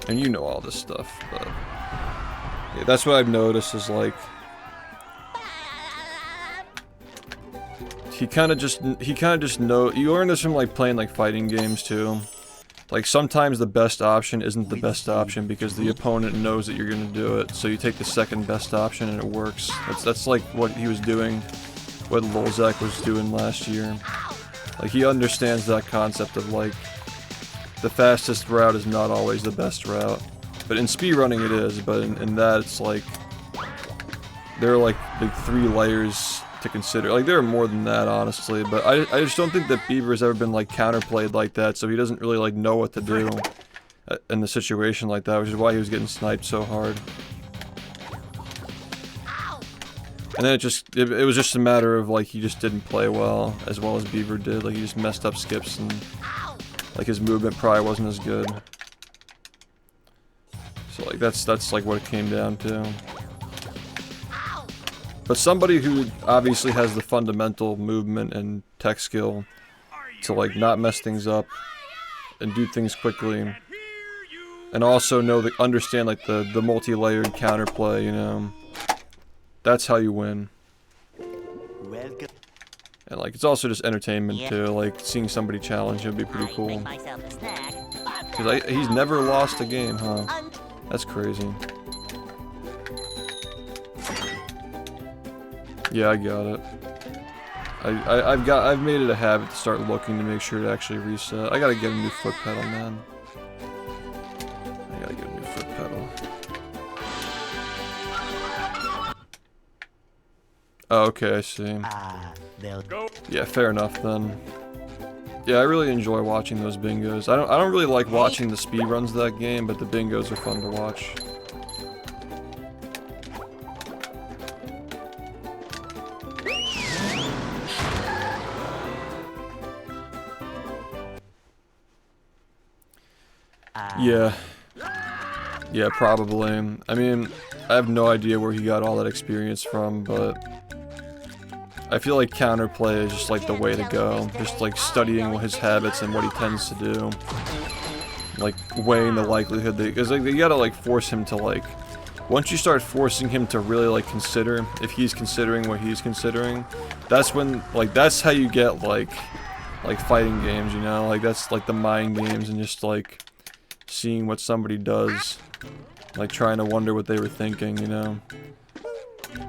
And you know all this stuff, but yeah, that's what I've noticed is like he kind of just know. You learn this from like playing like fighting games too. Like sometimes the best option isn't the best option because the opponent knows that you're gonna do it, so you take the second best option and it works. That's like what he was doing, what Lolcow was doing last year. Like he understands that concept of like the fastest route is not always the best route. But in speedrunning it is, but in that it's like there are like 3 layers to consider. Like there are more than that honestly, but I just don't think that Beaver has ever been like counterplayed like that, so he doesn't really like know what to do in the situation like that, which is why he was getting sniped so hard. And then it was just a matter of like he just didn't play well as Beaver did. Like he just messed up skips and like his movement probably wasn't as good. So like that's like what it came down to. But somebody who obviously has the fundamental movement and tech skill to like not mess things up and do things quickly, and also understand like the multi-layered counterplay, you know, that's how you win. And like it's also just entertainment too, like seeing somebody challenge him would be pretty cool. Cause he's never lost a game, huh? That's crazy. Yeah, I got it. I've made it a habit to start looking to make sure to actually reset. I gotta get a new foot pedal, man. I gotta get a new foot pedal. Oh, okay, I see. They'll Yeah, fair enough then. Yeah, I really enjoy watching those bingos. I don't really like watching the speedruns of that game, but the bingos are fun to watch. Yeah. Yeah, probably. I mean, I have no idea where he got all that experience from, but I feel like counterplay is just like the way to go. Just like studying his habits and what he tends to do. Like weighing the likelihood that, because like, you gotta like force him to like, once you start forcing him to really like consider if he's considering what he's considering, that's when, like, that's how you get like fighting games, you know? Like that's like the mind games and just like seeing what somebody does. Like trying to wonder what they were thinking, you know?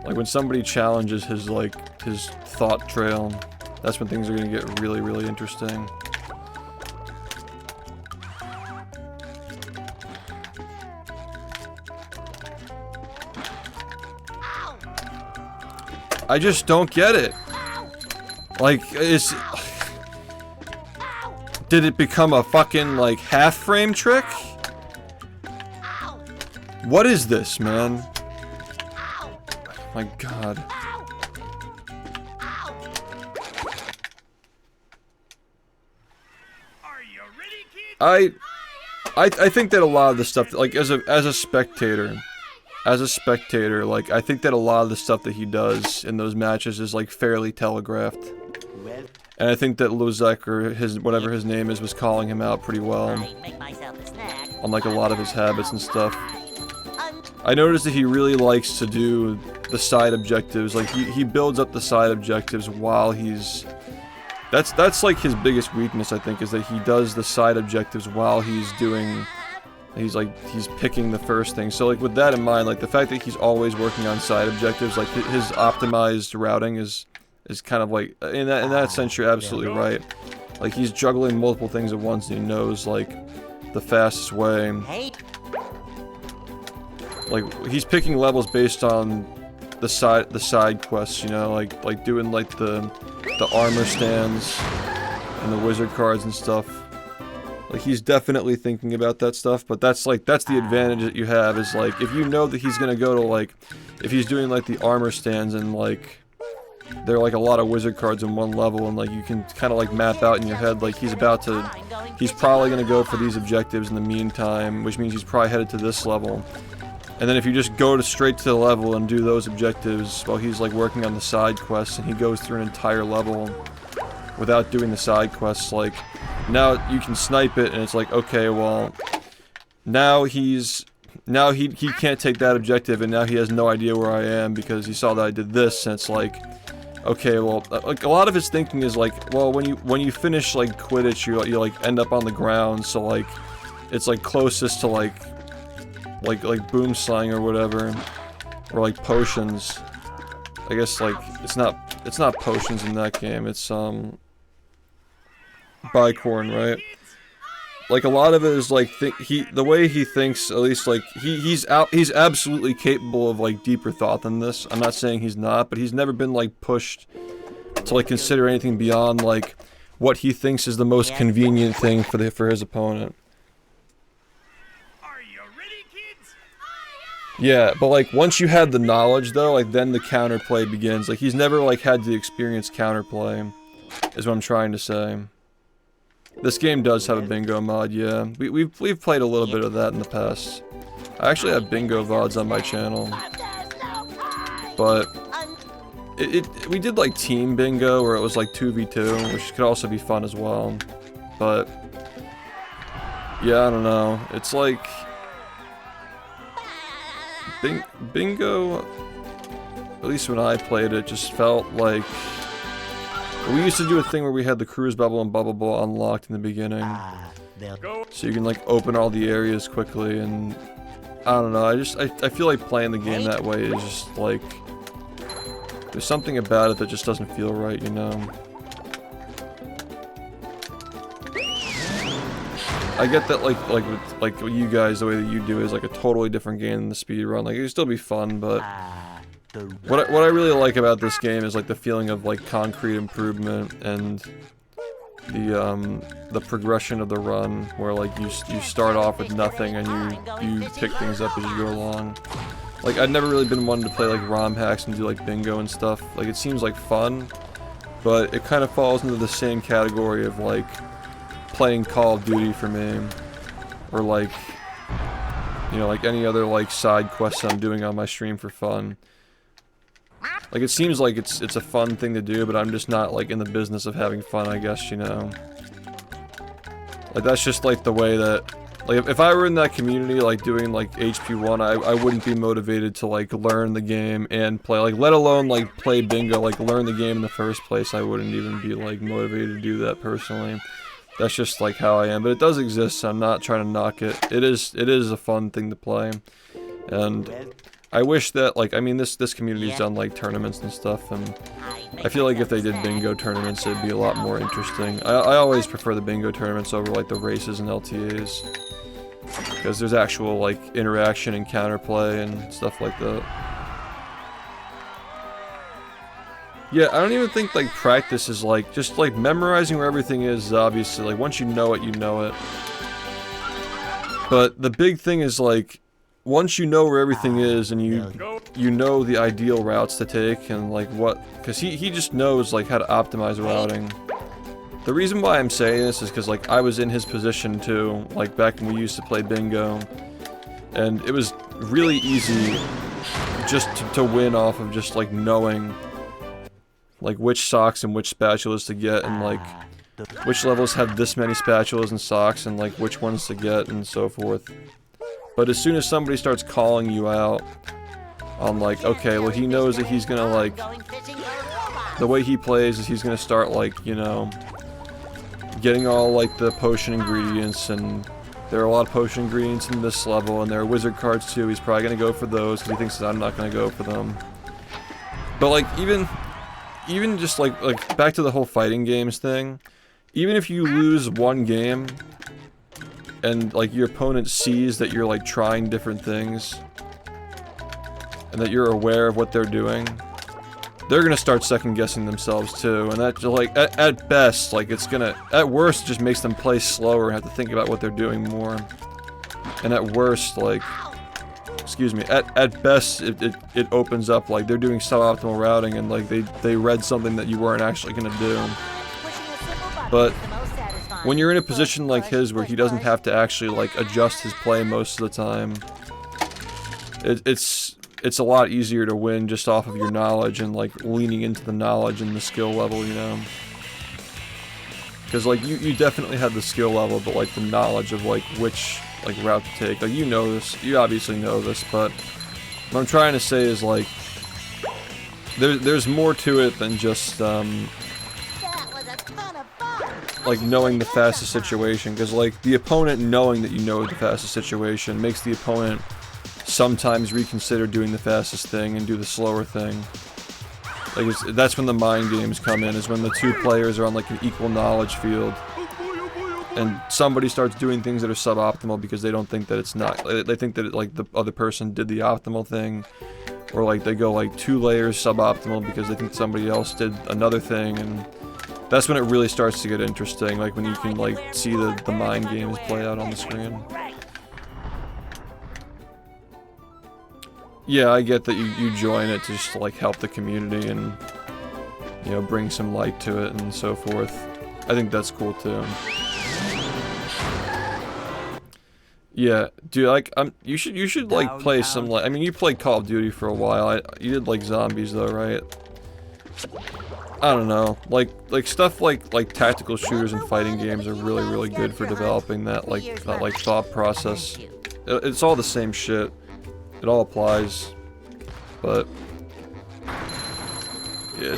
Like when somebody challenges his like, his thought trail, that's when things are gonna get really, really interesting. I just don't get it. Like, did it become a fucking like half frame trick? What is this, man? My god. I think that a lot of the stuff, like as a spectator, like I think that a lot of the stuff that he does in those matches is like fairly telegraphed. And I think that Lozek, or his whatever his name is, was calling him out pretty well on like a lot of his habits and stuff. I noticed that he really likes to do the side objectives. Like he builds up the side objectives while he's. That's like his biggest weakness, I think, is that he does the side objectives while he's doing. He's picking the first thing. So like with that in mind, like the fact that he's always working on side objectives, like his optimized routing is kind of like in that sense you're absolutely right. Like he's juggling multiple things at once and he knows like the fastest way. Like he's picking levels based on the side quests, you know, like doing like the armor stands and the wizard cards and stuff. Like he's definitely thinking about that stuff, but that's the advantage that you have is like if you know that he's gonna go to like if he's doing like the armor stands and like there are like a lot of wizard cards in one level and like you can kind of like map out in your head like he's probably gonna go for these objectives in the meantime, which means he's probably headed to this level. And then if you just go straight to the level and do those objectives while he's like working on the side quests and he goes through an entire level without doing the side quests, like now you can snipe it and it's like, okay, well now he can't take that objective and now he has no idea where I am because he saw that I did this, and it's like, okay, well like a lot of his thinking is like, well when you finish like Quidditch you like end up on the ground, so like it's like closest to like boomslang or whatever, or like potions. I guess like it's not potions in that game, it's bicorn, right? Like a lot of it is like the way he thinks, at least like he's absolutely capable of like deeper thought than this. I'm not saying he's not, but he's never been like pushed to like consider anything beyond like what he thinks is the most convenient thing for his opponent. Yeah, but like once you had the knowledge though, like then the counterplay begins. Like he's never like had to experience counterplay, is what I'm trying to say. This game does have a bingo mod, yeah. We've played a little bit of that in the past. I actually have bingo VODs on my channel. But we did like team bingo where it was like 2v2, which could also be fun as well. But yeah, I don't know. It's like bingo, at least when I played it, just felt like we used to do a thing where we had the cruise bubble and bubble ball unlocked in the beginning, so you can like open all the areas quickly, and I don't know, I feel like playing the game that way is just like there's something about it that just doesn't feel right, you know. I get that like with you guys, the way that you do is like a totally different game than the speedrun. Like it would still be fun, but what I really like about this game is like the feeling of like concrete improvement and the progression of the run, where like you start off with nothing and you pick things up as you go along. Like, I've never really been one to play like ROM hacks and do like bingo and stuff. Like, it seems like fun, but it kind of falls into the same category of like playing Call of Duty for me, or like, you know, like any other like side quests I'm doing on my stream for fun. Like, it seems like it's a fun thing to do, but I'm just not like in the business of having fun, I guess, you know. Like, that's just like the way that, like, if I were in that community, like, doing, like, HP1, I wouldn't be motivated to, like, learn the game and play, like, let alone, like, play bingo, like, learn the game in the first place. I wouldn't even be, like, motivated to do that personally. That's just, like, how I am. But it does exist, so I'm not trying to knock it. It is a fun thing to play. And I wish that, like, I mean, this community's done, like, tournaments and stuff, and I feel like if they did bingo tournaments, it'd be a lot more interesting. I always prefer the bingo tournaments over, like, the races and LTAs. Because there's actual, like, interaction and counterplay and stuff like that. Yeah, I don't even think, like, practice is, like, just, like, memorizing where everything is obviously, like, once you know it, you know it. But the big thing is, like, once you know where everything is and you know the ideal routes to take and, like, what... Because he just knows, like, how to optimize routing. The reason why I'm saying this is because, like, I was in his position too, like, back when we used to play bingo. And it was really easy just to win off of just, like, knowing, like, which socks and which spatulas to get, and, like, which levels have this many spatulas and socks, and, like, which ones to get, and so forth. But as soon as somebody starts calling you out on, like, okay, well, he knows that he's gonna, like, the way he plays is he's gonna start, like, you know, getting all, like, the potion ingredients, and there are a lot of potion ingredients in this level, and there are wizard cards too. He's probably gonna go for those because he thinks that I'm not gonna go for them. But, like, even just like back to the whole fighting games thing, even if you lose one game and, like, your opponent sees that you're, like, trying different things and that you're aware of what they're doing, they're gonna start second-guessing themselves too, and that, like, at best, like, it's gonna, at worst, it just makes them play slower and have to think about what they're doing more. And at worst, like, excuse me, at best, it opens up, like, they're doing suboptimal routing and, like, they read something that you weren't actually gonna do. But when you're in a position like his where he doesn't have to actually, like, adjust his play most of the time, it's a lot easier to win just off of your knowledge and, like, leaning into the knowledge and the skill level, you know? Because, like, you definitely have the skill level, but, like, the knowledge of, like, which, like, route to take. Like, you know this. You obviously know this, but what I'm trying to say is, like, there's more to it than just, like, knowing the fastest situation. Because, like, the opponent knowing that you know the fastest situation makes the opponent sometimes reconsider doing the fastest thing and do the slower thing. Like, that's when the mind games come in, is when the two players are on, like, an equal knowledge field. And somebody starts doing things that are suboptimal because they don't think that it's not, they think that, like, the other person did the optimal thing. Or, like, they go, like, 2 layers suboptimal because they think somebody else did another thing, and that's when it really starts to get interesting, like, when you can, like, see the mind games play out on the screen. Yeah, I get that you join it to just, like, help the community and, you know, bring some light to it and so forth. I think that's cool too. Yeah, dude, like, you should like play some, like, I mean, you played Call of Duty for a while. You did, like, zombies though, right? I don't know, like stuff like tactical shooters and fighting games are really good for developing that thought process. It's all the same shit. It all applies, but yeah,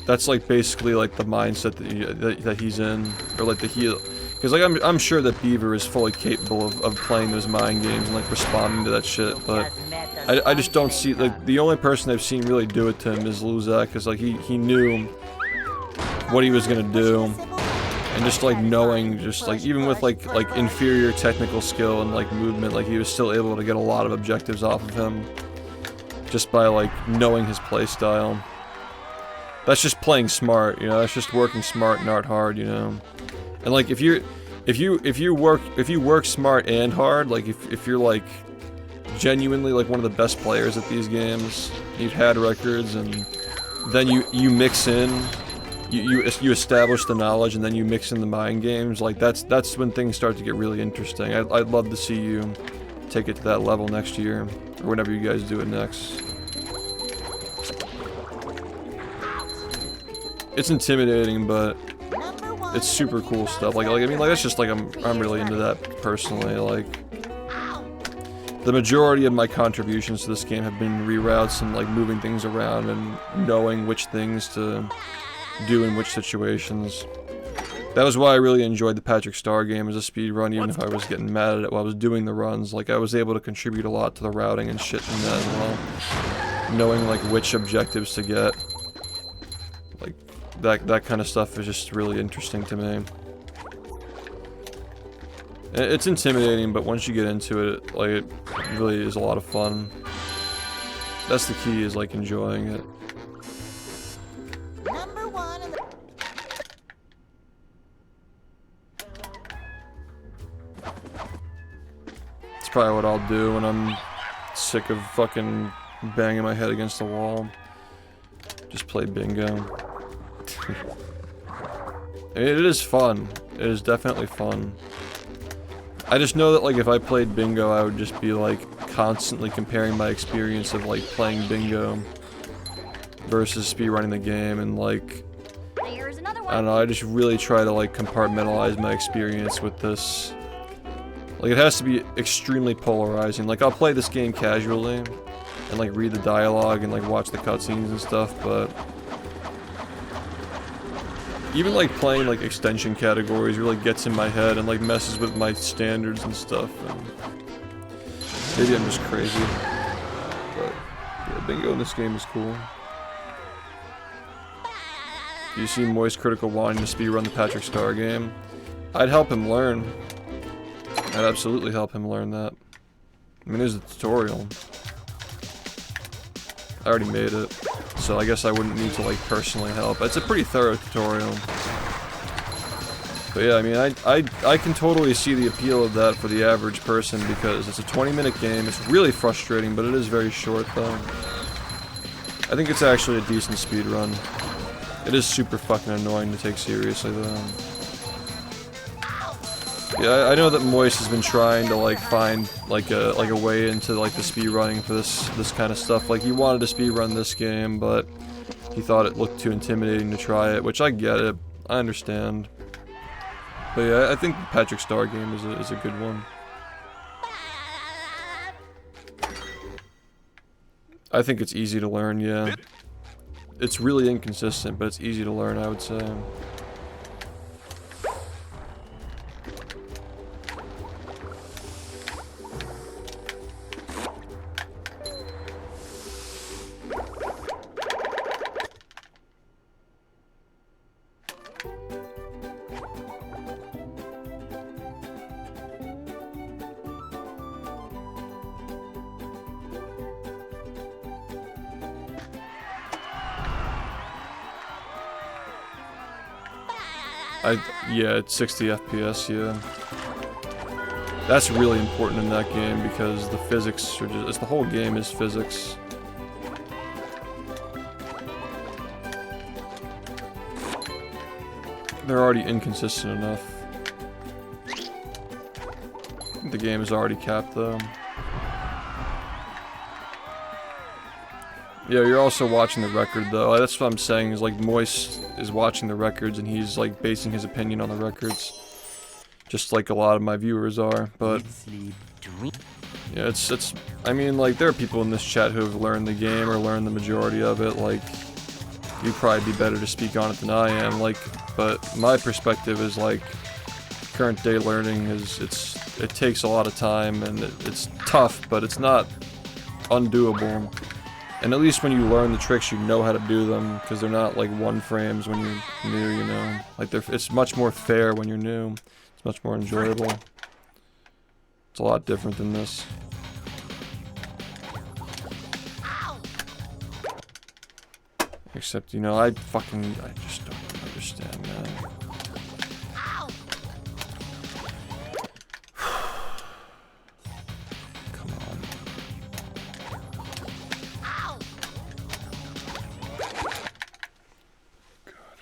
that's like basically like the mindset that he's in, or like the heal. Because, like, I'm sure that Beaver is fully capable of playing those mind games and, like, responding to that shit, but I just don't see, like, the only person I've seen really do it to him is Luzak, because, like, he knew what he was gonna do, and just, like, knowing, just, like, even with, like inferior technical skill and, like, movement, like, he was still able to get a lot of objectives off of him. just by like knowing his play style. That's just playing smart, you know. That's just working smart, not hard, you know. And like if you work smart and hard, like if you're like genuinely like one of the best players at these games, you've had records, and then you mix in, you establish the knowledge, and then you mix in the mind games. Like that's when things start to get really interesting. I'd love to see you take it to that level next year, or whenever you guys do it next. It's intimidating, but it's super cool stuff. Like I mean, like that's just like I'm really into that personally. Like the majority of my contributions to this game have been reroutes and like moving things around and knowing which things to do in which situations. That was why I really enjoyed the Patrick Star game as a speed run, even if I was getting mad at it while I was doing the runs. Like I was able to contribute a lot to the routing and shit in that as well. Knowing like which objectives to get. Like that kind of stuff is just really interesting to me. It's intimidating, but once you get into it, like it really is a lot of fun. That's the key, is like enjoying it. Number one in the... It's probably what I'll do when I'm sick of fucking banging my head against the wall. Just play bingo. It is fun. It is definitely fun. I just know that like if I played bingo, I would just be like constantly comparing my experience of like playing bingo versus speedrunning the game, and like I don't know, I just really try to like compartmentalize my experience with this. Like it has to be extremely polarizing. Like I'll play this game casually and like read the dialogue and like watch the cutscenes and stuff, but even like playing like extension categories really gets in my head and like messes with my standards and stuff. And maybe I'm just crazy, but yeah, bingo in this game is cool. You see Moist Critical wanting to speedrun the Patrick Star game. I'd help him learn. I'd absolutely help him learn that. I mean, there's a tutorial. I already made it, so I guess I wouldn't need to like personally help. It's a pretty thorough tutorial. But yeah, I mean, I can totally see the appeal of that for the average person, because it's a 20-minute game. It's really frustrating, but it is very short though. I think it's actually a decent speed run. It is super fucking annoying to take seriously though. Yeah, I know that Moist has been trying to like find like a way into like the speedrunning for this kind of stuff. Like he wanted to speedrun this game, but he thought it looked too intimidating to try it, which I get it. I understand. But yeah, I think the Patrick Star game is a good one. I think it's easy to learn, yeah. It's really inconsistent, but it's easy to learn, I would say. Yeah, it's 60 FPS, yeah. That's really important in that game because the physics are just, the whole game is physics. They're already inconsistent enough. The game is already capped though. Yeah, you're also watching the record though. That's what I'm saying, is like Moist is watching the records and he's like basing his opinion on the records. Just like a lot of my viewers are, but yeah, it's I mean, like there are people in this chat who have learned the game or learned the majority of it. Like you'd probably be better to speak on it than I am, like, but my perspective is like current day learning is it takes a lot of time and it's tough, but it's not undoable. And at least when you learn the tricks, you know how to do them, because they're not like one frames when you're new, you know. Like it's much more fair when you're new. It's much more enjoyable. It's a lot different than this. Except, you know, I just don't understand that. Come on. God.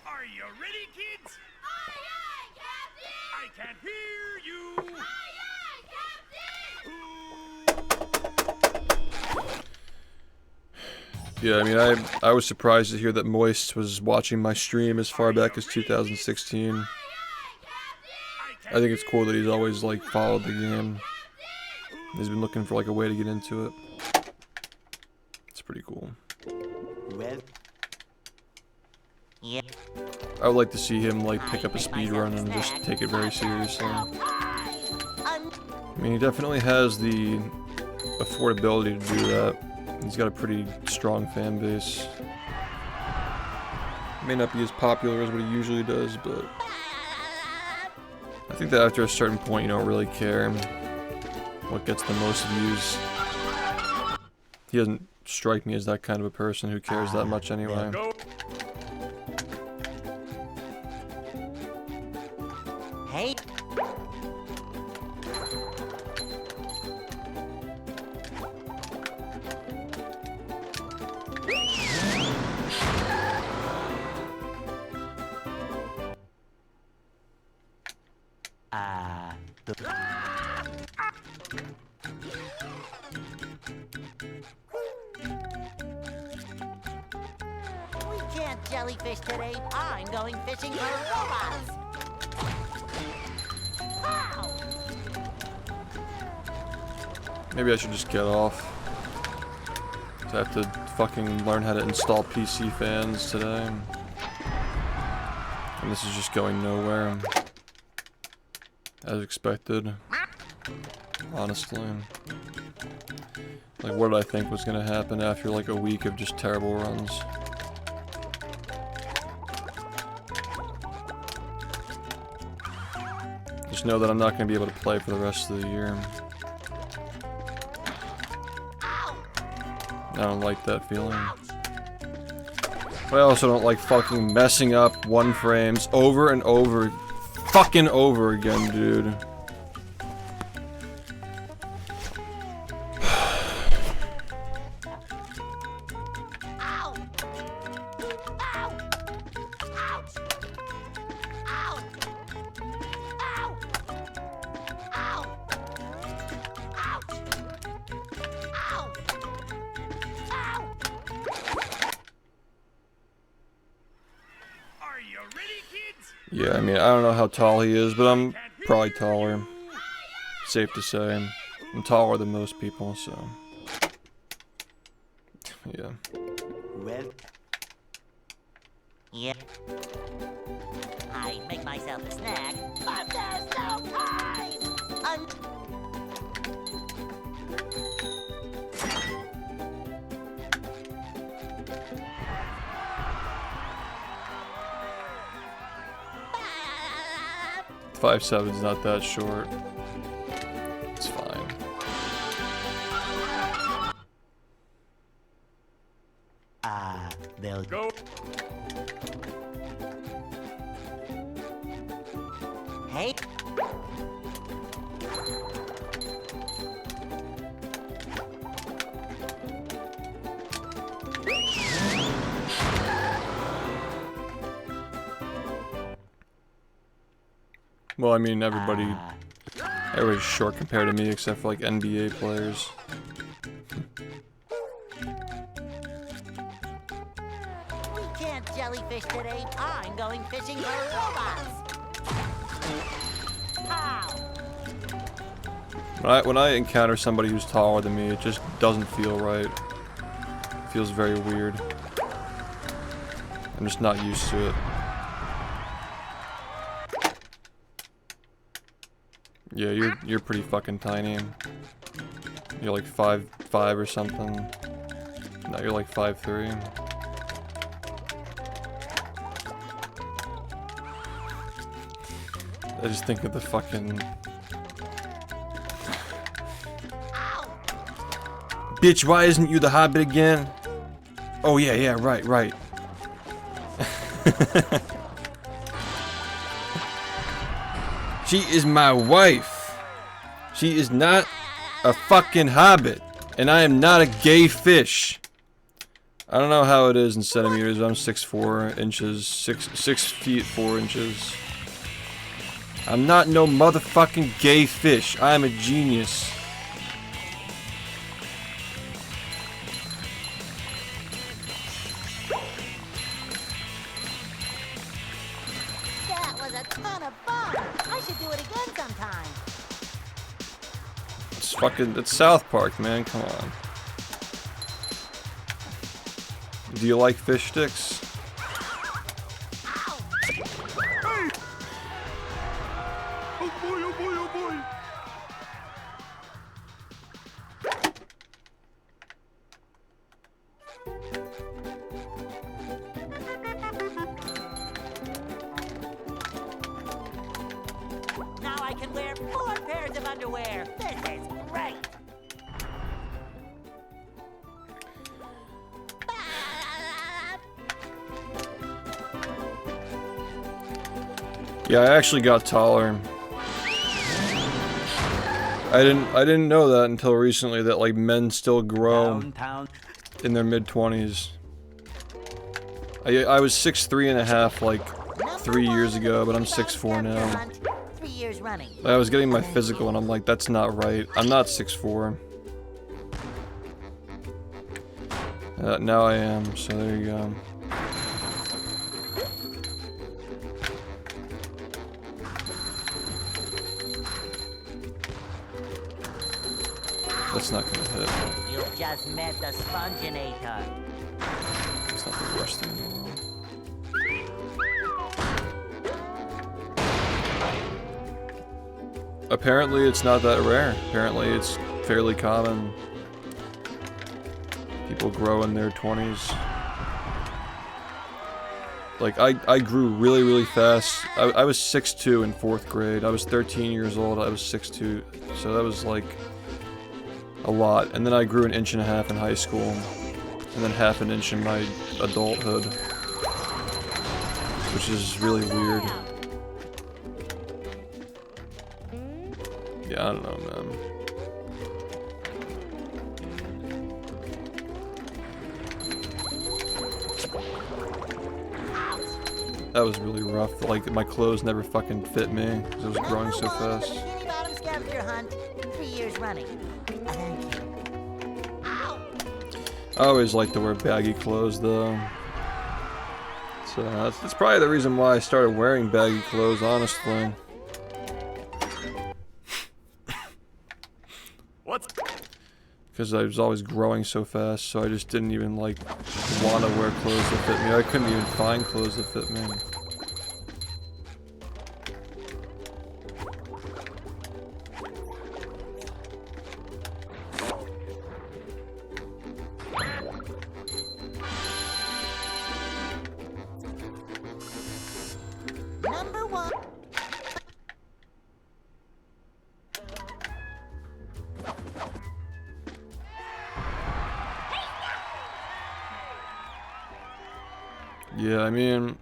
Are you ready, kids? Aye, aye, Captain! I can't hear you. Aye, aye, Captain! Yeah, I mean, I was surprised to hear that Moist was watching my stream as far back as 2016. I think it's cool that he's always, like, followed the game. He's been looking for, like, a way to get into it. It's pretty cool. Well, Yeah. I would like to see him, like, pick up a speedrun and just take it very seriously. I mean, he definitely has the affordability to do that. He's got a pretty strong fan base. May not be as popular as what he usually does, but I think that after a certain point you don't really care what gets the most views. He doesn't strike me as that kind of a person who cares that much anyway. Hey. We can't jellyfish today. I'm going fishing for robots. Pow! Maybe I should just get off. I have to fucking learn how to install PC fans today. And this is just going nowhere. As expected. Honestly. Like, what did I think was gonna happen after like a week of just terrible runs? Just know that I'm not gonna be able to play for the rest of the year. I don't like that feeling. But I also don't like fucking messing up one frames over and over, fucking over again, dude. Yeah, I mean, I don't know how tall he is, but I'm probably taller. Safe to say. I'm taller than most people, so... yeah. well, Yep. I make myself a snack, but there's no time! 5'7's not that short. It's fine. they'll Go. Hey. Well, I mean, everybody's short compared to me, except for like NBA players. We can't jellyfish today. I'm going fishing for robots. Pow! When I encounter somebody who's taller than me, it just doesn't feel right. It feels very weird. I'm just not used to it. Yeah, you're pretty fucking tiny. You're like 5'5" or something. No, you're like 5'3". I just think of the fucking... Bitch, why isn't you the Hobbit again? Oh yeah, yeah, right, right. She is my wife. She is not a fucking hobbit. And I am not a gay fish. I don't know how it is in centimeters. I'm 6'4" inches. 6 feet 4 inches. I'm not no motherfucking gay fish. I am a genius. That was a ton of fun. I should do it again sometime. It's fucking, it's South Park, man, come on. Do you like fish sticks? Oh boy, oh boy, oh boy. Now I can wear 4 pairs of underwear. This is great. Yeah, I actually got taller. I didn't know that until recently, that like men still grow in their mid-20s. I was 6'3.5" like 3 years ago, but I'm 6'4" now. 3 years running. I was getting my physical and I'm like, that's not right. I'm not 6'4". Now I am, so there you go. That's not gonna hit. You just met the Sponginator. It's not the worst thing in the world. Apparently it's not that rare. Apparently it's fairly common. People grow in their 20s. Like, I grew really, really fast. I was 6'2" in 4th grade. I was 13 years old. I was 6'2", so that was like a lot. And then I grew 1.5 inches in high school, and then 1/2 inch in my adulthood, which is really weird. Yeah, I don't know, man. That was really rough. Like, my clothes never fucking fit me because I was growing so fast. Bikini Bottom Scavenger Hunt, 3 years running. Thank you. I always like to wear baggy clothes, though. So that's probably the reason why I started wearing baggy clothes, honestly. What's... Because I was always growing so fast, so I just didn't even, like, want to wear clothes that fit me. I couldn't even find clothes that fit me. Number 1. Yeah, I mean,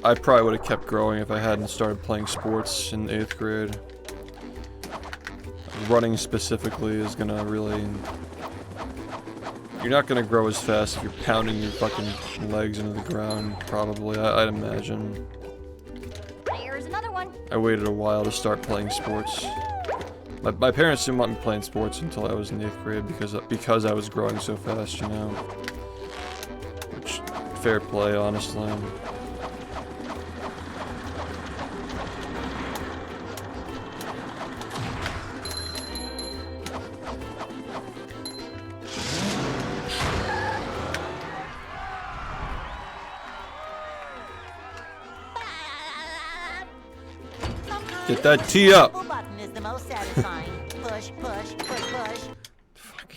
I probably would have kept growing if I hadn't started playing sports in 8th grade. Running specifically is gonna really... You're not gonna grow as fast if you're pounding your fucking legs into the ground, probably, I'd imagine. There's another one. I waited a while to start playing sports. My parents didn't want me playing sports until I was in 8th grade because I was growing so fast, you know. Which, fair play, honestly. Get that tee up! The button is the most satisfying. Push, push, push, push. Fuck.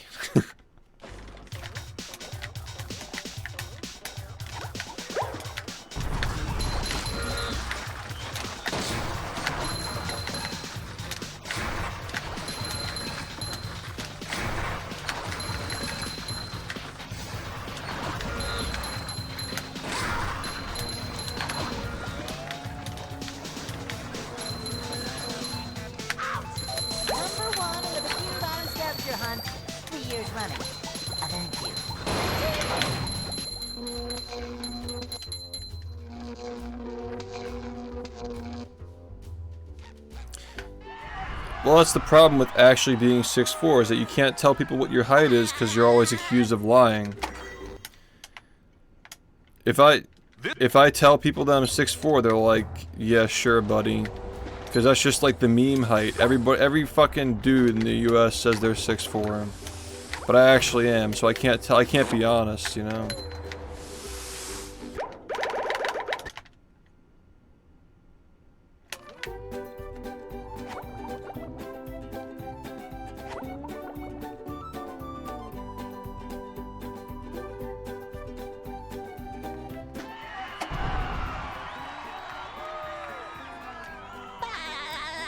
Well, that's the problem with actually being 6'4", is that you can't tell people what your height is because you're always accused of lying. If I tell people that I'm 6'4", they're like, yeah, sure, buddy. Because that's just like the meme height. Every fucking dude in the US says they're 6'4". But I actually am, so I can't be honest, you know?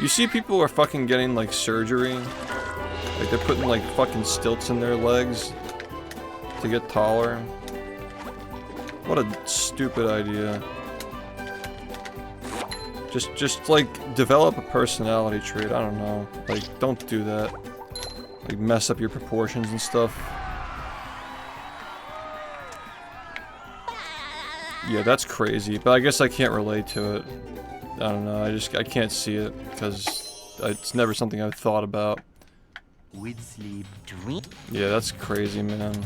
You see people are fucking getting like surgery. Like they're putting like fucking stilts in their legs to get taller. What a stupid idea. Just like develop a personality trait, I don't know. Like don't do that. Like mess up your proportions and stuff. Yeah, that's crazy, but I guess I can't relate to it. I don't know, I can't see it, because it's never something I've thought about. With sleep, dream. Yeah, that's crazy, man.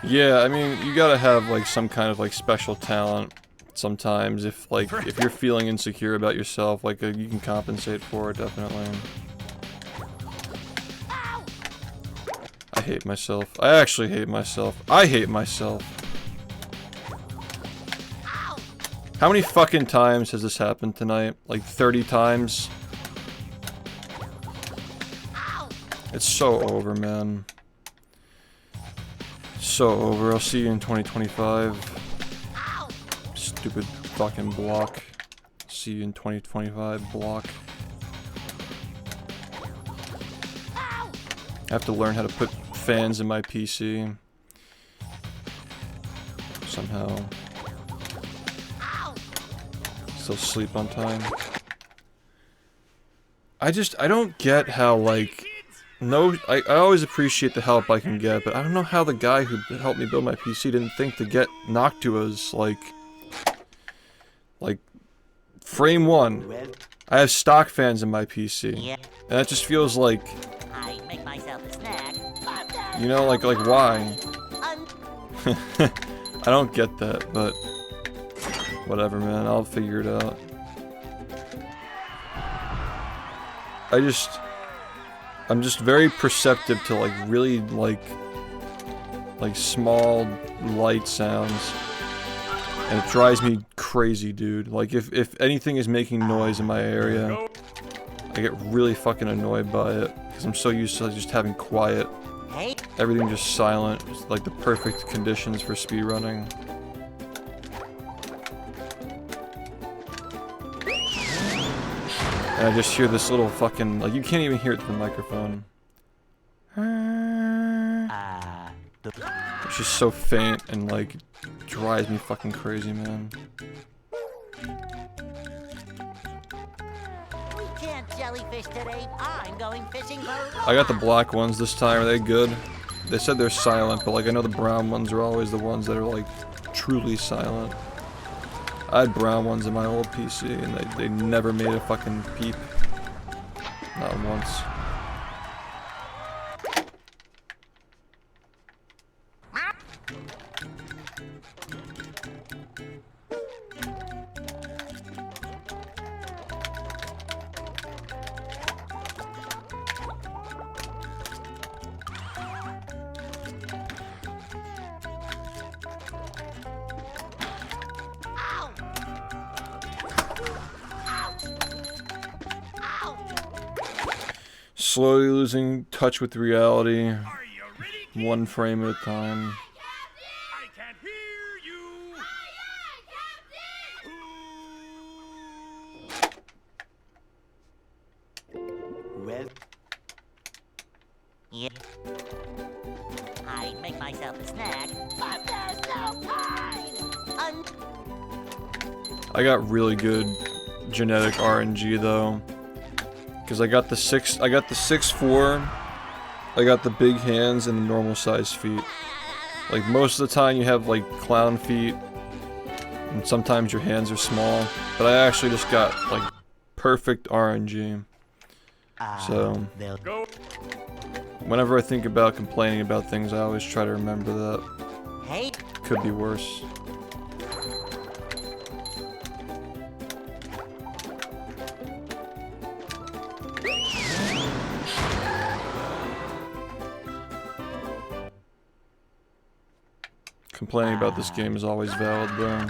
Yeah, I mean, you gotta have like some kind of like special talent sometimes if you're feeling insecure about yourself, like you can compensate for it, definitely. I hate myself. I actually hate myself. I hate myself. How many fucking times has this happened tonight? Like 30 times? It's so over, man. So over. I'll see you in 2025. Stupid fucking block. See you in 2025, block. I have to learn how to put fans in my PC. Somehow. Still sleep on time. I don't get how, like... No, I always appreciate the help I can get, but I don't know how the guy who helped me build my PC didn't think to get Noctua's, like frame 1. I have stock fans in my PC. And that just feels like... I make myself a snack. You know, like why? I don't get that, but... Whatever, man, I'll figure it out. I'm just very perceptive to like really like small light sounds, and it drives me crazy, dude. Like if anything is making noise in my area, I get really fucking annoyed by it because I'm so used to just having quiet, everything just silent. It's like the perfect conditions for speedrunning. And I just hear this little fucking, like, you can't even hear it through the microphone. It's just so faint and, like, drives me fucking crazy, man. We can't jellyfish today. I'm going fishing for I got the black ones this time. Are they good? They said they're silent, but, like, I know the brown ones are always the ones that are, like, truly silent. I had brown ones in my old PC, and they never made a fucking peep. Not once. Slowly losing touch with reality, one frame at a time. I can't hear you. Well, Yeah. I make myself a snack, but there's no pie. I got really good genetic RNG though. Because I got the 6'4", I got the big hands and the normal size feet. Like most of the time you have like clown feet, and sometimes your hands are small, but I actually just got like perfect RNG. So, whenever I think about complaining about things, I always try to remember that. Hey. Could be worse. Complaining about this game is always valid, bro.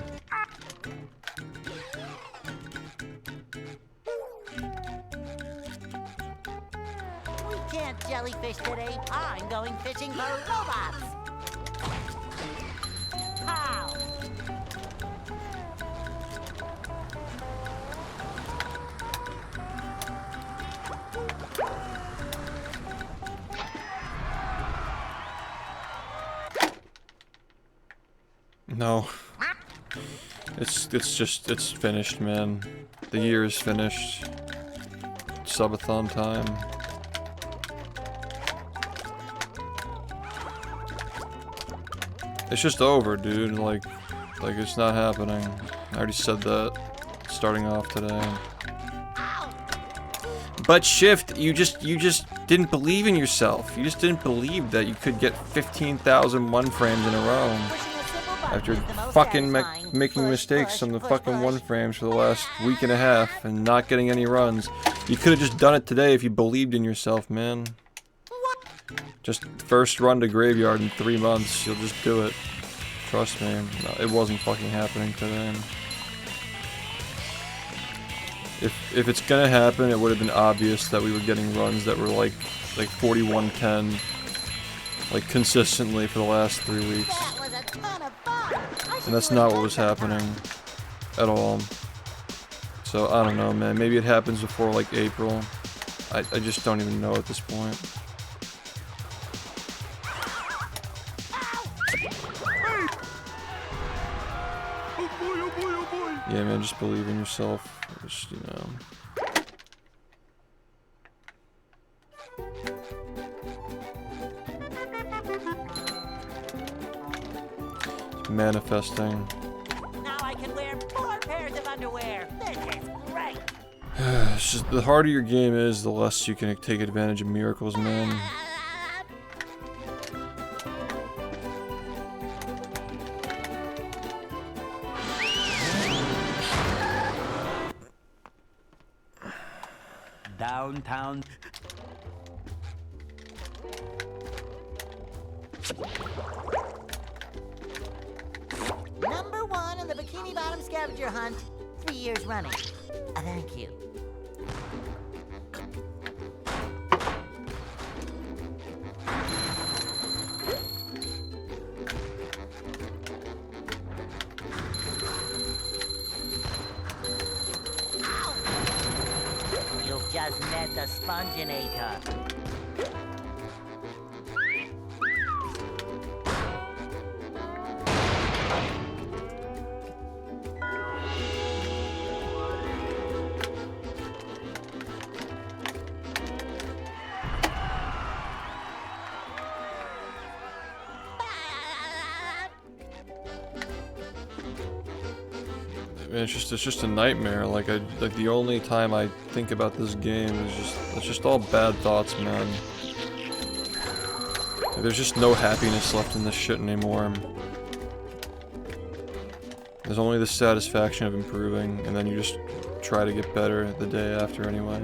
We can't jellyfish today. I'm going fishing for robots. How? No. It's finished, man. The year is finished. Subathon time. It's just over, dude. Like it's not happening. I already said that starting off today. But SHiFT, you just didn't believe in yourself. You just didn't believe that you could get 15,000 one frames in a row. After fucking making mistakes on the fucking one frames for the last week and a half and not getting any runs. You could have just done it today if you believed in yourself, man. Just first run to graveyard in 3 months, you'll just do it. Trust me. No, it wasn't fucking happening today. If it's gonna happen, it would have been obvious that we were getting runs that were like 4110, like consistently for the last 3 weeks. And that's not what was happening at all. So I don't know, man. Maybe it happens before like April. I just don't even know at this point. Yeah, man, just believe in yourself. Just, you know. Manifesting. Now I can wear 4 pairs of underwear. This is great. It's just, the harder your game is, the less you can take advantage of miracles, man. Downtown. Number 1 in the Bikini Bottom scavenger hunt, 3 years running. Thank you. You've just met the Sponginator. It's just a nightmare. Like the only time I think about this game is it's just all bad thoughts, man. Like, there's just no happiness left in this shit anymore. There's only the satisfaction of improving, and then you just try to get better the day after anyway.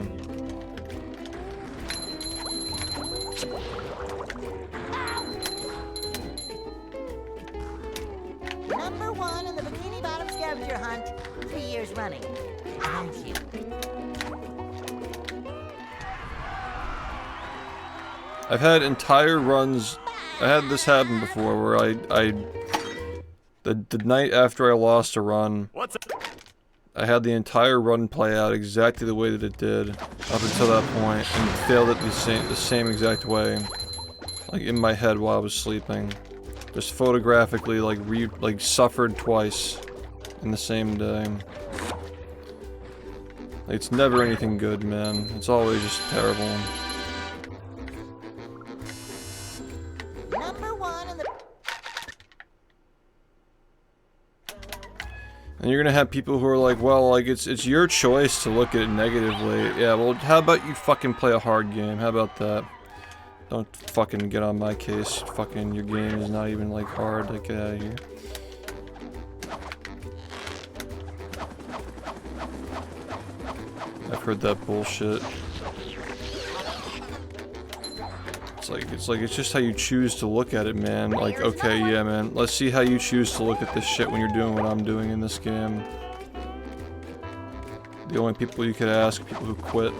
Number 1 in the Bikini Bottom scavenger hunt, 3 years running. Thank you. I've had entire runs. I had this happen before, where the night after I lost a run, I had the entire run play out exactly the way that it did up until that point, and failed it the same exact way, like in my head while I was sleeping. Just photographically, like suffered twice in the same day. It's never anything good, man. It's always just terrible. Number one in the... And you're gonna have people who are like, well, like, it's your choice to look at it negatively. Yeah, well, how about you fucking play a hard game? How about that? Don't fucking get on my case. Fucking your game is not even, like, hard. Like, get out of here. I've heard that bullshit. It's just how you choose to look at it, man. Like, okay, yeah, man. Let's see how you choose to look at this shit when you're doing what I'm doing in this game. The only people you could ask are people who quit.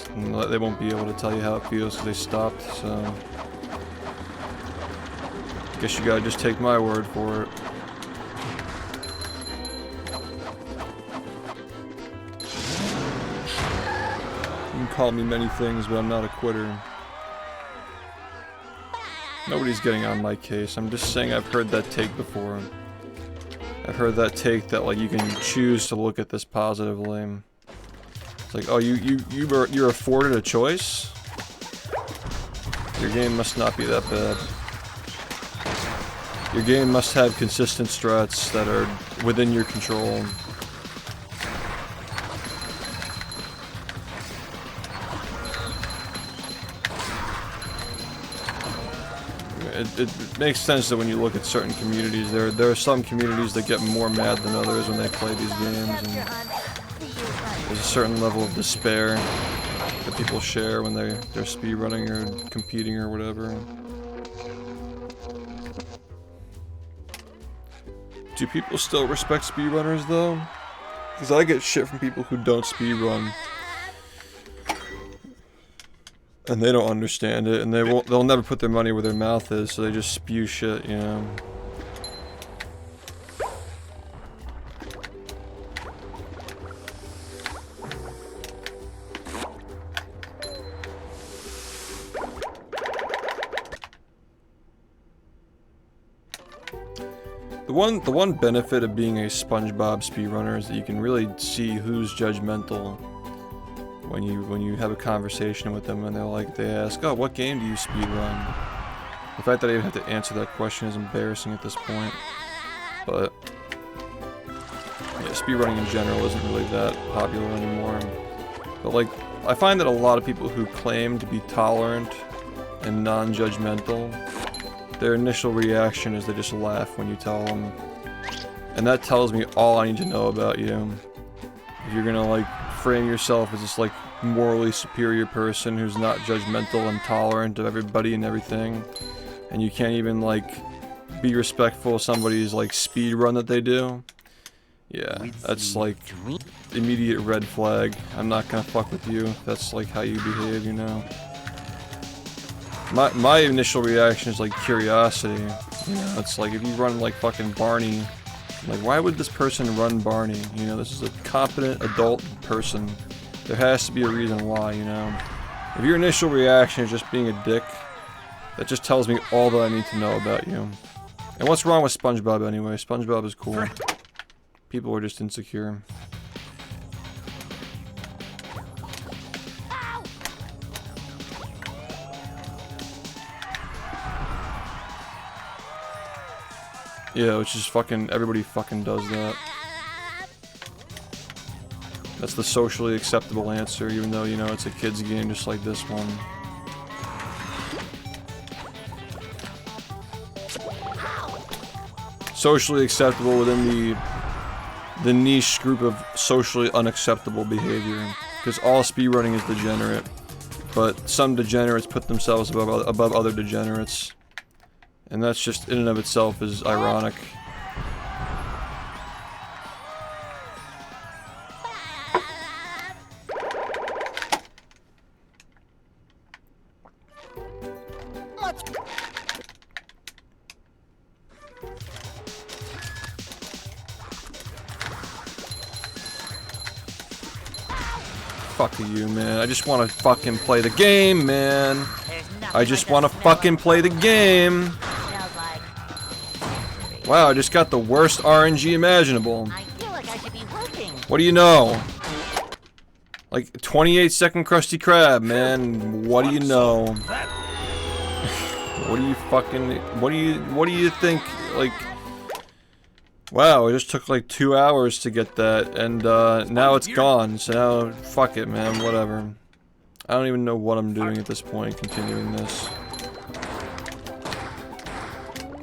And they won't be able to tell you how it feels because they stopped, so... Guess you gotta just take my word for it. You can call me many things, but I'm not a quitter. Nobody's getting on my case. I'm just saying I've heard that take before. I've heard that take that, like, you can choose to look at this positively. It's like, oh, you're afforded a choice? Your game must not be that bad. Your game must have consistent strats that are within your control. It makes sense that when you look at certain communities, there are some communities that get more mad than others when they play these games, and there's a certain level of despair that people share when they're speedrunning or competing or whatever. Do people still respect speedrunners though? Because I get shit from people who don't speedrun. And they don't understand it, and they'll never put their money where their mouth is, so they just spew shit, you know. The one benefit of being a SpongeBob speedrunner is that you can really see who's judgmental. When you have a conversation with them and they ask, oh, what game do you speedrun? The fact that I even have to answer that question is embarrassing at this point. But yeah, speedrunning in general isn't really that popular anymore. But like, I find that a lot of people who claim to be tolerant and non-judgmental, their initial reaction is they just laugh when you tell them. And that tells me all I need to know about you. If you're gonna like frame yourself as this like morally superior person who's not judgmental and tolerant of everybody and everything, and you can't even like be respectful of somebody's like speed run that they do, yeah, that's like immediate red flag. I'm not gonna fuck with you if that's like how you behave, you know. My initial reaction is like curiosity, you know. It's like if you run like fucking Barney, like, why would this person run Barney? You know, this is a competent adult person. There has to be a reason why, you know. If your initial reaction is just being a dick, that just tells me all that I need to know about you. And what's wrong with SpongeBob anyway? SpongeBob is cool. People are just insecure. Yeah, which is fucking, everybody fucking does that. That's the socially acceptable answer, even though, you know, it's a kid's game just like this one. Socially acceptable within the niche group of socially unacceptable behavior. Because all speedrunning is degenerate. But some degenerates put themselves above other degenerates. And that's just, in and of itself, is ironic. Fuck you, man. I just want to fucking play the game, man. I just want to fucking play the game. Wow, I just got the worst RNG imaginable. I feel like I should be working. What do you know? Like 28-second Krusty Krab, man. What do you know? What do you fucking? What do you think? Like, wow, it just took like 2 hours to get that, and now it's gone. So now, fuck it, man. Whatever. I don't even know what I'm doing at this point. Continuing this.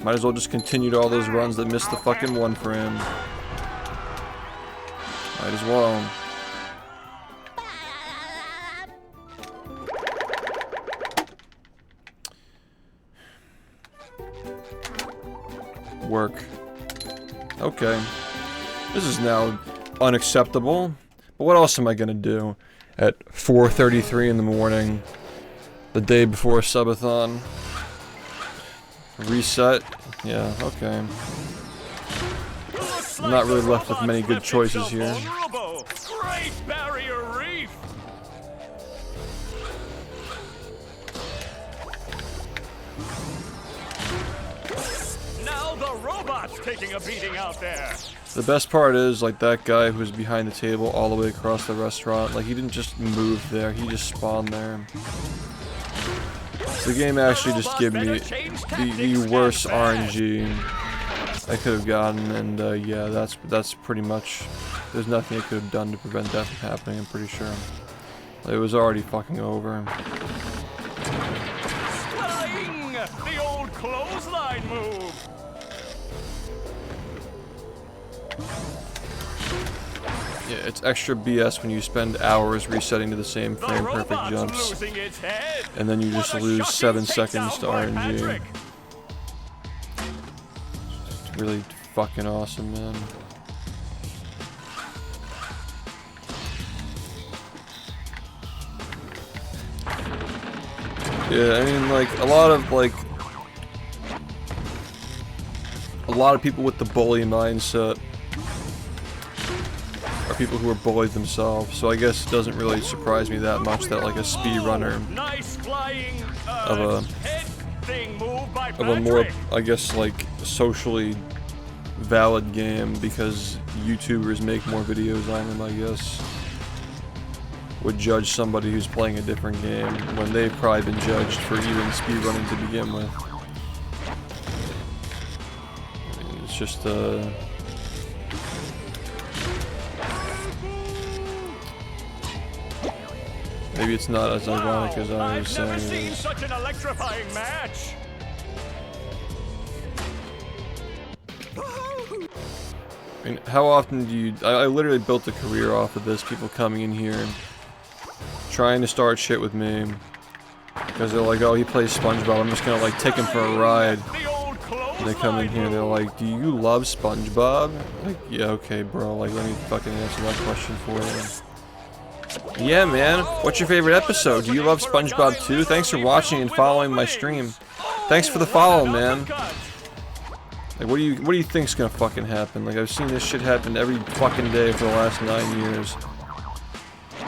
Might as well just continue to all those runs that missed the fucking 1 frame. Might as well. Work. Okay. This is now unacceptable. But what else am I gonna do at 4:33 in the morning, the day before a subathon? Reset? Yeah, okay. I'm not really left with many good choices here. Great Barrier Reef. Now the robot's taking a beating out there. The best part is, like, that guy who's behind the table all the way across the restaurant, like, he didn't just move there, he just spawned there. The game actually just gave me the worst RNG I could have gotten, and yeah, that's pretty much. There's nothing I could have done to prevent that from happening. I'm pretty sure it was already fucking over. Flying! The old clothesline move. Yeah, it's extra BS when you spend hours resetting to the same frame perfect jumps, and then you just lose 7 seconds to RNG. It's really fucking awesome, man. Yeah, I mean, like, a lot of people with the bully mindset are people who are bullied themselves, so I guess it doesn't really surprise me that much that, like, a speedrunner of a more, I guess, like, socially valid game, because YouTubers make more videos on them, I guess, would judge somebody who's playing a different game when they've probably been judged for even speedrunning to begin with. I mean, it's just, maybe it's not as ironic as I was saying. I've never seen such an electrifying match. I mean, how often do you... I literally built a career off of this, people coming in here and trying to start shit with me. Because they're like, oh, he plays SpongeBob, I'm just gonna, like, take him for a ride. And they come in here, they're like, do you love SpongeBob? Like, yeah, okay, bro, like, let me fucking answer that question for you. Yeah, man, what's your favorite episode? Do you love SpongeBob too? Thanks for watching and following my stream. Thanks for the follow, man. Like, what do you think's gonna fucking happen? Like, I've seen this shit happen every fucking day for the last 9 years.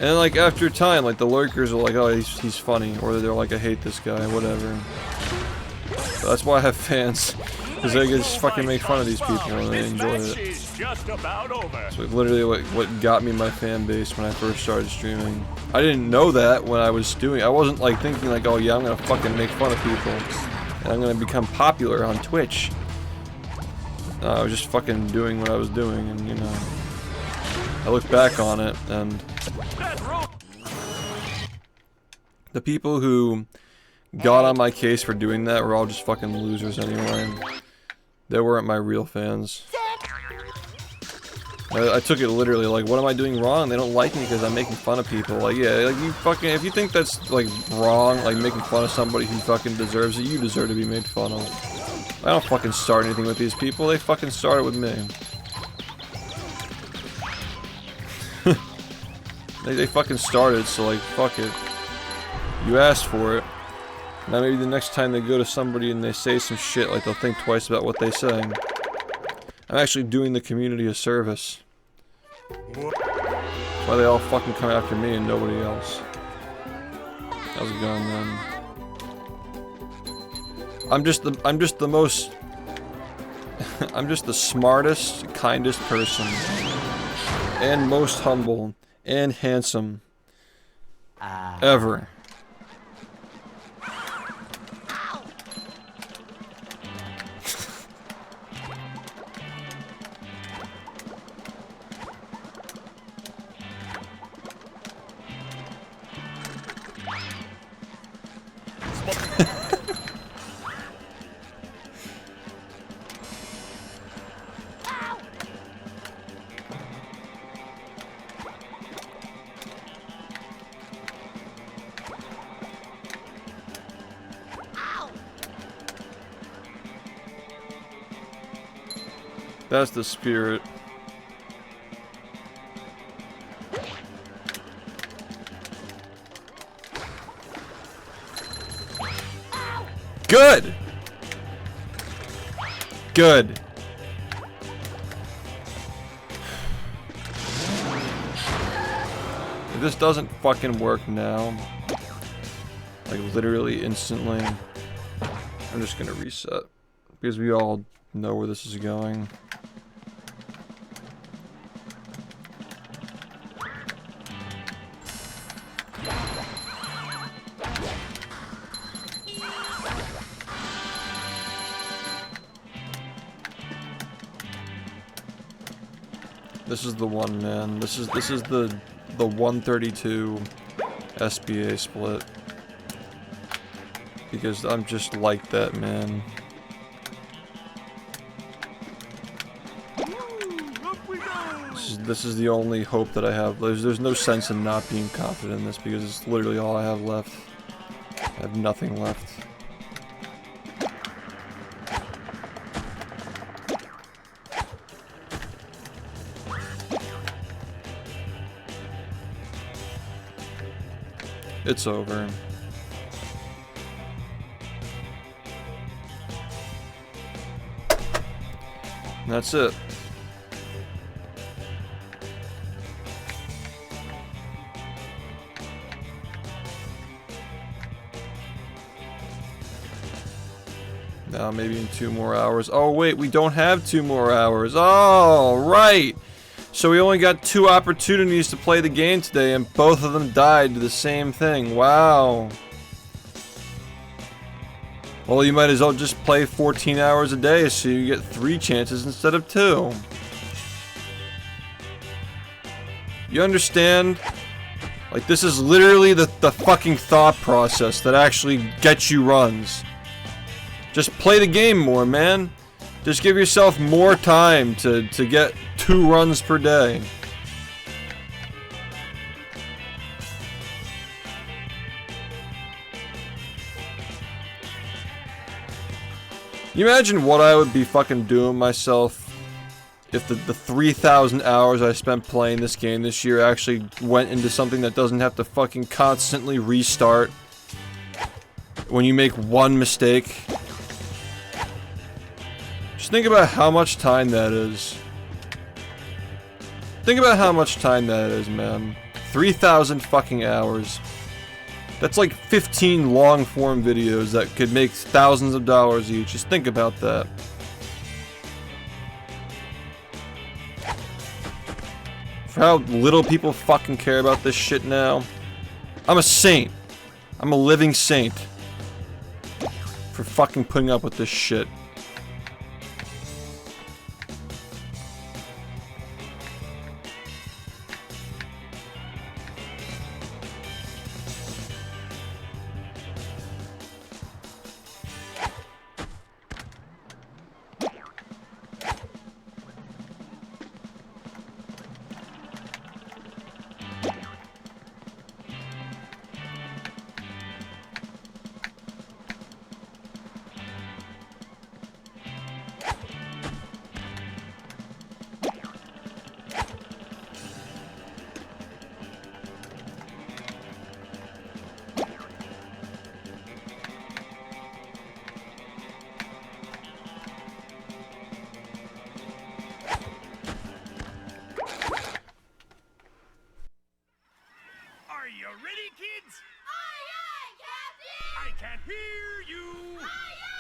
And, like, after a time, like, the lurkers are like, oh, he's funny. Or they're like, I hate this guy, whatever. So that's why I have fans. Because they just fucking make fun of these people and they enjoy it. So literally what got me my fan base when I first started streaming. I didn't know that when I was doing. I wasn't, like, thinking, like, oh, yeah, I'm gonna fucking make fun of people. And I'm gonna become popular on Twitch. I was just fucking doing what I was doing, and, you know, I look back on it, and the people who got on my case for doing that were all just fucking losers anyway. They weren't my real fans. I took it literally, like, what am I doing wrong? They don't like me because I'm making fun of people. Like, yeah, like, you fucking, if you think that's, like, wrong, like, making fun of somebody who fucking deserves it, you deserve to be made fun of. I don't fucking start anything with these people, they fucking started with me. They fucking started, so, like, fuck it. You asked for it. Now maybe the next time they go to somebody and they say some shit, like, they'll think twice about what they say. I'm actually doing the community a service. That's why they all fucking come after me and nobody else. How's it going, man? I'm just the most... I'm just the smartest, kindest person. And most humble. And handsome. Ever. That's the spirit. Good! Good. If this doesn't fucking work now, like literally instantly, I'm just gonna reset. Because we all know where this is going. This is the one, man. This is the 132 SBA split. Because I'm just like that, man. This is the only hope that I have. There's no sense in not being confident in this because it's literally all I have left. I have nothing left. It's over. And that's it. Now maybe in 2 more hours. Oh wait, we don't have 2 more hours. Oh, right! So we only got 2 opportunities to play the game today, and both of them died to the same thing. Wow. Well, you might as well just play 14 hours a day so you get 3 chances instead of 2. You understand? Like, this is literally the fucking thought process that actually gets you runs. Just play the game more, man. Just give yourself more time to get 2 runs per day. You imagine what I would be fucking doing myself if the 3,000 hours I spent playing this game this year actually went into something that doesn't have to fucking constantly restart when you make one mistake. Just think about how much time that is. Think about how much time that is, man. 3,000 fucking hours. That's like 15 long-form videos that could make thousands of dollars each. Just think about that. For how little people fucking care about this shit now. I'm a saint. I'm a living saint. For fucking putting up with this shit.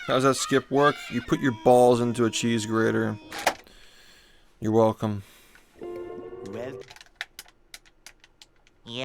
How does that skip work? You put your balls into a cheese grater. You're welcome. Well. Yeah.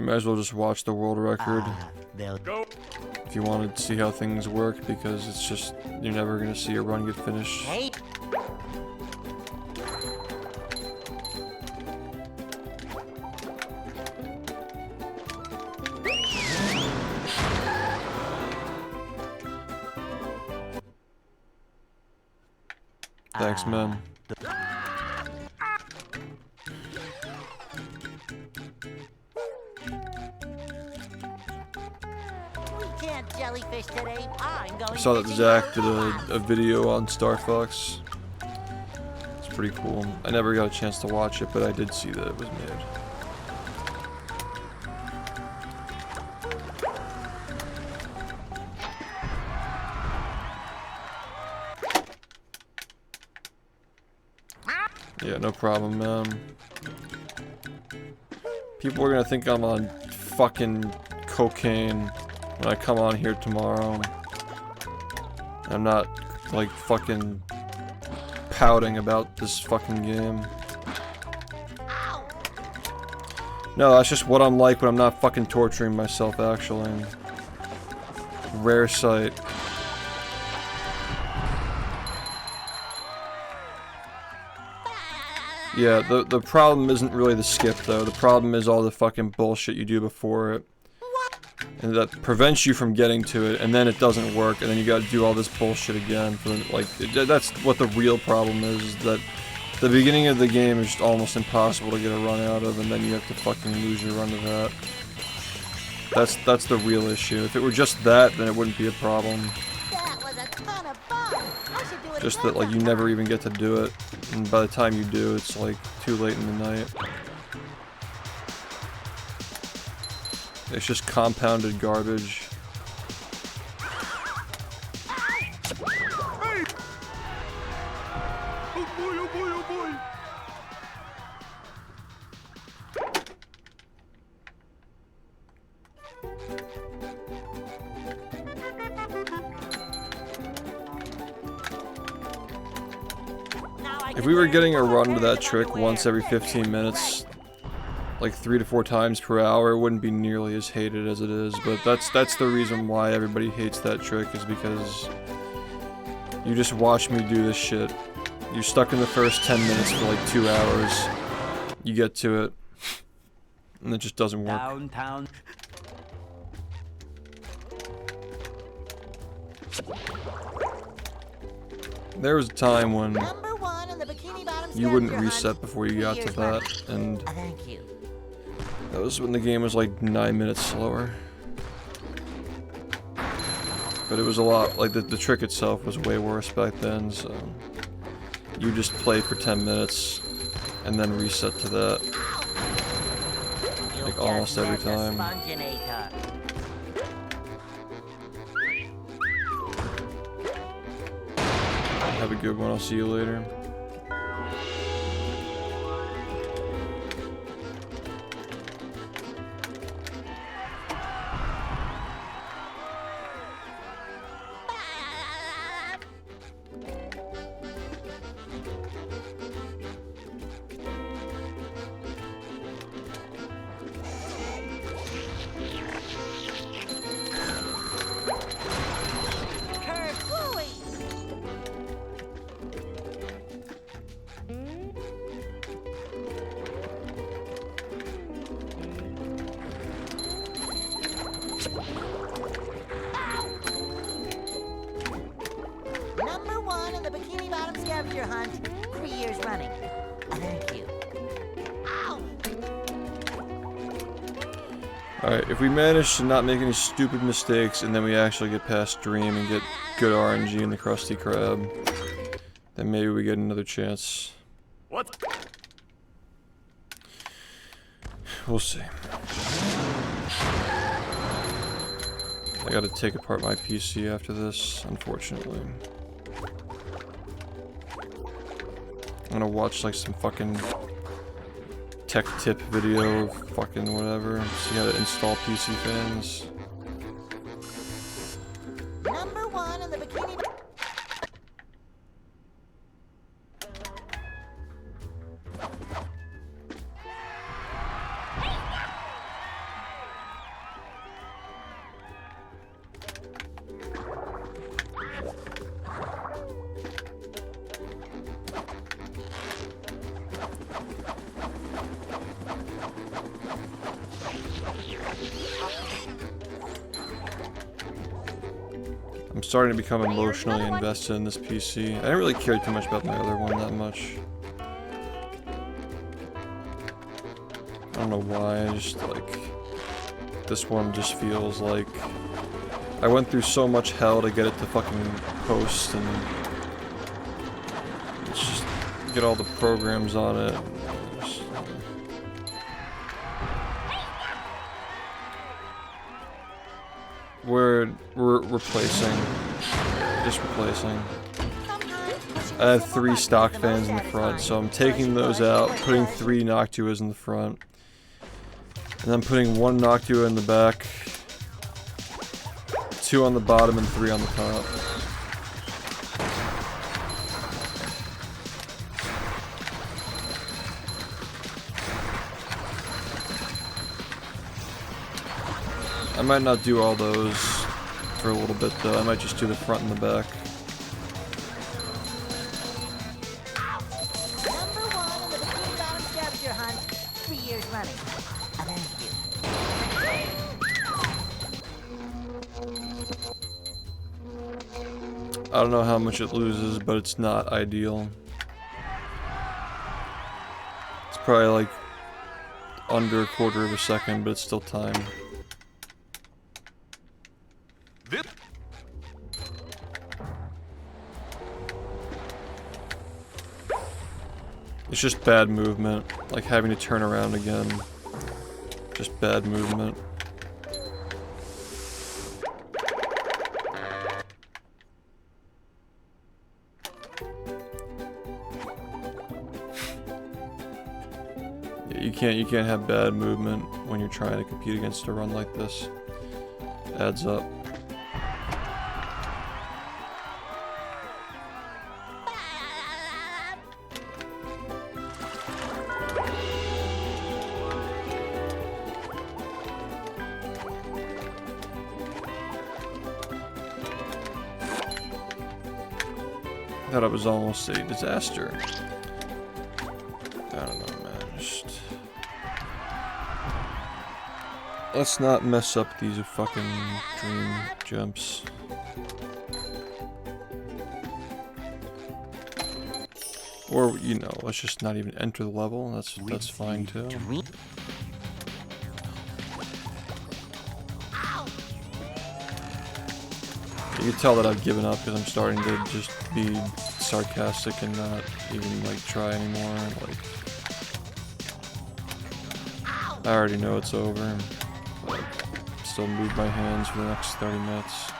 You might as well just watch the world record Well, Go. if you want to see how things work, because it's just, you're never gonna see a run get finished. Hey, Thanks, man. we can't jellyfish today. I'm going I saw that fishing Zach for did lolcows. a video on Star Fox. It's pretty cool. I never got a chance to watch it, but I did see that it was made. Yeah, no problem, man. People are gonna think I'm on fucking cocaine when I come on here tomorrow. I'm not, like, fucking pouting about this fucking game. No, that's just what I'm like when I'm not fucking torturing myself, actually. Rare sight. Yeah, the problem isn't really the skip, though. The problem is all the fucking bullshit you do before it. And that prevents you from getting to it, and then it doesn't work, and then you gotta do all this bullshit again. For the, like, that's what the real problem is that the beginning of the game is just almost impossible to get a run out of, and then you have to fucking lose your run to that. That's the real issue. If it were just that, then it wouldn't be a problem. That was a ton of fun. I should do it Just again that, like, you sometime. never even get to do it, and by the time you do, it's, like, too late in the night. It's just compounded garbage. Oh boy, oh boy, oh boy. Now I If can we were learn getting a more run to that about trick the once every wear. 15 minutes, like 3 to 4 times per hour, it wouldn't be nearly as hated as it is, but that's the reason why everybody hates that trick, is because you just watch me do this shit. You're stuck in the first 10 minutes for like 2 hours, you get to it, and it just doesn't work. downtown. There was a time when Number one in the Bikini Bottom you wouldn't scavenger reset hunt. before you got to that, and Thank you. that was when the game was like 9 minutes slower. But it was a lot, like the trick itself was way worse back then, so you just play for 10 minutes and then reset to that. You Like, almost every just met the time. Sponginator. Have a good one, I'll see you later. Kerfooey! Number one in the Bikini Bottom scavenger hunt, 3 years running. Thank you. Ow! Alright, if we manage to not make any stupid mistakes and then we actually get past Dream and get good RNG in the Krusty Krab, then maybe we get another chance. What? We'll see. I gotta take apart my PC after this, unfortunately. I'm gonna watch like some fucking tech tip video of fucking whatever, see how to install PC fans. Number one in the Bikini Bottom. I'm starting to become emotionally invested in this PC. I didn't really care too much about my other one that much. I don't know why, I just like... This one just feels like... I went through so much hell to get it to fucking post, and... It's just... Get all the programs on it. Just, we're replacing. Just replacing. I have 3 stock fans in the front, so I'm taking those out, putting 3 Noctuas in the front. And then putting 1 Noctua in the back, 2 on the bottom, and 3 on the top. I might not do all those for a little bit though, I might just do the front and the back. Number 1 in the Bikini Bottom scavenger hunt, 3 years running. Thank you. I don't know how much it loses, but it's not ideal. It's probably like under a quarter of a second, but it's still time. It's just bad movement, like having to turn around again. Just bad movement. Yeah, you can't have bad movement when you're trying to compete against a run like this. Adds up. I thought it was almost a disaster. I don't know, man. Just... Let's not mess up these fucking dream jumps. Or, you know, let's just not even enter the level. That's fine too. You can tell that I've given up because I'm starting to just be sarcastic and not even like try anymore. Like, I already know it's over, but still move my hands for the next 30 minutes.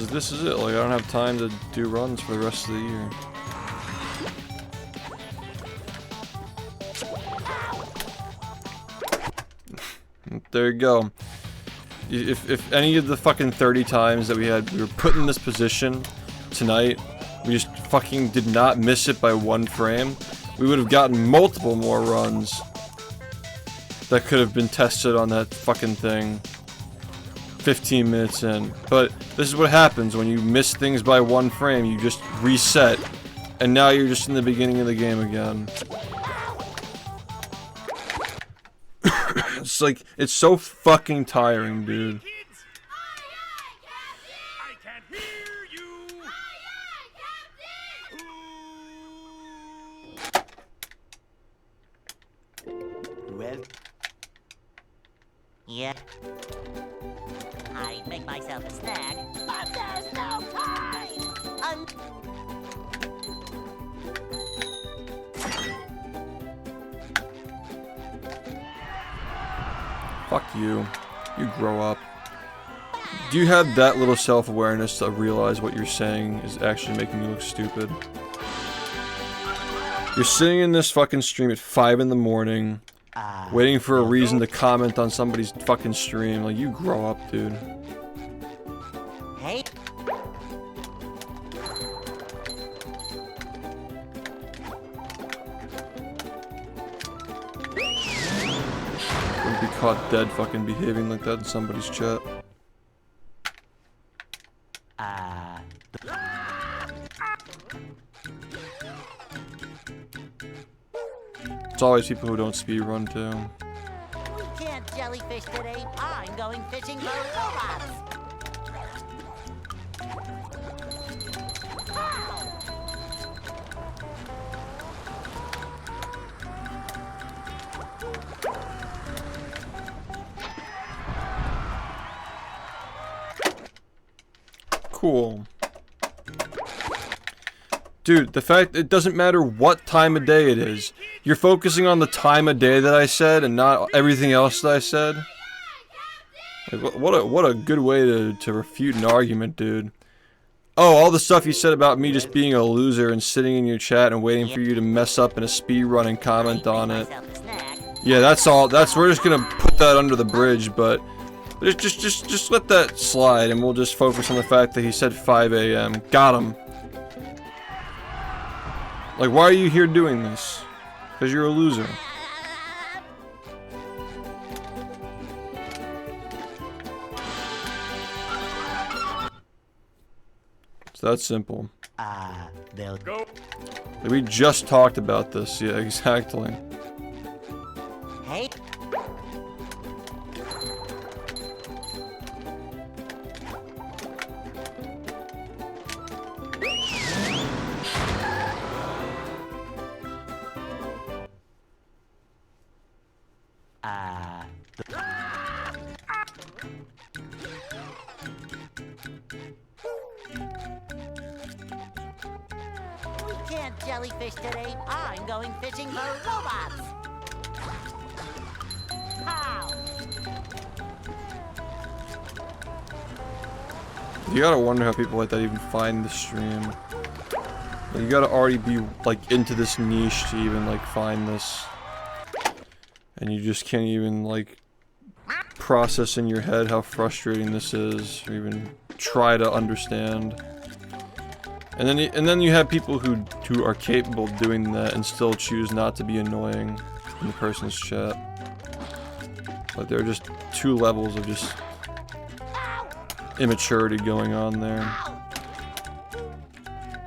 This is it. Like, I don't have time to do runs for the rest of the year. There you go. If any of the fucking 30 times that we were put in this position tonight, we just fucking did not miss it by 1 frame, we would have gotten multiple more runs that could have been tested on that fucking thing 15 minutes in. But this is what happens when you miss things by 1 frame. You just reset, and now you're just in the beginning of the game again. It's like, it's so fucking tiring, dude. I can't hear you. Well, Yeah. I'd make myself a snack, but there's no time! Fuck you. You grow up. Do you have that little self-awareness to realize what you're saying is actually making you look stupid? You're sitting in this fucking stream at 5 in the morning, Waiting for a reason to comment on somebody's fucking stream. Like, you grow up, dude. Hey. Wouldn't be caught dead fucking behaving like that in somebody's chat. It's always people who don't speedrun too. We can't jellyfish today. I'm going fishing for robots. Cool. Dude, the fact it doesn't matter what time of day it is. You're focusing on the time of day that I said and not everything else that I said. Like, what a good way to refute an argument, dude. Oh, all the stuff you said about me just being a loser and sitting in your chat and waiting for you to mess up in a speedrun and comment on it. Yeah, that's all. We're just gonna put that under the bridge, but just let that slide and we'll just focus on the fact that he said 5 a.m. Got him. Like, why are you here doing this? Because you're a loser. It's that simple. They'll Go. Like, we just talked about this. Yeah, exactly. Hey. We can't jellyfish today. I'm going fishing for robots. How? You gotta wonder how people like that even find the stream. Like, you gotta already be like into this niche to even like find this. And you just can't even like process in your head how frustrating this is, or even try to understand. And then you have people who are capable of doing that and still choose not to be annoying in the person's chat. Like, there are just two levels of just immaturity going on there.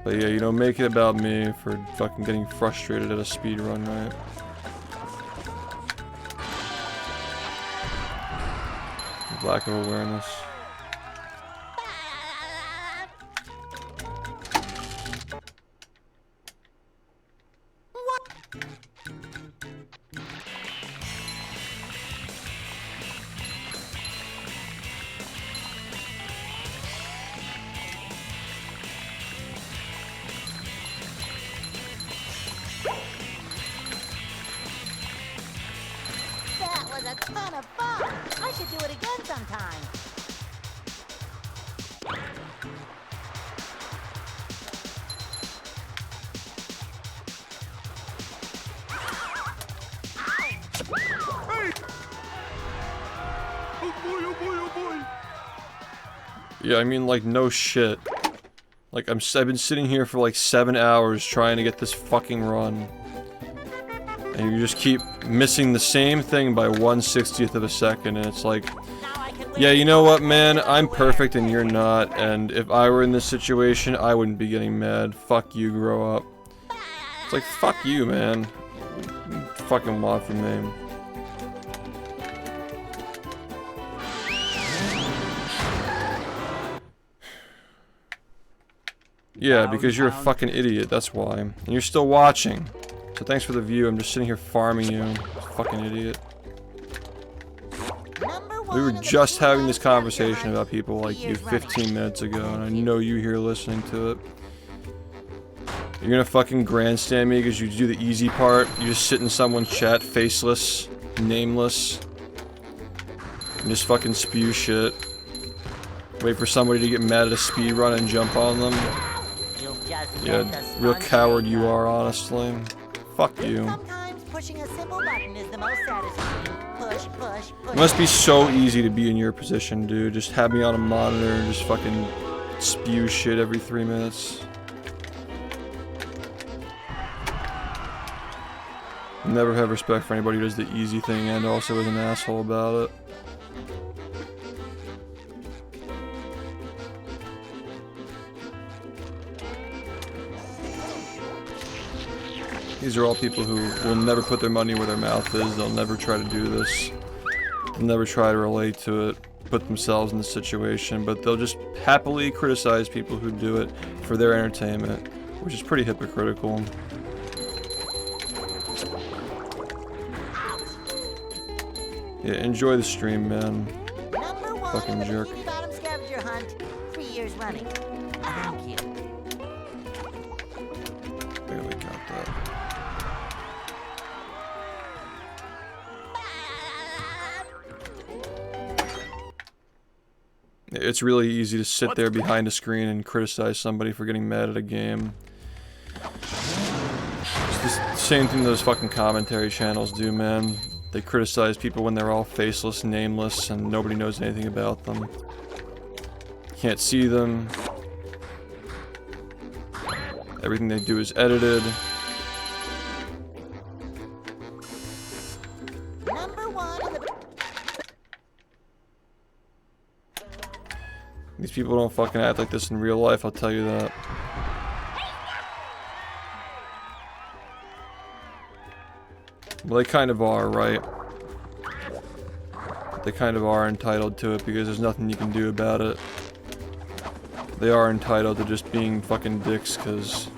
But yeah, you know, make it about me for fucking getting frustrated at a speedrun, right? Lack of awareness. That was a ton of fun. I should do it again sometime. Oh boy, oh boy, oh boy. Yeah, I mean, like, no shit. Like, I've been sitting here for like 7 hours trying to get this fucking run. And you just keep missing the same thing by 1/60th of a second, and it's like, yeah, you know what, man? I'm perfect and you're not, and if I were in this situation, I wouldn't be getting mad. Fuck you, grow up. It's like, fuck you, man. What do you fucking want from me? Yeah, because you're a fucking idiot, that's why. And you're still watching. So thanks for the view, I'm just sitting here farming you. Fucking idiot. We were just having this conversation about people like you 15 minutes ago, and I know you here listening to it. You're gonna fucking grandstand me because you do the easy part. You just sit in someone's chat, faceless, nameless, and just fucking spew shit. Wait for somebody to get mad at a speedrun and jump on them. Yeah, real coward you are, honestly. Fuck you. Sometimes pushing a simple button is the most satisfying. It must be so easy to be in your position, dude. Just have me on a monitor and just fucking spew shit every 3 minutes. Never have respect for anybody who does the easy thing and also is an asshole about it. These are all people who will never put their money where their mouth is. They'll never try to do this. They'll never try to relate to it, put themselves in the situation, but they'll just happily criticize people who do it for their entertainment, which is pretty hypocritical. Yeah, enjoy the stream, man. Number one Fucking in the jerk. Bikini Bottom scavenger hunt, 3 years running. Thank you. Barely got that. It's really easy to sit there behind a screen and criticize somebody for getting mad at a game. It's the same thing those fucking commentary channels do, man. They criticize people when they're all faceless, nameless, and nobody knows anything about them. Can't see them. Everything they do is edited. Number one in the These people don't fucking act like this in real life, I'll tell you that. Well, they kind of are, right? They kind of are entitled to it because there's nothing you can do about it. They are entitled to just being fucking dicks because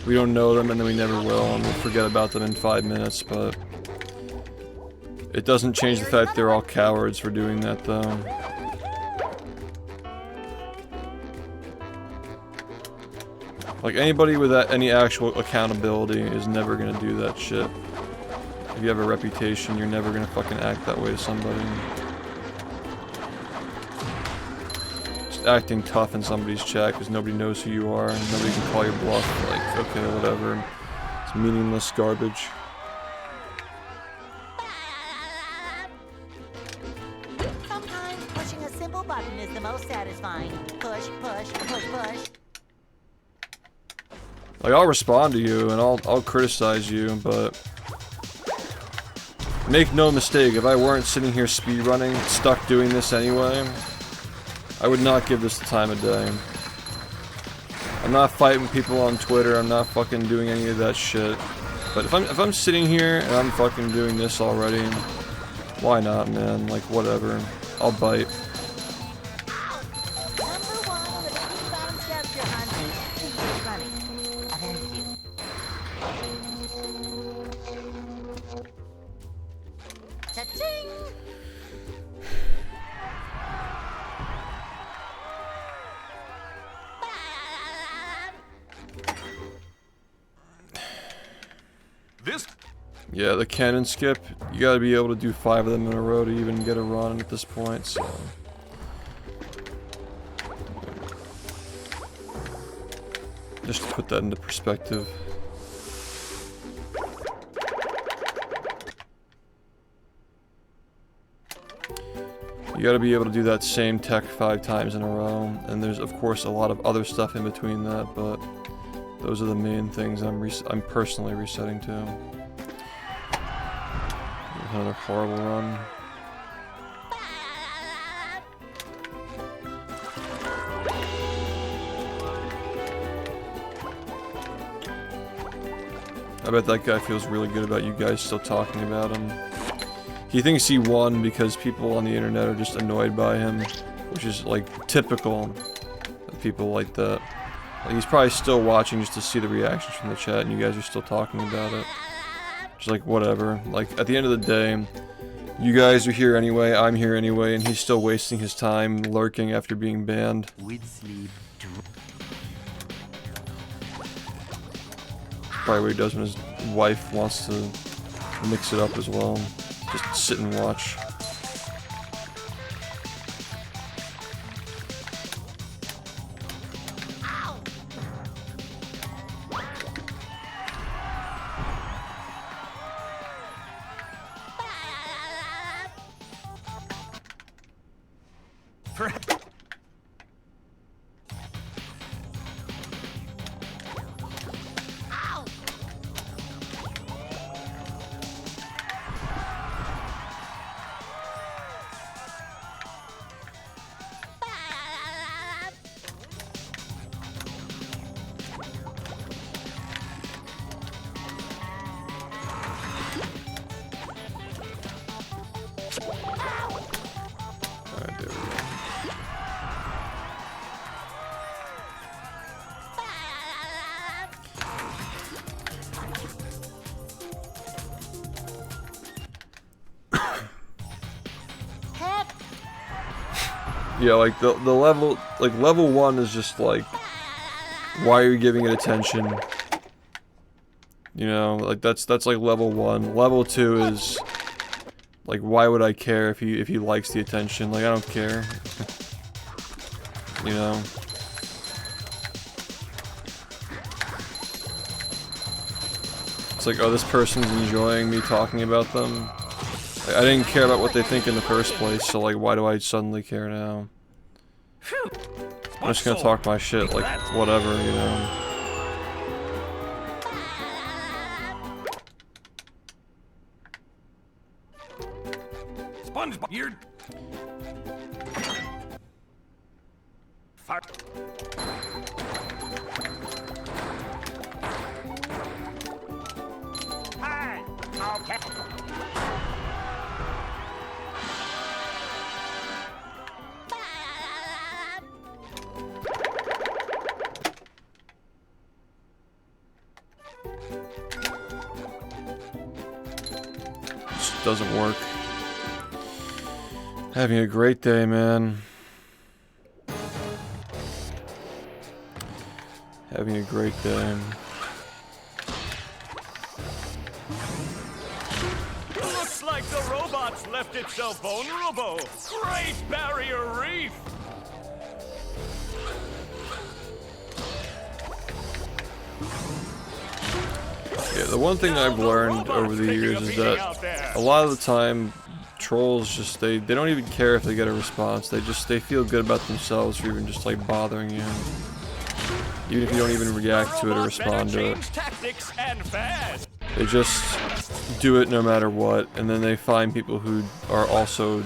we don't know them and then we never will and we'll forget about them in 5 minutes, but it doesn't change the fact they're all cowards for doing that though. Like anybody with any actual accountability is never gonna do that shit. If you have a reputation, you're never gonna fucking act that way to somebody. Just acting tough in somebody's chat because nobody knows who you are and nobody can call your bluff. Like, okay, whatever. It's meaningless garbage. Sometimes pushing a simple button is the most satisfying. Push, push, push, push. Like, I'll respond to you and I'll criticize you, but make no mistake, if I weren't sitting here speedrunning, stuck doing this anyway, I would not give this the time of day. I'm not fighting people on Twitter, I'm not fucking doing any of that shit. But if I'm sitting here and I'm fucking doing this already, why not, man? Like, whatever. I'll bite. Number one in the Bikini Bottom scavenger hunt, 3 years running. Thank you. Cha-ching! This Yeah, the cannon skip, you gotta be able to do 5 of them in a row to even get a run at this point, so. Just to put that into perspective. You gotta be able to do that same tech 5 times in a row, and there's of course a lot of other stuff in between that, but those are the main things I'm personally resetting to. Another horrible run. I bet that guy feels really good about you guys still talking about him. He thinks he won because people on the internet are just annoyed by him, which is like typical of people like that. Like, he's probably still watching just to see the reactions from the chat and you guys are still talking about it. Just like, whatever. Like, at the end of the day, you guys are here anyway, I'm here anyway, and he's still wasting his time lurking after being banned. With sleep. Probably what he does when his wife wants to mix it up as well. Just sit and watch. for... Alright, there we go. Yeah, like the level, like level 1 is just like, why are you giving it attention? You know, like that's like level 1. Level 2 is like, why would I care if he likes the attention? Like, I don't care. You know. It's like, oh, this person's enjoying me talking about them. Like, I didn't care about what they think in the first place, so like, why do I suddenly care now? I'm just gonna talk my shit, like, whatever, you know. SpongeBob, you're... Fuck. Hi. Okay. Just doesn't work. Having a great day, man. Having a great day. Looks like the robots left it so vulnerable. Great barrier reef. Yeah, the one thing I've learned over the years is that a lot of the time trolls just they don't even care if they get a response. They feel good about themselves for even just like bothering you. Even if you don't even react to it or respond to it. They just do it no matter what, and then they find people who are also,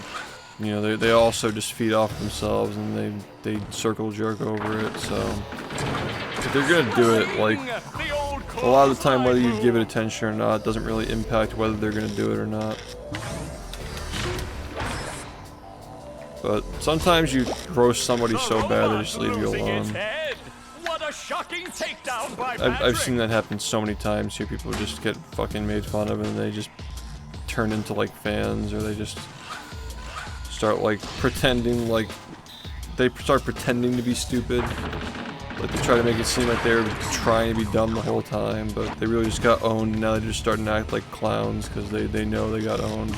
you know, they also just feed off themselves and they circle jerk over it. So if they're gonna do it, like, a lot of the time whether you give it attention or not doesn't really impact whether they're gonna do it or not. But sometimes you roast somebody so bad they just leave you alone. I've seen that happen so many times here. People just get fucking made fun of and they just turn into like fans, or they just start like pretending like they start pretending to be stupid. Like they try to make it seem like they're trying to be dumb the whole time, but they really just got owned. And now they're just starting to act like clowns because they know they got owned.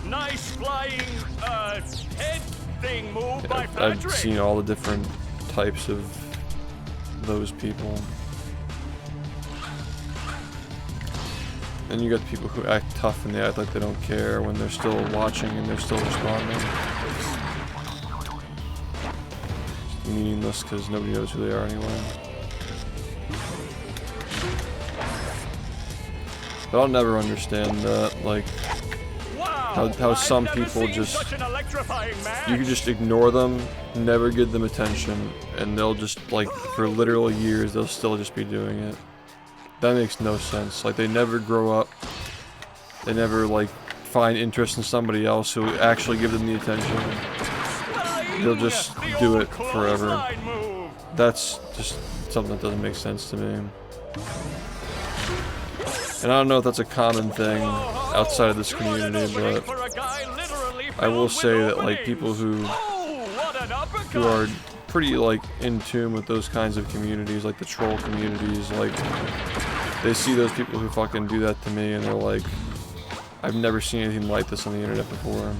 Nice flying, head thing move by Patrick. I've seen all the different types of those people. And you got the people who act tough and they act like they don't care when they're still watching and they're still responding. It's meaningless because nobody knows who they are anyway. But I'll never understand that, like, how some people just, you can just ignore them, never give them attention, and they'll just, like, for literal years, they'll still just be doing it. That makes no sense. Like, they never grow up, they never, like, find interest in somebody else who actually give them the attention. They'll just do it forever. That's just something that doesn't make sense to me. And I don't know if that's a common thing outside of this community, but I will say that, like, people who are pretty, like, in tune with those kinds of communities, like the troll communities, like, they see those people who fucking do that to me and they're like, I've never seen anything like this on the internet before.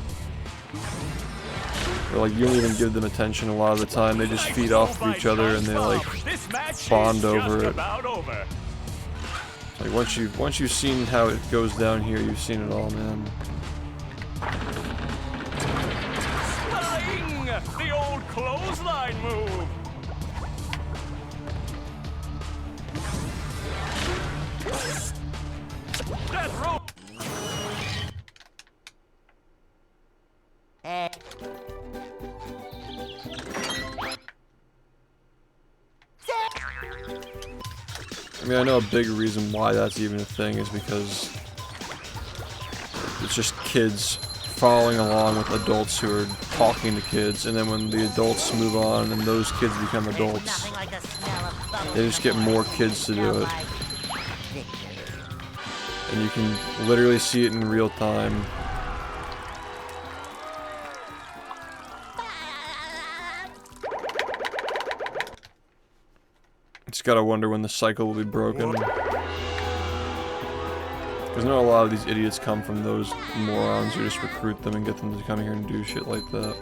They're like, you don't even give them attention a lot of the time, they just feed off of each other and they, like, bond over it. Like once you've seen how it goes down here, you've seen it all, man. Sling! The old clothesline move. Death row. Hey. I mean, I know a big reason why that's even a thing is because it's just kids following along with adults who are talking to kids, and then when the adults move on and those kids become adults, Nothing like the smell of bubble they just get more kids to do it. like victory. And you can literally see it in real time. Just gotta wonder when the cycle will be broken. Because I know a lot of these idiots come from those morons who just recruit them and get them to come here and do shit like that.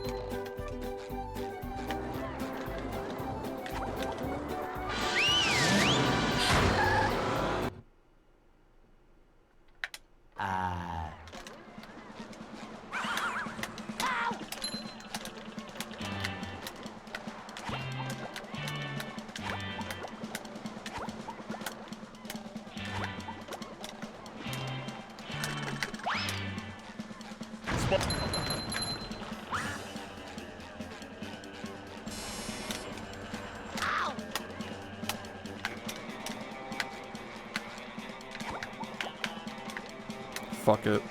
Fuck it.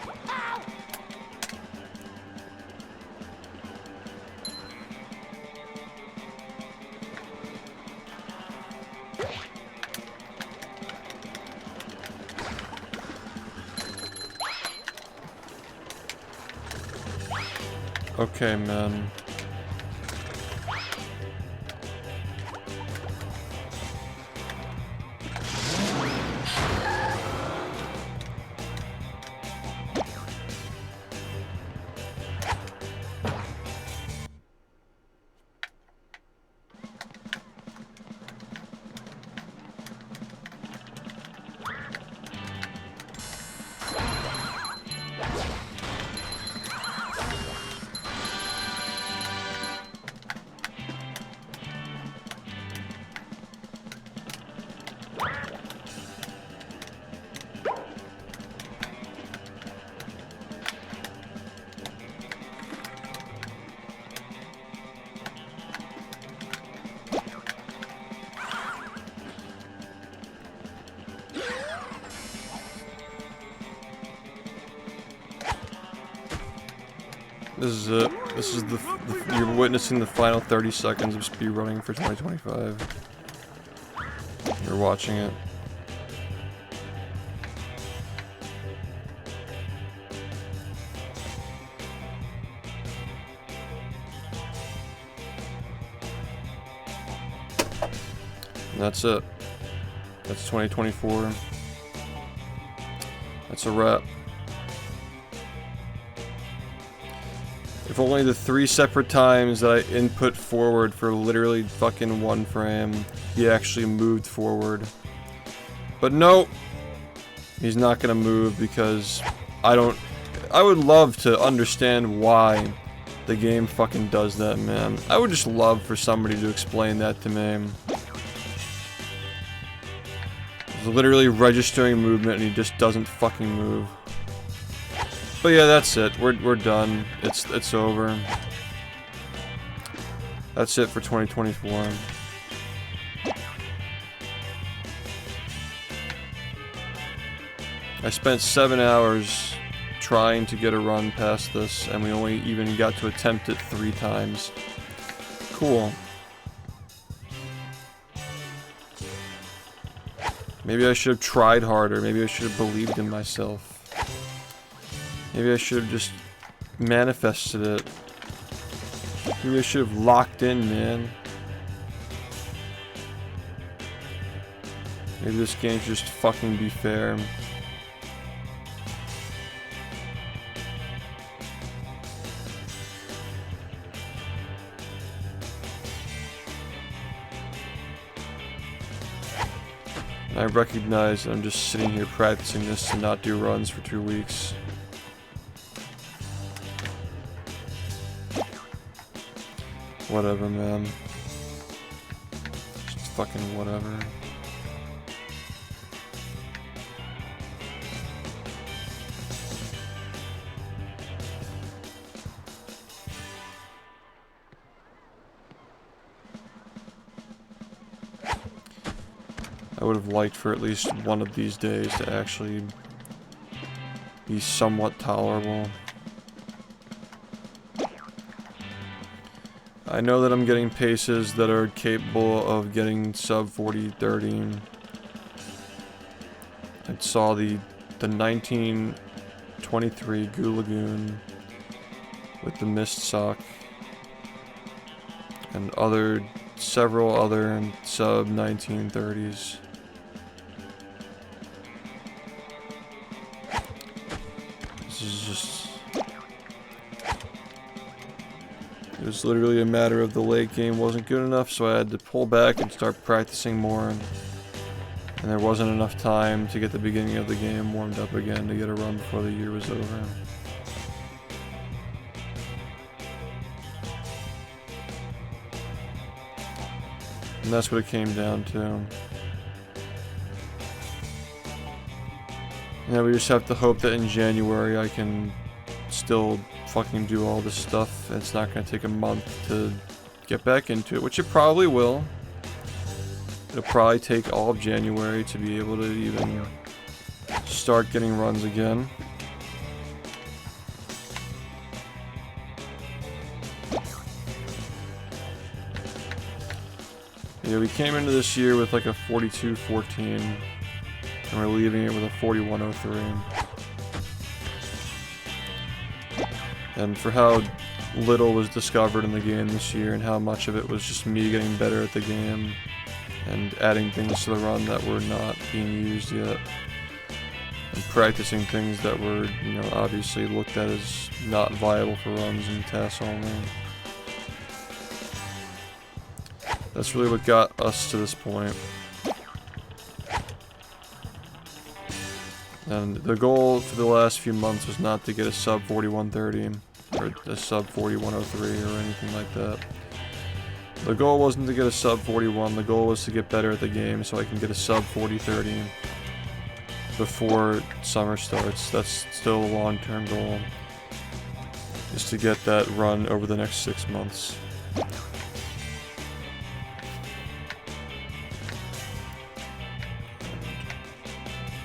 Okay, man. This is it. This is you're witnessing the final 30 seconds of speedrunning for 2025. You're watching it. And that's it. That's 2024. That's a wrap. If only the 3 separate times that I input forward for literally fucking 1 frame, he actually moved forward. But no, he's not gonna move because I would love to understand why the game fucking does that, man. I would just love for somebody to explain that to me. He's literally registering movement and he just doesn't fucking move. But yeah, that's it. We're done. It's over. That's it for 2024. I spent 7 hours trying to get a run past this, and we only even got to attempt it 3 times. Cool. Maybe I should have tried harder. Maybe I should have believed in myself. Maybe I should have just manifested it. Maybe I should have locked in, man. Maybe this game should just fucking be fair. I recognize that I'm just sitting here practicing this to not do runs for 2 weeks. Whatever, man. Just fucking whatever. I would have liked for at least one of these days to actually be somewhat tolerable. I know that I'm getting paces that are capable of getting sub 40-30. I saw the 1923 Goo Lagoon with the mist sock and several other sub 1930s. This is just... It was literally a matter of the late game wasn't good enough, so I had to pull back and start practicing more. And there wasn't enough time to get the beginning of the game warmed up again to get a run before the year was over. And that's what it came down to. Now we just have to hope that in January I can still fucking do all this stuff. It's not going to take a month to get back into it, which it probably will. It'll probably take all of January to be able to even start getting runs again. Yeah, we came into this year with like a 42-14, and we're leaving it with a 41-03. And for how little was discovered in the game this year, and how much of it was just me getting better at the game, and adding things to the run that were not being used yet, and practicing things that were, you know, obviously looked at as not viable for runs and tasks only. That's really what got us to this point. And the goal for the last few months was not to get a sub 41-30 or a sub 41-03 or anything like that. The goal wasn't to get a sub 41, the goal was to get better at the game so I can get a sub 40-30 before summer starts. That's still a long-term goal, is to get that run over the next 6 months.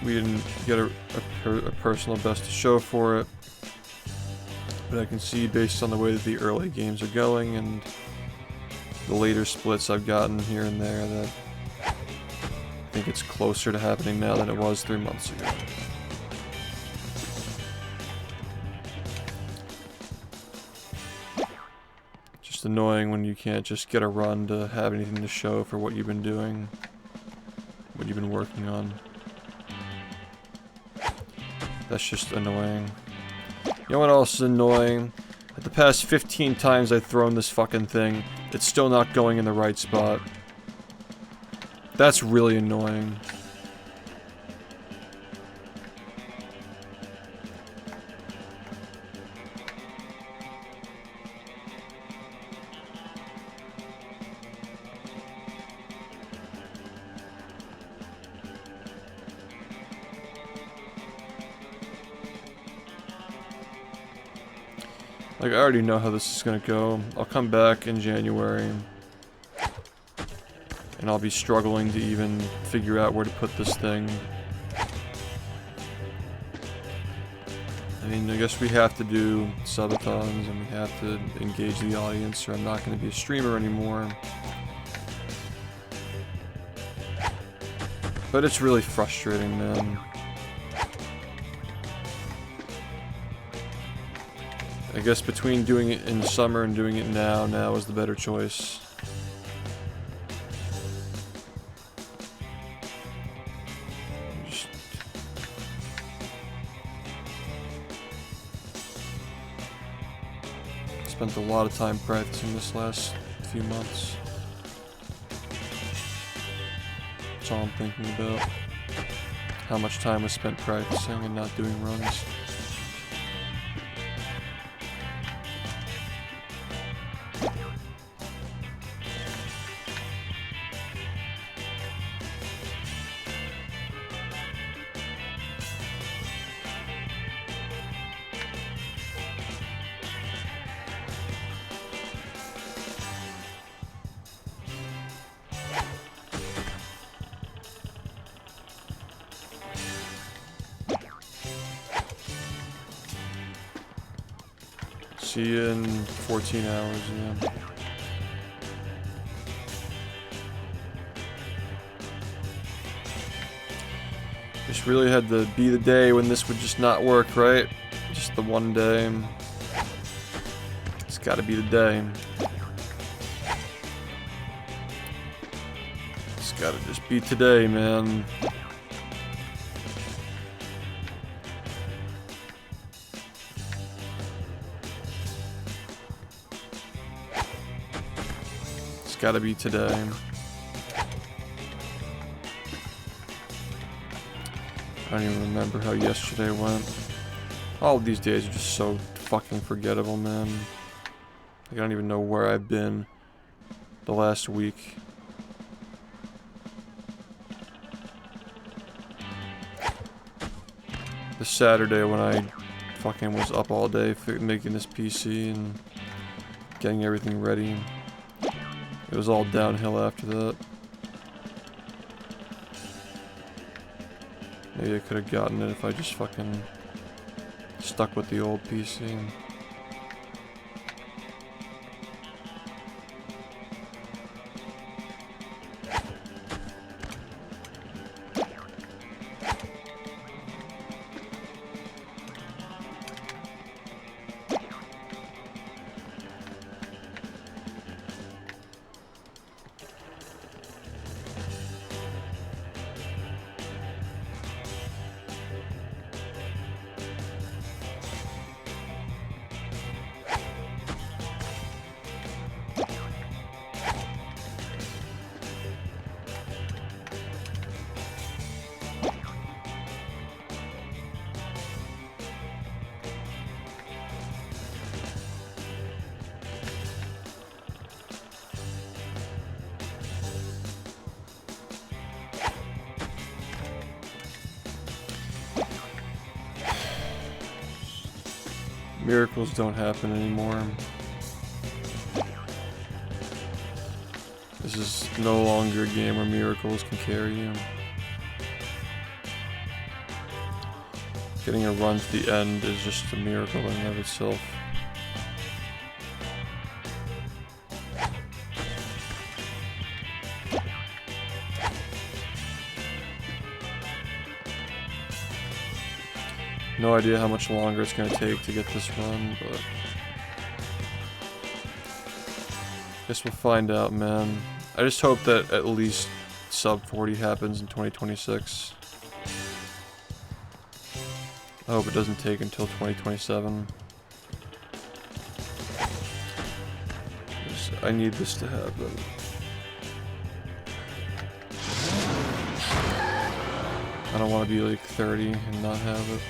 We didn't get a personal best to show for it, but I can see based on the way that the early games are going and the later splits I've gotten here and there that I think it's closer to happening now than it was 3 months ago. Just annoying when you can't just get a run to have anything to show for what you've been doing, what you've been working on. That's just annoying. You know what else is annoying? At the past 15 times I've thrown this fucking thing, it's still not going in the right spot. That's really annoying. Like, I already know how this is gonna go. I'll come back in January, and I'll be struggling to even figure out where to put this thing. I mean, I guess we have to do subathons, and we have to engage the audience, or I'm not gonna be a streamer anymore. But it's really frustrating, man. I guess between doing it in the summer and doing it now is the better choice. Just spent a lot of time practicing this last few months. That's all I'm thinking about. how much time was spent practicing and not doing runs. See you in 14 hours, yeah. Just really had to be the day when this would just not work, right? Just the one day. It's gotta be the day. It's gotta just be today, man. It's gotta be today. I don't even remember how yesterday went. All of these days are just so fucking forgettable, man. I don't even know where I've been the last week. The Saturday when I fucking was up all day making this PC and getting everything ready. It was all downhill after that. Maybe I could have gotten it if I just fucking stuck with the old PC. Miracles don't happen anymore. This is no longer a game where miracles can carry you. Getting a run to the end is just a miracle in and of itself. No idea how much longer it's going to take to get this run, but guess we'll find out, man. I just hope that at least sub 40 happens in 2026. I hope it doesn't take until 2027. I need this to happen. I don't want to be like 30 and not have it.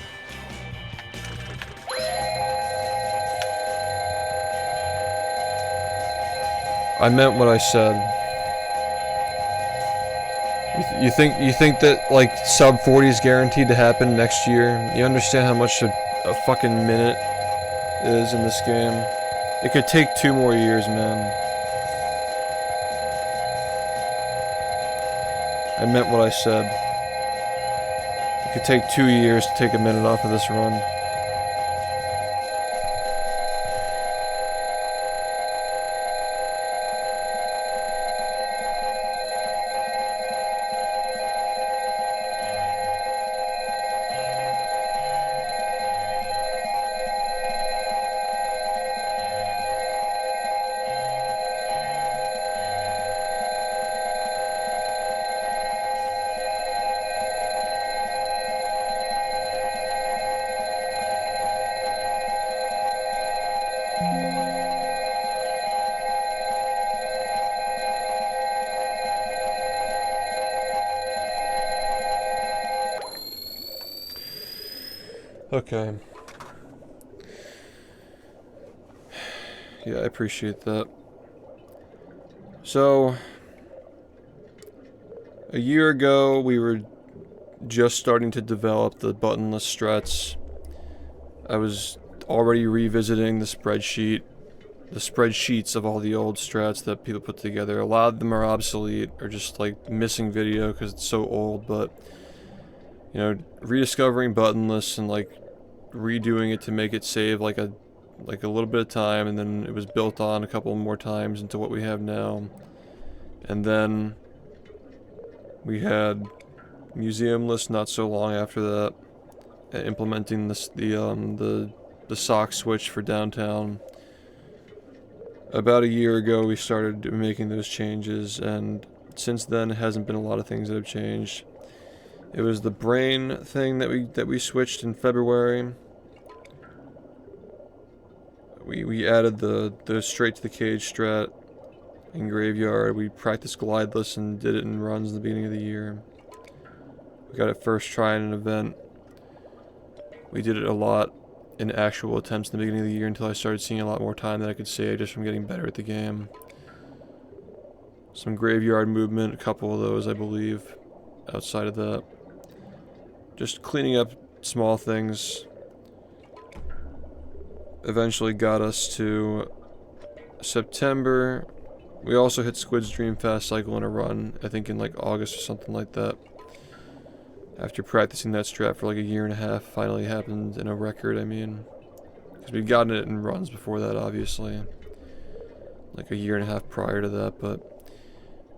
I meant what I said. You think that like sub 40 is guaranteed to happen next year? You understand how much a fucking minute is in this game? It could take 2 more years, man. I meant what I said. It could take 2 years to take a minute off of this run. Okay. Yeah, I appreciate that. So, a year ago, we were just starting to develop the buttonless strats. I was already revisiting the spreadsheets of all the old strats that people put together. A lot of them are obsolete or just like missing video because it's so old, but you know, rediscovering buttonless and like redoing it to make it save like a little bit of time, and then it was built on a couple more times into what we have now. And then we had museumless not so long after that, implementing this the sock switch for downtown. About a year ago we started making those changes, and since then it hasn't been a lot of things that have changed. It was the brain thing that we switched in February. We added the straight to the cage strat in Graveyard. We practiced glideless and did it in runs in the beginning of the year. We got it first try in an event. We did it a lot in actual attempts in the beginning of the year until I started seeing a lot more time that I could save just from getting better at the game. Some Graveyard movement, a couple of those I believe. Outside of that, just cleaning up small things eventually got us to September. We also hit Squid's Dream Fast cycle in a run, I think in like August or something like that. After practicing that strat for like a year and a half, finally happened in a record, I mean. Because we'd gotten it in runs before that, obviously. Like a year and a half prior to that, but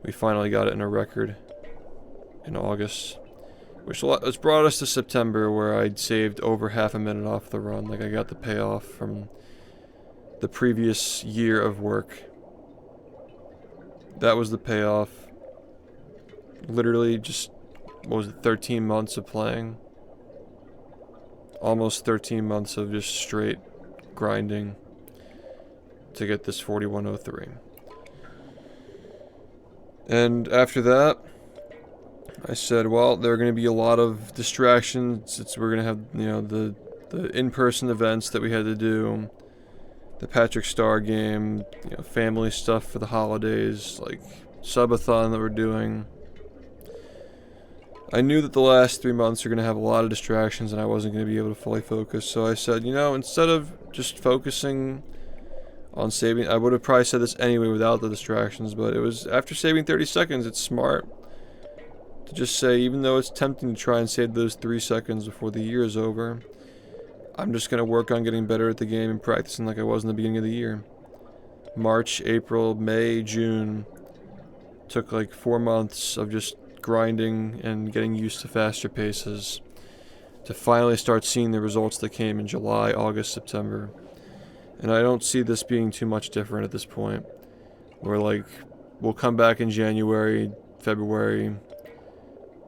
we finally got it in a record in August. Which brought us to September, where I'd saved over half a minute off the run. Like I got the payoff from the previous year of work. That was the payoff. Literally just, what was it, 13 months of playing? Almost 13 months of just straight grinding to get this 4103. And after that, I said, well, there are going to be a lot of distractions. We're going to have, you know, the in-person events that we had to do, the Patrick Star game, you know, family stuff for the holidays, like subathon that we're doing. I knew that the last 3 months are going to have a lot of distractions and I wasn't going to be able to fully focus, so I said, you know, instead of just focusing on saving, I would have probably said this anyway without the distractions, but it was after saving 30 seconds, it's smart to just say, even though it's tempting to try and save those 3 seconds before the year is over, I'm just going to work on getting better at the game and practicing like I was in the beginning of the year. March, April, May, June took like 4 months of just grinding and getting used to faster paces to finally start seeing the results that came in July, August, September. And I don't see this being too much different at this point. Where like, we'll come back in January, February,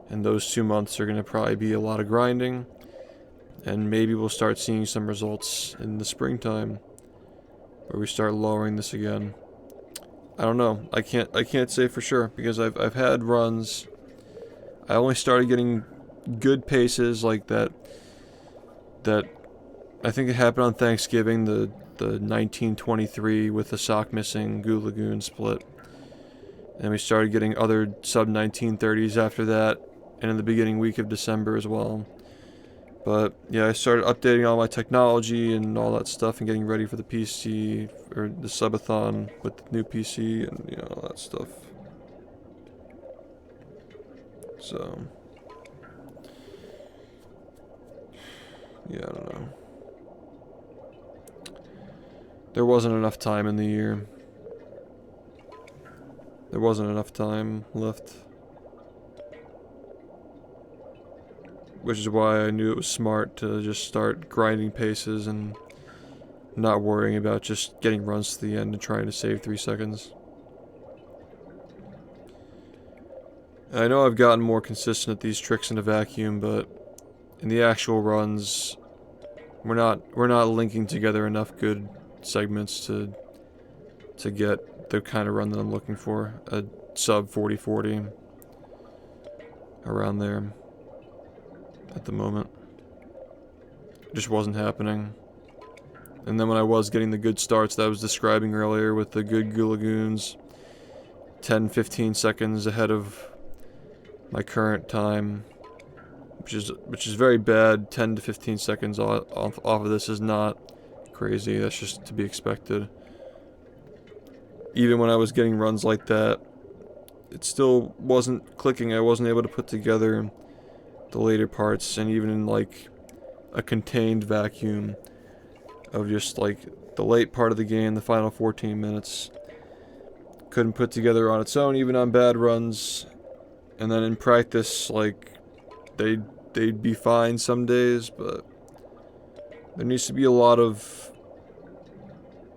and those 2 months are going to probably be a lot of grinding, and maybe we'll start seeing some results in the springtime, where we start lowering this again. I don't know. I can't say for sure because I've had runs. I only started getting good paces like that. I think it happened on Thanksgiving, the 1923 with the sock missing Goo Lagoon split, and we started getting other sub 1930s after that. And in the beginning week of December as well. But yeah, I started updating all my technology and all that stuff and getting ready for the PC, or the subathon with the new PC and, you know, all that stuff. So, yeah, I don't know. There wasn't enough time in the year. There wasn't enough time left. Which is why I knew it was smart to just start grinding paces and not worrying about just getting runs to the end and trying to save 3 seconds. I know I've gotten more consistent at these tricks in a vacuum, but in the actual runs, we're not linking together enough good segments to get the kind of run that I'm looking for. A sub 40-40 around there at the moment. just wasn't happening. And then when I was getting the good starts that I was describing earlier with the good lagoons, 10-15 seconds ahead of my current time, which is very bad. 10 to 15 seconds off of this is not crazy. That's just to be expected. Even when I was getting runs like that, it still wasn't clicking. I wasn't able to put together the later parts, and even in like a contained vacuum of just like the late part of the game, the final 14 minutes, couldn't put together on its own, even on bad runs. And then in practice, like they'd be fine some days, but there needs to be a lot of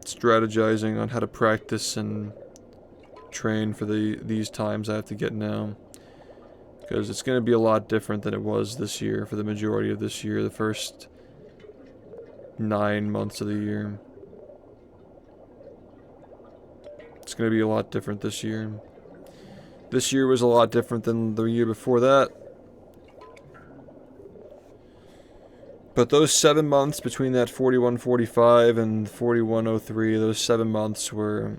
strategizing on how to practice and train for these times I have to get now, because it's going to be a lot different than it was this year for the majority of this year, the first 9 months of the year. It's going to be a lot different this year. This year was a lot different than the year before that. But those 7 months between that 41.45 and 41.03, those 7 months were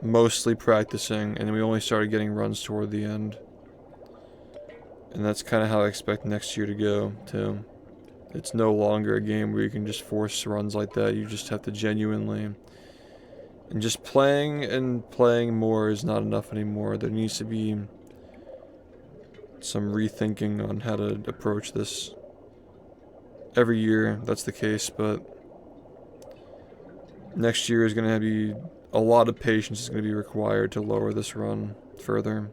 mostly practicing, and we only started getting runs toward the end. And that's kind of how I expect next year to go, too. It's no longer a game where you can just force runs like that. You just have to genuinely... And just playing and playing more is not enough anymore. There needs to be some rethinking on how to approach this. Every year, that's the case, but next year is going to be a lot of patience is going to be required to lower this run further.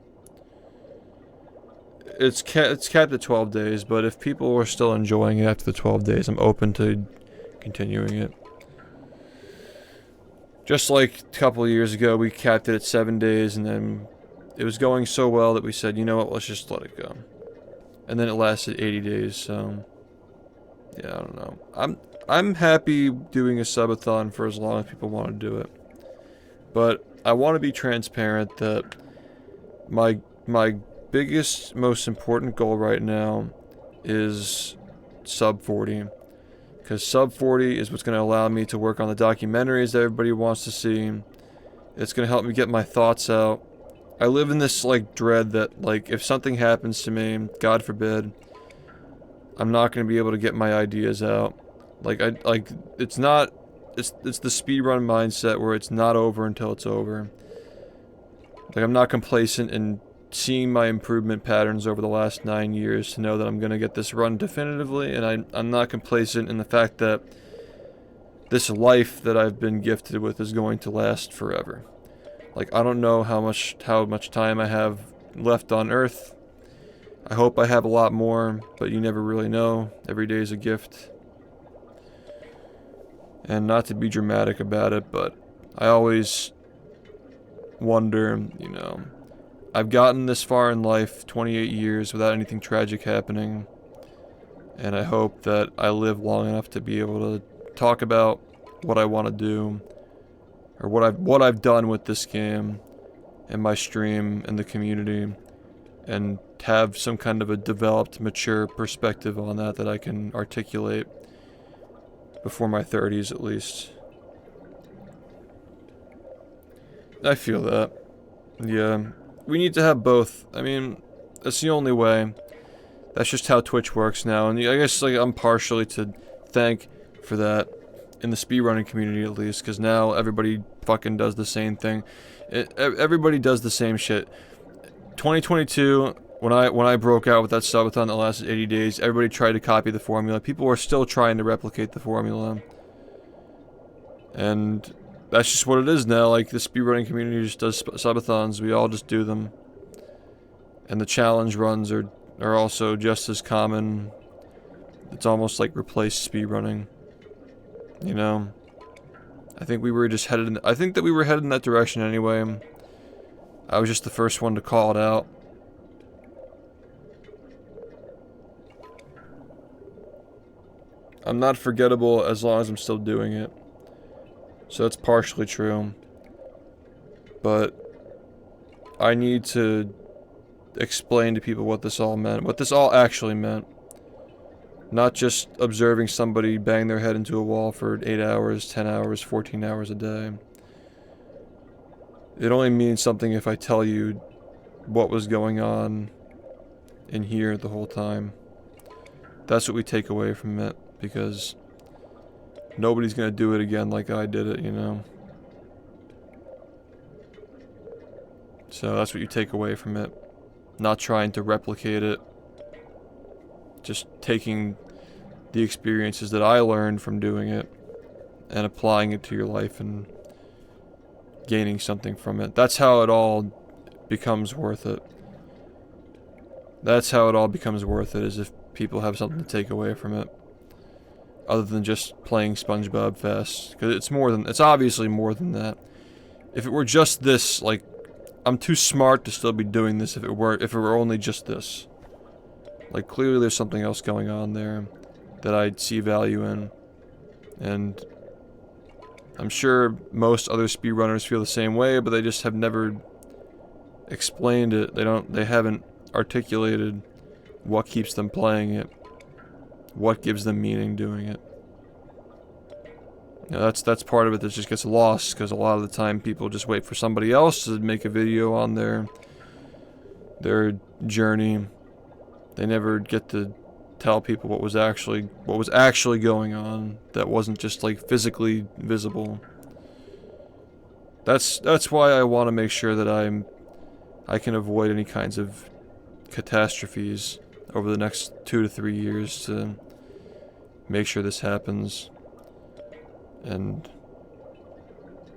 It's capped at 12 days, but if people are still enjoying it after the 12 days, I'm open to continuing it. Just like a couple of years ago, we capped it at 7 days, and then it was going so well that we said, you know what, let's just let it go. And then it lasted 80 days, so... Yeah, I don't know. I'm happy doing a subathon for as long as people want to do it. But I want to be transparent that my biggest, most important goal right now is sub 40. Because sub 40 is what's going to allow me to work on the documentaries that everybody wants to see. It's going to help me get my thoughts out. I live in this, like, dread that, like, if something happens to me, God forbid, I'm not going to be able to get my ideas out. It's the speedrun mindset where it's not over until it's over. Like, I'm not complacent in seeing my improvement patterns over the last 9 years to know that I'm going to get this run definitively, and I'm not complacent in the fact that this life that I've been gifted with is going to last forever. Like, I don't know how much time I have left on Earth. I hope I have a lot more, but you never really know. Every day is a gift. And not to be dramatic about it, but I always wonder, you know, I've gotten this far in life, 28 years, without anything tragic happening. And I hope that I live long enough to be able to talk about what I want to do, or what I've done with this game, and my stream, and the community, and have some kind of a developed, mature perspective on that I can articulate before my 30s at least. I feel that. Yeah. We need to have both. I mean, that's the only way. That's just how Twitch works now, and I guess, like, I'm partially to thank for that in the speedrunning community at least, because now everybody fucking does the same thing. Everybody does the same shit. 2022, when I broke out with that subathon that lasted 80 days, everybody tried to copy the formula. People are still trying to replicate the formula. And that's just what it is now. Like, the speedrunning community just does subathons. We all just do them. And the challenge runs are also just as common. It's almost like replaced speedrunning. You know? I think we were just headed in, I think that we were headed in that direction anyway. I was just the first one to call it out. I'm not forgettable as long as I'm still doing it. So that's partially true. But I need to explain to people what this all meant. What this all actually meant. Not just observing somebody bang their head into a wall for 8 hours, 10 hours, 14 hours a day. It only means something if I tell you what was going on in here the whole time. That's what we take away from it, because nobody's gonna do it again like I did it, you know? So that's what you take away from it. Not trying to replicate it. Just taking the experiences that I learned from doing it and applying it to your life and gaining something from it. That's how it all becomes worth it. That's how it all becomes worth it, is if people have something to take away from it. Other than just playing SpongeBob fast. Because it's more than, it's obviously more than that. If it were just this, like, I'm too smart to still be doing this if it were only just this. Like, clearly there's something else going on there that I'd see value in. And I'm sure most other speedrunners feel the same way, but they just have never explained it. They haven't articulated what keeps them playing it. What gives them meaning doing it. You know, that's part of it that just gets lost, because a lot of the time people just wait for somebody else to make a video on their journey. They never get to tell people what was actually going on that wasn't just like physically visible. That's why I want to make sure that I can avoid any kinds of catastrophes over the next 2 to 3 years to make sure this happens and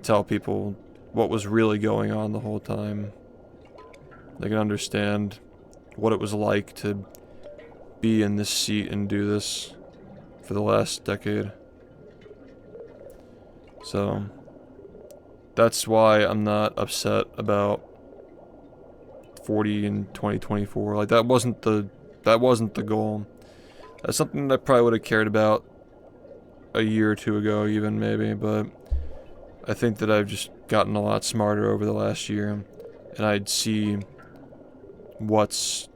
tell people what was really going on the whole time. They can understand what it was like to be in this seat and do this for the last decade. So that's why I'm not upset about 40 in 2024. Like, that wasn't the goal. That's something that I probably would have cared about a year or two ago, even, maybe, but I think that I've just gotten a lot smarter over the last year, and I'd see what's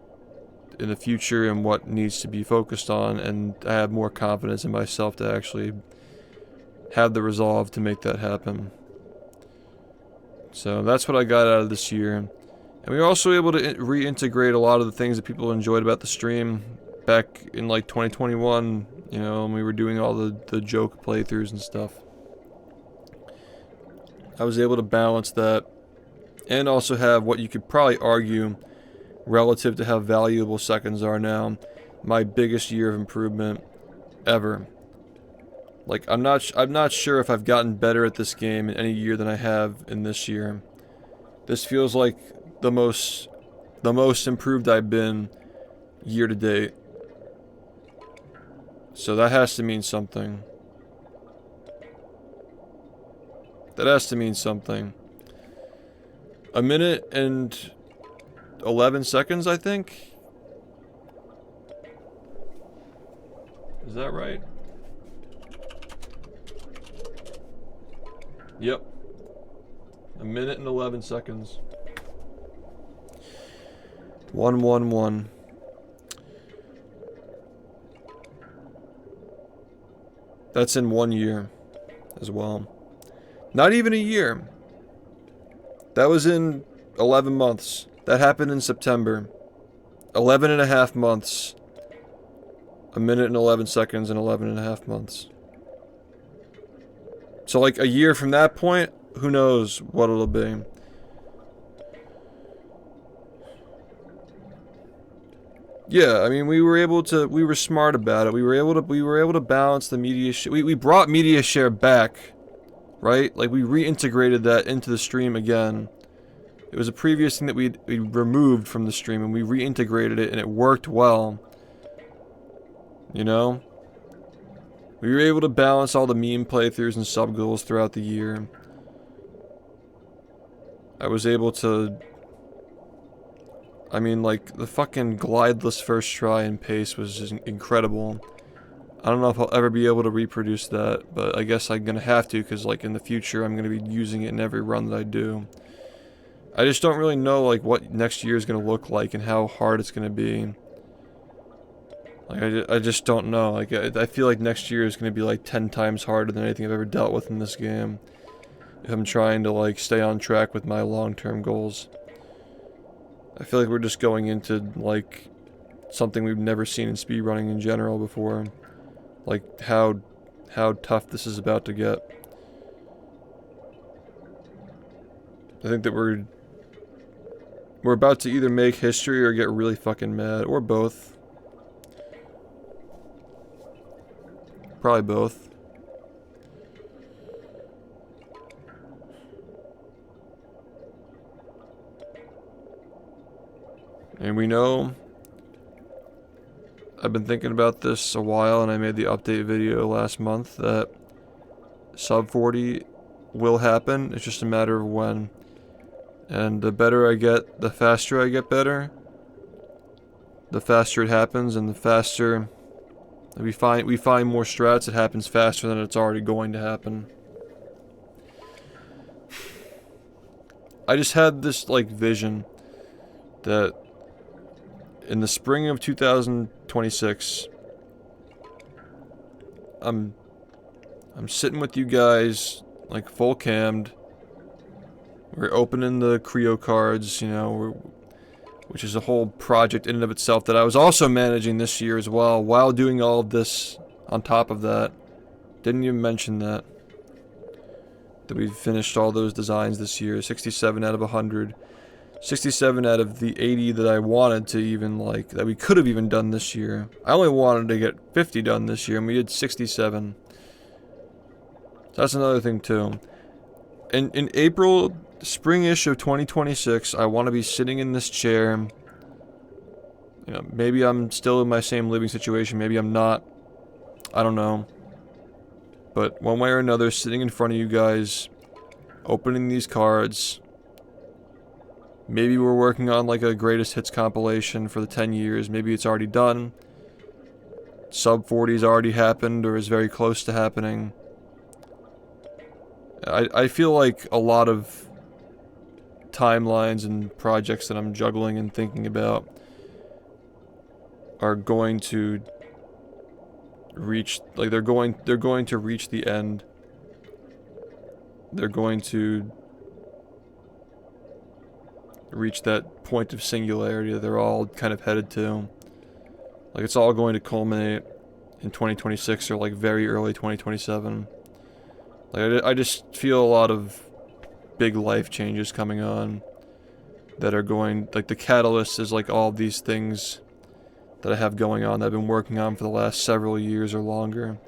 in the future and what needs to be focused on, and I have more confidence in myself to actually have the resolve to make that happen. So that's what I got out of this year. And we were also able to reintegrate a lot of the things that people enjoyed about the stream back in like 2021, you know, when we were doing all the joke playthroughs and stuff. I was able to balance that and also have what you could probably argue, relative to how valuable seconds are now, my biggest year of improvement ever. Like, I'm not sure if I've gotten better at this game in any year than I have in this year. This feels like the most improved I've been year to date. So that has to mean something. That has to mean something. 1 minute and 11 seconds, I think? Is that right? Yep. 1 minute and 11 seconds. 111. That's in 1 year as well. Not even a year. That was in 11 months. That happened in September. 11 and a half months. 1 minute and 11 seconds in 11 and a half months. So like a year from that point, who knows what it'll be. Yeah, I mean, we were smart about it. We were able to balance the media share. We brought media share back, right? Like, we reintegrated that into the stream again. It was a previous thing that we removed from the stream, and we reintegrated it, and it worked well. You know? We were able to balance all the meme playthroughs and sub goals throughout the year. I was able to... I mean, like, the fucking glideless first try and pace was just incredible. I don't know if I'll ever be able to reproduce that, but I guess I'm gonna have to, because, like, in the future, I'm gonna be using it in every run that I do. I just don't really know, like, what next year is gonna look like and how hard it's gonna be. Like, I just don't know. Like, I feel like next year is going to be like 10 times harder than anything I've ever dealt with in this game. If I'm trying to, like, stay on track with my long-term goals. I feel like we're just going into, like, something we've never seen in speedrunning in general before. Like, how tough this is about to get. I think that we're about to either make history or get really fucking mad, or both. Probably both. And we know, I've been thinking about this a while, and I made the update video last month, that sub 40 will happen. It's just a matter of when. And the better I get, the faster I get better. The faster it happens, and the faster we find more strats, it happens faster than it's already going to happen. I just had this, like, vision that in the spring of 2026, I'm sitting with you guys, like, full cammed. We're opening the Creo cards, you know, which is a whole project in and of itself that I was also managing this year as well, while doing all of this on top of that. Didn't even mention that we finished all those designs this year, 67 out of 100. 67 out of the 80 that I wanted to even, like, that we could have even done this year. I only wanted to get 50 done this year, and we did 67. So that's another thing, too. In April, spring-ish of 2026, I want to be sitting in this chair. You know, maybe I'm still in my same living situation, maybe I'm not. I don't know. But one way or another, sitting in front of you guys, opening these cards. Maybe we're working on, like, a greatest hits compilation for the 10 years. Maybe it's already done. Sub 40's already happened or is very close to happening. I feel like a lot of timelines and projects that I'm juggling and thinking about are going to reach, like, they're going to reach the end. They're going to reach that point of singularity that they're all kind of headed to. Like, it's all going to culminate in 2026 or, like, very early 2027. Like, I just feel a lot of big life changes coming on that are going, like, the catalyst is, like, all these things that I have going on that I've been working on for the last several years or longer,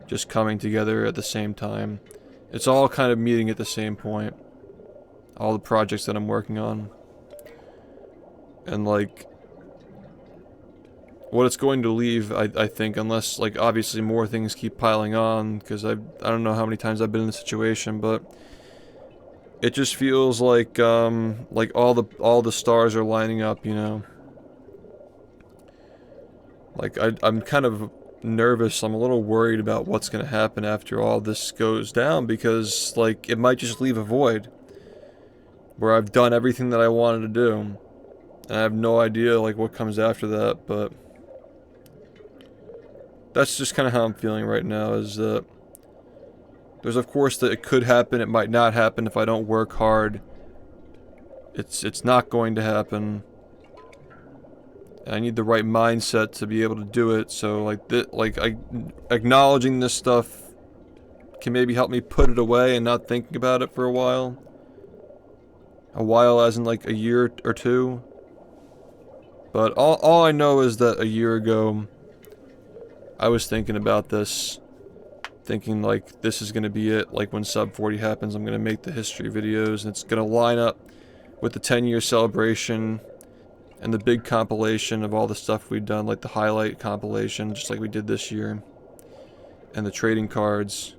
just coming together at the same time. It's all kind of meeting at the same point. All the projects that I'm working on. And, like, what it's going to leave, I think, unless, like, obviously more things keep piling on, because I don't know how many times I've been in this situation, but it just feels like all the stars are lining up, you know. Like, I'm kind of nervous, I'm a little worried about what's going to happen after all this goes down, because, like, it might just leave a void where I've done everything that I wanted to do, and I have no idea, like, what comes after that, but that's just kind of how I'm feeling right now, is that there's, of course, that it could happen, it might not happen if I don't work hard. It's not going to happen. I need the right mindset to be able to do it, so, like, acknowledging this stuff can maybe help me put it away and not thinking about it for a while. A while as in, like, a year or two. But all I know is that a year ago, I was thinking about this, thinking, like, this is gonna be it. Like, when sub 40 happens, I'm gonna make the history videos, and it's gonna line up with the 10-year celebration and the big compilation of all the stuff we've done, like the highlight compilation, just like we did this year, and the trading cards.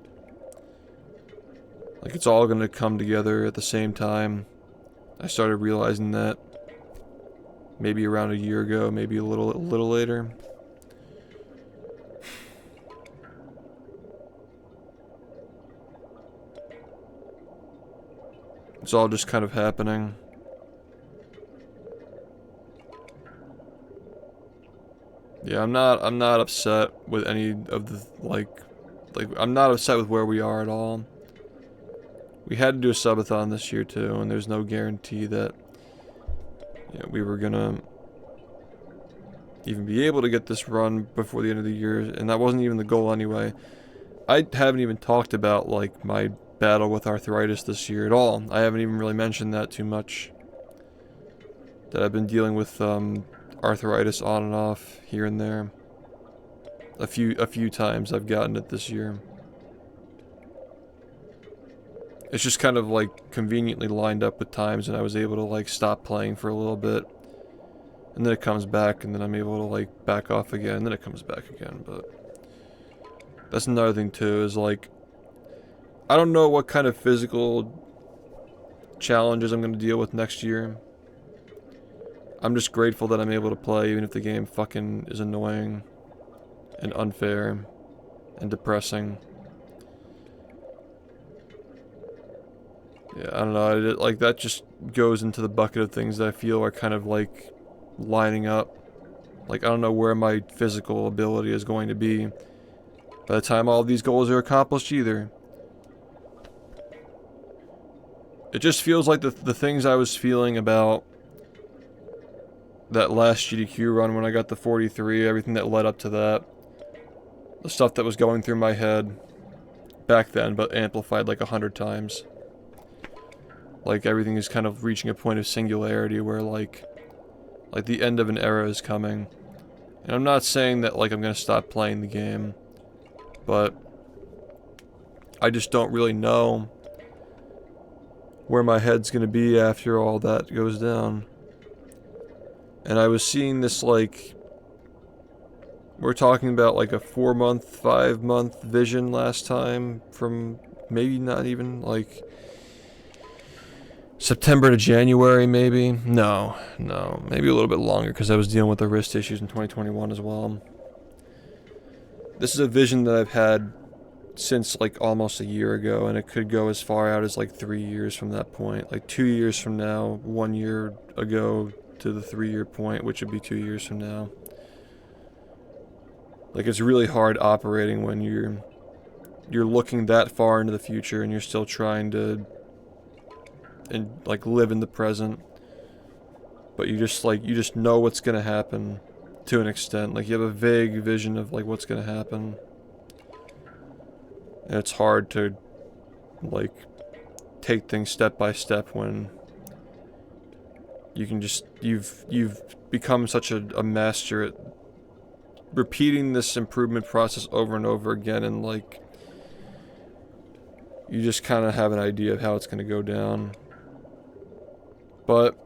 Like, it's all gonna come together at the same time. I started realizing that maybe around a year ago, maybe a little later. It's all just kind of happening. Yeah, I'm not upset with any of the, like, I'm not upset with where we are at all. We had to do a subathon this year too, and there's no guarantee that, you know, we were gonna even be able to get this run before the end of the year, and that wasn't even the goal anyway. I haven't even talked about, like, my battle with arthritis this year at all. I haven't even really mentioned that too much. That I've been dealing with arthritis on and off here and there. A few times I've gotten it this year. It's just kind of like conveniently lined up with times and I was able to like stop playing for a little bit. And then it comes back and then I'm able to like back off again and then it comes back again, but that's another thing too, is like I don't know what kind of physical challenges I'm going to deal with next year. I'm just grateful that I'm able to play even if the game fucking is annoying and unfair and depressing. Yeah, I don't know, like that just goes into the bucket of things that I feel are kind of like lining up. Like I don't know where my physical ability is going to be by the time all of these goals are accomplished either. It just feels like the things I was feeling about that last GDQ run when I got the 43, everything that led up to that, the stuff that was going through my head back then, but amplified like 100 times. Like everything is kind of reaching a point of singularity where like the end of an era is coming. And I'm not saying that like I'm gonna stop playing the game, but I just don't really know where my head's gonna be after all that goes down. And I was seeing this like, we're talking about like a 4-month, 5-month vision last time from maybe not even like September to January maybe. No, maybe a little bit longer because I was dealing with the wrist issues in 2021 as well. This is a vision that I've had since like almost a year ago, and it could go as far out as like 3 years from that point. Like 2 years from now, 1 year ago to the 3-year point, which would be 2 years from now. Like it's really hard operating when you're looking that far into the future and you're still trying to like live in the present, but you just know what's gonna happen to an extent. Like you have a vague vision of like what's gonna happen, and it's hard to like take things step by step when you can just you've become such a master at repeating this improvement process over and over again, and like you just kind of have an idea of how it's gonna go down. But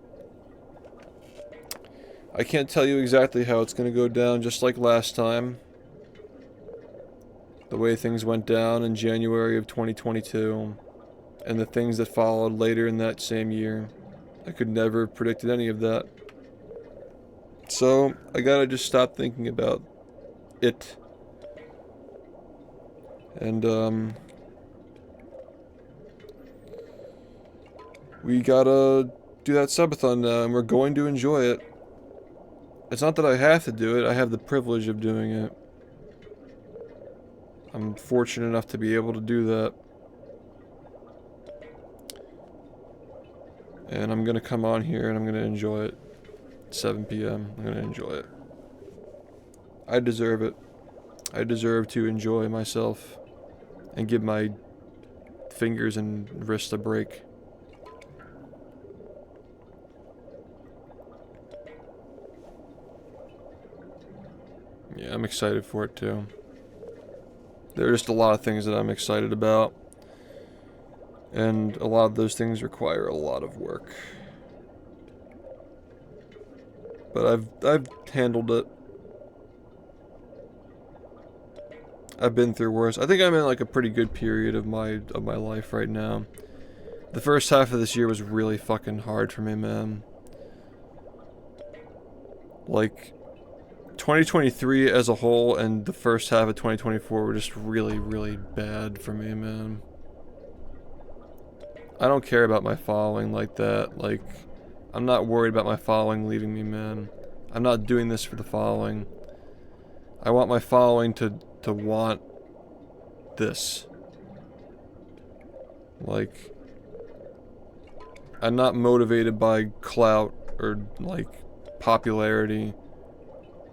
I can't tell you exactly how it's going to go down, just like last time. The way things went down in January of 2022, and the things that followed later in that same year. I could never have predicted any of that. So, I gotta just stop thinking about it. And, we gotta do that subathon now, and we're going to enjoy it. It's not that I have to do it, I have the privilege of doing it. I'm fortunate enough to be able to do that. And I'm gonna come on here and I'm gonna enjoy it. 7 p.m. I'm gonna enjoy it. I deserve it. I deserve to enjoy myself and give my fingers and wrists a break. Yeah, I'm excited for it too. There are just a lot of things that I'm excited about, and a lot of those things require a lot of work. But I've handled it. I've been through worse. I think I'm in like a pretty good period of my life right now. The first half of this year was really fucking hard for me, man. Like 2023 as a whole and the first half of 2024 were just really, really bad for me, man. I don't care about my following like that. Like, I'm not worried about my following leaving me, man. I'm not doing this for the following. I want my following to want this. Like, I'm not motivated by clout or like popularity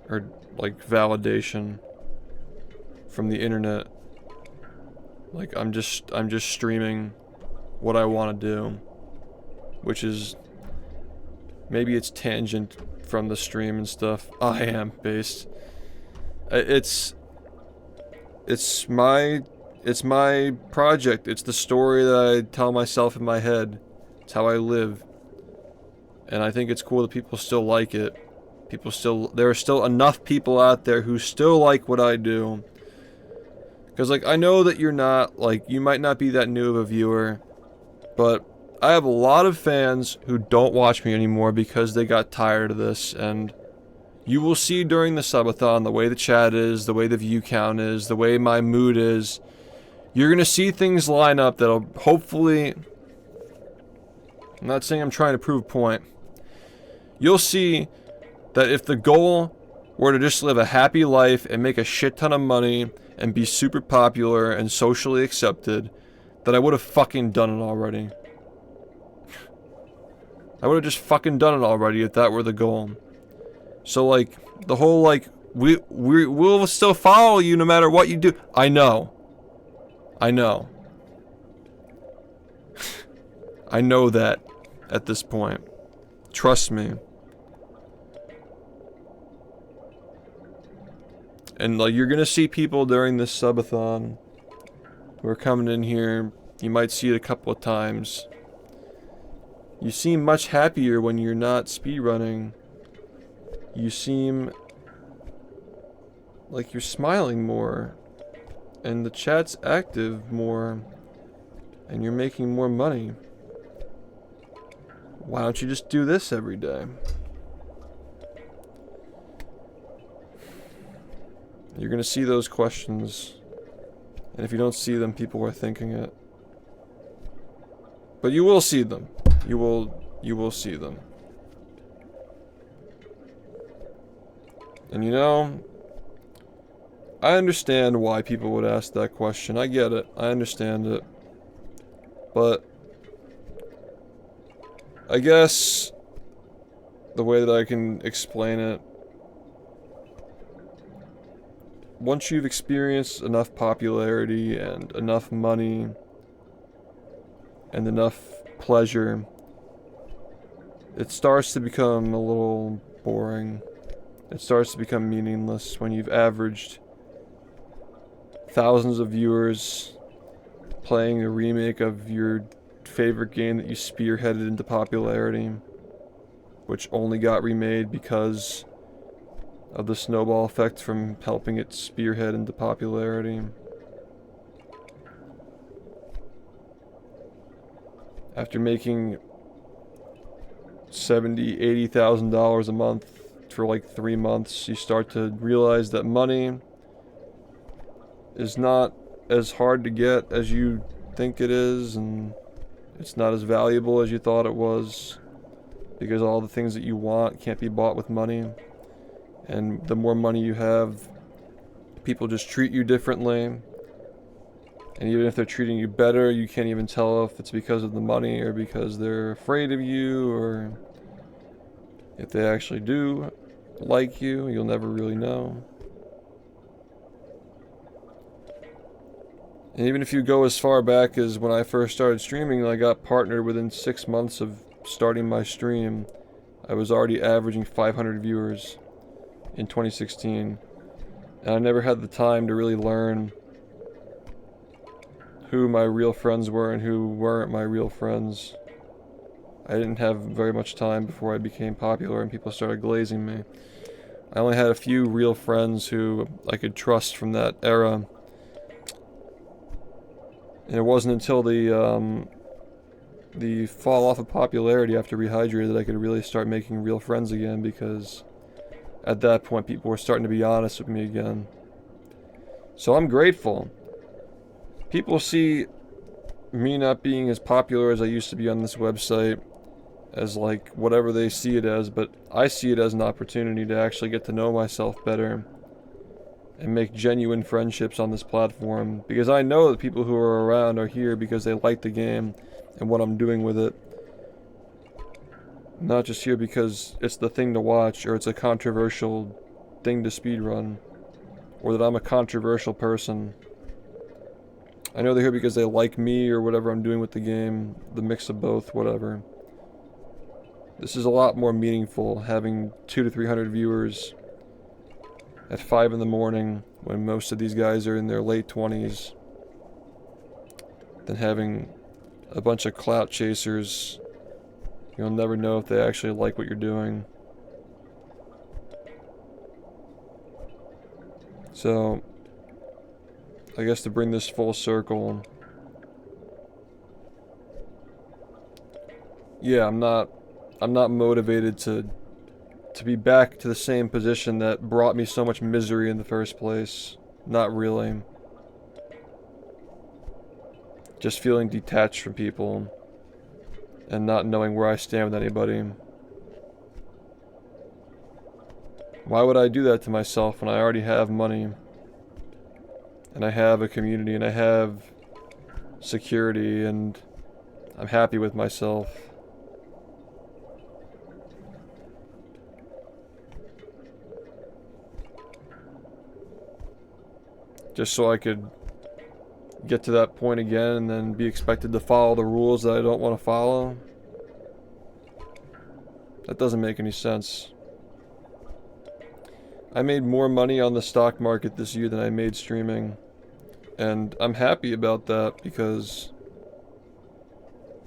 or like validation from the internet. Like, I'm just streaming what I want to do, which is, maybe it's tangent from the stream and stuff. I am based. It's my project. It's the story that I tell myself in my head. It's how I live. And I think it's cool that people still like it. There are still enough people out there who still like what I do. Because, like, I know that you're not, like, you might not be that new of a viewer, but I have a lot of fans who don't watch me anymore because they got tired of this, and you will see during the subathon the way the chat is, the way the view count is, the way my mood is. You're gonna see things line up that'll hopefully... I'm not saying I'm trying to prove a point. You'll see that if the goal were to just live a happy life and make a shit ton of money and be super popular and socially accepted, that I would have fucking done it already. I would have just fucking done it already if that were the goal. So, like, the whole, like, we'll still follow you no matter what you do. I know. I know. I know that at this point. Trust me. And, like, you're gonna see people during this subathon who are coming in here. You might see it a couple of times. You seem much happier when you're not speedrunning. You seem like you're smiling more. And the chat's active more. And you're making more money. Why don't you just do this every day? You're gonna see those questions. And if you don't see them, people are thinking it. But you will see them. You will see them. And you know, I understand why people would ask that question. I get it. I understand it. But I guess the way that I can explain it, once you've experienced enough popularity and enough money and enough pleasure, it starts to become a little boring. It starts to become meaningless when you've averaged thousands of viewers playing a remake of your favorite game that you spearheaded into popularity, which only got remade because of the snowball effect from helping it spearhead into popularity. After making $70,000, $80,000 a month for like 3 months, you start to realize that money is not as hard to get as you think it is, and it's not as valuable as you thought it was, because all the things that you want can't be bought with money. And the more money you have, people just treat you differently. And even if they're treating you better, you can't even tell if it's because of the money or because they're afraid of you, or if they actually do like you. You'll never really know. And even if you go as far back as when I first started streaming, I got partnered within 6 months of starting my stream. I was already averaging 500 viewers in 2016. And I never had the time to really learn who my real friends were and who weren't my real friends. I didn't have very much time before I became popular and people started glazing me. I only had a few real friends who I could trust from that era. And it wasn't until the fall off of popularity after Rehydrated that I could really start making real friends again, because at that point people were starting to be honest with me again. So I'm grateful. People see me not being as popular as I used to be on this website as like whatever they see it as, but I see it as an opportunity to actually get to know myself better and make genuine friendships on this platform, because I know that people who are around are here because they like the game and what I'm doing with it. Not just here because it's the thing to watch or it's a controversial thing to speedrun, or that I'm a controversial person. I know they're here because they like me or whatever I'm doing with the game, the mix of both, whatever. This is a lot more meaningful, having 200 to 300 viewers at 5 in the morning when most of these guys are in their late 20s, than having a bunch of clout chasers. You'll never know if they actually like what you're doing. So, I guess to bring this full circle, yeah, I'm not motivated to be back to the same position that brought me so much misery in the first place. Not really. Just feeling detached from people and not knowing where I stand with anybody. Why would I do that to myself when I already have money and I have a community and I have security and I'm happy with myself? Just so I could get to that point again and then be expected to follow the rules that I don't want to follow? That doesn't make any sense. I made more money on the stock market this year than I made streaming. And I'm happy about that because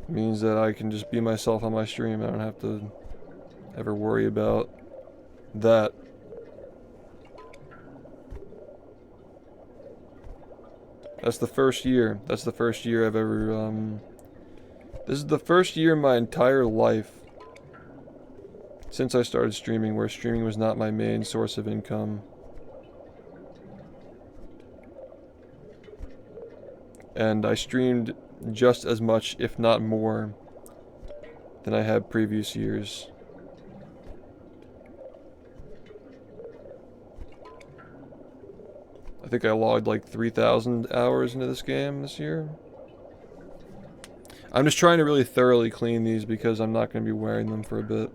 it means that I can just be myself on my stream. I don't have to ever worry about that. That's the first year. That's the first year I've ever, this is the first year in my entire life since I started streaming where streaming was not my main source of income. And I streamed just as much, if not more, than I had previous years. I think I logged like 3,000 hours into this game this year. I'm just trying to really thoroughly clean these because I'm not going to be wearing them for a bit.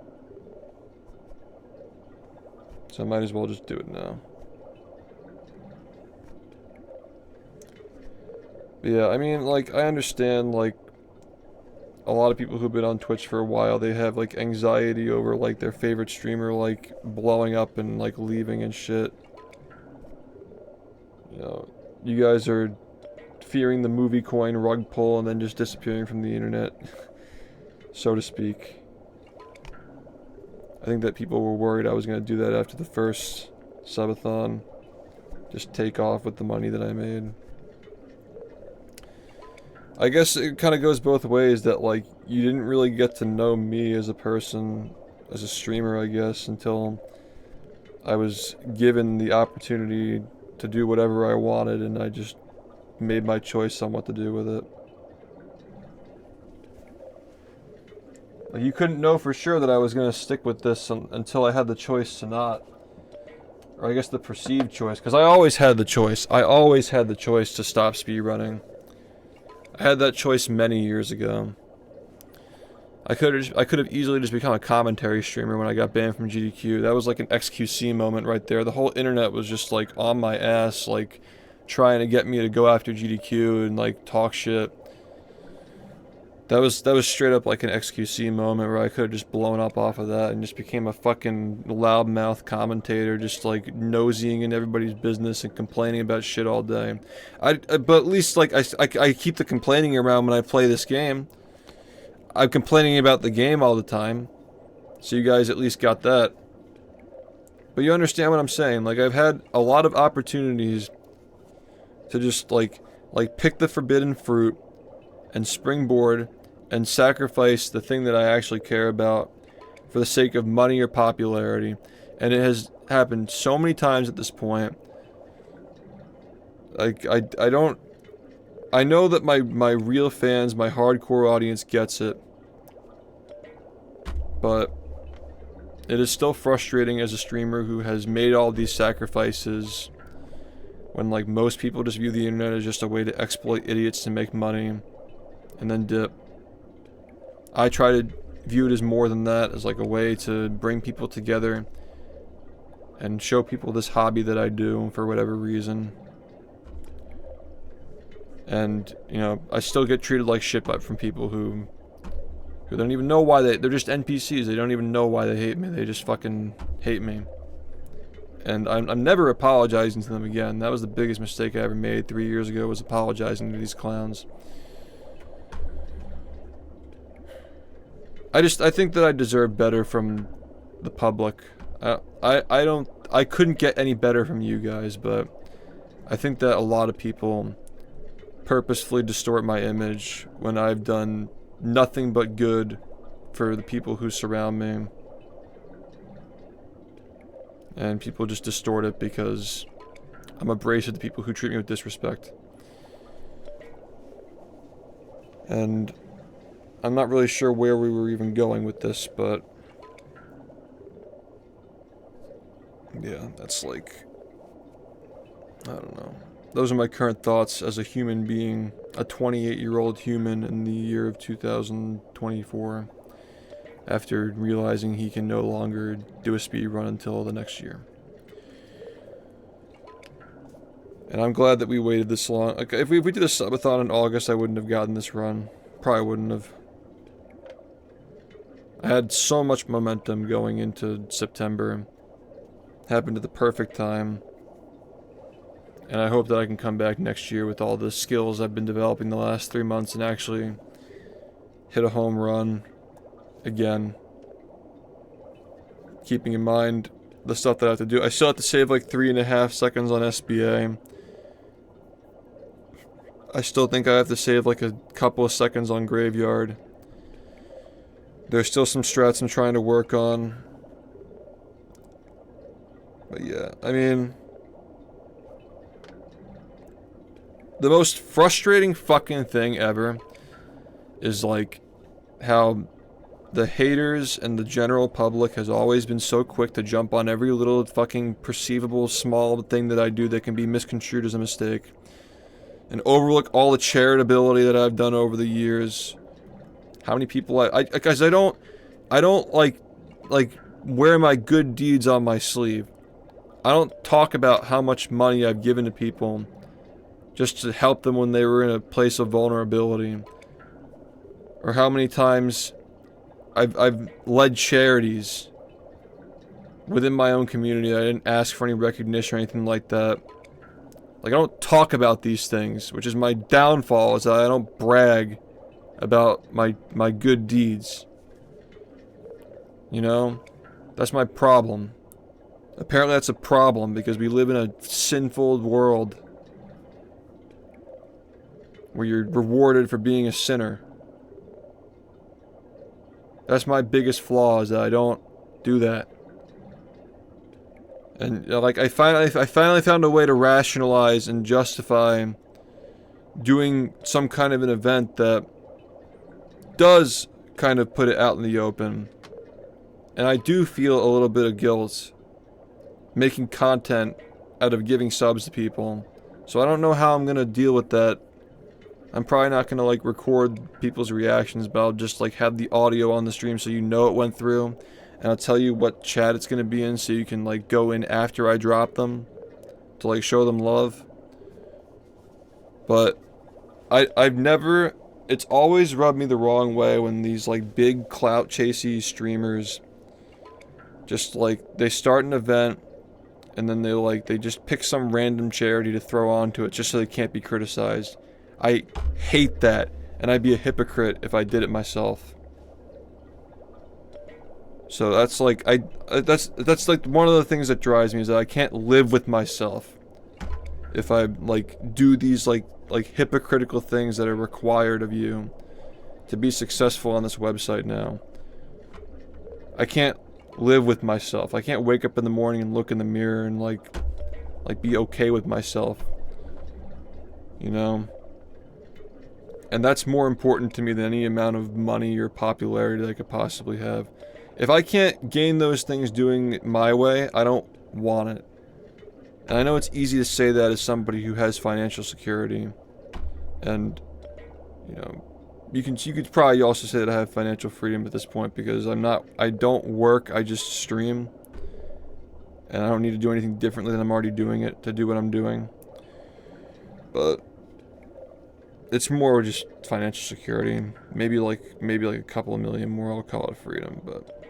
So I might as well just do it now. But yeah, I mean, like, I understand, like, a lot of people who've been on Twitch for a while, they have, like, anxiety over, like, their favorite streamer, like, blowing up and, like, leaving and shit. You know, you guys are fearing the movie coin rug pull and then just disappearing from the internet, so to speak. I think that people were worried I was going to do that after the first subathon. Just take off with the money that I made. I guess it kind of goes both ways that, like, you didn't really get to know me as a person, as a streamer, I guess, until I was given the opportunity to do whatever I wanted, and I just made my choice on what to do with it. Like, you couldn't know for sure that I was going to stick with this until I had the choice to not. Or I guess the perceived choice, because I always had the choice. I always had the choice to stop speedrunning. I had that choice many years ago. I could have easily just become a commentary streamer when I got banned from GDQ. That was like an XQC moment right there. The whole internet was just like on my ass, like trying to get me to go after GDQ and like talk shit. That was straight up like an XQC moment where I could have just blown up off of that and just became a fucking loudmouth commentator, just like nosying in everybody's business and complaining about shit all day. But at least like I keep the complaining around when I play this game. I'm complaining about the game all the time, so you guys at least got that. But you understand what I'm saying? Like, I've had a lot of opportunities to just like pick the forbidden fruit and springboard and sacrifice the thing that I actually care about for the sake of money or popularity. And it has happened so many times at this point. Like, I know that my real fans, my hardcore audience gets it. But it is still frustrating as a streamer who has made all these sacrifices When like most people just view the internet as just a way to exploit idiots to make money and then dip. I try to view it as more than that, as like a way to bring people together and show people this hobby that I do for whatever reason. And, you know, I still get treated like shit from people who don't even know why they're just NPCs. They don't even know why they hate me. They just fucking hate me. And I'm never apologizing to them again. That was the biggest mistake I ever made 3 years ago, was apologizing to these clowns. I think that I deserve better from the public. I couldn't get any better from you guys, but I think that a lot of people purposefully distort my image when I've done nothing but good for the people who surround me. And people just distort it because I'm abrasive to people who treat me with disrespect. And I'm not really sure where we were even going with this, but yeah, that's like, I don't know. Those are my current thoughts as a human being, a 28-year-old human in the year of 2024, after realizing he can no longer do a speed run until the next year. And I'm glad that we waited this long. Like, if we did a subathon in August, I wouldn't have gotten this run. Probably wouldn't have. I had so much momentum going into September. Happened at the perfect time. And I hope that I can come back next year with all the skills I've been developing the last 3 months and actually hit a home run again. Keeping in mind the stuff that I have to do. I still have to save like 3.5 seconds on SBA. I still think I have to save like a couple of seconds on Graveyard. There's still some strats I'm trying to work on. But yeah, I mean, the most frustrating fucking thing ever is like how the haters and the general public has always been so quick to jump on every little fucking perceivable small thing that I do that can be misconstrued as a mistake, and overlook all the charitability that I've done over the years. How many people because I don't like wear my good deeds on my sleeve. I don't talk about how much money I've given to people just to help them when they were in a place of vulnerability, or how many times I've led charities within my own community. I didn't ask for any recognition or anything like that. Like, I don't talk about these things, which is my downfall, is that I don't brag about my good deeds. You know? That's my problem. Apparently that's a problem because we live in a sinful world where you're rewarded for being a sinner. That's my biggest flaw, is that I don't do that. And you know, like I finally found a way to rationalize and justify doing some kind of an event that does kind of put it out in the open. And I do feel a little bit of guilt making content out of giving subs to people. So I don't know how I'm gonna deal with that. I'm probably not gonna like record people's reactions, but I'll just like have the audio on the stream so you know it went through. And I'll tell you what chat it's gonna be in so you can like go in after I drop them to like show them love. But I've never, it's always rubbed me the wrong way when these like big clout chasey streamers just like, they start an event and then they just pick some random charity to throw onto it just so they can't be criticized. I hate that, and I'd be a hypocrite if I did it myself. So that's like, that's like one of the things that drives me, is that I can't live with myself if I like do these like hypocritical things that are required of you to be successful on this website now. I can't live with myself. I can't wake up in the morning and look in the mirror and like be okay with myself. You know? And that's more important to me than any amount of money or popularity that I could possibly have. If I can't gain those things doing it my way, I don't want it. And I know it's easy to say that as somebody who has financial security. And, you know, you could probably also say that I have financial freedom at this point because I don't work, I just stream. And I don't need to do anything differently than I'm already doing it to do what I'm doing. But it's more just financial security. Maybe like a couple of million more, I'll call it freedom, but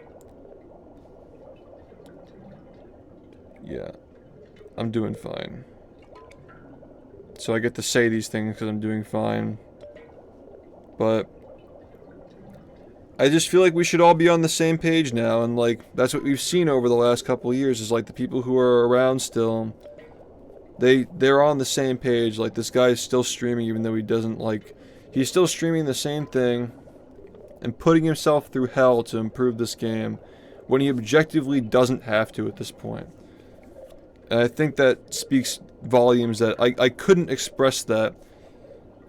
yeah. I'm doing fine. So I get to say these things because I'm doing fine. But I just feel like we should all be on the same page now, and like that's what we've seen over the last couple of years is like the people who are around still, they're on the same page. Like this guy is still streaming even though he doesn't like, he's still streaming the same thing and putting himself through hell to improve this game when he objectively doesn't have to at this point. And I think that speaks volumes that I couldn't express that.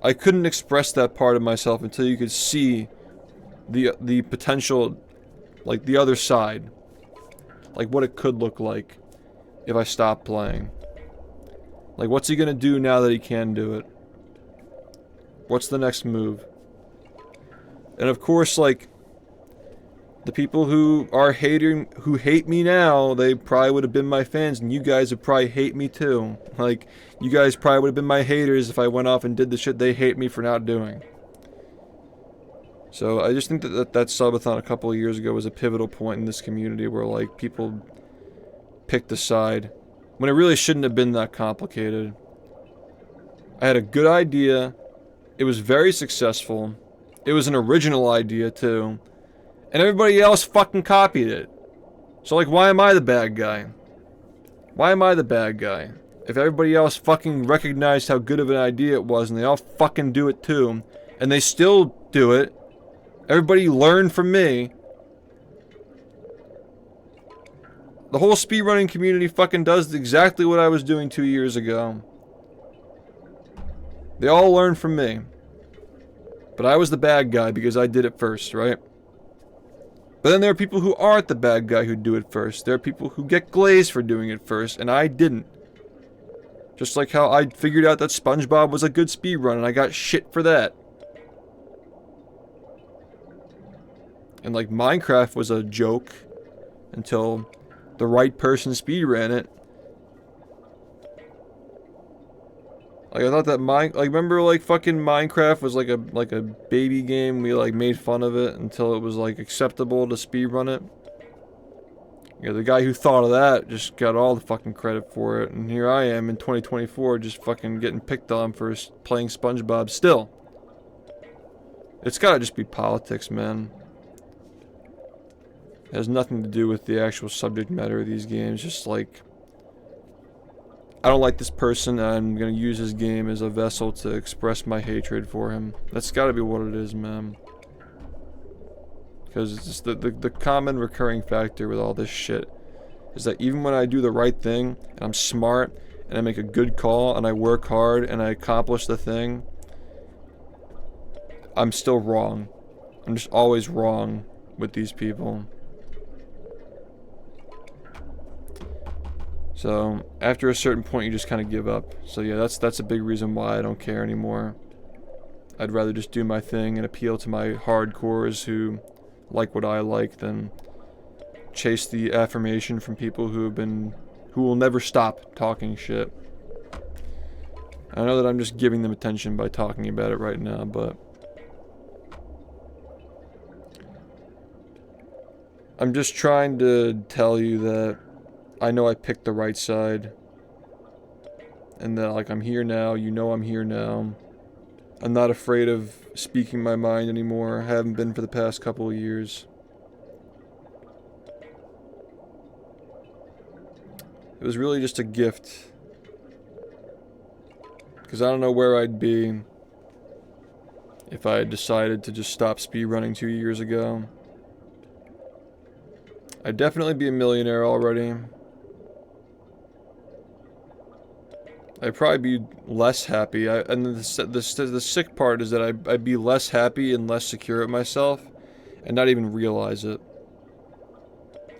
I couldn't express that part of myself until you could see the potential, like the other side. Like what it could look like if I stopped playing. Like what's he gonna do now that he can do it? What's the next move? And of course, like, the people who hate me now, they probably would have been my fans, and you guys would probably hate me too. Like, you guys probably would have been my haters if I went off and did the shit they hate me for not doing. So I just think that subathon a couple of years ago was a pivotal point in this community where, like, people picked a side when it really shouldn't have been that complicated. I had a good idea. It was very successful. It was an original idea too. And everybody else fucking copied it. So, like, why am I the bad guy? Why am I the bad guy? If everybody else fucking recognized how good of an idea it was and they all fucking do it too, and they still do it, everybody learned from me. The whole speedrunning community fucking does exactly what I was doing 2 years ago. They all learned from me. But I was the bad guy because I did it first, right? But then there are people who aren't the bad guy who do it first. There are people who get glazed for doing it first, and I didn't. Just like how I figured out that SpongeBob was a good speedrun, and I got shit for that. And like Minecraft was a joke until the right person speedran it. Like I thought that remember like fucking Minecraft was like a baby game. We like made fun of it until it was like acceptable to speedrun it. Yeah, the guy who thought of that just got all the fucking credit for it, and here I am in 2024 just fucking getting picked on for playing SpongeBob still. It's gotta just be politics, man. It has nothing to do with the actual subject matter of these games, just like, I don't like this person, and I'm gonna use his game as a vessel to express my hatred for him. That's gotta be what it is, man. Because it's just the common recurring factor with all this shit is that even when I do the right thing, and I'm smart, and I make a good call, and I work hard, and I accomplish the thing, I'm still wrong. I'm just always wrong with these people. So, after a certain point, you just kind of give up. So yeah, that's a big reason why I don't care anymore. I'd rather just do my thing and appeal to my hardcores who like what I like than chase the affirmation from people who will never stop talking shit. I know that I'm just giving them attention by talking about it right now, but I'm just trying to tell you that I know I picked the right side, and that like I'm here now, you know I'm here now. I'm not afraid of speaking my mind anymore. I haven't been for the past couple of years. It was really just a gift, because I don't know where I'd be if I had decided to just stop speedrunning 2 years ago. I'd definitely be a millionaire already. I'd probably be less happy. And the sick part is that I'd be less happy and less secure at myself and not even realize it.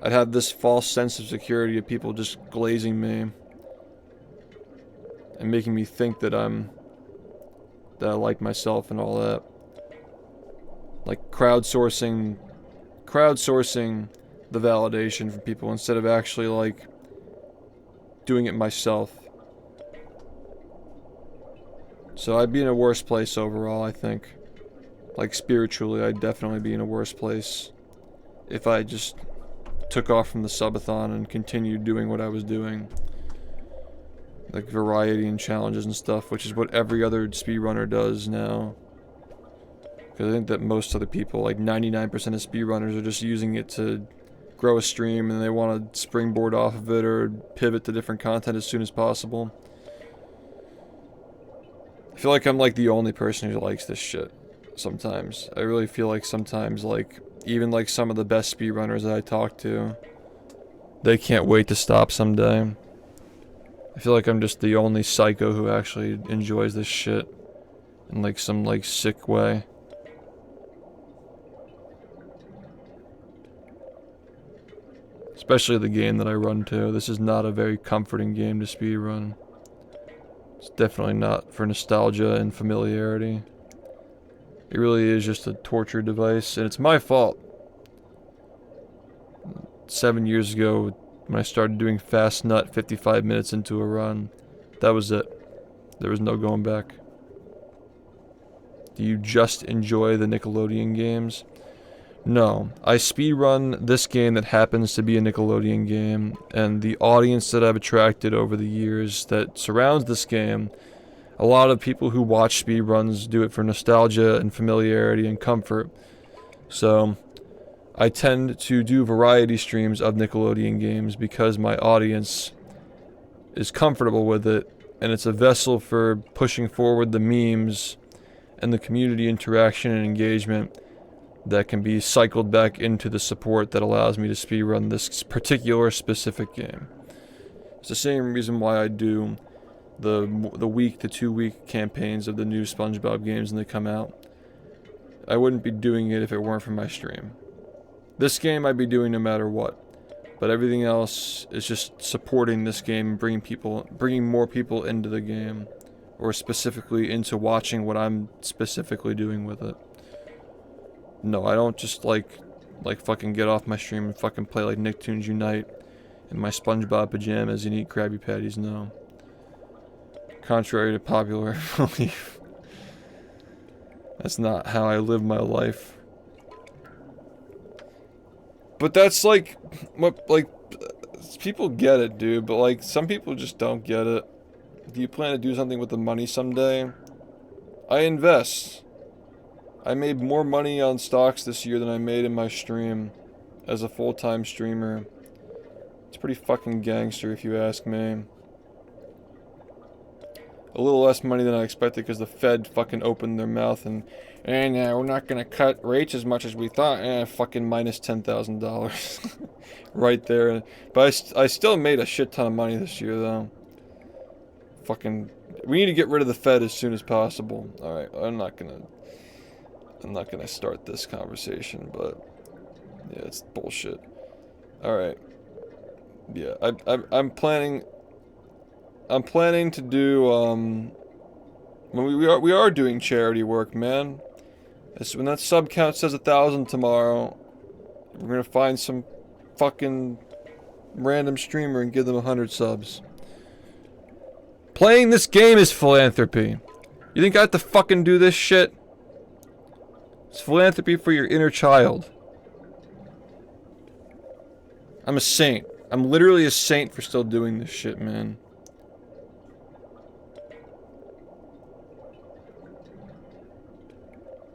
I'd have this false sense of security of people just glazing me. and making me think that I like myself and all that. Like crowdsourcing the validation from people instead of actually like doing it myself. So I'd be in a worse place overall, I think. Like spiritually, I'd definitely be in a worse place if I just took off from the subathon and continued doing what I was doing. Like variety and challenges and stuff, which is what every other speedrunner does now. Because I think that most other people, like 99% of speedrunners, are just using it to grow a stream and they want to springboard off of it or pivot to different content as soon as possible. I feel like I'm like the only person who likes this shit sometimes. I really feel like sometimes, like, even like some of the best speedrunners that I talk to, they can't wait to stop someday. I feel like I'm just the only psycho who actually enjoys this shit in like some like sick way. Especially the game that I run to. This is not a very comforting game to speedrun. It's definitely not for nostalgia and familiarity. It really is just a torture device, and it's my fault. 7 years ago, when I started doing fast nut 55 minutes into a run, that was it. There was no going back. Do you just enjoy the Nickelodeon games? No. I speedrun this game that happens to be a Nickelodeon game, and the audience that I've attracted over the years that surrounds this game, a lot of people who watch speedruns do it for nostalgia and familiarity and comfort. So, I tend to do variety streams of Nickelodeon games because my audience is comfortable with it, and it's a vessel for pushing forward the memes and the community interaction and engagement that can be cycled back into the support that allows me to speedrun this particular specific game. It's the same reason why I do the week to 2 week campaigns of the new SpongeBob games when they come out. I wouldn't be doing it if it weren't for my stream. This game I'd be doing no matter what, but everything else is just supporting this game and bringing more people into the game, or specifically into watching what I'm specifically doing with it. No, I don't just like fucking get off my stream and fucking play like Nicktoons Unite in my SpongeBob pajamas and eat Krabby Patties, no. Contrary to popular belief. That's not how I live my life. But that's like, what, like, people get it, dude, but like, some people just don't get it. Do you plan to do something with the money someday? I invest. I made more money on stocks this year than I made in my stream as a full-time streamer. It's pretty fucking gangster if you ask me. A little less money than I expected because the Fed fucking opened their mouth and we're not gonna cut rates as much as we thought. Fucking minus $10,000 right there. But I still made a shit ton of money this year though. Fucking, we need to get rid of the Fed as soon as possible. All right, I'm not gonna start this conversation, but yeah, it's bullshit. All right, yeah, I'm planning to do we are doing charity work, man. When that sub count says 1,000 tomorrow, we're gonna find some fucking random streamer and give them 100 subs. Playing this game is philanthropy. You think I have to fucking do this shit? It's philanthropy for your inner child. I'm a saint. I'm literally a saint for still doing this shit, man.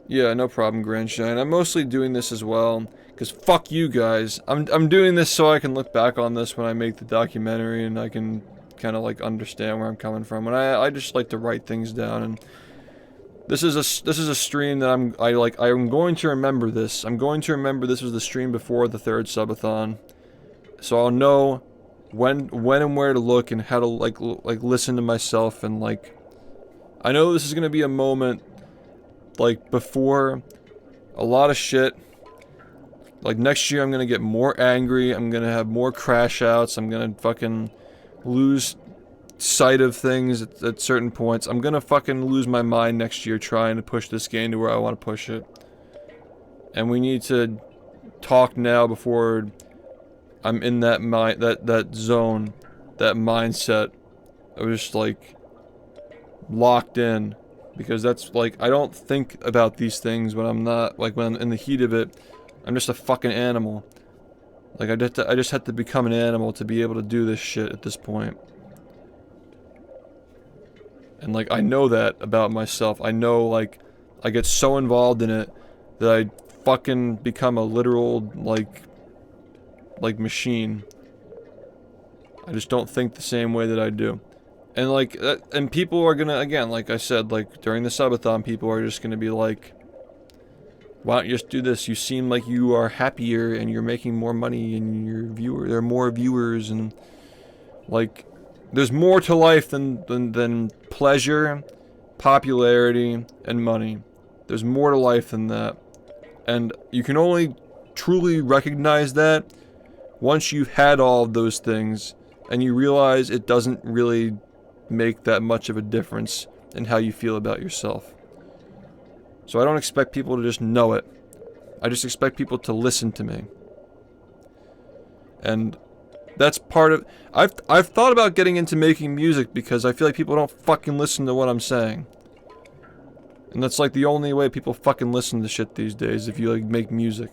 Yeah, no problem, Grandshine. I'm mostly doing this as well, because fuck you guys. I'm doing this so I can look back on this when I make the documentary and I can kind of like understand where I'm coming from. And I just like to write things down, and this is a stream that I'm going to remember this. I'm going to remember this was the stream before the 3rd subathon. So I'll know when and where to look and how to like listen to myself, and like I know this is going to be a moment like before a lot of shit. Like next year I'm going to get more angry, I'm going to have more crash outs, I'm going to fucking lose sight of things at certain points. I'm gonna fucking lose my mind next year trying to push this game to where I want to push it. And we need to talk now before I'm in that that zone, that mindset of just like locked in, because that's like, I don't think about these things when I'm not, like when I'm in the heat of it. I'm just a fucking animal. Like I just have to become an animal to be able to do this shit at this point. And like I know that about myself. I know like I get so involved in it that I fucking become a literal like machine. I just don't think the same way that I do. And like and people are gonna, again, like I said, like during the subathon, people are just gonna be like, why don't you just do this? You seem like you are happier and you're making more money and there are more viewers, and like there's more to life than pleasure, popularity, and money. There's more to life than that. And you can only truly recognize that once you've had all of those things and you realize it doesn't really make that much of a difference in how you feel about yourself. So I don't expect people to just know it. I just expect people to listen to me. And that's part of... I've thought about getting into making music because I feel like people don't fucking listen to what I'm saying. And that's like the only way people fucking listen to shit these days, if you like make music.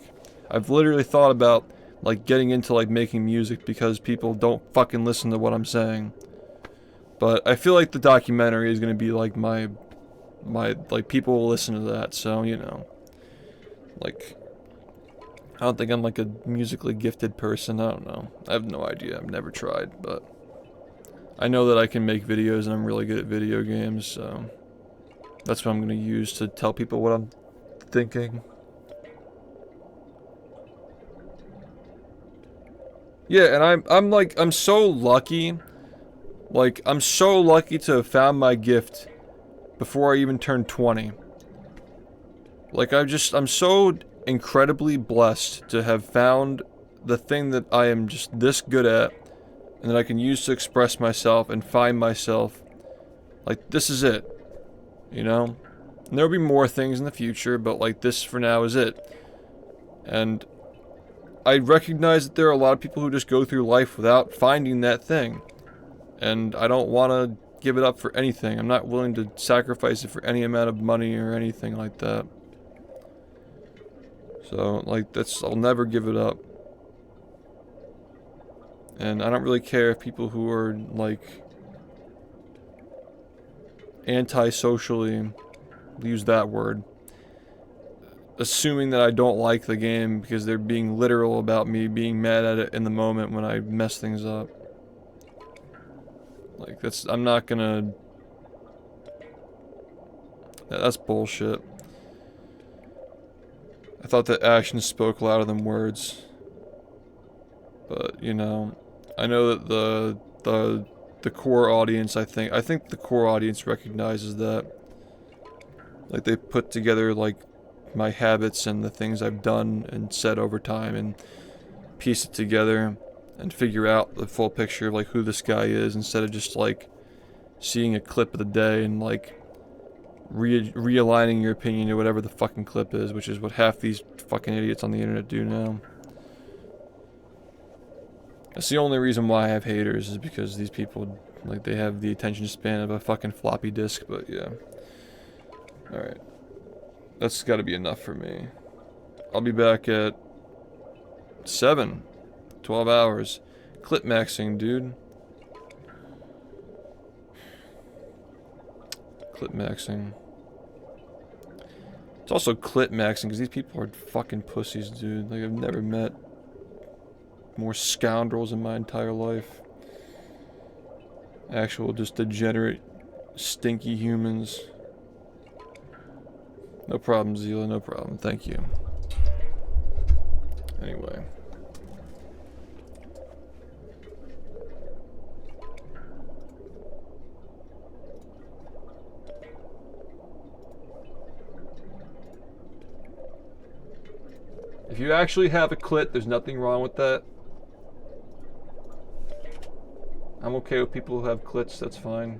I've literally thought about like getting into like making music because people don't fucking listen to what I'm saying. But I feel like the documentary is gonna be like my like people will listen to that, so you know. Like, I don't think I'm like a musically gifted person, I don't know. I have no idea, I've never tried, but I know that I can make videos and I'm really good at video games, so that's what I'm gonna use to tell people what I'm thinking. Yeah, and I'm so lucky. Like, I'm so lucky to have found my gift before I even turned 20. Like, I'm so incredibly blessed to have found the thing that I am just this good at, and that I can use to express myself and find myself. Like, this is it. You know? And there'll be more things in the future, but like, this for now is it. And I recognize that there are a lot of people who just go through life without finding that thing. And I don't want to give it up for anything. I'm not willing to sacrifice it for any amount of money or anything like that. So, like, I'll never give it up. And I don't really care if people who are, like, anti-socially, use that word, assuming that I don't like the game because they're being literal about me being mad at it in the moment when I mess things up. Like, I'm not gonna... That's bullshit. I thought that actions spoke louder than words. But, you know, I know that the core audience, I think the core audience recognizes that. Like, they put together, like, my habits and the things I've done and said over time and piece it together and figure out the full picture of like who this guy is, instead of just like seeing a clip of the day and like realigning your opinion to whatever the fucking clip is, which is what half these fucking idiots on the internet do now. That's the only reason why I have haters, is because these people, like, they have the attention span of a fucking floppy disk. But yeah, alright, that's gotta be enough for me. I'll be back at 7. 12 hours. Clip maxing, dude. Clip maxing. It's also clip maxing because these people are fucking pussies, dude. Like, I've never met more scoundrels in my entire life. Actual just degenerate, stinky humans. No problem, Zila, no problem. Thank you. Anyway. If you actually have a clit, there's nothing wrong with that. I'm okay with people who have clits, that's fine.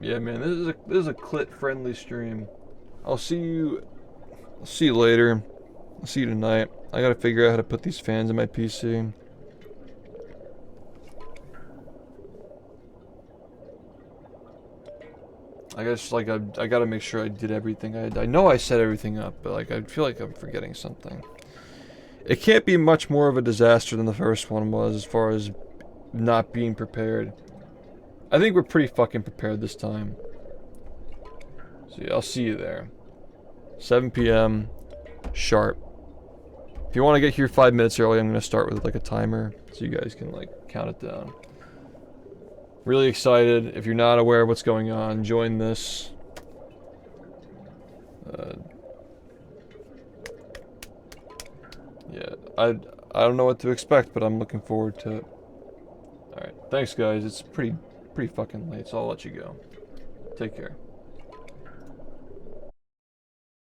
Yeah, man, this is a clit-friendly stream. I'll see you later. I'll see you tonight. I gotta figure out how to put these fans in my PC. I guess, like, I gotta make sure I did everything. I know I set everything up, but, like, I feel like I'm forgetting something. It can't be much more of a disaster than the first one was as far as not being prepared. I think we're pretty fucking prepared this time. So yeah, I'll see you there. 7 p.m. sharp. If you want to get here 5 minutes early, I'm going to start with like a timer so you guys can like count it down. Really excited. If you're not aware of what's going on, join this. Yeah, I don't know what to expect, but I'm looking forward to it. Alright, thanks guys. It's pretty fucking late, so I'll let you go. Take care.